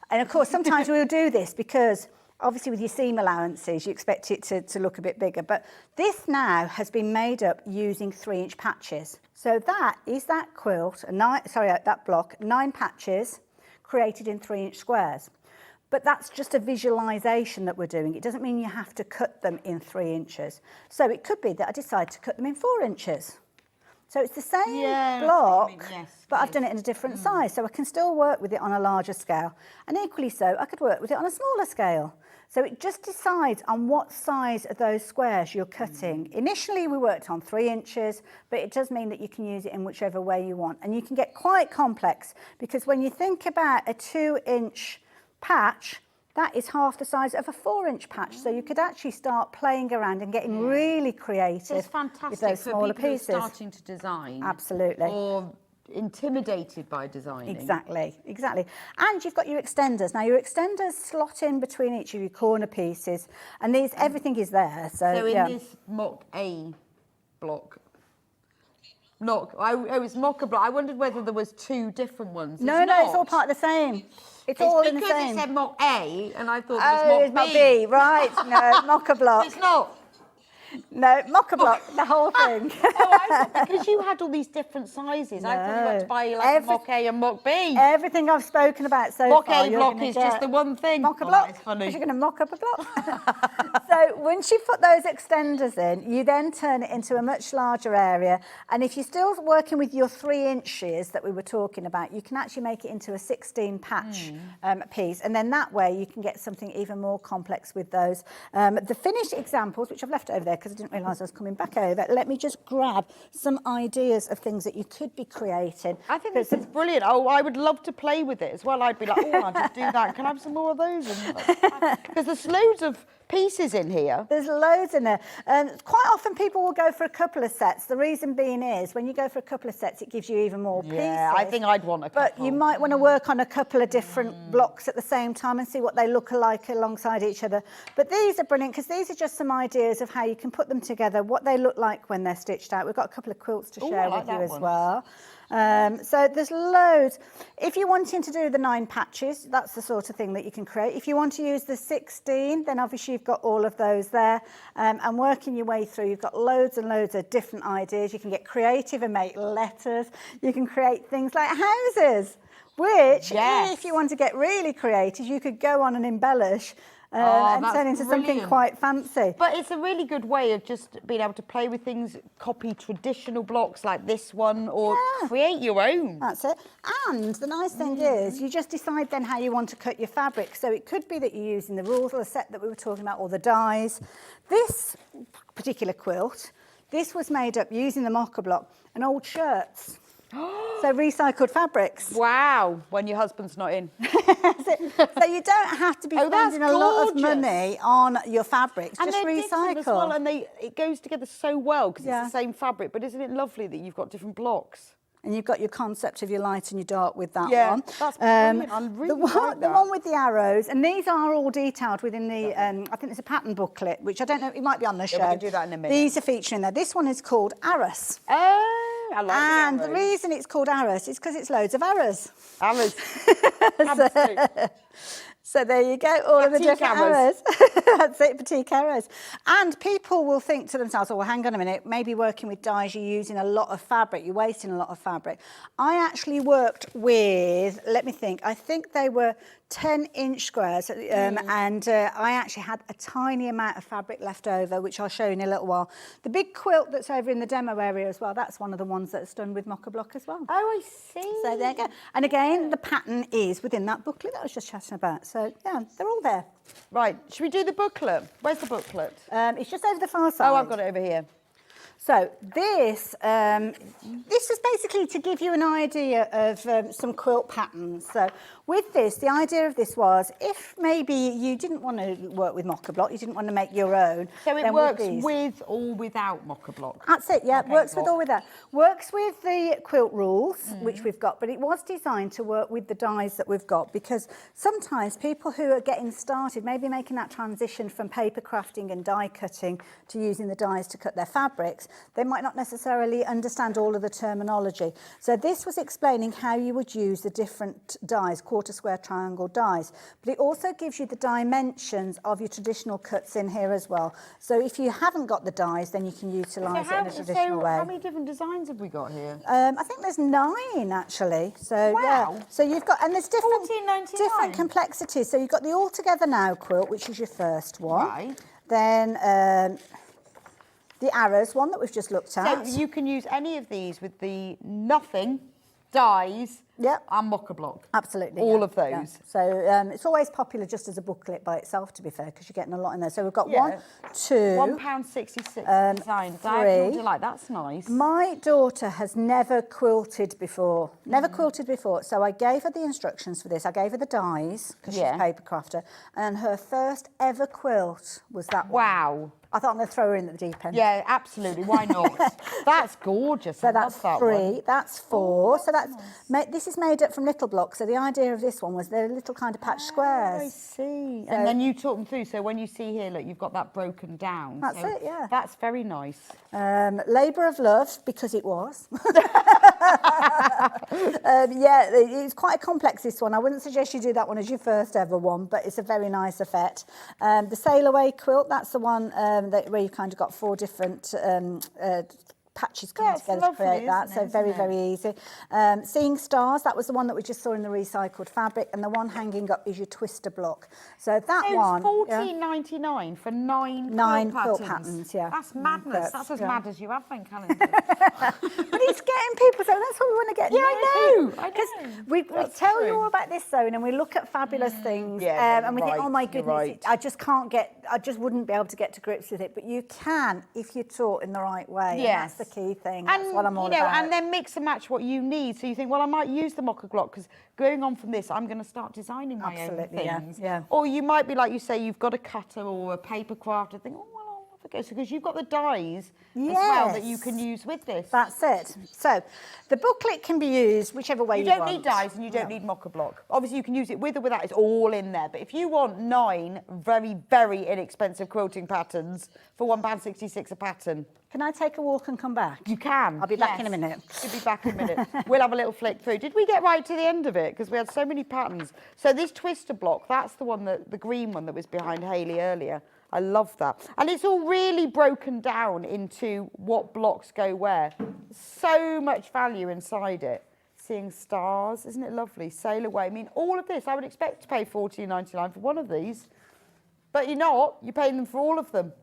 And of course, sometimes we'll do this because obviously with your seam allowances, you expect it to look a bit bigger. But this now has been made up using 3-inch patches. So that is that quilt, that block, 9 patches created in 3-inch squares. But that's just a visualisation that we're doing. It doesn't mean you have to cut them in 3 inches. So it could be that I decide to cut them in 4 inches. So it's the same block, but I've done it in a different size. So I can still work with it on a larger scale. And equally so, I could work with it on a smaller scale. So it just decides on what size of those squares you're cutting. Initially, we worked on 3 inches, but it does mean that you can use it in whichever way you want. And you can get quite complex, because when you think about a 2-inch patch, that is half the size of a 4-inch patch. So you could actually start playing around and getting really creative It's fantastic with those smaller for people pieces. who are starting to design. Absolutely. Or intimidated by designing. Exactly, exactly. And you've got your extenders. Now your extenders slot in between each of your corner pieces, and everything is there. So in this mock A block, it's mock a block. I wondered whether there was 2 different ones. No, it's all part of the same. It's all in the same. Because it said mock A, and I thought it was mock it's B. mock B, right? No, mock-a block. It's not. No, mock-a block, the whole thing. I thought because you had all these different sizes, I thought you had to buy like a mock A and mock B. Everything I've spoken about so Mock far, A block is just the one thing. Mock a block. That is funny. You're going to mock up a block. So once you put those extenders in, you then turn it into a much larger area. And if you're still working with your 3 inches that we were talking about, you can actually make it into a 16 patch piece. And then that way you can get something even more complex with those. The finished examples, which I've left over there because I didn't realise I was coming back over, let me just grab some ideas of things that you could be creating. I think this is brilliant. Oh, I would love to play with it as well. I'd be like, oh, I'll just do that. Can I have some more of those? Because there's loads of pieces in here. There's loads in there. Quite often people will go for a couple of sets. The reason being is when you go for a couple of sets, it gives you even more pieces. Yeah, I think I'd want a couple. But you might want to work on a couple of different blocks at the same time and see what they look like alongside each other. But these are brilliant because these are just some ideas of how you can put them together, what they look like when they're stitched out. We've got a couple of quilts to share with you as well. So there's loads. If you're wanting to do the 9 patches, that's the sort of thing that you can create. If you want to use the 16, then obviously you've got all of those there. And working your way through, you've got loads and loads of different ideas. You can get creative and make letters. You can create things like houses, which if you want to get really creative, you could go on and embellish and turn into something quite fancy. But it's a really good way of just being able to play with things, copy traditional blocks like this one, or create your own. That's it. And the nice thing is you just decide then how you want to cut your fabric. So it could be that you're using the rules or the set that we were talking about, or the dies. This particular quilt, this was made up using the mocha block and old shirts. So recycled fabrics. Wow, when your husband's not in. So you don't have to be spending a lot of money on your fabrics, and just recycle. As well, and it goes together so well because it's the same fabric, but isn't it lovely that you've got different blocks? And you've got your concept of your light and your dark with that one. That's brilliant. I really like that. The one with the arrows, and these are all detailed within the, I think there's a pattern booklet, which I don't know, it might be on the show. We can do that in a minute. These are featuring there. This one is called Arras. Oh, I like And the reason it's called Arras is because it's loads of arrows. Arrows. Absolutely. So there you go, all of the different arrows. That's it, boutique arrows. And people will think to themselves, oh, well, hang on a minute, maybe working with dyes, you're using a lot of fabric, you're wasting a lot of fabric. I actually worked with, let me think, I think they were 10-inch squares, and I actually had a tiny amount of fabric left over, which I'll show you in a little while. The big quilt that's over in the demo area as well, that's one of the ones that's done with mocha block as well. Oh, I see. So there you go. And again, the pattern is within that booklet that I was just chatting about. So yeah, they're all there. Right, should we do the booklet? Where's the booklet? It's just over the far side. Oh, I've got it over here. So this is basically to give you an idea of some quilt patterns. So with this, the idea of this was, if maybe you didn't want to work with mocha block, you didn't want to make your own. So it then works these, with or without mocha block? That's it, yeah. Okay, Works with or without. Works with the quilt rules, which we've got, but it was designed to work with the dies that we've got, because sometimes people who are getting started, maybe making that transition from paper crafting and die cutting to using the dies to cut their fabrics, they might not necessarily understand all of the terminology. So this was explaining how you would use the different dies, quarter, square, triangle dies. But it also gives you the dimensions of your traditional cuts in here as well. So if you haven't got the dies, then you can utilise it in a traditional way. How many different designs have we got here? I think there's 9 actually. So Wow. yeah. So you've got, and there's different $14.99. different complexities. So you've got the All Together Now quilt, which is your first one. Right. Then the Arrows one that we've just looked at. So you can use any of these with the nothing, dies, Yep. and mocha block. Absolutely. All yeah, of those. yeah. So it's always popular just as a booklet by itself, to be fair, because you're getting a lot in there. So we've got Yeah. 1, 2. £1.66 design. Diagonal delight. That's nice. My daughter has never quilted before. Never quilted before. So I gave her the instructions for this. I gave her the dies, because she's a paper crafter. And her first ever quilt was that one. Wow. I thought I'm going to throw her in at the deep end. Yeah, absolutely. Why not? That's gorgeous. So I that's love that 3, one. that's 4. So that's this is made up from little blocks. So the idea of this one was they're little kind of patch I squares. see. And then you talk them through. So when you see here, look, you've got that broken down. That's So it, yeah. That's very nice. Labour of love, because it was. Yeah, it's quite a complex, this one. I wouldn't suggest you do that one as your first ever one, but it's a very nice effect. The Sail Away quilt, that's the one where you've kind of got 4 different patches coming it's together lovely, to create that, isn't so it, very, isn't it? very easy. Seeing Stars, that was the one that we just saw in the recycled fabric, and the one hanging up is your twister block. So that So one... $14.99 for 9 quilt patterns, yeah. That's madness. quilts, That's as yeah. mad as your advent calendar. But it's getting people, so that's what we want to get. Yeah, I know, I Because know. we That's tell true. you all about this sewing, and we look at fabulous things, yeah, and we think, you're oh my right, you're goodness, right. I just wouldn't be able to get to grips with it. But you can if you're taught in the right way. Yes. And that's the key thing. That's what I'm all you know, about. and then mix and match what you need. So you think, well, I might use the mocha block because going on from this, I'm going to start designing my Absolutely, own yeah, things. yeah. Or you might be like you say, you've got a cutter or a paper craft and think, oh, well, I'll have a go. So because you've got the dies as well that you can use with this. That's it. So the booklet can be used whichever way you You want. don't need dies and you don't need mocha block. Obviously, you can use it with or without. It's all in there. But if you want 9 very, very inexpensive quilting patterns for £1.66 a pattern, Can I take a walk and come back? you can. I'll be back in a minute. You'll be back in a minute. We'll have a little flick through. Did we get right to the end of it? Because we had so many patterns. So this twister block, that's the one that the green one that was behind Hayley earlier. I love that. And it's all really broken down into what blocks go where. So much value inside it. Seeing Stars, isn't it lovely? Sail Away. I mean, all of this, I would expect to pay $14.99 for one of these. But you're not. You're paying them for all of them.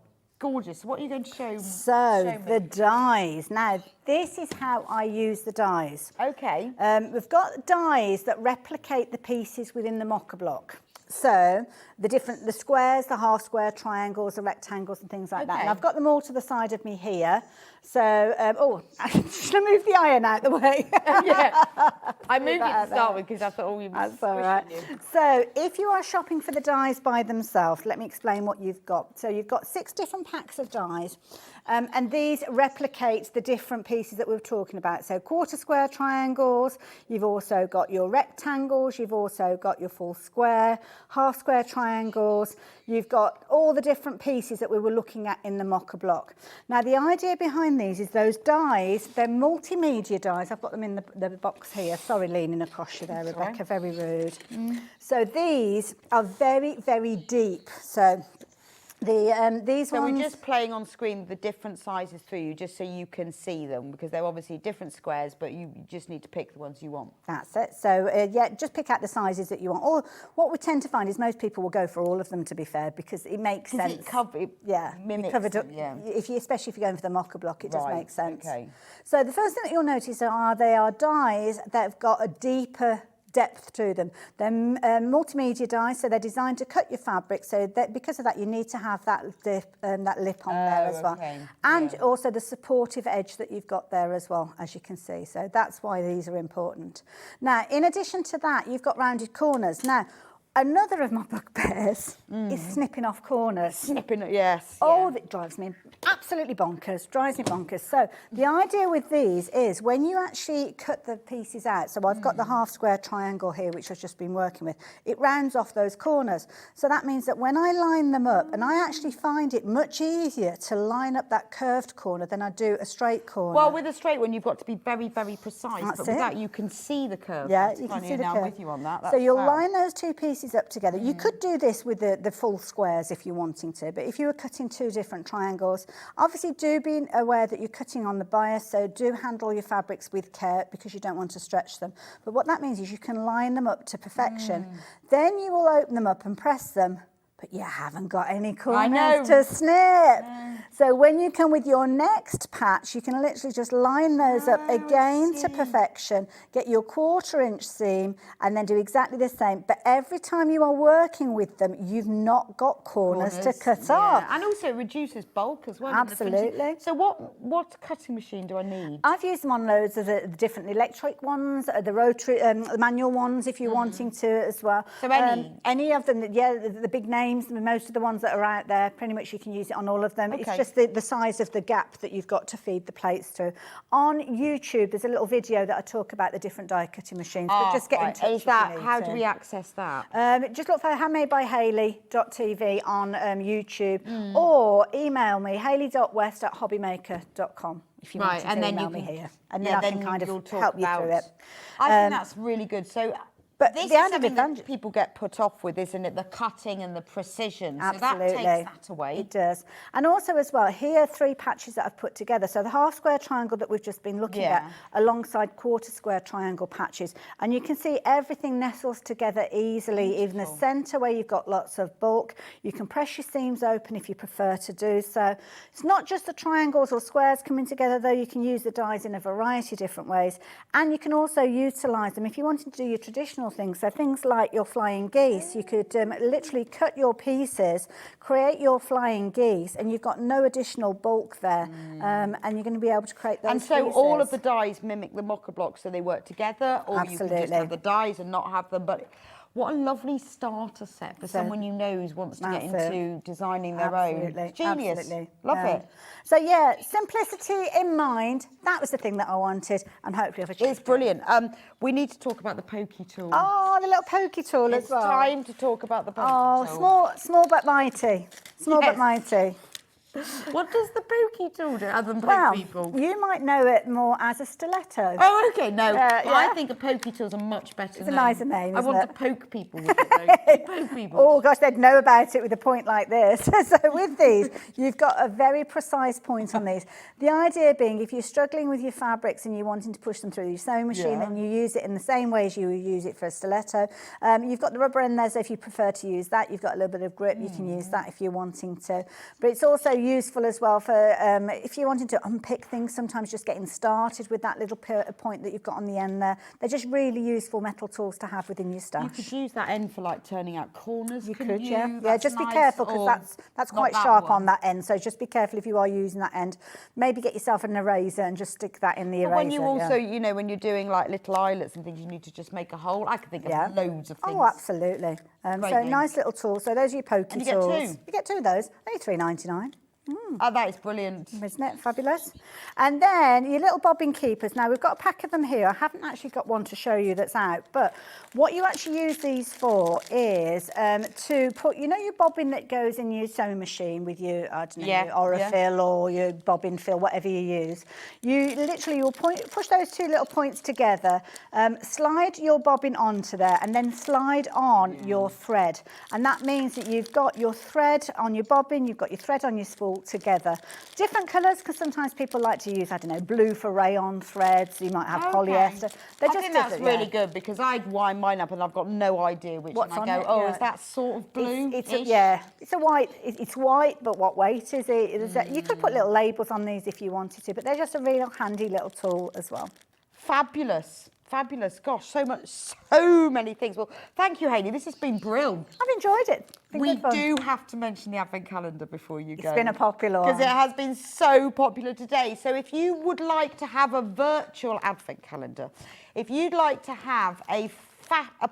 Gorgeous. What are you going to show? So the dies. Now, this is how I use the dies. Okay. We've got dies that replicate the pieces within the mocha block. So the squares, the half square, triangles, the rectangles and things like that. Okay. And I've got them all to the side of me here. So, should I move the iron out the way? Yeah. I moved it that to start out with because I thought, oh, you were That's all right. squishing you. So if you are shopping for the dies by themselves, let me explain what you've got. So you've got 6 different packs of dies, and these replicate the different pieces that we were talking about. So quarter square triangles, you've also got your rectangles, you've also got your full square, half square triangles, you've got all the different pieces that we were looking at in the mocha block. Now the idea behind these is those dies, they're multimedia dies. I've got them in the box here. Sorry, leaning across you there, Rebecca, very rude. So these are very, very deep. So these So ones... we're just playing on screen the different sizes for you, just so you can see them, because they're obviously different squares, but you just need to pick the ones you want. That's it. So, yeah, just pick out the sizes that you want. Or what we tend to find is most people will go for all of them, to be fair, because it makes sense. It mimics covered up, them, yeah. Especially if you're going for the mocha block, it does Right, make sense. okay. So the first thing that you'll notice are they are dies that have got a deeper depth to them. They're multimedia dies, so they're designed to cut your fabric. So that, because of that, you need to have that lip on there as well. And also the supportive edge that you've got there as well, as you can see. So that's why these are important. Now, in addition to that, you've got rounded corners. Now, another of my bugbears is snipping off corners. Snipping, yes. Oh, that drives me absolutely bonkers, drives me bonkers. So the idea with these is when you actually cut the pieces out, so I've got the half square triangle here, which I've just been working with, it rounds off those corners. So that means that when I line them up, and I actually find it much easier to line up that curved corner than I do a straight corner. Well, with a straight one, you've got to be very, very precise. That's but with it. that, you can see the curve. Yeah, you can see the curve. I'm with you on that. So you'll line those two pieces up together. You could do this with the full squares if you're wanting to, but if you were cutting two different triangles, obviously do be aware that you're cutting on the bias, so do handle your fabrics with care because you don't want to stretch them. But what that means is you can line them up to perfection. Then you will open them up and press them, but you haven't got any corners to snip. So when you come with your next patch, you can literally just line those up again to perfection, get your 1/4 inch seam, and then do exactly the same. But every time you are working with them, you've not got corners to cut off. And also it reduces bulk as well. Absolutely. So what cutting machine do I need? I've used them on loads of the different electric ones, the rotary, the manual ones if you're wanting to as well. So any of them, the big names, most of the ones that are out there, pretty much you can use it on all of them. It's just the size of the gap that you've got to feed the plates through. On YouTube, there's a little video that I talk about the different die cutting machines. But just get in touch. Is that, how do we access that? Just look for handmadebyhayley.tv on YouTube, or email me hayley.west@hobbymaker.com if you want to email me here. And then I can kind of help you through it. I think that's really good. So. But this the is added something that advantage, people get put off with, isn't it? The cutting and the precision. Absolutely. So that takes that away. It does. And also as well, here are 3 patches that I've put together. So the half square triangle that we've just been looking at, alongside 1/4 square triangle patches. And you can see everything nestles together easily, even the centre where you've got lots of bulk. You can press your seams open if you prefer to do so. It's not just the triangles or squares coming together, though. You can use the dies in a variety of different ways. And you can also utilise them if you wanted to do your traditional things. So things like your flying geese, you could literally cut your pieces, create your flying geese, and you've got no additional bulk there, and you're going to be able to create those pieces. And so all of the dies mimic the mocha blocks, so they work together, or you can just have the dies and not have them. But what a lovely starter set for someone you know who wants to get into designing their own. Genius. Absolutely. Love it. So yeah, simplicity in mind, that was the thing that I wanted, and hopefully I've achieved. It's brilliant. We need to talk about the pokey tool. Oh, the little pokey tool as well. It's time to talk about the pokey tool. Oh, small but mighty. Small but mighty. What does the pokey tool do other than poke people? You might know it more as a stiletto. Oh, okay, no. I think a pokey tool's a much better name. It's a nicer name, I isn't want it? to poke people with it, though. Poke people. Oh, gosh, they'd know about it with a point like this. So with these, you've got a very precise point on these. The idea being, if you're struggling with your fabrics and you're wanting to push them through your sewing machine, and you use it in the same way as you would use it for a stiletto, you've got the rubber end there, so if you prefer to use that, you've got a little bit of grip, you can use that if you're wanting to. But it's also useful as well for if you're wanting to unpick things, sometimes just getting started with that little point that you've got on the end there. They're just really useful metal tools to have within your stash. You could use that end for like turning out corners. You could, yeah. Yeah, just be careful because that's quite sharp on that end. So just be careful if you are using that end. Maybe get yourself an eraser and just stick that in the eraser. When you also, you know, when you're doing like little eyelets and things, you need to just make a hole. I can think of loads of things. Oh, absolutely. So nice little tool. So those are your pokey tools. Get 2. You get 2 of those. Only $3.99. Oh, that is brilliant. Isn't it? Fabulous. And then your little bobbin keepers. Now, we've got a pack of them here. I haven't actually got one to show you that's out, but what you actually use these for is to put, you know, your bobbin that goes in your sewing machine with your, I don't know, your Aurifil or your bobbin fill, whatever you use. You literally will push those 2 little points together, slide your bobbin onto there, and then slide on your thread. And that means that you've got your thread on your bobbin, you've got your thread on your spool together. Different colours, because sometimes people like to use, I don't know, blue for rayon threads. You might have polyester. I think that's really good because I'd wind mine up and I've got no idea which one. I go, is that sort of blue? It's a white. It's white, but what weight is it? You could put little labels on these if you wanted to, but they're just a real handy little tool as well. Fabulous. fabulous. Gosh, so many things. Well, thank you, Hayley. This has been brilliant. I've enjoyed it. It's been We good fun. do have to mention the Advent calendar before you go. It's been a popular Because one. it has been so popular today. So if you would like to have a virtual Advent calendar, if you'd like to have a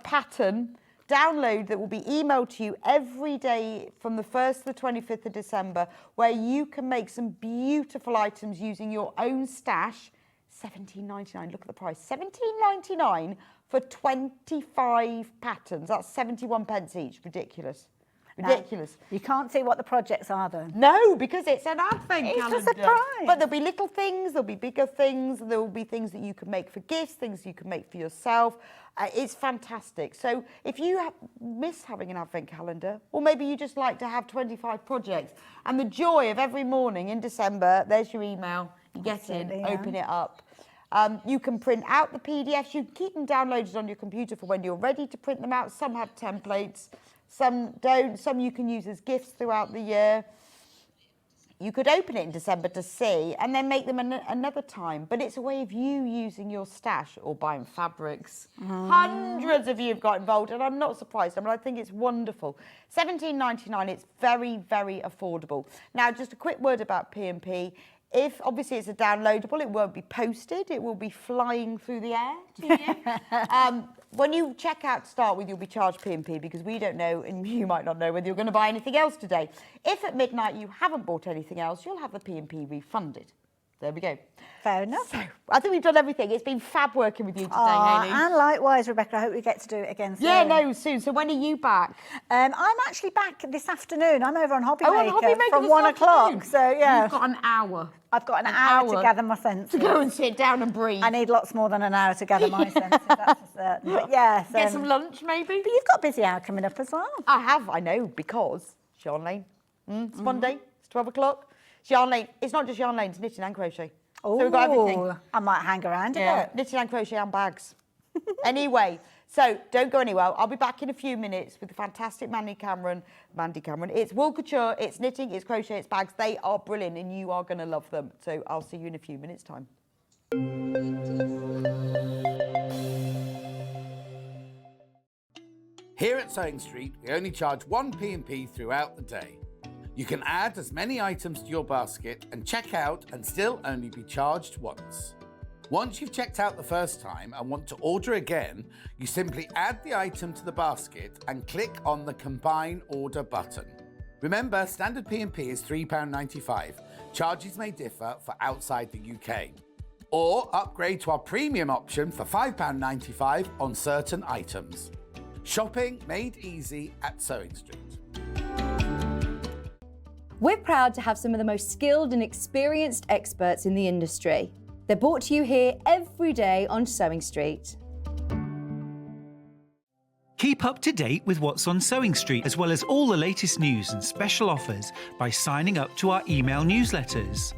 pattern download that will be emailed to you every day from the 1st to the 25th of December, where you can make some beautiful items using your own stash, $17.99. Look at the price, $17.99 for 25 patterns. That's 71 pence each. Ridiculous. Ridiculous. You can't see what the projects are, though. No, because it's an Advent It's calendar. a surprise. But there'll be little things, there'll be bigger things, there will be things that you can make for gifts, things you can make for yourself. It's fantastic. So if you miss having an Advent calendar, or maybe you just like to have 25 projects, and the joy of every morning in December, there's your email, you get Absolutely, in, yeah. open it up. You can print out the PDFs, you can keep them downloaded on your computer for when you're ready to print them out. Some have templates. Some don't. Some you can use as gifts throughout the year. You could open it in December to see and then make them another time. But it's a way of you using your stash or buying fabrics. Hundreds of you have got involved, and I'm not surprised. I mean, I think it's wonderful. $17.99, it's very, very affordable. Now, just a quick word about P&P. If, obviously, it's a downloadable, it won't be posted. It will be flying through the air to you. When you check out to start with, you'll be charged P&P because we don't know, and you might not know whether you're going to buy anything else today. If at midnight you haven't bought anything else, you'll have the P&P refunded. There we go. Fair enough. So, I think we've done everything. It's been fab working with you today, Hayley. And likewise, Rebecca, I hope we get to do it again soon. Yeah, no, soon. So when are you back? I'm actually back this afternoon. I'm over on Hobby Oh, on Maker Hobby Maker from this 1 o'clock. afternoon. So, yeah. You've got an hour. I've got an hour to gather my senses. To go and sit down and breathe. I need lots more than an hour to gather my senses, that's for certain. But yes. Get some lunch, maybe? But you've got a busy hour coming up as well. I know, because Yarn Lane. It's Monday, it's 12 o'clock. It's Yarn Lane. It's not just Yarn Lane, it's knitting and crochet. So we've got everything. Ooh, I might hang around a Yeah, bit. knitting and crochet and bags. Anyway, so don't go anywhere. I'll be back in a few minutes with the fantastic Mandy Cameron. It's wool couture, it's knitting, it's crochet, it's bags. They are brilliant and you are going to love them. So I'll see you in a few minutes' time. Here at Sewing Street, we only charge one P&P throughout the day. You can add as many items to your basket and check out and still only be charged once. Once you've checked out the first time and want to order again, you simply add the item to the basket and click on the Combine Order button. Remember, standard P&P is £3.95. Charges may differ for outside the UK. Or upgrade to our premium option for £5.95 on certain items. Shopping made easy at Sewing Street. We're proud to have some of the most skilled and experienced experts in the industry. They're brought to you here every day on Sewing Street. Keep up to date with what's on Sewing Street, as well as all the latest news and special offers by signing up to our email newsletters.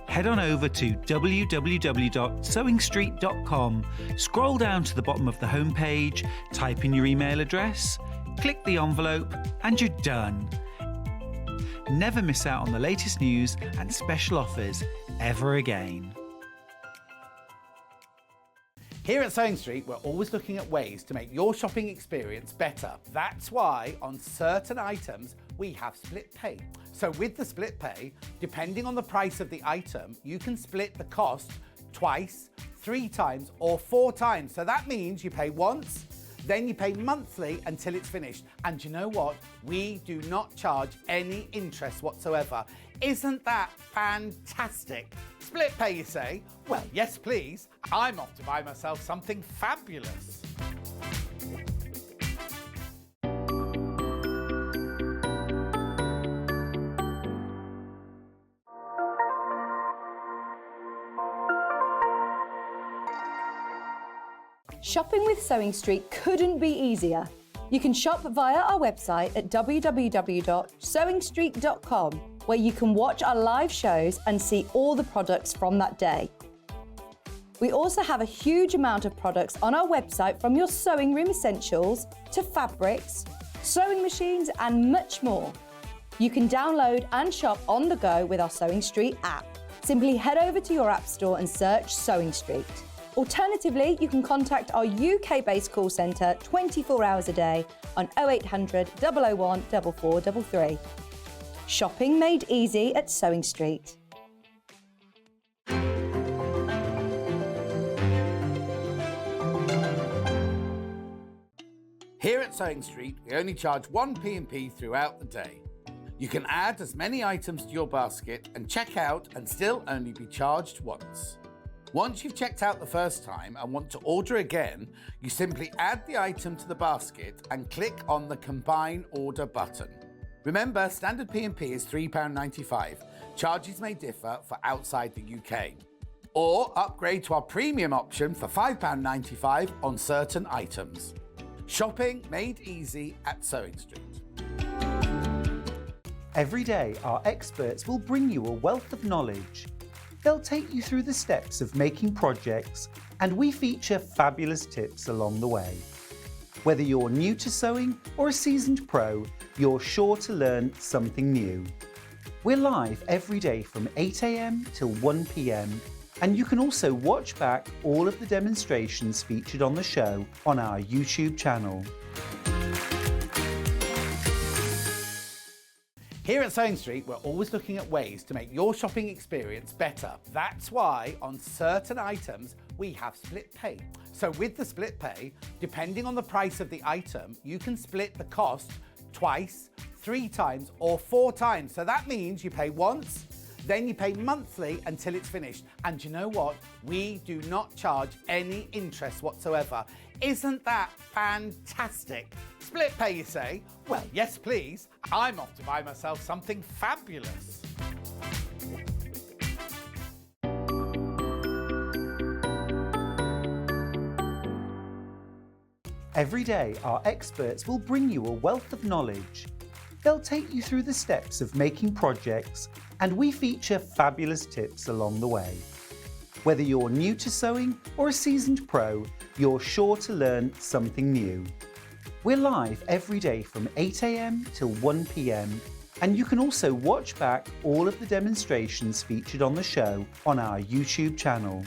Head on over to www.sewingstreet.com, scroll down to the bottom of the homepage, type in your email address, click the envelope, and you're done. Never miss out on the latest news and special offers ever again. Here at Sewing Street, we're always looking at ways to make your shopping experience better. That's why on certain items, we have split pay. So with the split pay, depending on the price of the item, you can split the cost twice, 3 times, or 4 times. So that means you pay once, then you pay monthly until it's finished. And you know what? We do not charge any interest whatsoever. Isn't that fantastic? Split pay, you say? Well, yes, please. I'm off to buy myself something fabulous. Shopping with Sewing Street couldn't be easier. You can shop via our website at www.sewingstreet.com, where you can watch our live shows and see all the products from that day. We also have a huge amount of products on our website, from your sewing room essentials to fabrics, sewing machines, and much more. You can download and shop on the go with our Sewing Street app. Simply head over to your app store and search Sewing Street. Alternatively, you can contact our UK-based call centre 24 hours a day on 0800 001 4433. Shopping made easy at Sewing Street. Here at Sewing Street, we only charge 1 P&P throughout the day. You can add as many items to your basket and check out and still only be charged once. Once you've checked out the first time and want to order again, you simply add the item to the basket and click on the Combine Order button. Remember, standard P&P is £3.95. Charges may differ for outside the UK. Or upgrade to our premium option for £5.95 on certain items. Shopping made easy at Sewing Street. Every day, our experts will bring you a wealth of knowledge. They'll take you through the steps of making projects, and we feature fabulous tips along the way. Whether you're new to sewing or a seasoned pro, you're sure to learn something new. We're live every day from 8 AM till 1 PM, and you can also watch back all of the demonstrations featured on the show on our YouTube channel. Here at Sewing Street, we're always looking at ways to make your shopping experience better. That's why on certain items, we have split pay. So with the split pay, depending on the price of the item, you can split the cost twice, 3 times, or 4 times. So that means you pay once, then you pay monthly until it's finished. And you know what? We do not charge any interest whatsoever. Isn't that fantastic? Split pay, you say? Well, yes, please. I'm off to buy myself something fabulous. Every day, our experts will bring you a wealth of knowledge. They'll take you through the steps of making projects, and we feature fabulous tips along the way. Whether you're new to sewing or a seasoned pro, you're sure to learn something new. We're live every day from 8 AM till 1 PM, and you can also watch back all of the demonstrations featured on the show on our YouTube channel.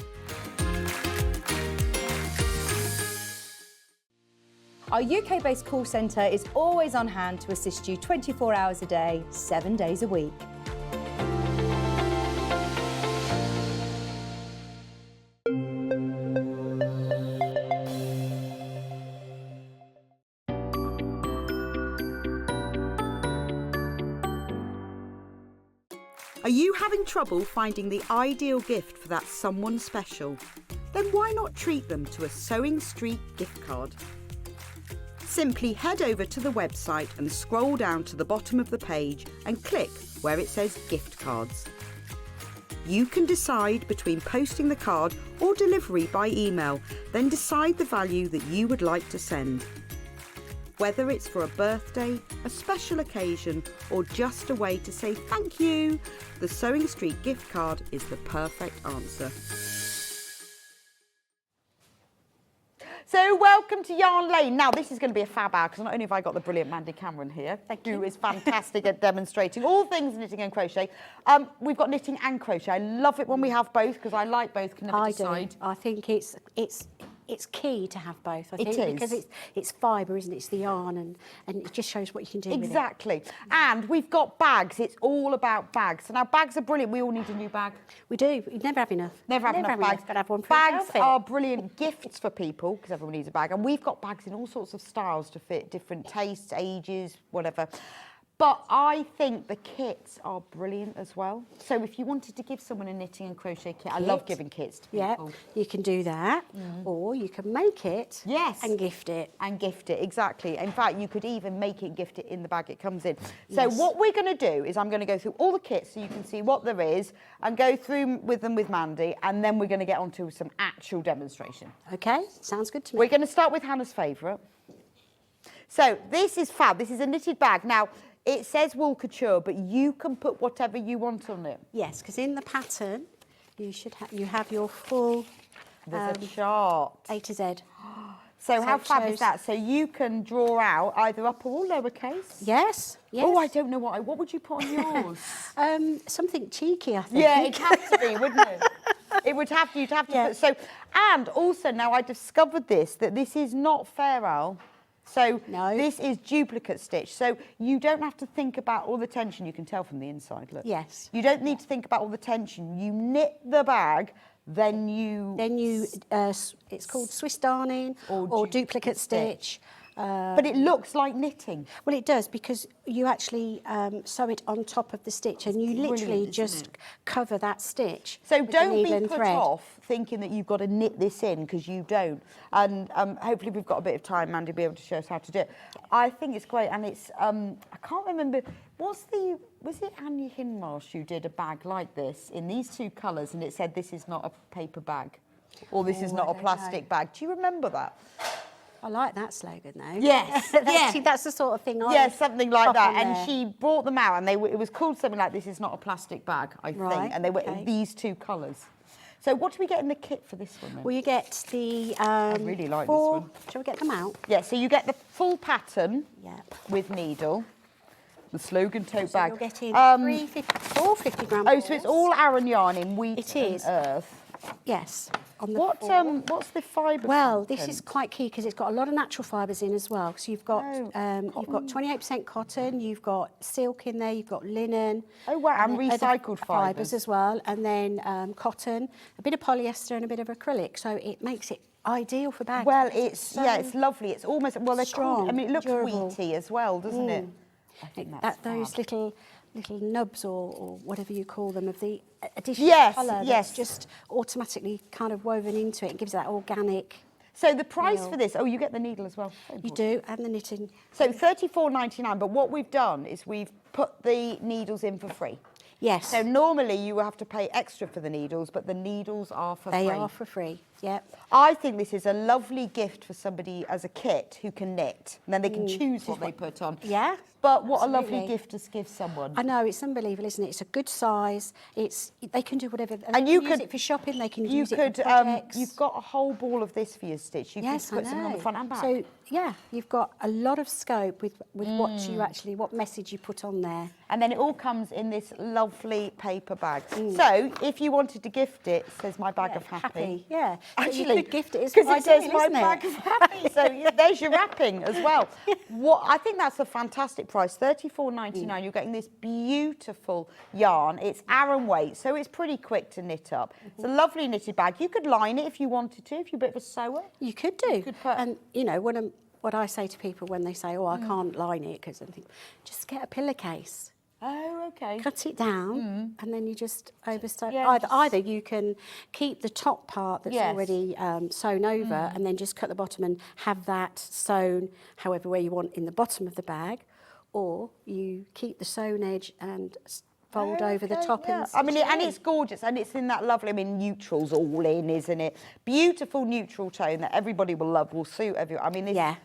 Our UK-based call centre is always on hand to assist you 24 hours a day, 7 days a week. Are you having trouble finding the ideal gift for that someone special? Then why not treat them to a Sewing Street gift card? Simply head over to the website and scroll down to the bottom of the page and click where it says gift cards. You can decide between posting the card or delivery by email, then decide the value that you would like to send. Whether it's for a birthday, a special occasion, or just a way to say thank you, the Sewing Street gift card is the perfect answer. So welcome to Yarn Lane. Now this is going to be a fab hour because not only have I got the brilliant Mandy Cameron here, who is fantastic at demonstrating all things knitting and crochet. We've got knitting and crochet. I love it when we have both because I like both. Can never decide. Do. I think it's key to have both. I think It is. because it's fibre, isn't it? It's the yarn, and it just shows what you can do. Exactly. With it. And we've got bags. It's all about bags. So now bags are brilliant. We all need a new bag. We do. You never have enough. Never have enough bags. Got to have one for bags yourself. are brilliant gifts for people because everyone needs a bag. And we've got bags in all sorts of styles to fit different tastes, ages, whatever. But I think the kits are brilliant as well. So if you wanted to give someone a knitting and crochet kit, I love giving kits to people. Yeah, you can do that. Or you can make it and gift it. And gift it, exactly. In fact, you could even make it and gift it in the bag it comes in. So what we're going to do is I'm going to go through all the kits so you can see what there is and go through with them with Mandy, and then we're going to get on to some actual demonstration. Okay, sounds good to me. We're going to start with Hannah's favourite. So this is fab. This is a knitted bag. Now, it says wool couture, but you can put whatever you want on it. Yes, because in the pattern, you have your full There's a chart. A to Z. So how fab is that? So you can draw out either upper or lowercase. Yes. Yes. Oh, I don't know what would you put on yours? Something cheeky, I think. Yeah, it has to be, wouldn't it? It would have to, you'd have to put, so, and also now I discovered this, that this is not ferrule. So this is duplicate stitch. So you don't have to think about all the tension. You can tell from the inside, look. Yes. You don't need to think about all the tension. You knit the bag, then you... it's called Swiss darning or duplicate stitch. But it looks like knitting. Well, it does, because you actually sew it on top of the stitch, and you literally just cover that stitch. So with don't the needle be and put thread. off thinking that you've got to knit this in, because you don't. And hopefully we've got a bit of time, Mandy, to be able to show us how to do it. I think it's great, and it's, I can't remember, was it Anya Hinmarsh who did a bag like this in these two colours, and it said this is not a paper bag, or this is not a plastic bag. Do you remember that? I like that slogan, though. Yes, That's the sort of thing I yeah, something like pop that. on And there. she brought them out, and it was called something like "This is not a plastic bag," I think. And they were these two colours. So what do we get in the kit for this one then? Well, you get the I really like this four. one. Shall we get them out? Yeah, so you get the full pattern Yep. with needle, the slogan tote So bag. you're getting 450 gram. Oh, so it's all Aran yarn in wheat It is. and earth. Yes. On the What's the fibre? Well, content? this is quite key because it's got a lot of natural fibres in as well. So you've got 28% cotton, you've got silk in there, you've got linen. Oh wow, and then other recycled fibres as well, and then cotton, a bit of polyester, and a bit of acrylic. So it makes it ideal for bags. Well, it's it's lovely. It's almost they're strong, called, I mean, it looks durable. wheaty as well, doesn't it? I think that's Those fab. little nubs or whatever you call them of the additional Yes, colour yes. that's just automatically kind of woven into it and gives that organic. So the price Real. for this? Oh, you get the needle as well. You do, and the knitting. So $34.99. But what we've done is we've put the needles in for free. Yes. So normally you have to pay extra for the needles, but the needles are for free. They are for free, yep. I think this is a lovely gift for somebody as a kit who can knit, and then they can choose what they put on. Yeah, But what a lovely absolutely. gift to give someone. I know, it's unbelievable, isn't it? It's a good size. They can do whatever. And they you can could use it for shopping. They can You use it could, for projects. you've got a whole ball of this for your stitch. You Yes, can put I something on know. the front and back. So yeah, you've got a lot of scope with what message you put on there. And then it all comes in this lovely paper bag. So if you wanted to gift it, it says my bag of happy. Yeah. So Actually, you could gift it as because it says ideal, my isn't it? bag of happy. So there's your wrapping as well. What I think that's a fantastic price. $34.99. You're getting this beautiful yarn. It's Aran weight, so it's pretty quick to knit up. It's a lovely knitted bag. You could line it if you wanted to, if you're a bit of a sewer. You could do. could put- And you know, what I say to people when they say, "Oh, I can't line it," because I think, just get a pillowcase. Oh, okay. Cut it down, and then you just oversew. Yeah, Either you can keep the top part that's Yes. already sewn over, and then just cut the bottom and have that sewn however way you want in the bottom of the bag, or you keep the sewn edge and fold over the top. Yeah. And I mean, stitch and in. it's gorgeous, and it's in that lovely, I mean, neutral's all in, isn't it? Beautiful neutral tone that everybody will love, will suit everyone. I mean, this, Yeah,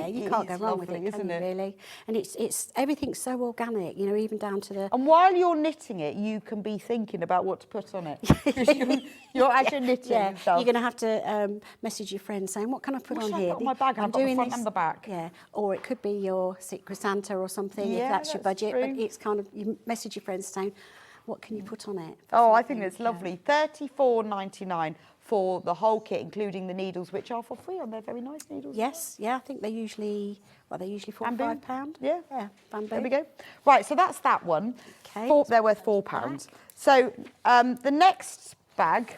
you can't go it's wrong with lovely, it, can isn't you, it? really? And it's everything's so organic, you know, even down to the. And while you're knitting it, you can be thinking about what to put on it. 'Cause you're actually knitting Yeah, yourself. you're going to have to message your friend saying, "What can I put What on should I here?" put on my bag? I've got the front and the back. Yeah, or it could be your Secret Santa or something if Yeah, that's your that's budget. true. But it's kind of you message your friends saying, "What can you put on it?" Oh, I think it's lovely. $34.99 for the whole kit, including the needles, which are for free, and they're very nice needles. Yes, yeah, I think they're usually £45. Yeah. Yeah, bamboo. There we go. Right, so that's that one. Okay. They're worth £4. So the next bag,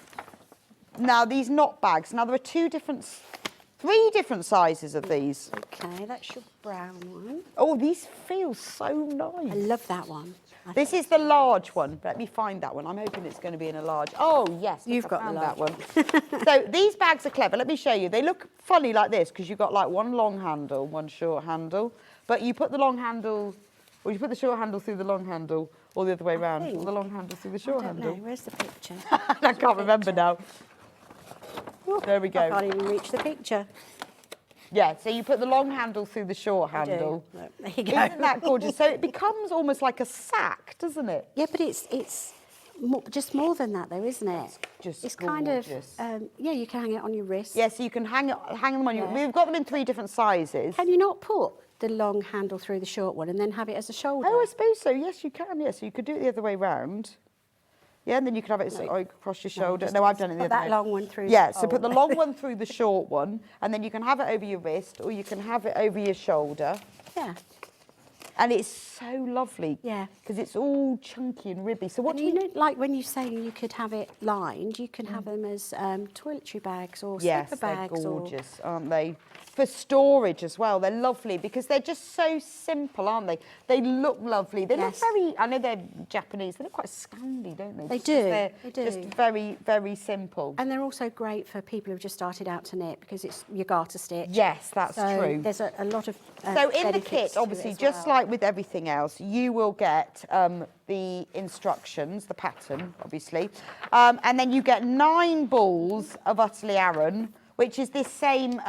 now these knot bags, now there are three different sizes of these. Okay, that's your brown one. Oh, these feel so I nice. love that one. This is the large one. Let me find that one. I'm hoping it's going to be in a large. Oh, yes. look, You've I got the found large that one. So these bags are clever. Let me show you. They look funny like this because you've got like one long handle, one short handle. But you put the long handle, or you put the short handle through the long handle, or the other way around. think- Put the long handle through the short I don't know. handle. Where's the picture? I can't remember now. There we I go. can't even reach the picture. Yeah, so you put the long handle through the short handle. Look, there you go. Isn't that gorgeous? So it becomes almost like a sack, doesn't it? Yeah, but it's just more than that, though, isn't it? Just it's kind of gorgeous. yeah. You can hang it on your wrist. Yeah, so you can hang them on your... Yeah. We've got them in 3 different sizes. Can you not put the long handle through the short one and then have it as a shoulder? Oh, I suppose so. Yes, you can. Yes, you could do it the other way round. Yeah, and then you can have it No. across your No, shoulder. just No, I've done it the put other that way. long one through Yeah, the so put the hole. long one through the short one, and then you can have it over your wrist, or you can have it over your shoulder. Yeah. And it's so lovely. Yeah. Because it's all chunky and ribby. So what And do you we know, like when you say you could have it lined, you can have them as toiletry bags or Yes, slipper they're bags. gorgeous, aren't they? For storage as well, they're lovely because they're just so simple, aren't they? They look lovely. They look Yes. very, I know they're Japanese, they look quite Scandi, don't they? They Just 'cause do, They're they do. just very, very simple. And they're also great for people who've just started out to knit because it's your garter stitch. Yes, that's so true. There's a lot of So in the benefits kit, to it obviously, as just well. like with everything else, you will get the instructions, the pattern, obviously, and then you get 9 balls of Utterly Aran, which is this same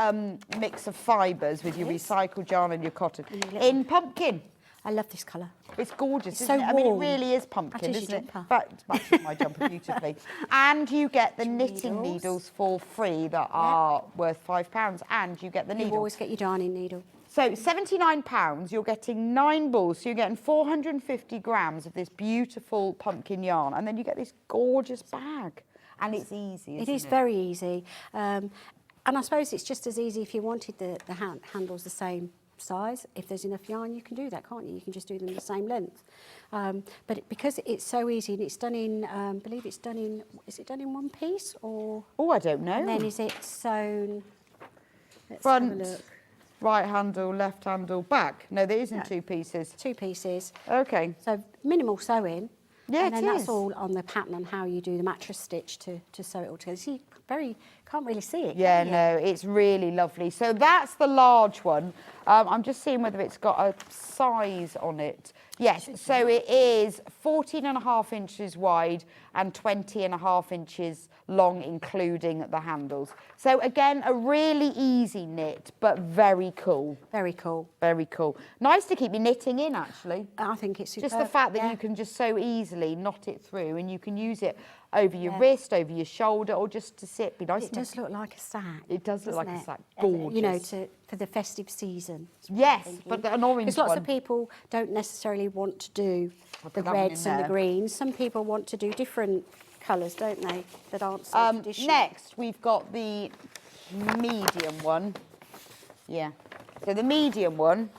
mix of fibres with your recycled yarn and your cotton, in pumpkin. I love this colour. It's gorgeous, It's isn't so it? I mean, it warm. really is pumpkin, That is isn't your it? jumper. But it matches my jumper beautifully. And you get the knitting needles. needles for free that are worth £5, and you get the You needle. always get your darning needle. So £79, you're getting 9 balls, so you're getting 450 grams of this beautiful pumpkin yarn, and then you get this gorgeous bag. And it's easy, isn't it? It is very easy. And I suppose it's just as easy if you wanted the handles the same size. If there's enough yarn, you can do that, can't you? You can just do them the same length. Because it's so easy and it's done in, I believe it's done in, is it done in one piece or? Oh, I don't know. And then is it sewn? Let's have a Front, look. right handle, left handle, back. No, there isn't 2 pieces. 2 pieces. Okay. So minimal sewing. Yeah, and then it that's is. all on the pattern and how you do the mattress stitch to sew it all together. See, can't really see it. Yeah, can you? no, it's really lovely. So that's the large one. I'm just seeing whether it's got a size on it. Yes, so it is 14.5 inches wide and 20.5 inches long, including the handles. So again, a really easy knit, but very cool. Very cool. Very cool. Nice to keep your knitting in, actually. I think it's superb. Just the fact that yeah. you can just so easily knot it through, and you can use it over your wrist, over your shoulder, or just to sit. Be nice. It does look like a sack. It does look like doesn't a it? sack. And, you know, Gorgeous. for the festive season. Yes, but an orange Because lots one. of people don't necessarily want to do put the that one in reds and the there. greens. Some people want to do different colours, don't they? That aren't so traditional. Next, we've got the medium one. Yeah. So the medium one,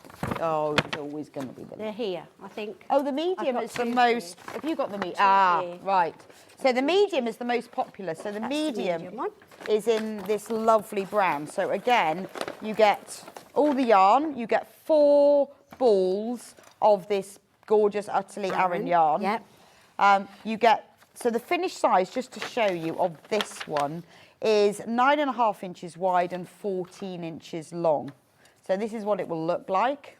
oh, it's always going to be the. They're here, I think. Oh, the medium got is the 2 most. here. Have you got the medium? Two Ah, here. right. So the medium is the most popular. So the That's the medium, medium one. is in this lovely brown. So again, you get all the yarn. You get 4 balls of this gorgeous Utterly Aran yarn. Yep. You get, so the finished size, just to show you, of this one is 9.5 inches wide and 14 inches long. So this is what it will look like.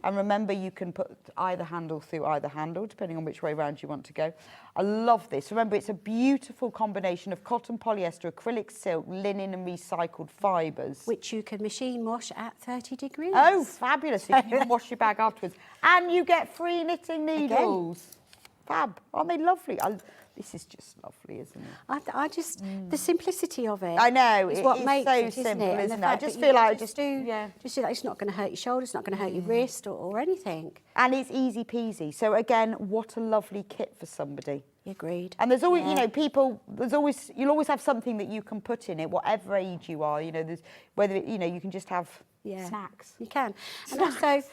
And remember, you can put either handle through either handle, depending on which way round you want to go. I love this. Remember, it's a beautiful combination of cotton, polyester, acrylic silk, linen and recycled fibres. Which you can machine wash at 30 degrees. Oh, fabulous. So you can wash your bag afterwards. And you get free knitting needles. Fab. Aren't they lovely? This is just lovely, isn't it? I just, the simplicity of it. I know, is it what is makes so it, isn't simple, it? And the isn't it? I fact just that feel you like can I just- do, yeah. just do that. It's not going to hurt your shoulder, it's not going to hurt your wrist or anything. And it's easy peasy. So again, what a lovely kit for somebody. Agreed. And there's always, you Yeah. know, people, you'll always have something that you can put in it, whatever age you are, you know, there's, whether, you know, you can just have snacks. You can. And also,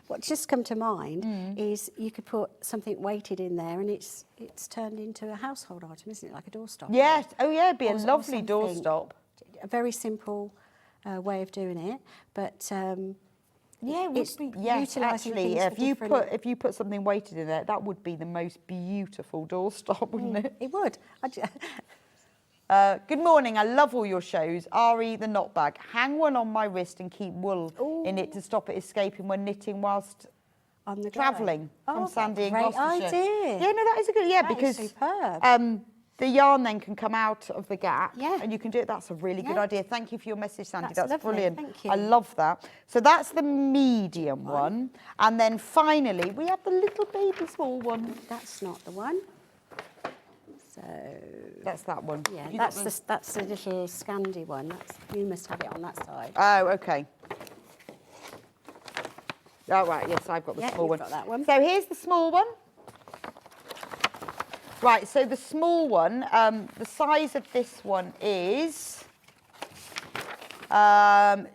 what just come to mind is you could put something weighted in there and it's turned into a household item, isn't it? Like a doorstop. Yes. Oh, yeah, it'd be a Or lovely something. doorstop. A very simple way of doing it, but Yeah, it would it's be. Yes, utilising actually, things for if you put something weighted in there, that would be the most beautiful doorstop, wouldn't it? it would. Good morning. I love all your shows. Ari the knot bag. Hang one on my wrist and keep wool in it to stop it escaping when knitting whilst On the go. travelling from Oh, Sandy in great Gloucestershire. idea. Yeah, no, that is a good. Yeah, That is because superb. the yarn then can come out of the gap. Yeah. And you can do it. That's a really good Yeah. idea. Thank you for your message, Sandy. That's That's lovely, brilliant. thank you. I love that. So that's the medium one. And then finally, we have the little baby small one. That's not the one. So That's that one. yeah, You got that's the little Scandi one. You must have it on that side. Oh, okay. Oh, right, yes, I've got the Yeah, small you've one. got that one. So here's the small one. Right, so the small one, the size of this one is 8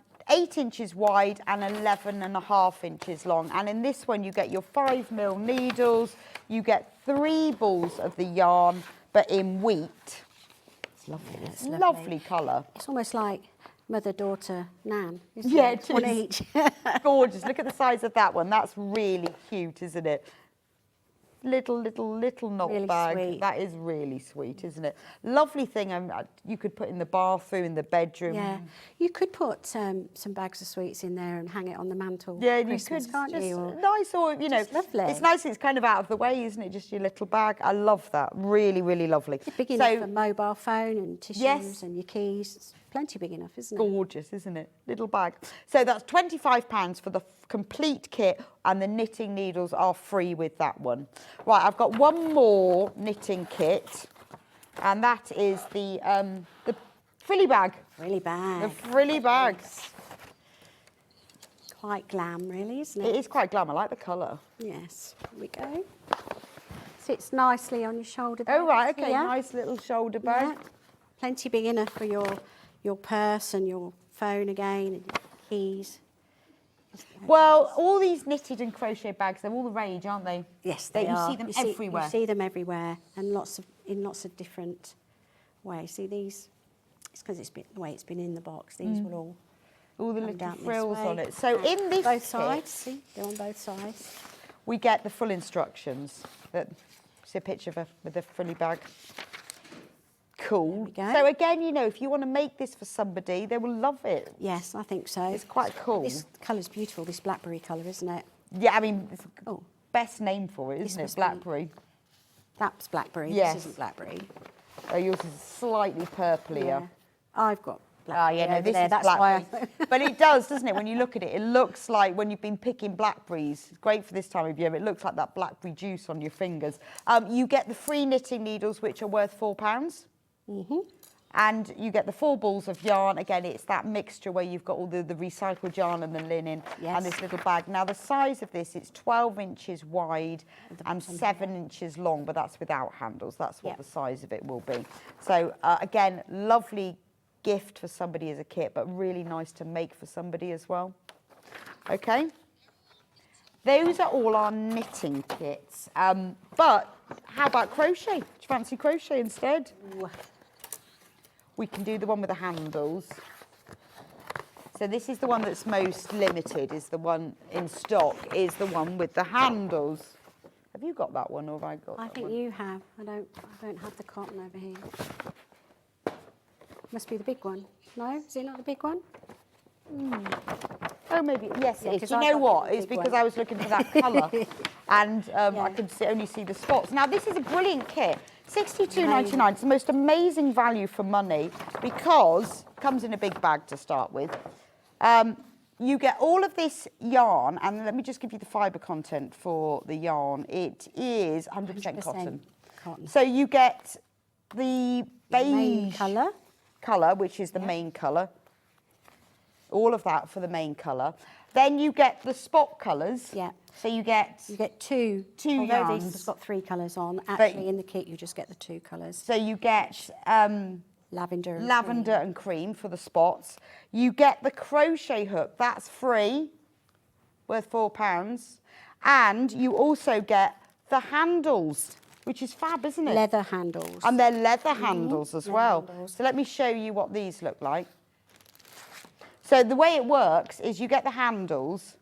inches wide and 11.5 inches long. And in this one, you get your 5mm needles, you get 3 balls of the yarn, but in wheat. It's lovely. Yeah, it's it's lovely colour. It's almost like mother-daughter Nan, isn't Yeah, it? it One is. each. Gorgeous. Look at the size of that one. That's really cute, isn't it? Little knot Really bag. sweet. That is really sweet, isn't it? Lovely thing you could put in the bathroom, in the bedroom. Yeah, you could put some bags of sweets in there and hang it on the mantle. Yeah, for Christmas, you could. can't Just you? Or nice, or you know, just lovely. it's nice. It's kind of out of the way, isn't it? Just your little bag. I love that. Really, really lovely. big enough for mobile phone and tissues Yes. and your keys. It's plenty big enough, isn't it? Gorgeous, isn't it? Little bag. So that's £25 for the complete kit, and the knitting needles are free with that one. Right, I've got one more knitting kit, and that is the frilly bag. Frilly bag. The frilly bags. Quite glam, really, isn't it? It is quite glam. I like the colour. Yes. Here we go. Sits nicely on your shoulder. Oh, right, okay. Here. Nice little shoulder bag. Yeah. Plenty big enough for your purse and your phone again and your keys. Well, all these knitted and crochet bags, they're all the rage, aren't they? Yes, They- they you are. see them everywhere. You see them everywhere, and in lots of different ways. See these? It's because it's been the way it's been in the box. These will All the come little down this frills way. on it. So in this both kit, sides. See, they're on both sides. we get the full instructions. See a picture of with a frilly bag. Cool. There we go. So again, you know, if you want to make this for somebody, they will love it. Yes, I think so. It's quite cool. This colour's beautiful. This blackberry colour, isn't it? Yeah, I mean, it's the Oh, best name for it, This isn't it? must be- Blackberry. that's blackberry. Yes. This isn't blackberry. Oh, yours is slightly purplier. Yeah. I've got Ah, blackberry yeah, no, over this there. is That's blackberry. why I... But it does, doesn't it? When you look at it, it looks like when you've been picking blackberries. It's great for this time of year. It looks like that blackberry juice on your fingers. You get the free knitting needles, which are worth £4. Mm-hmm. And you get the 4 balls of yarn. Again, it's that mixture where you've got all the recycled yarn and the linen Yes. and this little bag. Now, the size of this, it's 12 inches wide and bottom 7 inches long, but that's without handles. That's what Yep. the size of it will be. So, again, lovely gift for somebody as a kit, but really nice to make for somebody as well. Okay. Those are all our knitting kits. But how about crochet? Do you fancy crochet instead? Ooh. We can do the one with the handles. So this is the one that's most limited, is the one in stock, is the one with the handles. Have you got that one, or have I got I that think one? you have. I don't have the cotton over here. Must be the big one. No, is it not the big one? Oh, maybe, yes, Yeah, it is. 'cause Do you I've know got what? the It's big because one. I was looking for that colour, and I Yeah. could only see the spots. Now, this is a brilliant kit. £62.99. It's the most amazing value for money because it comes in a big bag to start with. You get all of this yarn, and let me just give you the fibre content for the yarn. It is 100% cotton. cotton. So you get the Main beige colour. which is the main colour. All of that for the main colour. Then you get the spot colours. Yeah. So you get, You get two. Two Although yarns. this has got 3 colours on, actually in the kit you just get the 2 colours. so you get Lavender and lavender and cream for the spots. You get the crochet hook. That's free, worth £4. And you also get the handles, which is fab, isn't it? leather handles. And they're leather handles as leather well. handles. So let me show you what these look like. So the way it works is you get the handles,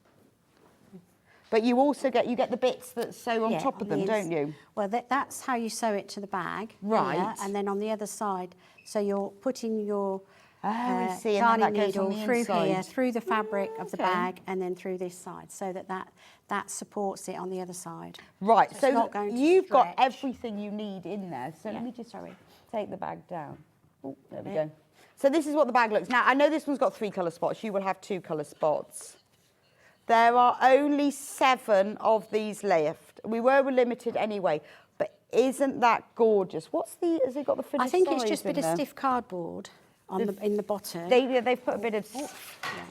but you also get the bits that sew on Yeah, top of on them, the don't you? Well, that's how you sew it to the bag. Right. here, and then on the other side, so you're putting your I see, and then darning that goes on needle the through here, inside. through the fabric of the okay. bag, and then through this side, so that supports it on the other side. Right, So so, it's not going to you've got stretch. everything you need in there. So let Yeah, me just sorry. take the bag down. Oh, there we bit. go. So this is what the bag looks. Now, I know this one's got 3 colour spots. You will have 2 colour spots. There are only 7 of these left. We were limited anyway, but isn't that gorgeous? Has it got the finished I think it's size just a in bit of there? stiff cardboard on in the bottom. They've put a bit of, yeah,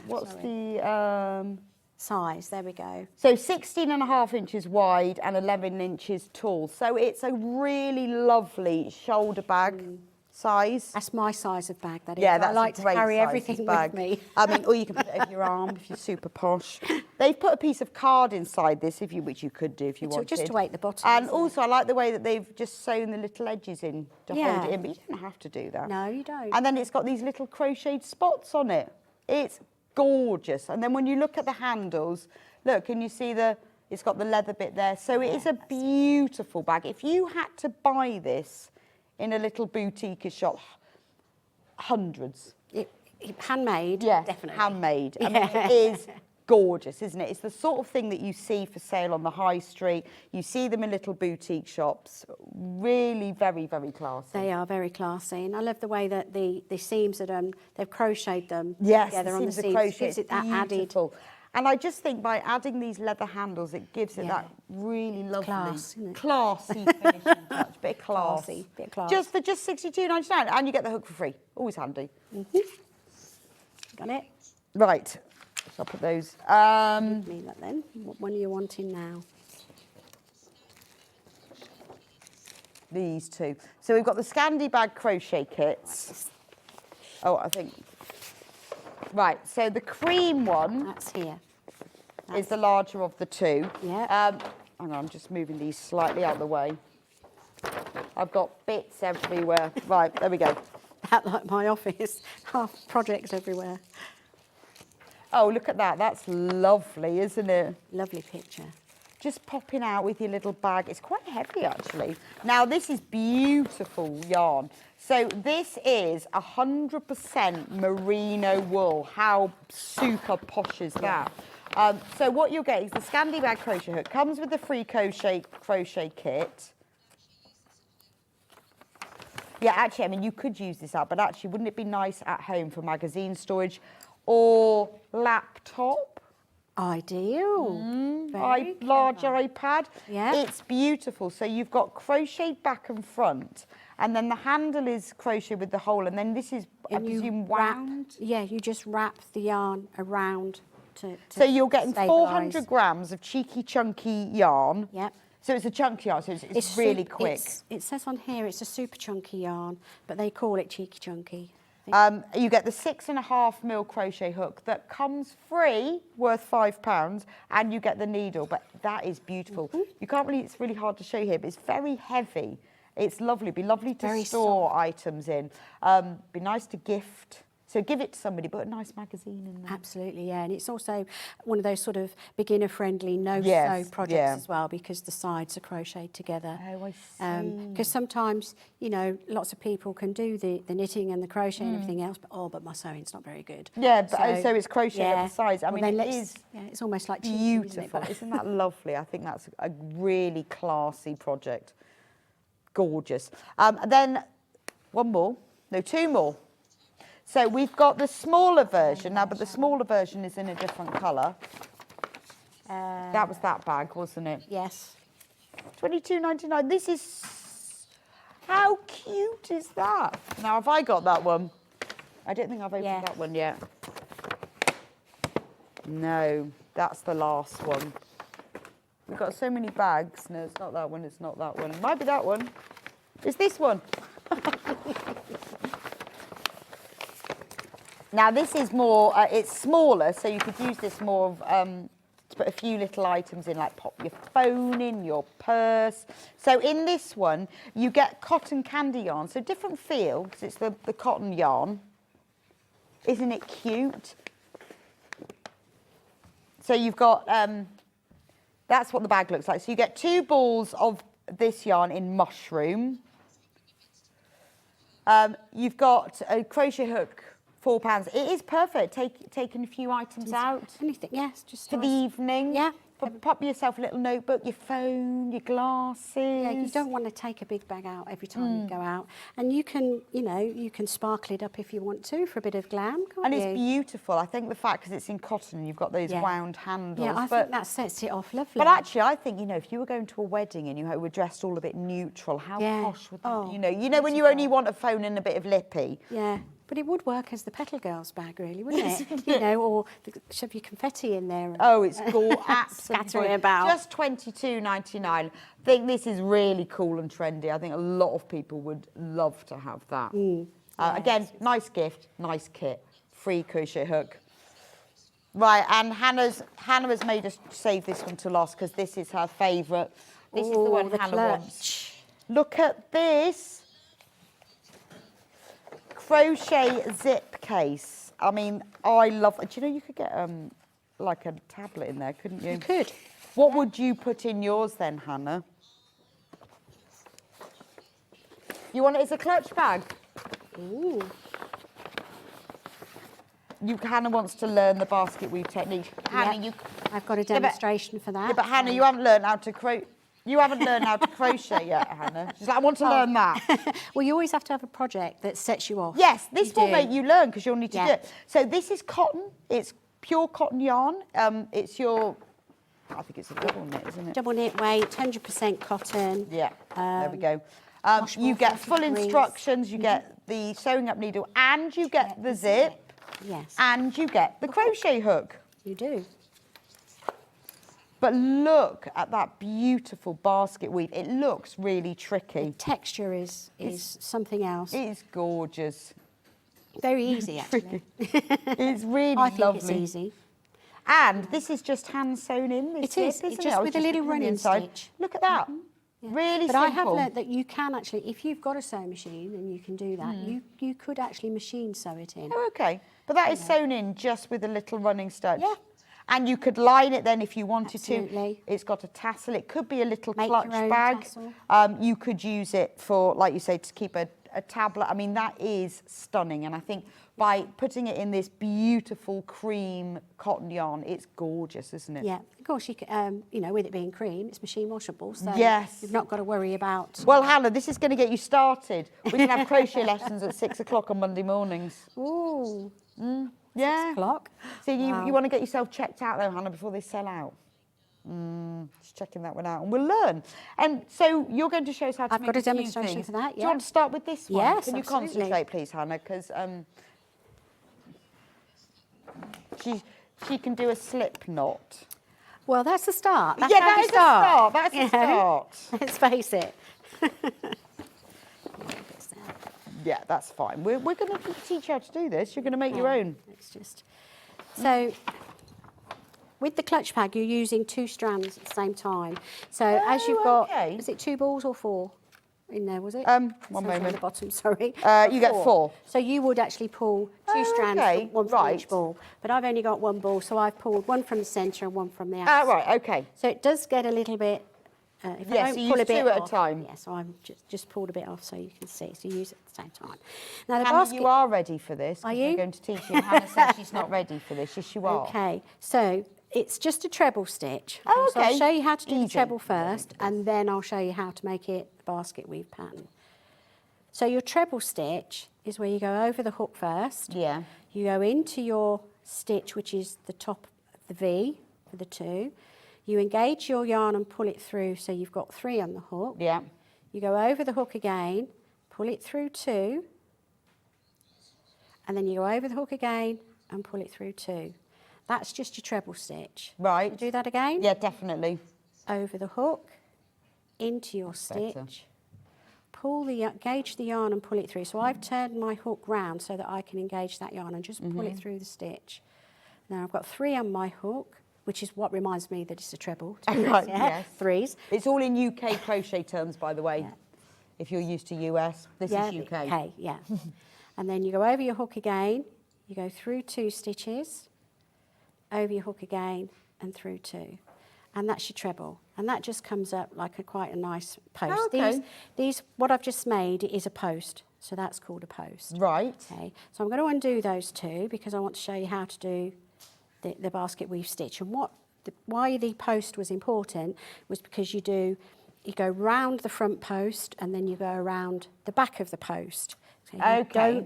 what's sorry. the size. There we go. So 16.5 inches wide and 11 inches tall. So it's a really lovely shoulder bag size. That's my size of bag, that is. Yeah, I that's like a to great carry size everything bag. with me. I mean, or you can put it over your arm if you're super posh. They've put a piece of card inside this, which you could do if you wanted. Just to weight the bottom. And isn't also, I like the way that they've just sewn the little edges in to hold Yeah. it in, but you don't have to do that. No, you don't. And then it's got these little crocheted spots on it. It's gorgeous. And then when you look at the handles, look, and you see it's got the leather bit there. So it is a beautiful bag. If you had to buy this in a little boutique shop, hundreds. Handmade? Yes, Definitely. handmade. I mean, it is gorgeous, isn't it? It's the sort of thing that you see for sale on the high street. You see them in little boutique shops. Really very, very classy. They are very classy, and I love the way that the seams that they've crocheted them Yes, together on the seams are seams. crochet. Gives it that added Beautiful. And I just think by adding these leather handles, it gives it Yeah. that really lovely, class, isn't it? classy finishing touch. Bit of class. Classy, bit of class. Just for just £62.99, and you get the hook for free. Always handy. Got it? Right. So I'll put those. Give me that then. What one are you wanting now? These two. So we've got the Scandi bag crochet kits. Oh, I think. Right. So the cream one That's here. is the larger of the two. Yeah. Hang on, I'm just moving these slightly out of the way. I've got bits everywhere. Right, there we go. That like my office. Half projects everywhere. Oh, look at that. That's lovely, isn't it? Lovely picture. Just popping out with your little bag. It's quite heavy, actually. Now, this is beautiful yarn. So this is 100% merino wool. How super posh is that? So what you'll get is the Scandi bag crochet hook. Comes with the free crochet kit. Yeah, actually, I mean, you could use this out, but actually, wouldn't it be nice at home for magazine storage or laptop? Ideal. Very Large clever. iPad. Yeah. It's beautiful. So you've got crocheted back and front, and then the handle is crochet with the hole, and then this is, I And you presume, wrap- wound. Yeah, you just wrap the yarn around to So you're getting stabilise. 400 grams of cheeky, chunky yarn. Yep. So it's a chunky yarn, so it's really sup- quick. It says on here it's a super chunky yarn, but they call it cheeky chunky. You get the 6.5mm crochet hook that comes free, worth £5, and you get the needle. But that is beautiful. Mm-hmm. You can't really, it's really hard to show here, but it's very heavy. It's lovely. It'd be lovely to Very store items in. Be nice to gift. So give it to somebody, put a nice magazine in there. Absolutely, yeah. And it's also one of those sort of beginner-friendly Yes, no-sew projects yeah. as well, because the sides are crocheted together. Oh, I see. Because sometimes, you know, lots of people can do the knitting and the crochet and everything else, but my sewing's not very good. Yeah, but so it's crochet at the sides. I Well, mean, then it is yeah, it's almost like cheating, beautiful. isn't it? Isn't that lovely? I think that's a really classy project. Gorgeous. Then two more. So we've got the smaller version now, but the smaller version is in a different colour. That was that bag, wasn't it? Yes. £22.99. This is... How cute is that? Now, have I got that one? I don't think I've opened that one yet. No, that's the last one. We've got so many bags. No, it's not that one, it's not that one. It might be that one. It's this one. Now, this is more, it's smaller, so you could use this more to put a few little items in, like pop your phone in, your purse. So in this one, you get cotton candy yarn. So different feel, because it's the cotton yarn. Isn't it cute? So you've got, that's what the bag looks like. So you get 2 balls of this yarn in mushroom. You've got a crochet hook, £4. It is perfect, taking a few items out Anything, yes. Just for the evening. Yeah. Pop yourself a little notebook, your phone, your glasses. Yeah, you don't want to take a big bag out every time you go out. And you can, you know, you can sparkle it up if you want to for a bit of glam, can't And you? it's beautiful. I think the fact, because it's in cotton, and you've got those wound handles. Yeah, I think that sets it off lovely. But actually, I think, you know, if you were going to a wedding and you were dressed all a bit neutral, how Yeah. posh would that, Oh, you know when you only want a phone and a bit of lippy. Yeah. But it would work as the Petal Girls bag, really, wouldn't it? You know, or shove your confetti in there. And Oh, it's cool. Absolutely. scatter it about. Just $22.99. I think this is really cool and trendy. I think a lot of people would love to have that. Again, nice gift, nice kit, free crochet hook. Right, and Hannah has made us save this one to last because this is her favourite. This is the one the Hannah clutch. wants. Look at this crochet zip case. I mean, I love it. Do you know you could get like a tablet in there, couldn't you? You could. What would you put in yours then, Hannah? You want it as a clutch bag? Ooh. Hannah wants to learn the basket weave technique. Hannah, Yep. I've got a demonstration for that. Yeah, but Hannah, you haven't learned how to crochet. You haven't learned how to crochet yet, Hannah. She's like, I want to learn that. Well, you always have to have a project that sets you off. Yes, this You will do. make you learn because you'll need to Yeah. do it. So this is cotton. It's pure cotton yarn. It's your, I think it's a double knit, isn't it? Double knit weight, 100% cotton. Yeah, there we go. washable, You get 40 full degrees. instructions, you get the sewing up needle, and you get the zip, Yes, and you get the crochet hook. you do. But look at that beautiful basket weave. It looks really tricky. Texture is something else. It's gorgeous. Very easy, actually. It's really I think lovely. it's easy. And this is just hand sewn in. This It is, zip, isn't just I was with a little looking running inside. stitch. Look at that. Yeah. Really But simple. I have learnt that you can actually, if you've got a sewing machine and you can do that, you could actually machine sew it in. Oh, okay. But that is sewn in just with a little running stitch. Yeah. And you could line it then if you wanted Absolutely. to. It's got a tassel. It could be a little Make clutch your own bag. tassel. You could use it for, like you say, to keep a tablet. I mean, that is stunning. And I think by putting it in this beautiful cream cotton yarn, it's gorgeous, isn't it? Yeah, of course, you can, you know, with it being cream, it's machine washable, so Yes. you've not got to worry about... Well, Hannah, this is going to get you started. We can have crochet lessons at 6 o'clock on Monday mornings. Ooh, Yeah. 6 o'clock. So you want to get yourself checked out though, Hannah, before they sell out. Just checking that one out, and we'll learn. And so you're going to show us how to I've make got a few demonstration things. for that, Do you yeah. want to start with this one? Yes, Can you absolutely. concentrate, please, Hannah? Because she can do a slip knot. Well, that's the start. That's Yeah, how that you is a start. That's a you know. start. Let's face it. Yeah, that's fine. We're going to teach you how to do this. You're going to make your own. It's just... So, with the clutch bag, you're using 2 strands at the same time. So, as you've got... okay. Is it 2 balls or 4 in there, was it? One Says on moment. the bottom, sorry. You get 4. So you would actually pull 2 strands, okay, one from right. each ball. But I've only got 1 ball, so I've pulled 1 from the centre and 1 from the outside. Right, okay. So it does get a little bit... if Yeah, I don't so you pull use a bit 2 at a off, time. Yeah, so I'm just pulled a bit off so you can see. So you use it at the same time. Now the Hannah, basket... you are ready for this. 'cause Are We're you? going to teach you. Hannah says she's not ready for this. Yes, you are. Okay, so it's just a treble stitch. Oh, So I'll okay. show you how to do the Easy. treble first, and then I'll show you how to make it the basket weave pattern. So your treble stitch is where you go over the hook first. Yeah. You go into your stitch, which is the top of the V for the 2. You engage your yarn and pull it through, so you've got 3 on the hook. Yeah. You go over the hook again, pull it through 2, and then you go over the hook again and pull it through 2. That's just your treble stitch. Right. Do that again. Yeah, definitely. Over the hook, into your stitch, engage the yarn and pull it through. So I've turned my hook round so that I can engage that yarn and just pull it through the stitch. Now I've got 3 on my hook, which is what reminds me that it's a treble. Right, Yeah, yes. 3s. It's all in UK crochet terms, by the way. Yeah. If you're used to US, this is UK. Okay, yeah. And then you go over your hook again, you go through 2 stitches, over your hook again and through 2. And that's your treble. And that just comes up like quite a nice post. Oh, okay. These, what I've just made is a post. So that's called a post. Right. Okay. So I'm going to undo those 2 because I want to show you how to do the basket weave stitch. And why the post was important was because you go round the front post and then you go around the back of the post. So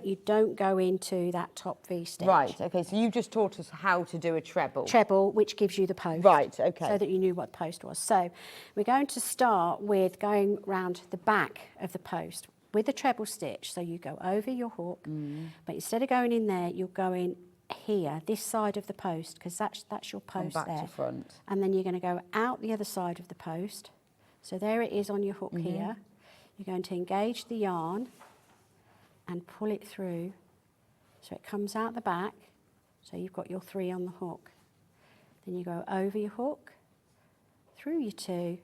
you don't go into that top V stitch. Right, okay, so you just taught us how to do a treble. Treble, which gives you the post. Right, okay. So that you knew what the post was. So we're going to start with going round the back of the post. with a treble stitch. So you go over your hook, but instead of going in there, you're going here, this side of the post, because that's your post back there. to front. And then you're going to go out the other side of the post. So there it is on your hook here. You're going to engage the yarn and pull it through so it comes out the back. So you've got your 3 on the hook. Then you go over your hook, through your 2,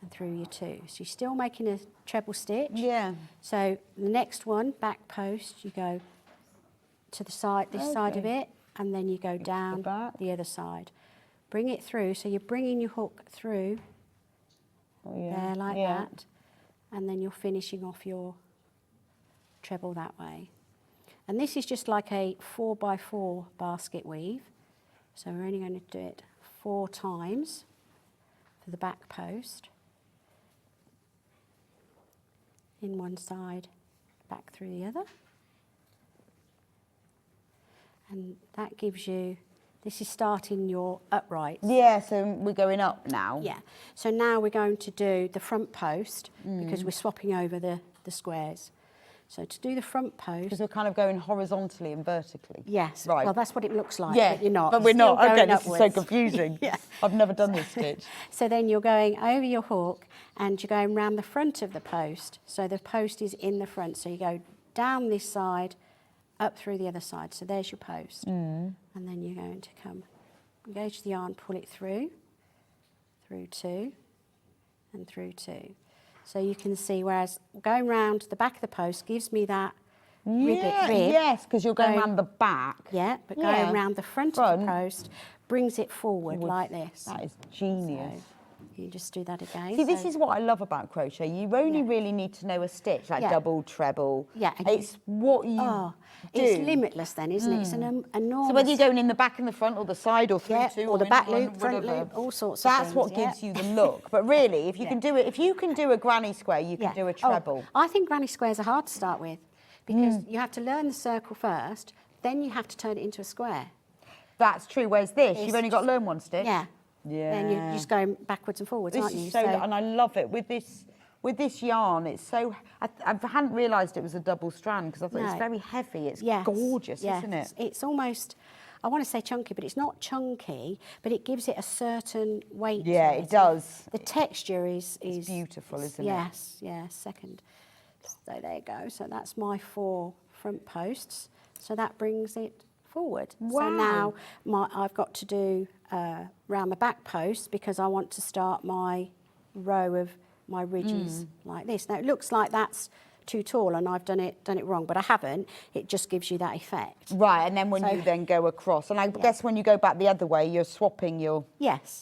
and through your 2. So you're still making a treble stitch. Yeah. So the next one, back post, you go to the side, this side of it, and then you go down the other side. Bring it through, so you're bringing your hook through there like that, and then you're finishing off your treble that way. And this is just like a 4x4 basket weave. So we're only going to do it 4 times for the back post. In one side, back through the other. And that gives you, this is starting your uprights. Yeah, so we're going up now. Yeah. So now we're going to do the front post because we're swapping over the squares. So to do the front post... Because we're kind of going horizontally and vertically. Yes. Right. Well, that's what it looks like, Yeah, but you're not. but we're You're still not. Okay, going this is so upwards. confusing. Yeah. I've never done this stitch. So then you're going over your hook and you're going round the front of the post. So the post is in the front. So you go down this side, up through the other side. So there's your post. And then you're going to come, engage the yarn, pull it through 2, and through 2. So you can see, whereas going round the back of the post gives me that rib. Yes, because you're going around the back. Yeah, but going round the front of the post brings it forward like this. That is genius. So you just do that again. See, this is what I love about crochet. You only really need to know a stitch, like double, treble. Yeah. It's what you do. It's limitless then, isn't it? It's an enormous... So whether you're going in the back and the front or the side or through 2 or the in back one, loop, front whatever, loop, all sorts of that's things. what gives you the look. But really, if you can do it, if you can do a granny square, you can do a treble. I think granny squares are hard to start with because you have to learn the circle first, then you have to turn it into a square. That's true. Whereas this, It's you've only got to learn one stitch. Yeah. Yeah. Then you're just going backwards and forwards, This aren't you? is so, and I love it with this yarn. It's so. I hadn't realised it was a double strand because I thought it's very heavy. It's gorgeous, isn't it? It's almost, I want to say chunky, but it's not chunky, but it gives it a certain weight. Yeah, to it does. The texture is beautiful, isn't it? Yes, second. So there you go. So that's my 4 front posts. So that brings it forward. Wow. So now I've got to do round the back post because I want to start my row of my ridges like this. Now it looks like that's too tall and I've done it wrong, but I haven't. It just gives you that effect. Right, and then when you then go across, and I guess when you go back the other way, you're swapping your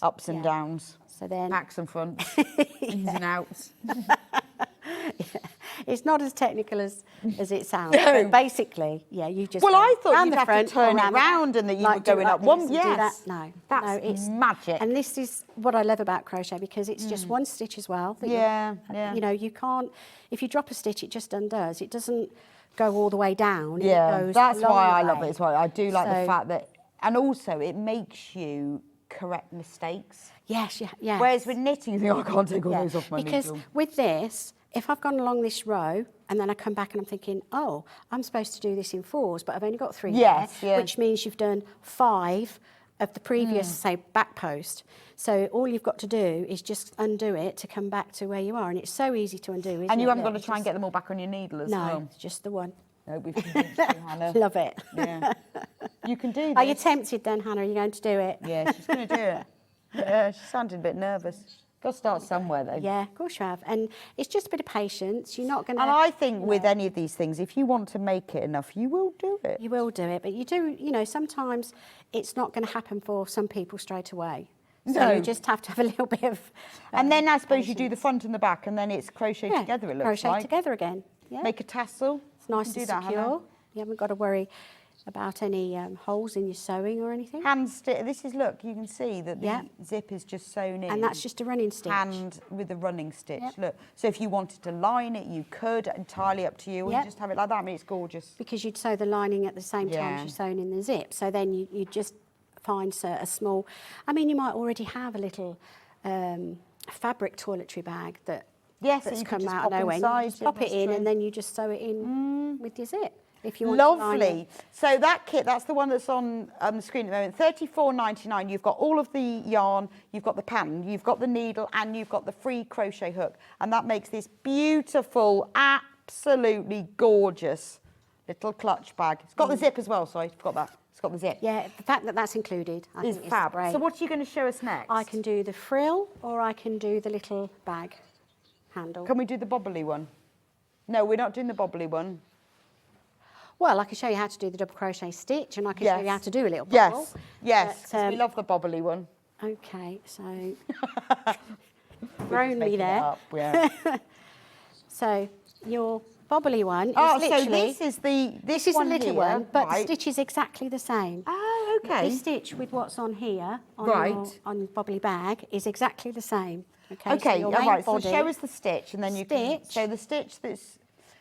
ups and downs. So then backs and fronts, ins and outs. It's not as technical as it sounds. No. But basically, you just. Well, I thought you'd the have front, to turn it round and that you were going up one. Yes. No, it's magic. And this is what I love about crochet because it's just one stitch as well. Yeah. You know, you can't. If you drop a stitch, it just undoes. It doesn't go all the way down. Yeah, it goes that's why I way. love it as well. I do like the fact that, and also it makes you correct mistakes. Yes, yeah. Whereas with knitting, you think, I can't take all those off my needle. Because with this, if I've gone along this row and then I come back and I'm thinking, oh, I'm supposed to do this in 4s, but I've only got 3 there, which means you've done 5 of the previous, say, back post. So all you've got to do is just undo it to come back to where you are, and it's so easy to undo, isn't it? And you haven't got to try and get them all back on your needle as well. No, it's just the one. No, we've convinced you, Hannah. Love it. Yeah. You can do this. Are you tempted then, Hannah? Are you going to do it? Yeah, she's going to do it. Yeah, she sounded a bit nervous. Got to start somewhere, though. Yeah, of course you have. And it's just a bit of patience. You're not going to... And I think with any of these things, if you want to make it enough, you will do it. You will do it. But you do, you know, sometimes it's not going to happen for some people straight away. So you just have to have a little bit of... and then I suppose you do the front and the back, and then it's crochet together, it looks crochet like. together again. Yeah. Make a tassel. It's nice and that, secure. Hannah. You haven't got to worry about any holes in your sewing or anything. Hand stitch. This is, look, you can see that the zip is just sewn in. And that's just a running stitch. Hand with a running stitch. Look. So if you wanted to line it, you could, entirely up to you, or you just have it like that. I mean, it's gorgeous. Because you'd sew the lining at the same time as you're sewing in the zip. So then you just find a small... I mean, you might already have a little fabric toiletry bag that Yes, that's you can come just out pop of nowhere. inside, You just yeah, pop it that's in true. and then you just sew it in with your zip. If you want to line Lovely. it. So that kit, that's the one that's on the screen at the moment. $34.99. You've got all of the yarn, you've got the pattern, you've got the needle, and you've got the free crochet hook. And that makes this beautiful, absolutely gorgeous little clutch bag. It's got the zip as well, sorry, I forgot that. It's got the zip. Yeah, the fact that that's included, I It's think is fab. great. So what are you going to show us next? I can do the frill or I can do the little bag handle. Can we do the bobbly one? No, we're not doing the bobbly one. Well, I can show you how to do the double crochet stitch and I can show you how to do a little Yes, bobble. yes, But, 'cause we love the bobbly one. Okay, so thrown me Making it there. up, yeah. So your bobbly one is Oh, literally... so this is the This is a one little here, one, but the right. stitch is exactly the same. Oh, okay. The stitch with what's on here, on Right. your on bobbly bag, is exactly the same. Okay, Okay, your all main right. So body- show us the stitch, and then you can. Stitch. So the stitch that's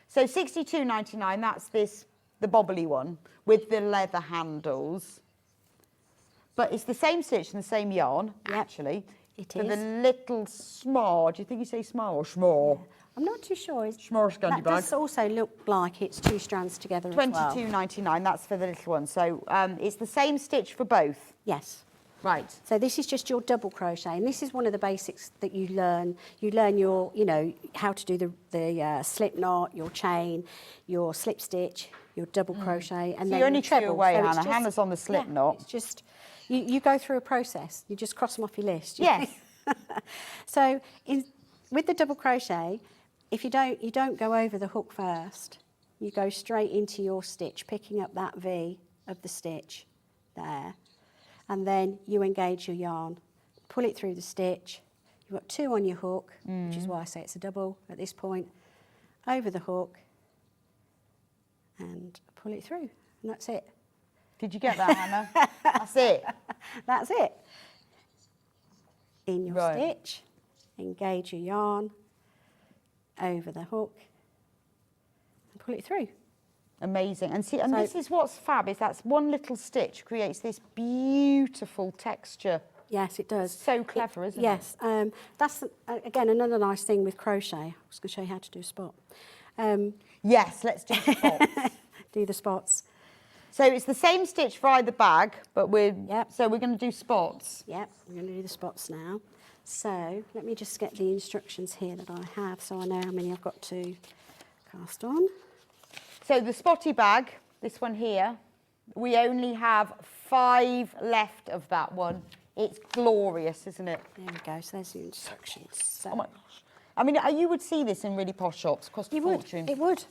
so $62.99. That's the bobbly one with the leather handles. But it's the same stitch and the same yarn, Yep, actually. it For the is. little small. Do you think you say small or small? I'm not too sure. Small scundy That bag. does also look like it's two strands together as well. $22.99. That's for the little one. So it's the same stitch for both. Yes. Right. So this is just your double crochet, and this is one of the basics that you learn. You learn your, how to do the slip knot, your chain, your slip stitch, your double crochet, and So then you're only your two treble. away, So it's Hannah. just- Hannah's on the slip yeah, knot. It's just you go through a process. You just cross them off your list. Yes. So with the double crochet, if you don't go over the hook first, you go straight into your stitch, picking up that V of the stitch there, and then you engage your yarn, pull it through the stitch. You've got two on your hook, which is why I say it's a double at this point, over the hook, and pull it through, and that's it. Did you get that, Hannah? That's it. That's it. In your Right. stitch, engage your yarn, over the hook, and pull it through. Amazing. And see, and So- this is what's fab, is that's one little stitch creates this beautiful texture. Yes, it does. So clever, isn't it? Yes, that's, again, another nice thing with crochet. I was going to show you how to do a spot. Yes, let's do spots. Do the spots. So it's the same stitch for either bag, but we're Yep. so we're going to do spots. Yep, we're going to do the spots now. So let me just get the instructions here that I have so I know how many I've got to cast on. So the spotty bag, this one here, we only have 5 left of that one. It's glorious, isn't it? There we go, so there's the instructions. So Oh my gosh. I mean, you would see this in really posh shops, cost a you would, fortune. it would.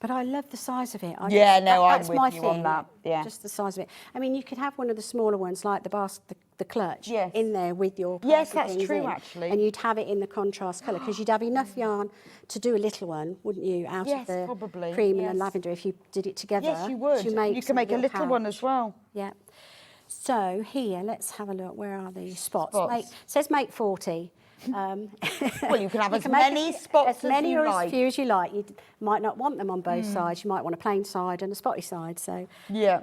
But I love the size of it. Yeah, no, I'm that's with my you on thing, that, yeah. Just the size of it. I mean, you could have one of the smaller ones, like the clutch, Yes. in there with your Yes, purple that's things true, in, actually. and you'd have it in the contrast colour, because you'd have enough yarn to do a little one, wouldn't you, out Yes, of the probably, cream and yes. the lavender, if you did it together. Yes, you would. To You make can some make a little one pouch. as well. Yeah. So here, let's have a look. Where are the spots? Spots. Says make 40. Well, you can have as make many spots as many as you or like. as few as you like. You might not want them on both sides. You might want a plain side and a spotty side. So, Yeah.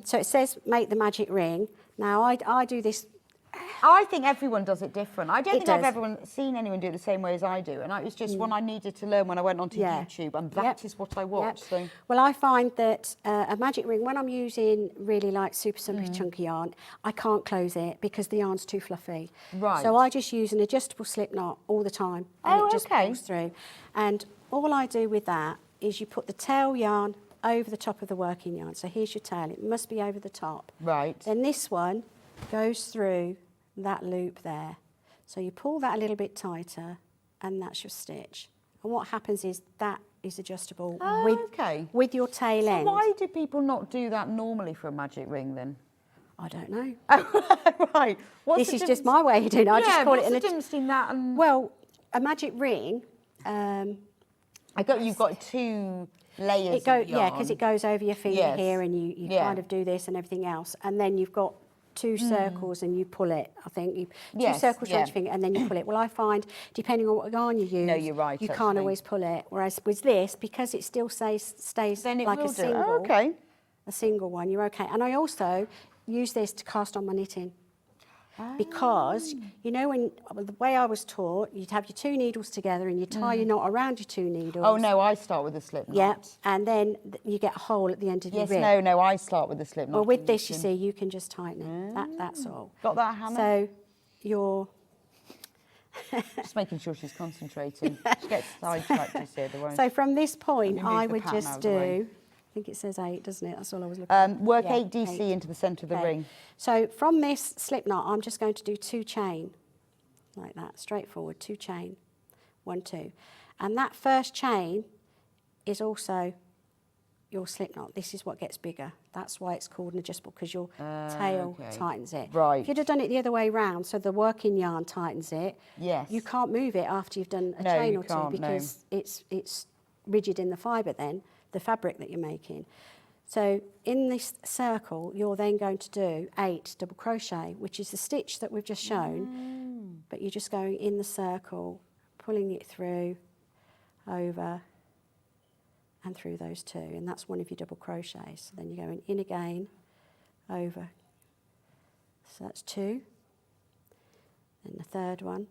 so it says make the magic ring. Now I do this. I think everyone does it different. I don't It think I've does. ever seen anyone do it the same way as I do. And it was just one I needed to learn when I went onto Yeah. YouTube. And that is what I watched. Yep. So. Well, I find that a magic ring, when I'm using really like super Mm. chunky yarn, I can't close it because the yarn's too fluffy. Right. So I just use an adjustable slip knot all the time, and Oh, it just okay. pulls through. And all I do with that is you put the tail yarn over the top of the working yarn. So here's your tail. It must be over the top. Right. Then this one goes through that loop there. So you pull that a little bit tighter, and that's your stitch. And what happens is that is adjustable okay. with your tail So end. why do people not do that normally for a magic ring then? I don't know. Right. What's This the is just difference- my way of doing it. I yeah, just call what's it the an difference between that and... well, a magic ring. You've got 2 layers of yarn. Because it goes over your finger Yes. here, and you Yeah. kind of do this and everything else, and then you've got 2 circles and you pull it. I think you 2 Yes, circles yeah. around your finger and then you pull it. Well, I find depending on what yarn you use, No, you're right, you can't actually. always pull it. Whereas with this, because it still stays Then it like will a do. single, Oh, okay. a single one, you're okay. And I also use this to cast on my knitting. because, you know, the way I was taught, you'd have your 2 needles together and you tie your knot around your 2 needles. Oh, no, I start with a slip knot. Yeah, and then you get a hole at the end of your rib. No, I start with a slip knot. Well, with this, you see, you can just tighten it. That's all. Got that, Hannah? So you're... Just making sure she's concentrating. She gets sidetracked, you see, otherwise. So from this point, Let me move I the would pattern out just of the way. do... I think it says 8, doesn't it? That's all I was looking at. Work Yeah, 8 DC 8. into the centre of the Okay. ring. So from this slip knot, I'm just going to do 2 chain, like that, straightforward, 2 chain, 1, 2. And that first chain is also your slip knot. This is what gets bigger. That's why it's called an adjustable, because your tail okay. tightens it. Right. If you'd have done it the other way round, so the working yarn tightens it, Yes. you can't move it after you've done a No, chain you or two, can't, no. because it's rigid in the fibre then, the fabric that you're making. So in this circle, you're then going to do 8 double crochet, which is the stitch that we've just shown, but you're just going in the circle, pulling it through, over, and through those 2, and that's one of your double crochets. So then you're going in again, over, so that's 2, then the third one.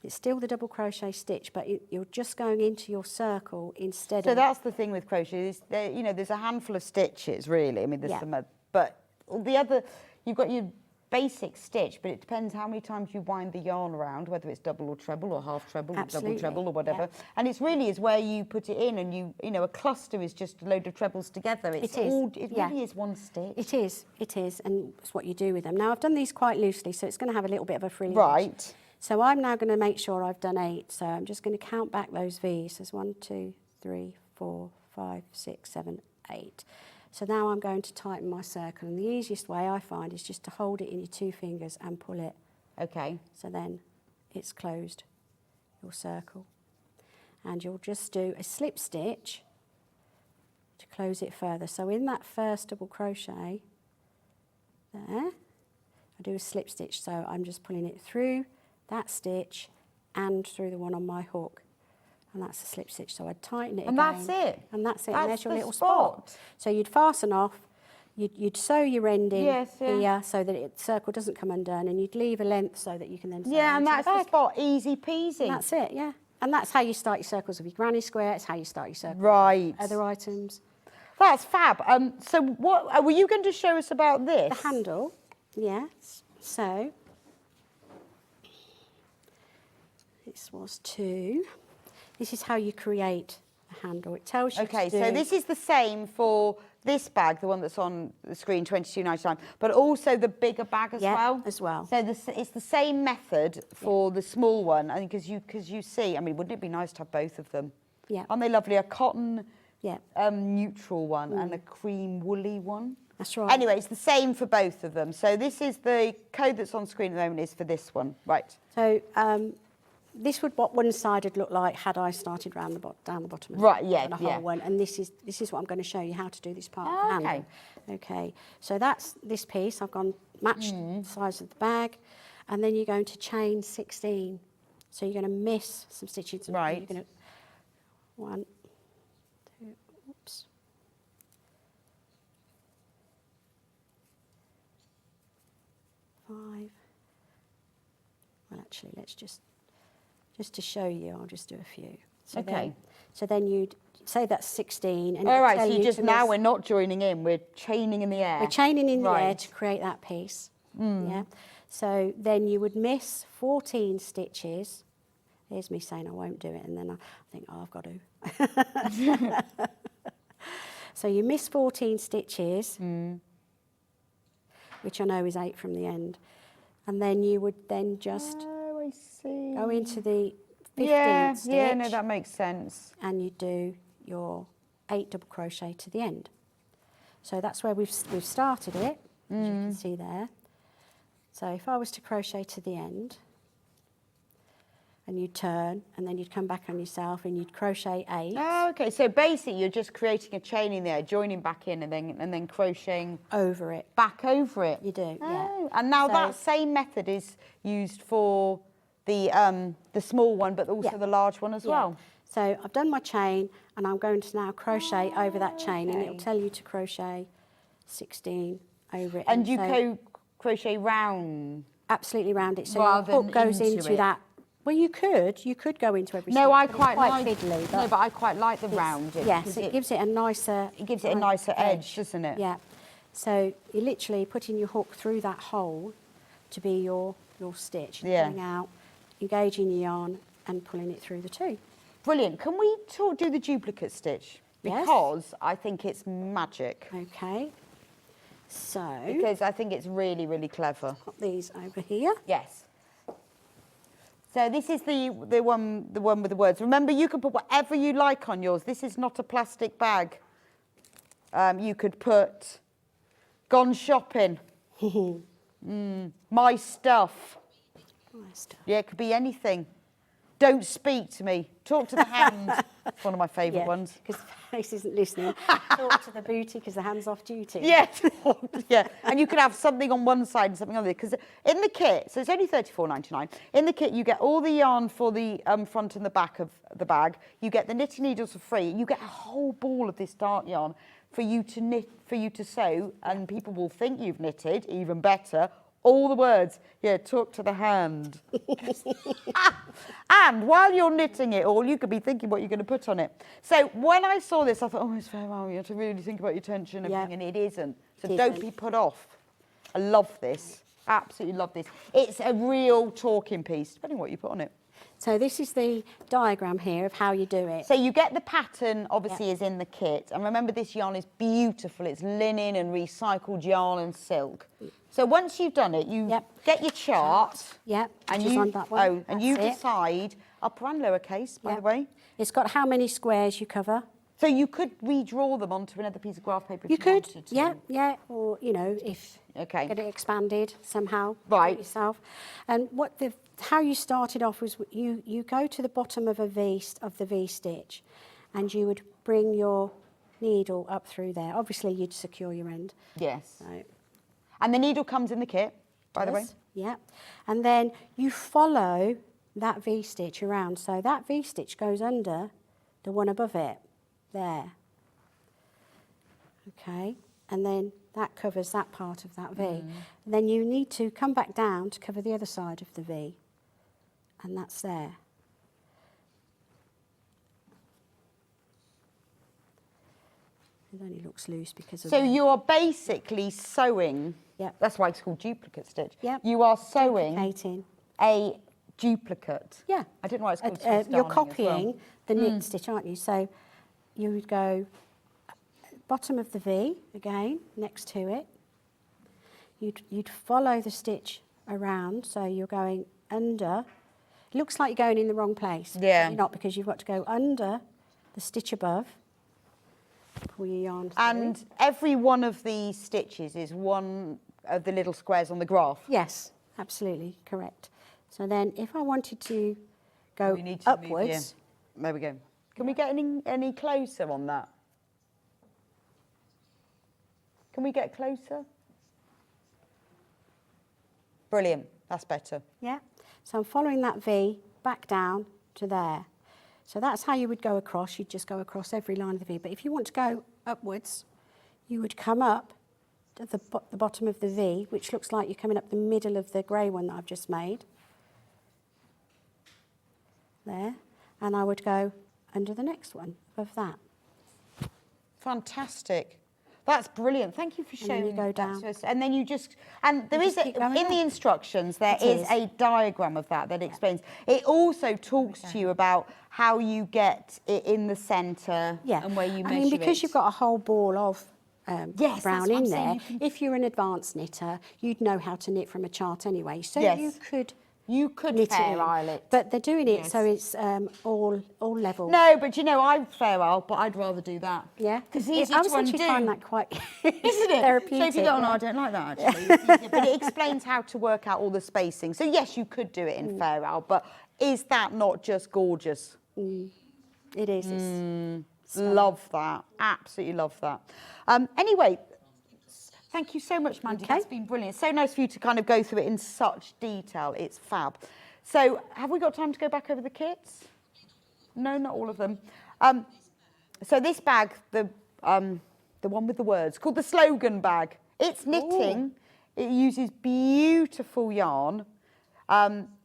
It's still the double crochet stitch, but you're just going into your circle instead So of... that's the thing with crochet, is there, you know, there's a handful of stitches, really. I mean, there's some, but the other, you've got your basic stitch, but it depends how many times you wind the yarn around, whether it's double or treble or half treble or double Absolutely, treble or whatever. yeah. And it's really is where you put it in, and you know, a cluster is just a load of trebles together. It's It is, all, it yeah. really is one stitch. It is, and it's what you do with them. Now, I've done these quite loosely, so it's going to have a little bit of a frilly edge. Right. So I'm now going to make sure I've done 8. So I'm just going to count back those V's. There's 1, 2, 3, 4, 5, 6, 7, 8. So now I'm going to tighten my circle. And the easiest way I find is just to hold it in your 2 fingers and pull it. Okay. So then it's closed, your circle. And you'll just do a slip stitch to close it further. So in that first double crochet, there, I do a slip stitch. So I'm just pulling it through that stitch and through the one on my hook, and that's a slip stitch. So I'd tighten it And again, that's it? and that's it. That's And there's your the little spot. So you'd fasten off, you'd sew your end in here so that the circle doesn't come undone, and you'd leave a length so that you can then sew Yeah, it and into that's the bag. spot, easy peasy. And that's it, yeah. And that's how you start your circles with your granny square. It's how you start your circles Right. with other items. That's fab. So what were you going to show us about this? The handle, yes. So this was 2. This is how you create a handle. It tells you Okay, to do... so this is the same for this bag, the one that's on the screen, $22.99, but also the bigger bag as Yeah, well? as well. So it's the same method for the small one, I think, because you see, I mean, wouldn't it be nice to have both of them? Yeah. Aren't they lovely? A cotton Yeah. neutral one and a cream woolly one. That's right. Anyway, it's the same for both of them. So this is the code that's on screen at the moment is for this one. Right. So this would what one side would look like had I started down the bottom of Right, yeah, the whole yeah. one. And this is what I'm going to show you how to do this part Oh, of the okay. handle. Okay. So that's this piece. I've gone matched the size of the bag, and then you're going to chain 16. So you're going to miss some stitches. and Right. You're going to 1, 2. Oops. 5. Well, actually, let's just to show you, I'll just do a few. So Okay. Then you'd say that's 16. And All it'll right, tell so you just to now miss- we're not joining in, we're chaining in the air. We're chaining in the air Right. to create that piece. Yeah. So then you would miss 14 stitches. Here's me saying I won't do it, and then I think, oh, I've got to. So you miss 14 stitches, which I know is 8 from the end. And then you would then just Oh, I see. go into the 15th yeah, stitch. yeah, no, that makes sense. And you do your 8 double crochet to the end. So that's where we've started it, as you can see there. So if I was to crochet to the end, and you'd turn, and then you'd come back on yourself, and you'd crochet 8 Oh, okay. So basically, you're just creating a chain in there, joining back in, and then crocheting over it. back over it. You do, Oh, yeah. and now So- that same method is used for the small one, but also Yeah. the large one as Yeah. well. So I've done my chain, and I'm going to now crochet over that chain, and it'll okay. tell you to crochet 16 over it. And you so crochet round. Absolutely round it. So Rather your than hook goes into into it. that. Well, you could go into every No, stitch, I but quite it's like. fiddly. No, but I quite like the round. Yes, it gives it a nicer. It gives it a nicer edge, doesn't it? Yeah. So you're literally putting your hook through that hole to be your stitch. Yeah. Pulling out, engaging your yarn, and pulling it through the two. Brilliant. Can we do the duplicate stitch? Yes. Because I think it's magic. Okay. So Because I think it's really, really clever. put these over here. Yes. So this is the one with the words. Remember, you can put whatever you like on yours. This is not a plastic bag. You could put "Gone shopping," "My stuff." Nice stuff. Yeah, it could be anything. "Don't speak to me." "Talk to the hand." It's one of my favourite ones. Because the face isn't listening. Talk to the booty because the hand's off duty. Yes, yeah. And you could have something on one side and something on the other. Because in the kit, so it's only £34.99. In the kit, you get all the yarn for the front and the back of the bag. You get the knitting needles for free. You get a whole ball of this dark yarn for you to knit, for you to sew, and people will think you've knitted. Even better. All the words, yeah, talk to the hand. And while you're knitting it all, you could be thinking what you're going to put on it. So when I saw this, I thought, oh, it's very well, you have to really think about your tension and everything, and it isn't. So don't be put off. I love this. Absolutely love this. It's a real talking piece, depending on what you put on it. So this is the diagram here of how you do it. So you get the pattern, obviously, is in the kit. And remember, this yarn is beautiful. It's linen and recycled yarn and silk. So once you've done it, you get your chart. Yep, And which is you, on that one. and you That's it. decide, upper and lowercase, by the way. It's got how many squares you cover. So you could redraw them onto another piece of graph paper if You you could, wanted to. yeah, or, you know, if get it expanded somehow. Right. Do it yourself. And how you started off was you go to the bottom of of the V stitch, and you would bring your needle up through there. Obviously, you'd secure your end. Yes. So, And the needle comes in the kit, by the way. Yeah. And then you follow that V stitch around. So that V stitch goes under the one above it. There. Okay. And then that covers that part of that V. And then you need to come back down to cover the other side of the V. And that's there. It only looks loose because of So you are basically sewing. Yep. That's why it's called duplicate stitch. Yep. You are sewing duplicating. a duplicate. Yeah. I didn't know why it's called Swiss You're darning as copying well. the knit stitch, aren't you? So you would go bottom of the V again, next to it. You'd follow the stitch around, so you're going under. It looks like you're going in the wrong place. Yeah. You're not, because you've got to go under the stitch above. Pull your yarn through. And every one of these stitches is one of the little squares on the graph. Yes, absolutely correct. So then if I wanted to go We need to move, upwards, yeah. There we go. Can we get any closer on that? Can we get closer? Brilliant. That's better. yeah. So I'm following that V back down to there. So that's how you would go across. You'd just go across every line of the V. But if you want to go upwards, you would come up to the bottom of the V, which looks like you're coming up the middle of the grey one that I've just made. There. And I would go under the next one above that. Fantastic. That's brilliant. Thank you for And then showing you go that down. to us. And then you just, and there is, just keep going in the down. instructions, there It is is. a diagram of that explains. It also talks to you about how you get it in the centre Yeah. and where you measure I mean, because it. you've got a whole ball of Yes, brown that's what in I'm saying, there, you can- if you're an advanced knitter, you'd know how to knit from a chart anyway. So Yes. you could knit knit Fair Isle it. But they're doing it so it's all level. No, but you know, I'm Fair Isle, but I'd rather do that. Yeah, Because Yeah, easy I was to actually undo. find that quite Isn't it? therapeutic. So if you go, no, yeah. I don't like that actually. It's easier. But it explains how to work out all the spacing. So yes, you could do it in Fair Isle, but is that not just gorgeous? It is. It's Love that. Absolutely love that. Anyway, thank you so much, Mandy. Okay. That's been brilliant. So nice for you to kind of go through it in such detail. It's fab. So have we got time to go back over the kits? No, not all of them. So this bag, the one with the words, called the slogan bag. It's knitting. It uses beautiful yarn.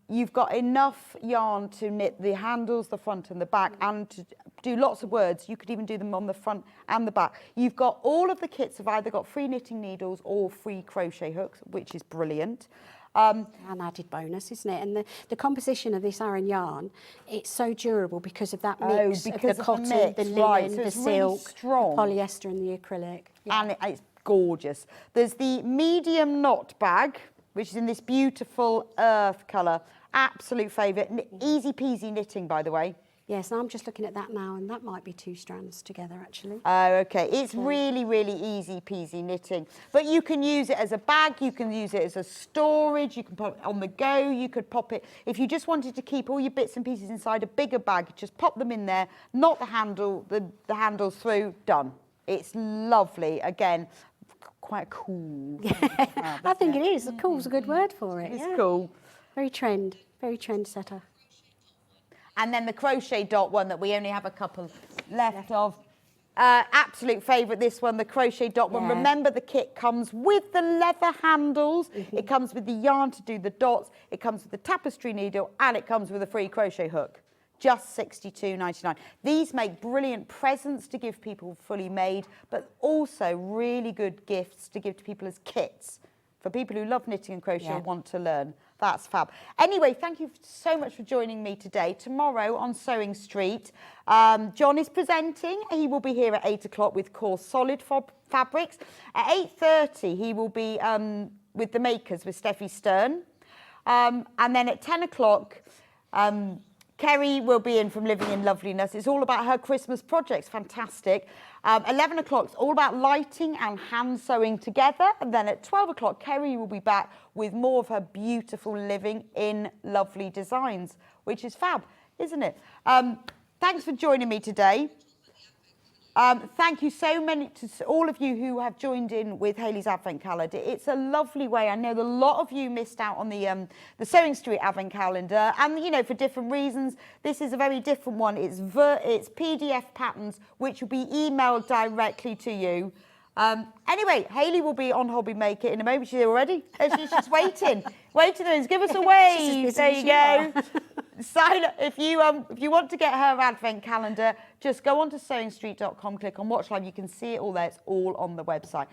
You've got enough yarn to knit the handles, the front and the back, and to do lots of words. You could even do them on the front and the back. You've got all of the kits have either got free knitting needles or free crochet hooks, which is brilliant. An added bonus, isn't it? And the composition of this Aran yarn, it's so durable because of that mix of the cotton, the linen, right. So the it's really silk, strong. the polyester and the acrylic. Yeah. And it's gorgeous. There's the medium knot bag, which is in this beautiful earth colour. Absolute favourite. Easy peasy knitting, by the way. Yes, I'm just looking at that now, and that might be 2 strands together, actually. Oh, okay. It's really, really easy peasy knitting. But you can use it as a bag, you can use it as a storage, you can pop it on the go, you could pop it... If you just wanted to keep all your bits and pieces inside a bigger bag, just pop them in there, knot the handles through, done. It's lovely. Again, quite cool. I think it is. Cool's a good word for it. It's cool. Very trendsetter. And then the crochet dot one that we only have a couple left of. Absolute favourite, this one, the crochet dot one. Remember, the kit comes with the leather handles. It comes with the yarn to do the dots. It comes with the tapestry needle, and it comes with a free crochet hook. Just $62.99. These make brilliant presents to give people fully made, but also really good gifts to give to people as kits for people who love knitting and crochet and want to learn. That's fab. Anyway, thank you so much for joining me today. Tomorrow on Sewing Street, John is presenting. He will be here at 8 o'clock with Core Solid Fabrics. At 8:30, he will be with the makers with Steffi Stern. And then at 10 o'clock, Kerry will be in from Living in Loveliness. It's all about her Christmas projects. Fantastic. 11 o'clock, it's all about lighting and hand sewing together. And then at 12 o'clock, Kerry will be back with more of her beautiful Living in Lovely designs, which is fab, isn't it? Thanks for joining me today. Thank you so many to all of you who have joined in with Hayley's Advent Calendar. It's a lovely way. I know that a lot of you missed out on the Sewing Street Advent Calendar, and you know, for different reasons. This is a very different one. It's PDF patterns which will be emailed directly to you. Anyway, Hayley will be on Hobby Maker in a moment. She's here already. She's just waiting. Give us a wave. There you go. Sign up. If you want to get her Advent Calendar, just go on to sewingstreet.com, click on Watch Live. You can see it all there. It's all on the website.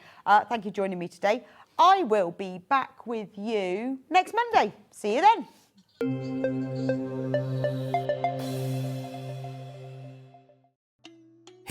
Thank you for joining me today. I will be back with you next Monday. See you then.